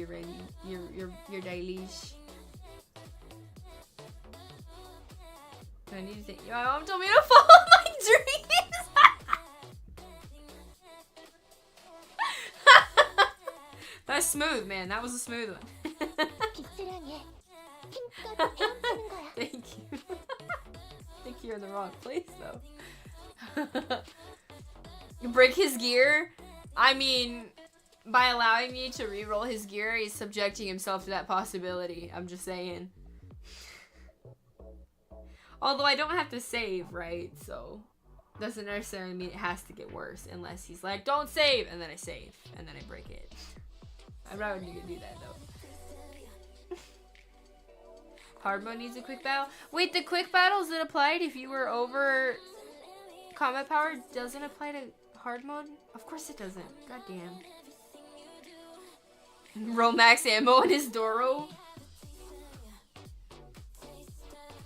your dailies. I need to think. My mom told me to follow my dreams. That's smooth, man. That was a smooth one. 빛을 향해 힘껏 헤엄치는 거야. Thank you. I think you're in the wrong place, though. You break his gear? I mean, by allowing me to reroll his gear, he's subjecting himself to that possibility. I'm just saying. Although I don't have to save, right? So, doesn't necessarily mean it has to get worse. Unless he's like, don't save! And then I save. And then I break it. I'm not going to do that, though. Hard mode needs a quick battle. Wait, the quick battles that applied if you were over combat power doesn't apply to hard mode? Of course it doesn't. God damn. Roll max ammo in his Doro?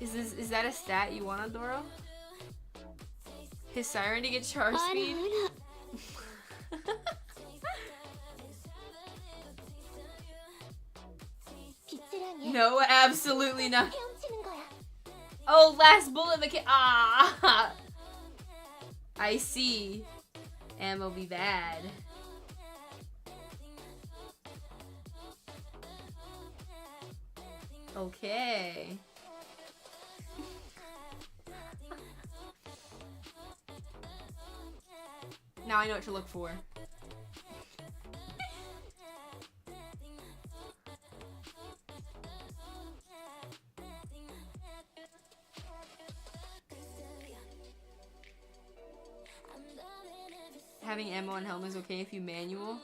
Is that a stat you want on Doro? His siren to get charge speed? 빛을 향해 No, Absolutely not. 헤엄치는 거야. Oh, last bullet mechanic. Ah! I see. Ammo be bad. Okay. Now I know what to look for. Having ammo and helmet is okay if you manual.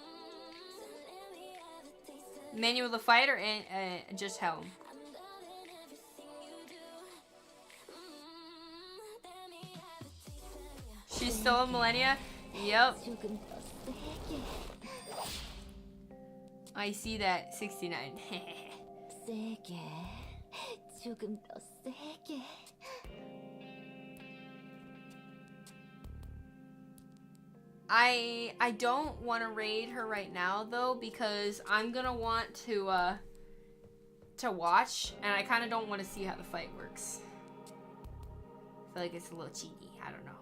Manual the fight or just helm? She's still in Millennia? Yep. 조금 더 세게, I see that. 69. 세게, 조금 더 세게. I don't want to raid her right now though because I'm gonna want to watch and I kind of don't want to see how the fight works. I feel like it's a little cheaty. I don't know.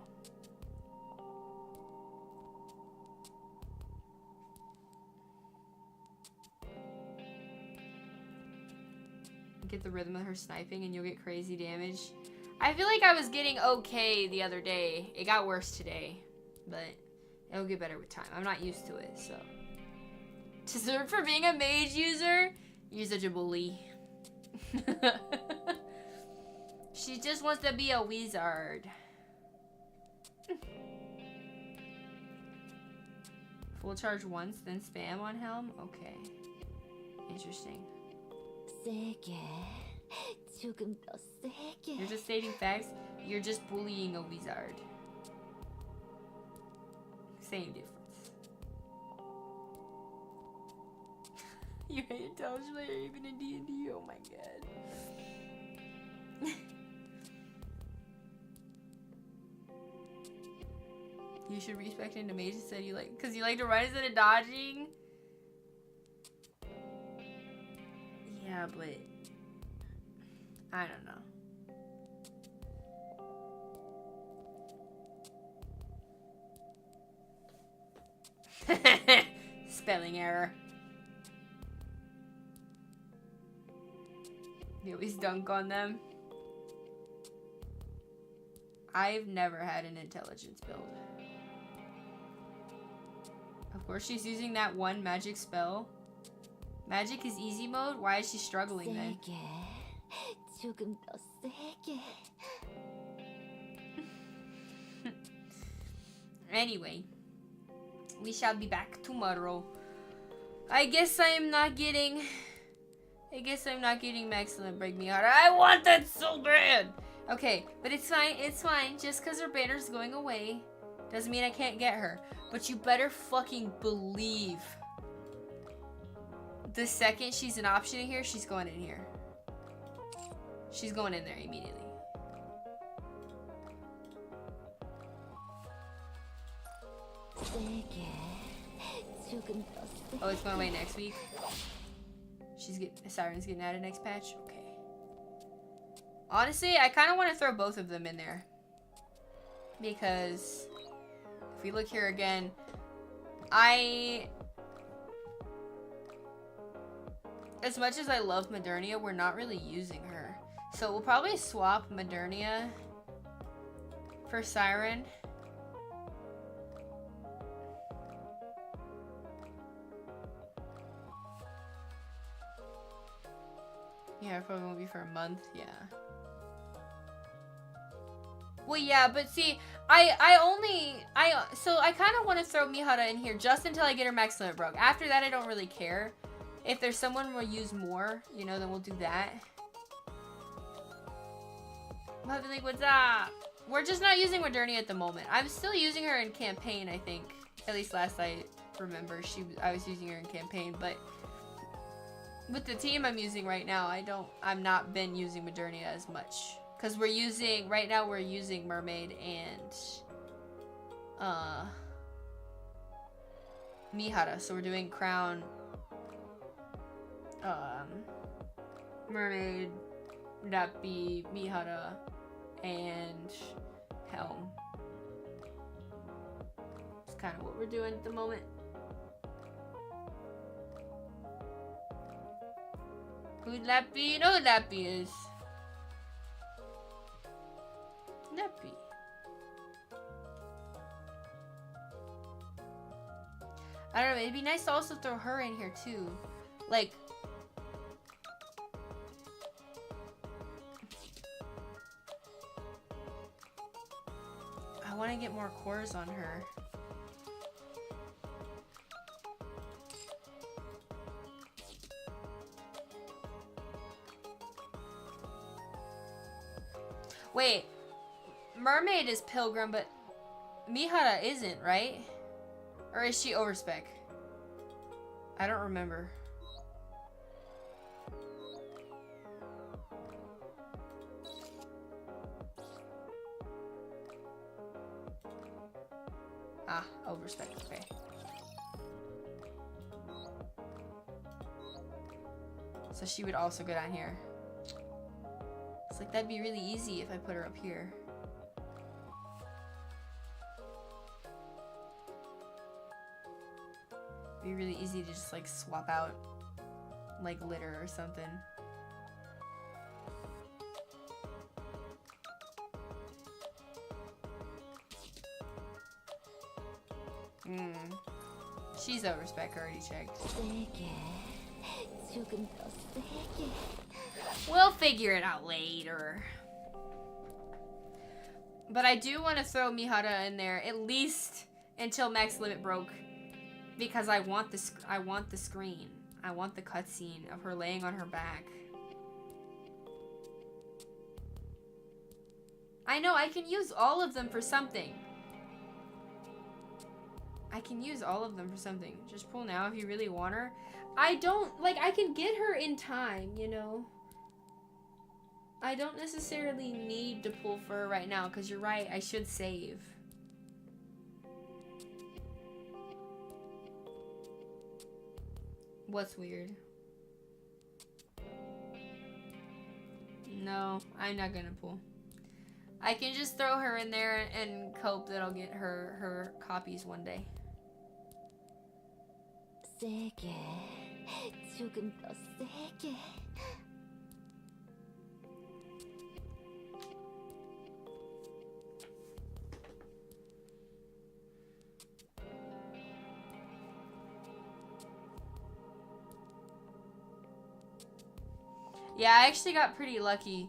Get the rhythm of her sniping and you'll get crazy damage. I feel like I was getting okay the other day. It got worse today, but it'll get better with time. I'm not used to it, so. Deserved for being a mage user? You're such a bully. She just wants to be a wizard. Full charge once, then spam on helm? Okay. Interesting. 세게, 조금 더 세게. You're just stating facts. You're just bullying a wizard. Same difference. You hate intelligently or even in D&D? Oh my god. You should respect into mage instead. You like, cause you like to run instead of dodging. Yeah, but I don't know. Spelling error. You always dunk on them. I've never had an intelligence build. Of course she's using that one magic spell. Magic is easy mode? Why is she struggling then? 세게, 조금 더 세게. Anyway. We shall be back tomorrow. I guess I'm not getting Maximum Break Me Heart. I want that so bad! Okay, but it's fine. Just because her banner's going away doesn't mean I can't get her. But you better fucking believe the second she's an option in here, she's going in here. She's going in there immediately. 세게, 조금 더 세게. Oh, it's going away next week? Siren's getting added next patch? Okay. Honestly, I kind of want to throw both of them in there. Because if we look here again, as much as I love Modernia, we're not really using her. So we'll probably swap Modernia for Siren. Yeah, it probably won't be for a month, yeah. Well, yeah, but see, so I kind of want to throw Mihara in here just until I get her max limit broke. After that, I don't really care. If there's someone we'll use more, you know, then we'll do that. Muffin League, what's up? We're just not using Modernia at the moment. I'm still using her in campaign, I think. At least last I remember, I was using her in campaign, but with the team I'm using right now, I'm not been using Modernia as much. Because right now we're using Mermaid and Mihara. So we're doing Crown, Mermaid, Dappy, Mihara, and Helm. It's kind of what we're doing at the moment. Who'd Lappy? You know who Lappy is. Lappy. I don't know, it'd be nice to also throw her in here too. Like, I want to get more cores on her. Wait, Mermaid is Pilgrim, but Mihara isn't, right? Or is she overspec? I don't remember. Ah, overspec, okay. So she would also go down here. It's like, that'd be really easy if I put her up here. Be really easy to just like swap out like litter or something. She's overspec, already checked. 세게, 조금 더 세게. We'll figure it out later. But I do want to throw Mihara in there at least until Max Limit broke, because I want the screen. I want the cutscene of her laying on her back. I know, I can use all of them for something. I can use all of them for something. Just pull now if you really want her. I don't, like, I can get her in time, you know? I don't necessarily need to pull for her right now, because you're right, I should save. What's weird? No, I'm not gonna pull. I can just throw her in there and hope that I'll get her copies one day. 세게, 조금 더 세게. Yeah, I actually got pretty lucky.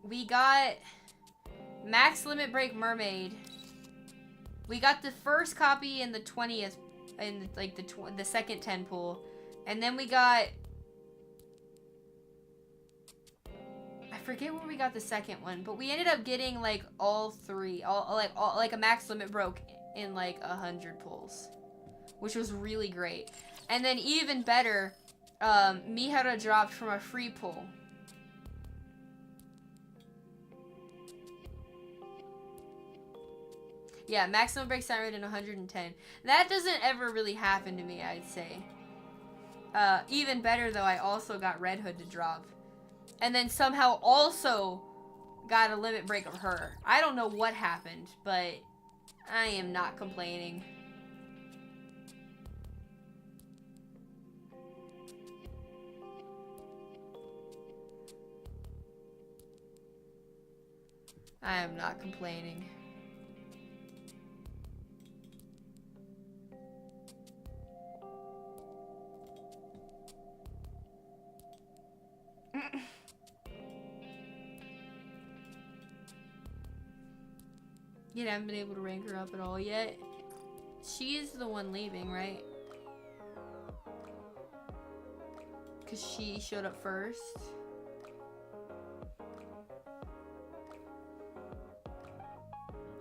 We got Max Limit Break Mermaid. We got the first copy in the 20th, in like the second 10 pull, and then we got, I forget where we got the second one, but we ended up getting like all three, all like a Max Limit broke in like 100 pulls, which was really great. And then even better, Mihara dropped from a free pull. Yeah, maximum break sign rate in 110. That doesn't ever really happen to me, I'd say. Even better though, I also got Red Hood to drop. And then somehow also got a limit break of her. I don't know what happened, but I am not complaining. I am not complaining. You haven't been able to rank her up at all yet. She is the one leaving, right? Because she showed up first.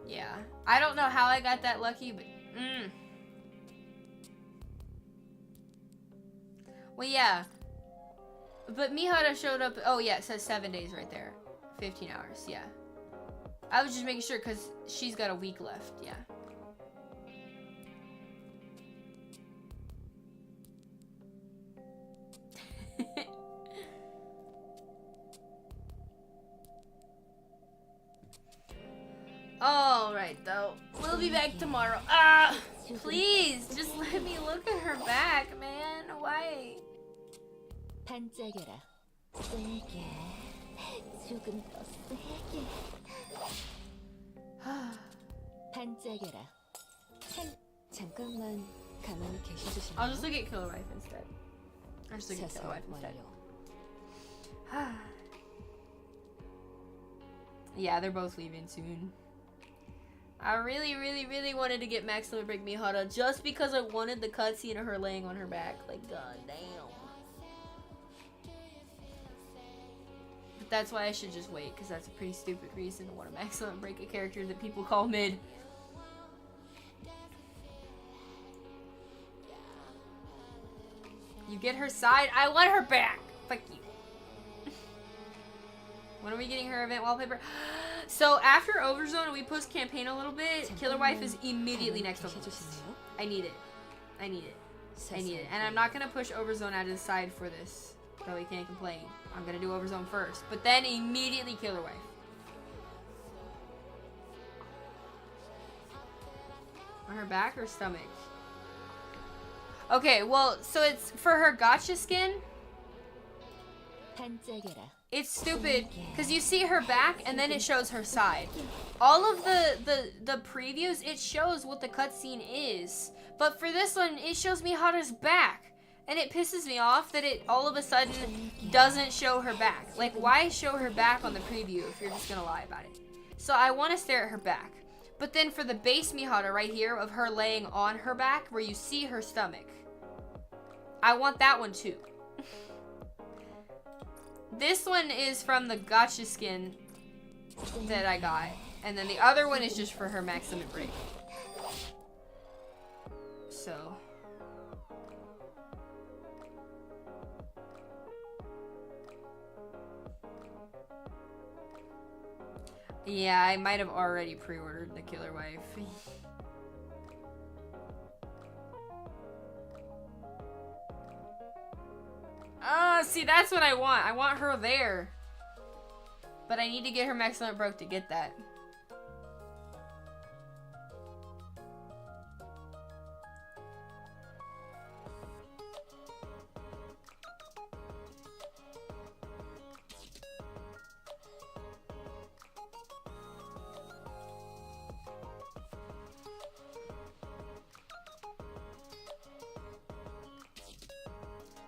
Yeah. I don't know how I got that lucky, but... Well, yeah. But Mihara showed up... Oh, yeah, it says 7 days right there. 15 hours, yeah. I was just making sure, because she's got a week left, yeah. Alright, though. We'll be back tomorrow. Ah! Please, just let me look at her back, man. Why? 반짝여라. 세게. 조금 더 세게. 반짝여라. 잠깐만 가만히 I'll 계셔주실래요? just look at Killer Wife instead. I'll just look at Killer Wife instead. Yeah, they're both leaving soon. I really, really, really wanted to get Max Limit Break Mihara just because I wanted the cutscene of her laying on her back. Like, god damn. But that's why I should just wait, because that's a pretty stupid reason to want to Max Limit Break a character that people call mid. You get her side, I want her back! Fuck you. When are we getting her event wallpaper? So after Overzone and we push campaign a little bit, Killer Wife is immediately next on the list. I need it. I need it. I need it. And I'm not gonna push Overzone out of the side for this. So we can't complain. I'm gonna do Overzone first. But then immediately Killer Wife. On her back or stomach? Okay, well, so it's for her gotcha skin. 반짝여라. It's stupid because you see her back and then it shows her side. All of the previews, it shows what the cutscene is, but for this one, it shows Mihara's back, and it pisses me off that it all of a sudden doesn't show her back. Like, why show her back on the preview if you're just gonna lie about it? So I want to stare at her back, but then for the base Mihara right here of her laying on her back, where you see her stomach, I want that one too. This one is from the gotcha skin that I got. And then the other one is just for her Max Limit Break. So. Yeah, I might have already pre-ordered the Killer Wife. See, that's what I want. I want her there. But I need to get her Max Limit Broke to get that.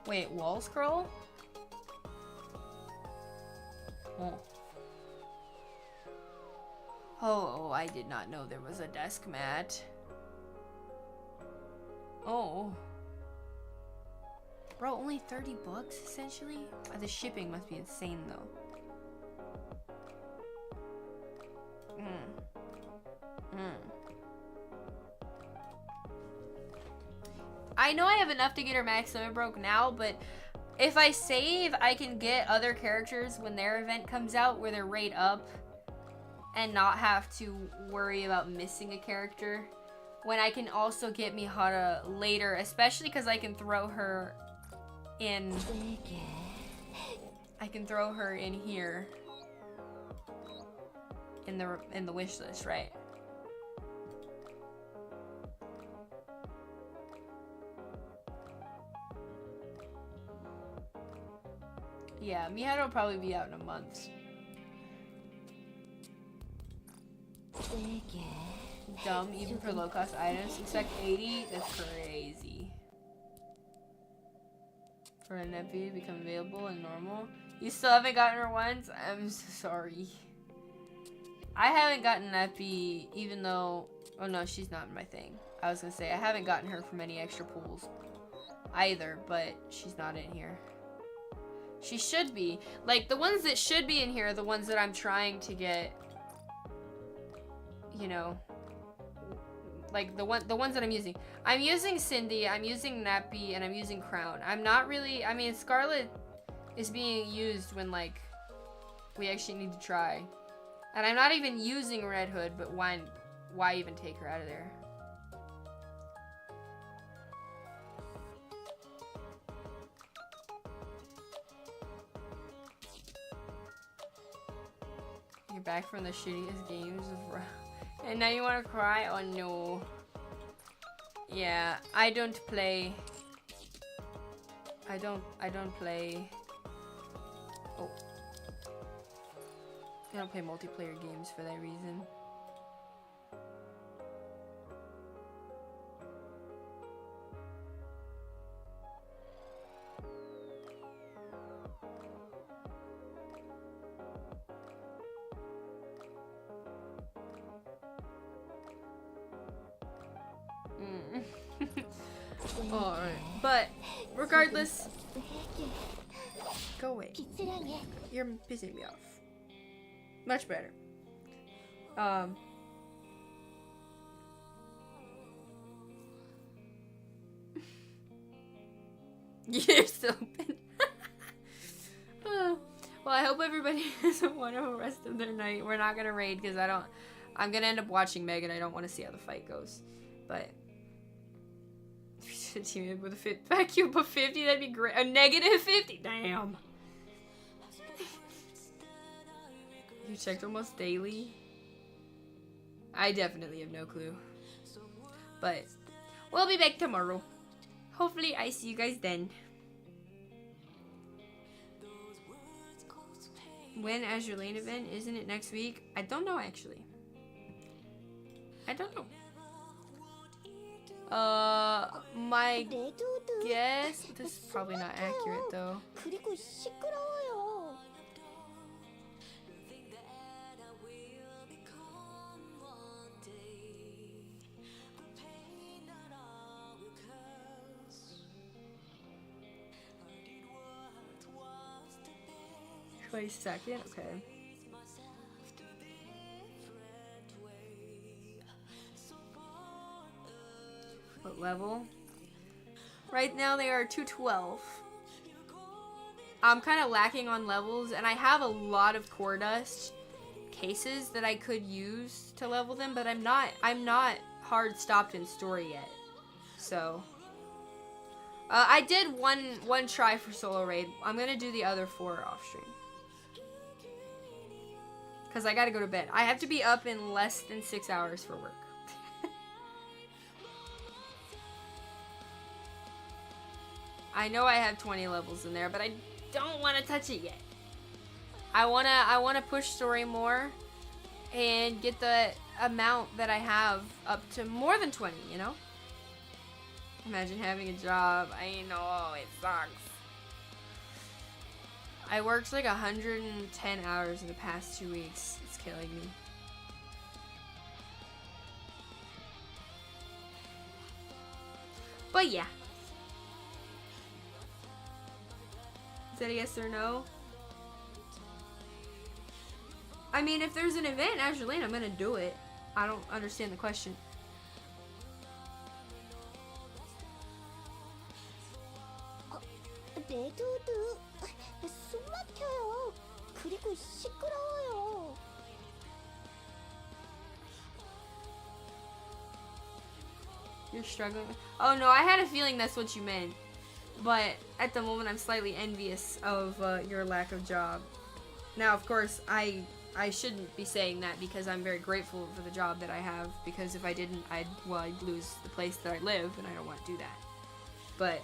Wait, wall scroll? Oh. Oh, I did not know there was a desk mat. Oh. Bro, only 30 bucks essentially? The shipping must be insane though. I know I have enough to get her Max Limit Broke now, but if I save, I can get other characters when their event comes out where they're rate up and not have to worry about missing a character. When I can also get Mihara later, especially because I can throw her in. I can throw her in here in the wish list, right? Yeah, Mihara will probably be out in a month. Dumb, even for low cost items. Expect 80? That's crazy. For an epi to become available and normal. You still haven't gotten her once? I'm so sorry. I haven't gotten epi even though... Oh no, she's not in my thing. I was gonna say, I haven't gotten her from any extra pools either, but she's not in here. She should be. Like, the ones that should be in here are the ones that I'm trying to get, you know, like the ones that I'm using. I'm using Cindy, I'm using Nappy, and I'm using Crown. I'm not really, I mean, Scarlet is being used when, like, we actually need to try. And I'm not even using Red Hood, but why even take her out of there? You're back from the shittiest games of And now you want to cry? Oh no. Yeah, I don't play. I don't play. Oh. I don't play multiplayer games for that reason. Alright, but regardless, go away. 빛을 향해 You're pissing me off. Much better. You're still open. Oh. Well, I hope everybody has a wonderful rest of their night. We're not gonna raid because I'm gonna end up watching Megan. I don't want to see how the fight goes. But if you should team up with a vacuum of 50, that'd be great. A negative 50, damn. You checked almost daily? I definitely have no clue. But we'll be back tomorrow. Hopefully I see you guys then. When Azure Lane event? Isn't it next week? I don't know actually. I don't know. My 레드우드 guess, this is probably not accurate though. 그리고 시끄러워요. Wait a second, okay. What level? Right now they are 212. I'm kind of lacking on levels, and I have a lot of core dust cases that I could use to level them, but I'm not hard stopped in story yet. So I did one try for solo raid. I'm gonna do the other 4 off stream. Because I gotta go to bed. I have to be up in less than 6 hours for work. I know I have 20 levels in there, but I don't want to touch it yet. I wanna push story more and get the amount that I have up to more than 20, you know? Imagine having a job. I know, it sucks. I worked like 110 hours in the past 2 weeks. It's killing me. But yeah. Is that a yes or no? I mean, if there's an event in Azure Lane, I'm gonna do it. I don't understand the question. 레드우드 숨 막혀요. 그리고 시끄러워요. You're struggling. Oh no, I had a feeling that's what you meant. But at the moment, I'm slightly envious of your lack of job. Now, of course, I shouldn't be saying that because I'm very grateful for the job that I have. Because if I didn't, I'd lose the place that I live, and I don't want to do that. But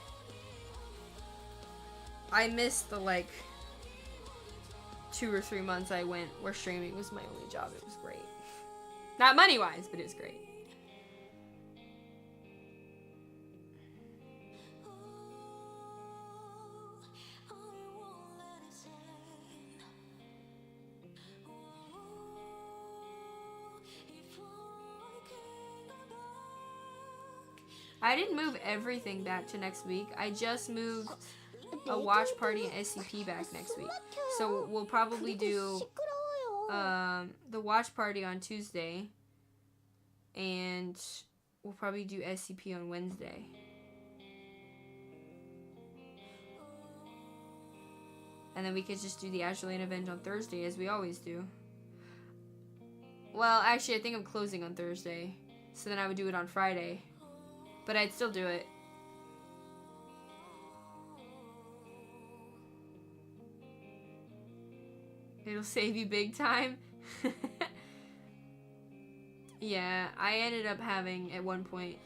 I missed the like 2 or 3 months I went where streaming was my only job. It was great. Not money-wise, but it was great. I didn't move everything back to next week. I just moved a watch party and SCP back next week. So we'll probably do the watch party on Tuesday, and we'll probably do SCP on Wednesday. And then we could just do the Azure Lane event on Thursday, as we always do. Well, actually, I think I'm closing on Thursday, so then I would do it on Friday. But I'd still do it. It'll save you big time. Yeah, I ended up having at one point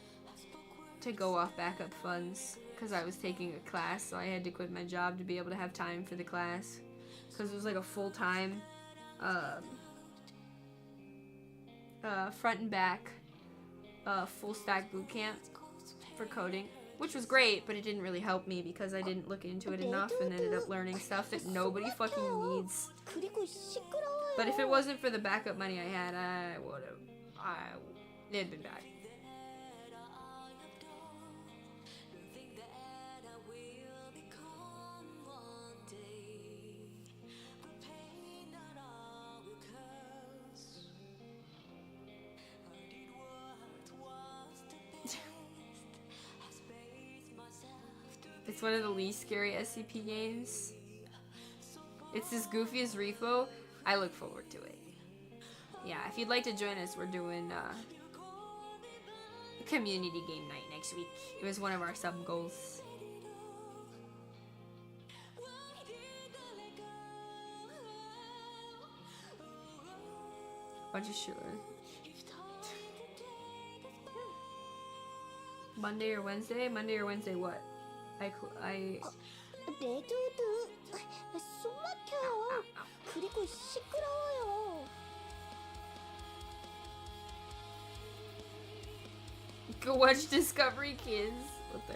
to go off backup funds because I was taking a class, so I had to quit my job to be able to have time for the class because it was like a full-time front and back full stack boot camp for coding, which was great, but it didn't really help me because I didn't look into it enough and ended up learning stuff that nobody fucking needs. 그리고 시끄러워요. But if it wasn't for the backup money I had, it'd been bad. It's one of the least scary SCP games. It's as goofy as Repo. I look forward to it. Yeah, if you'd like to join us, we're doing community game night next week. It was one of our sub goals. Bunch of shit. Monday or Wednesday? Monday or Wednesday what? 레드우드, 숨 막혀요. 그리고 시끄러워요. Go watch Discovery Kids. What the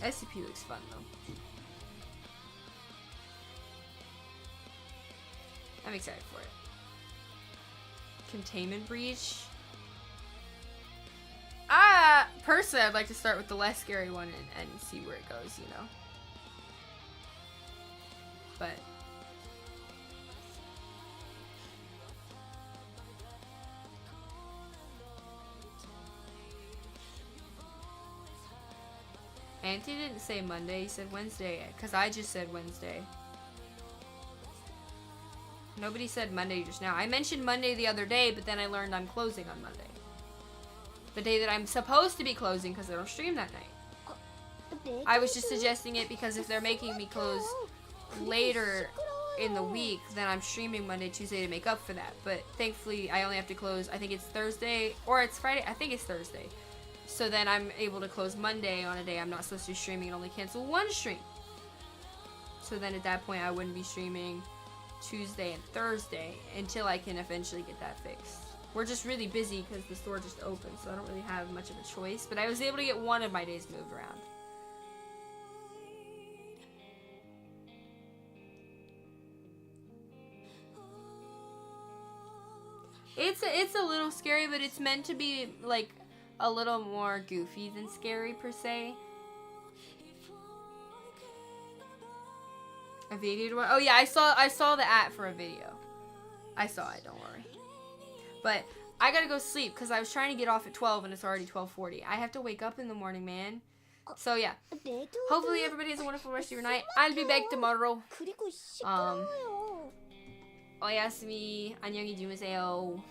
heck? SCP looks fun though. I'm excited for it. Containment Breach. Personally, I'd like to start with the less scary one and see where it goes, you know. But Auntie didn't say Monday, he said Wednesday, because I just said Wednesday. Nobody said Monday just now. I mentioned Monday the other day, but then I learned I'm closing on Monday. The day that I'm supposed to be closing because I don't stream that night. I was just suggesting it because if they're making me close later in the week, then I'm streaming Monday, Tuesday to make up for that. But thankfully, I only have to close, I think it's Thursday, or it's Friday, I think it's Thursday. So then I'm able to close Monday on a day I'm not supposed to be streaming and only cancel one stream. So then at that point, I wouldn't be streaming Tuesday and Thursday until I can eventually get that fixed. We're just really busy because the store just opened, so I don't really have much of a choice. But I was able to get one of my days moved around. It's a little scary, but it's meant to be like a little more goofy than scary per se. A video? Oh yeah, I saw the ad for a video. I saw it. Don't worry. But I gotta go sleep because I was trying to get off at 12 and it's already 12:40. I have to wake up in the morning, man. So yeah. Hopefully everybody has a wonderful rest of your night. I'll be back tomorrow. 그리고 시끄러워요. oyasumi. 안녕히 주무세요.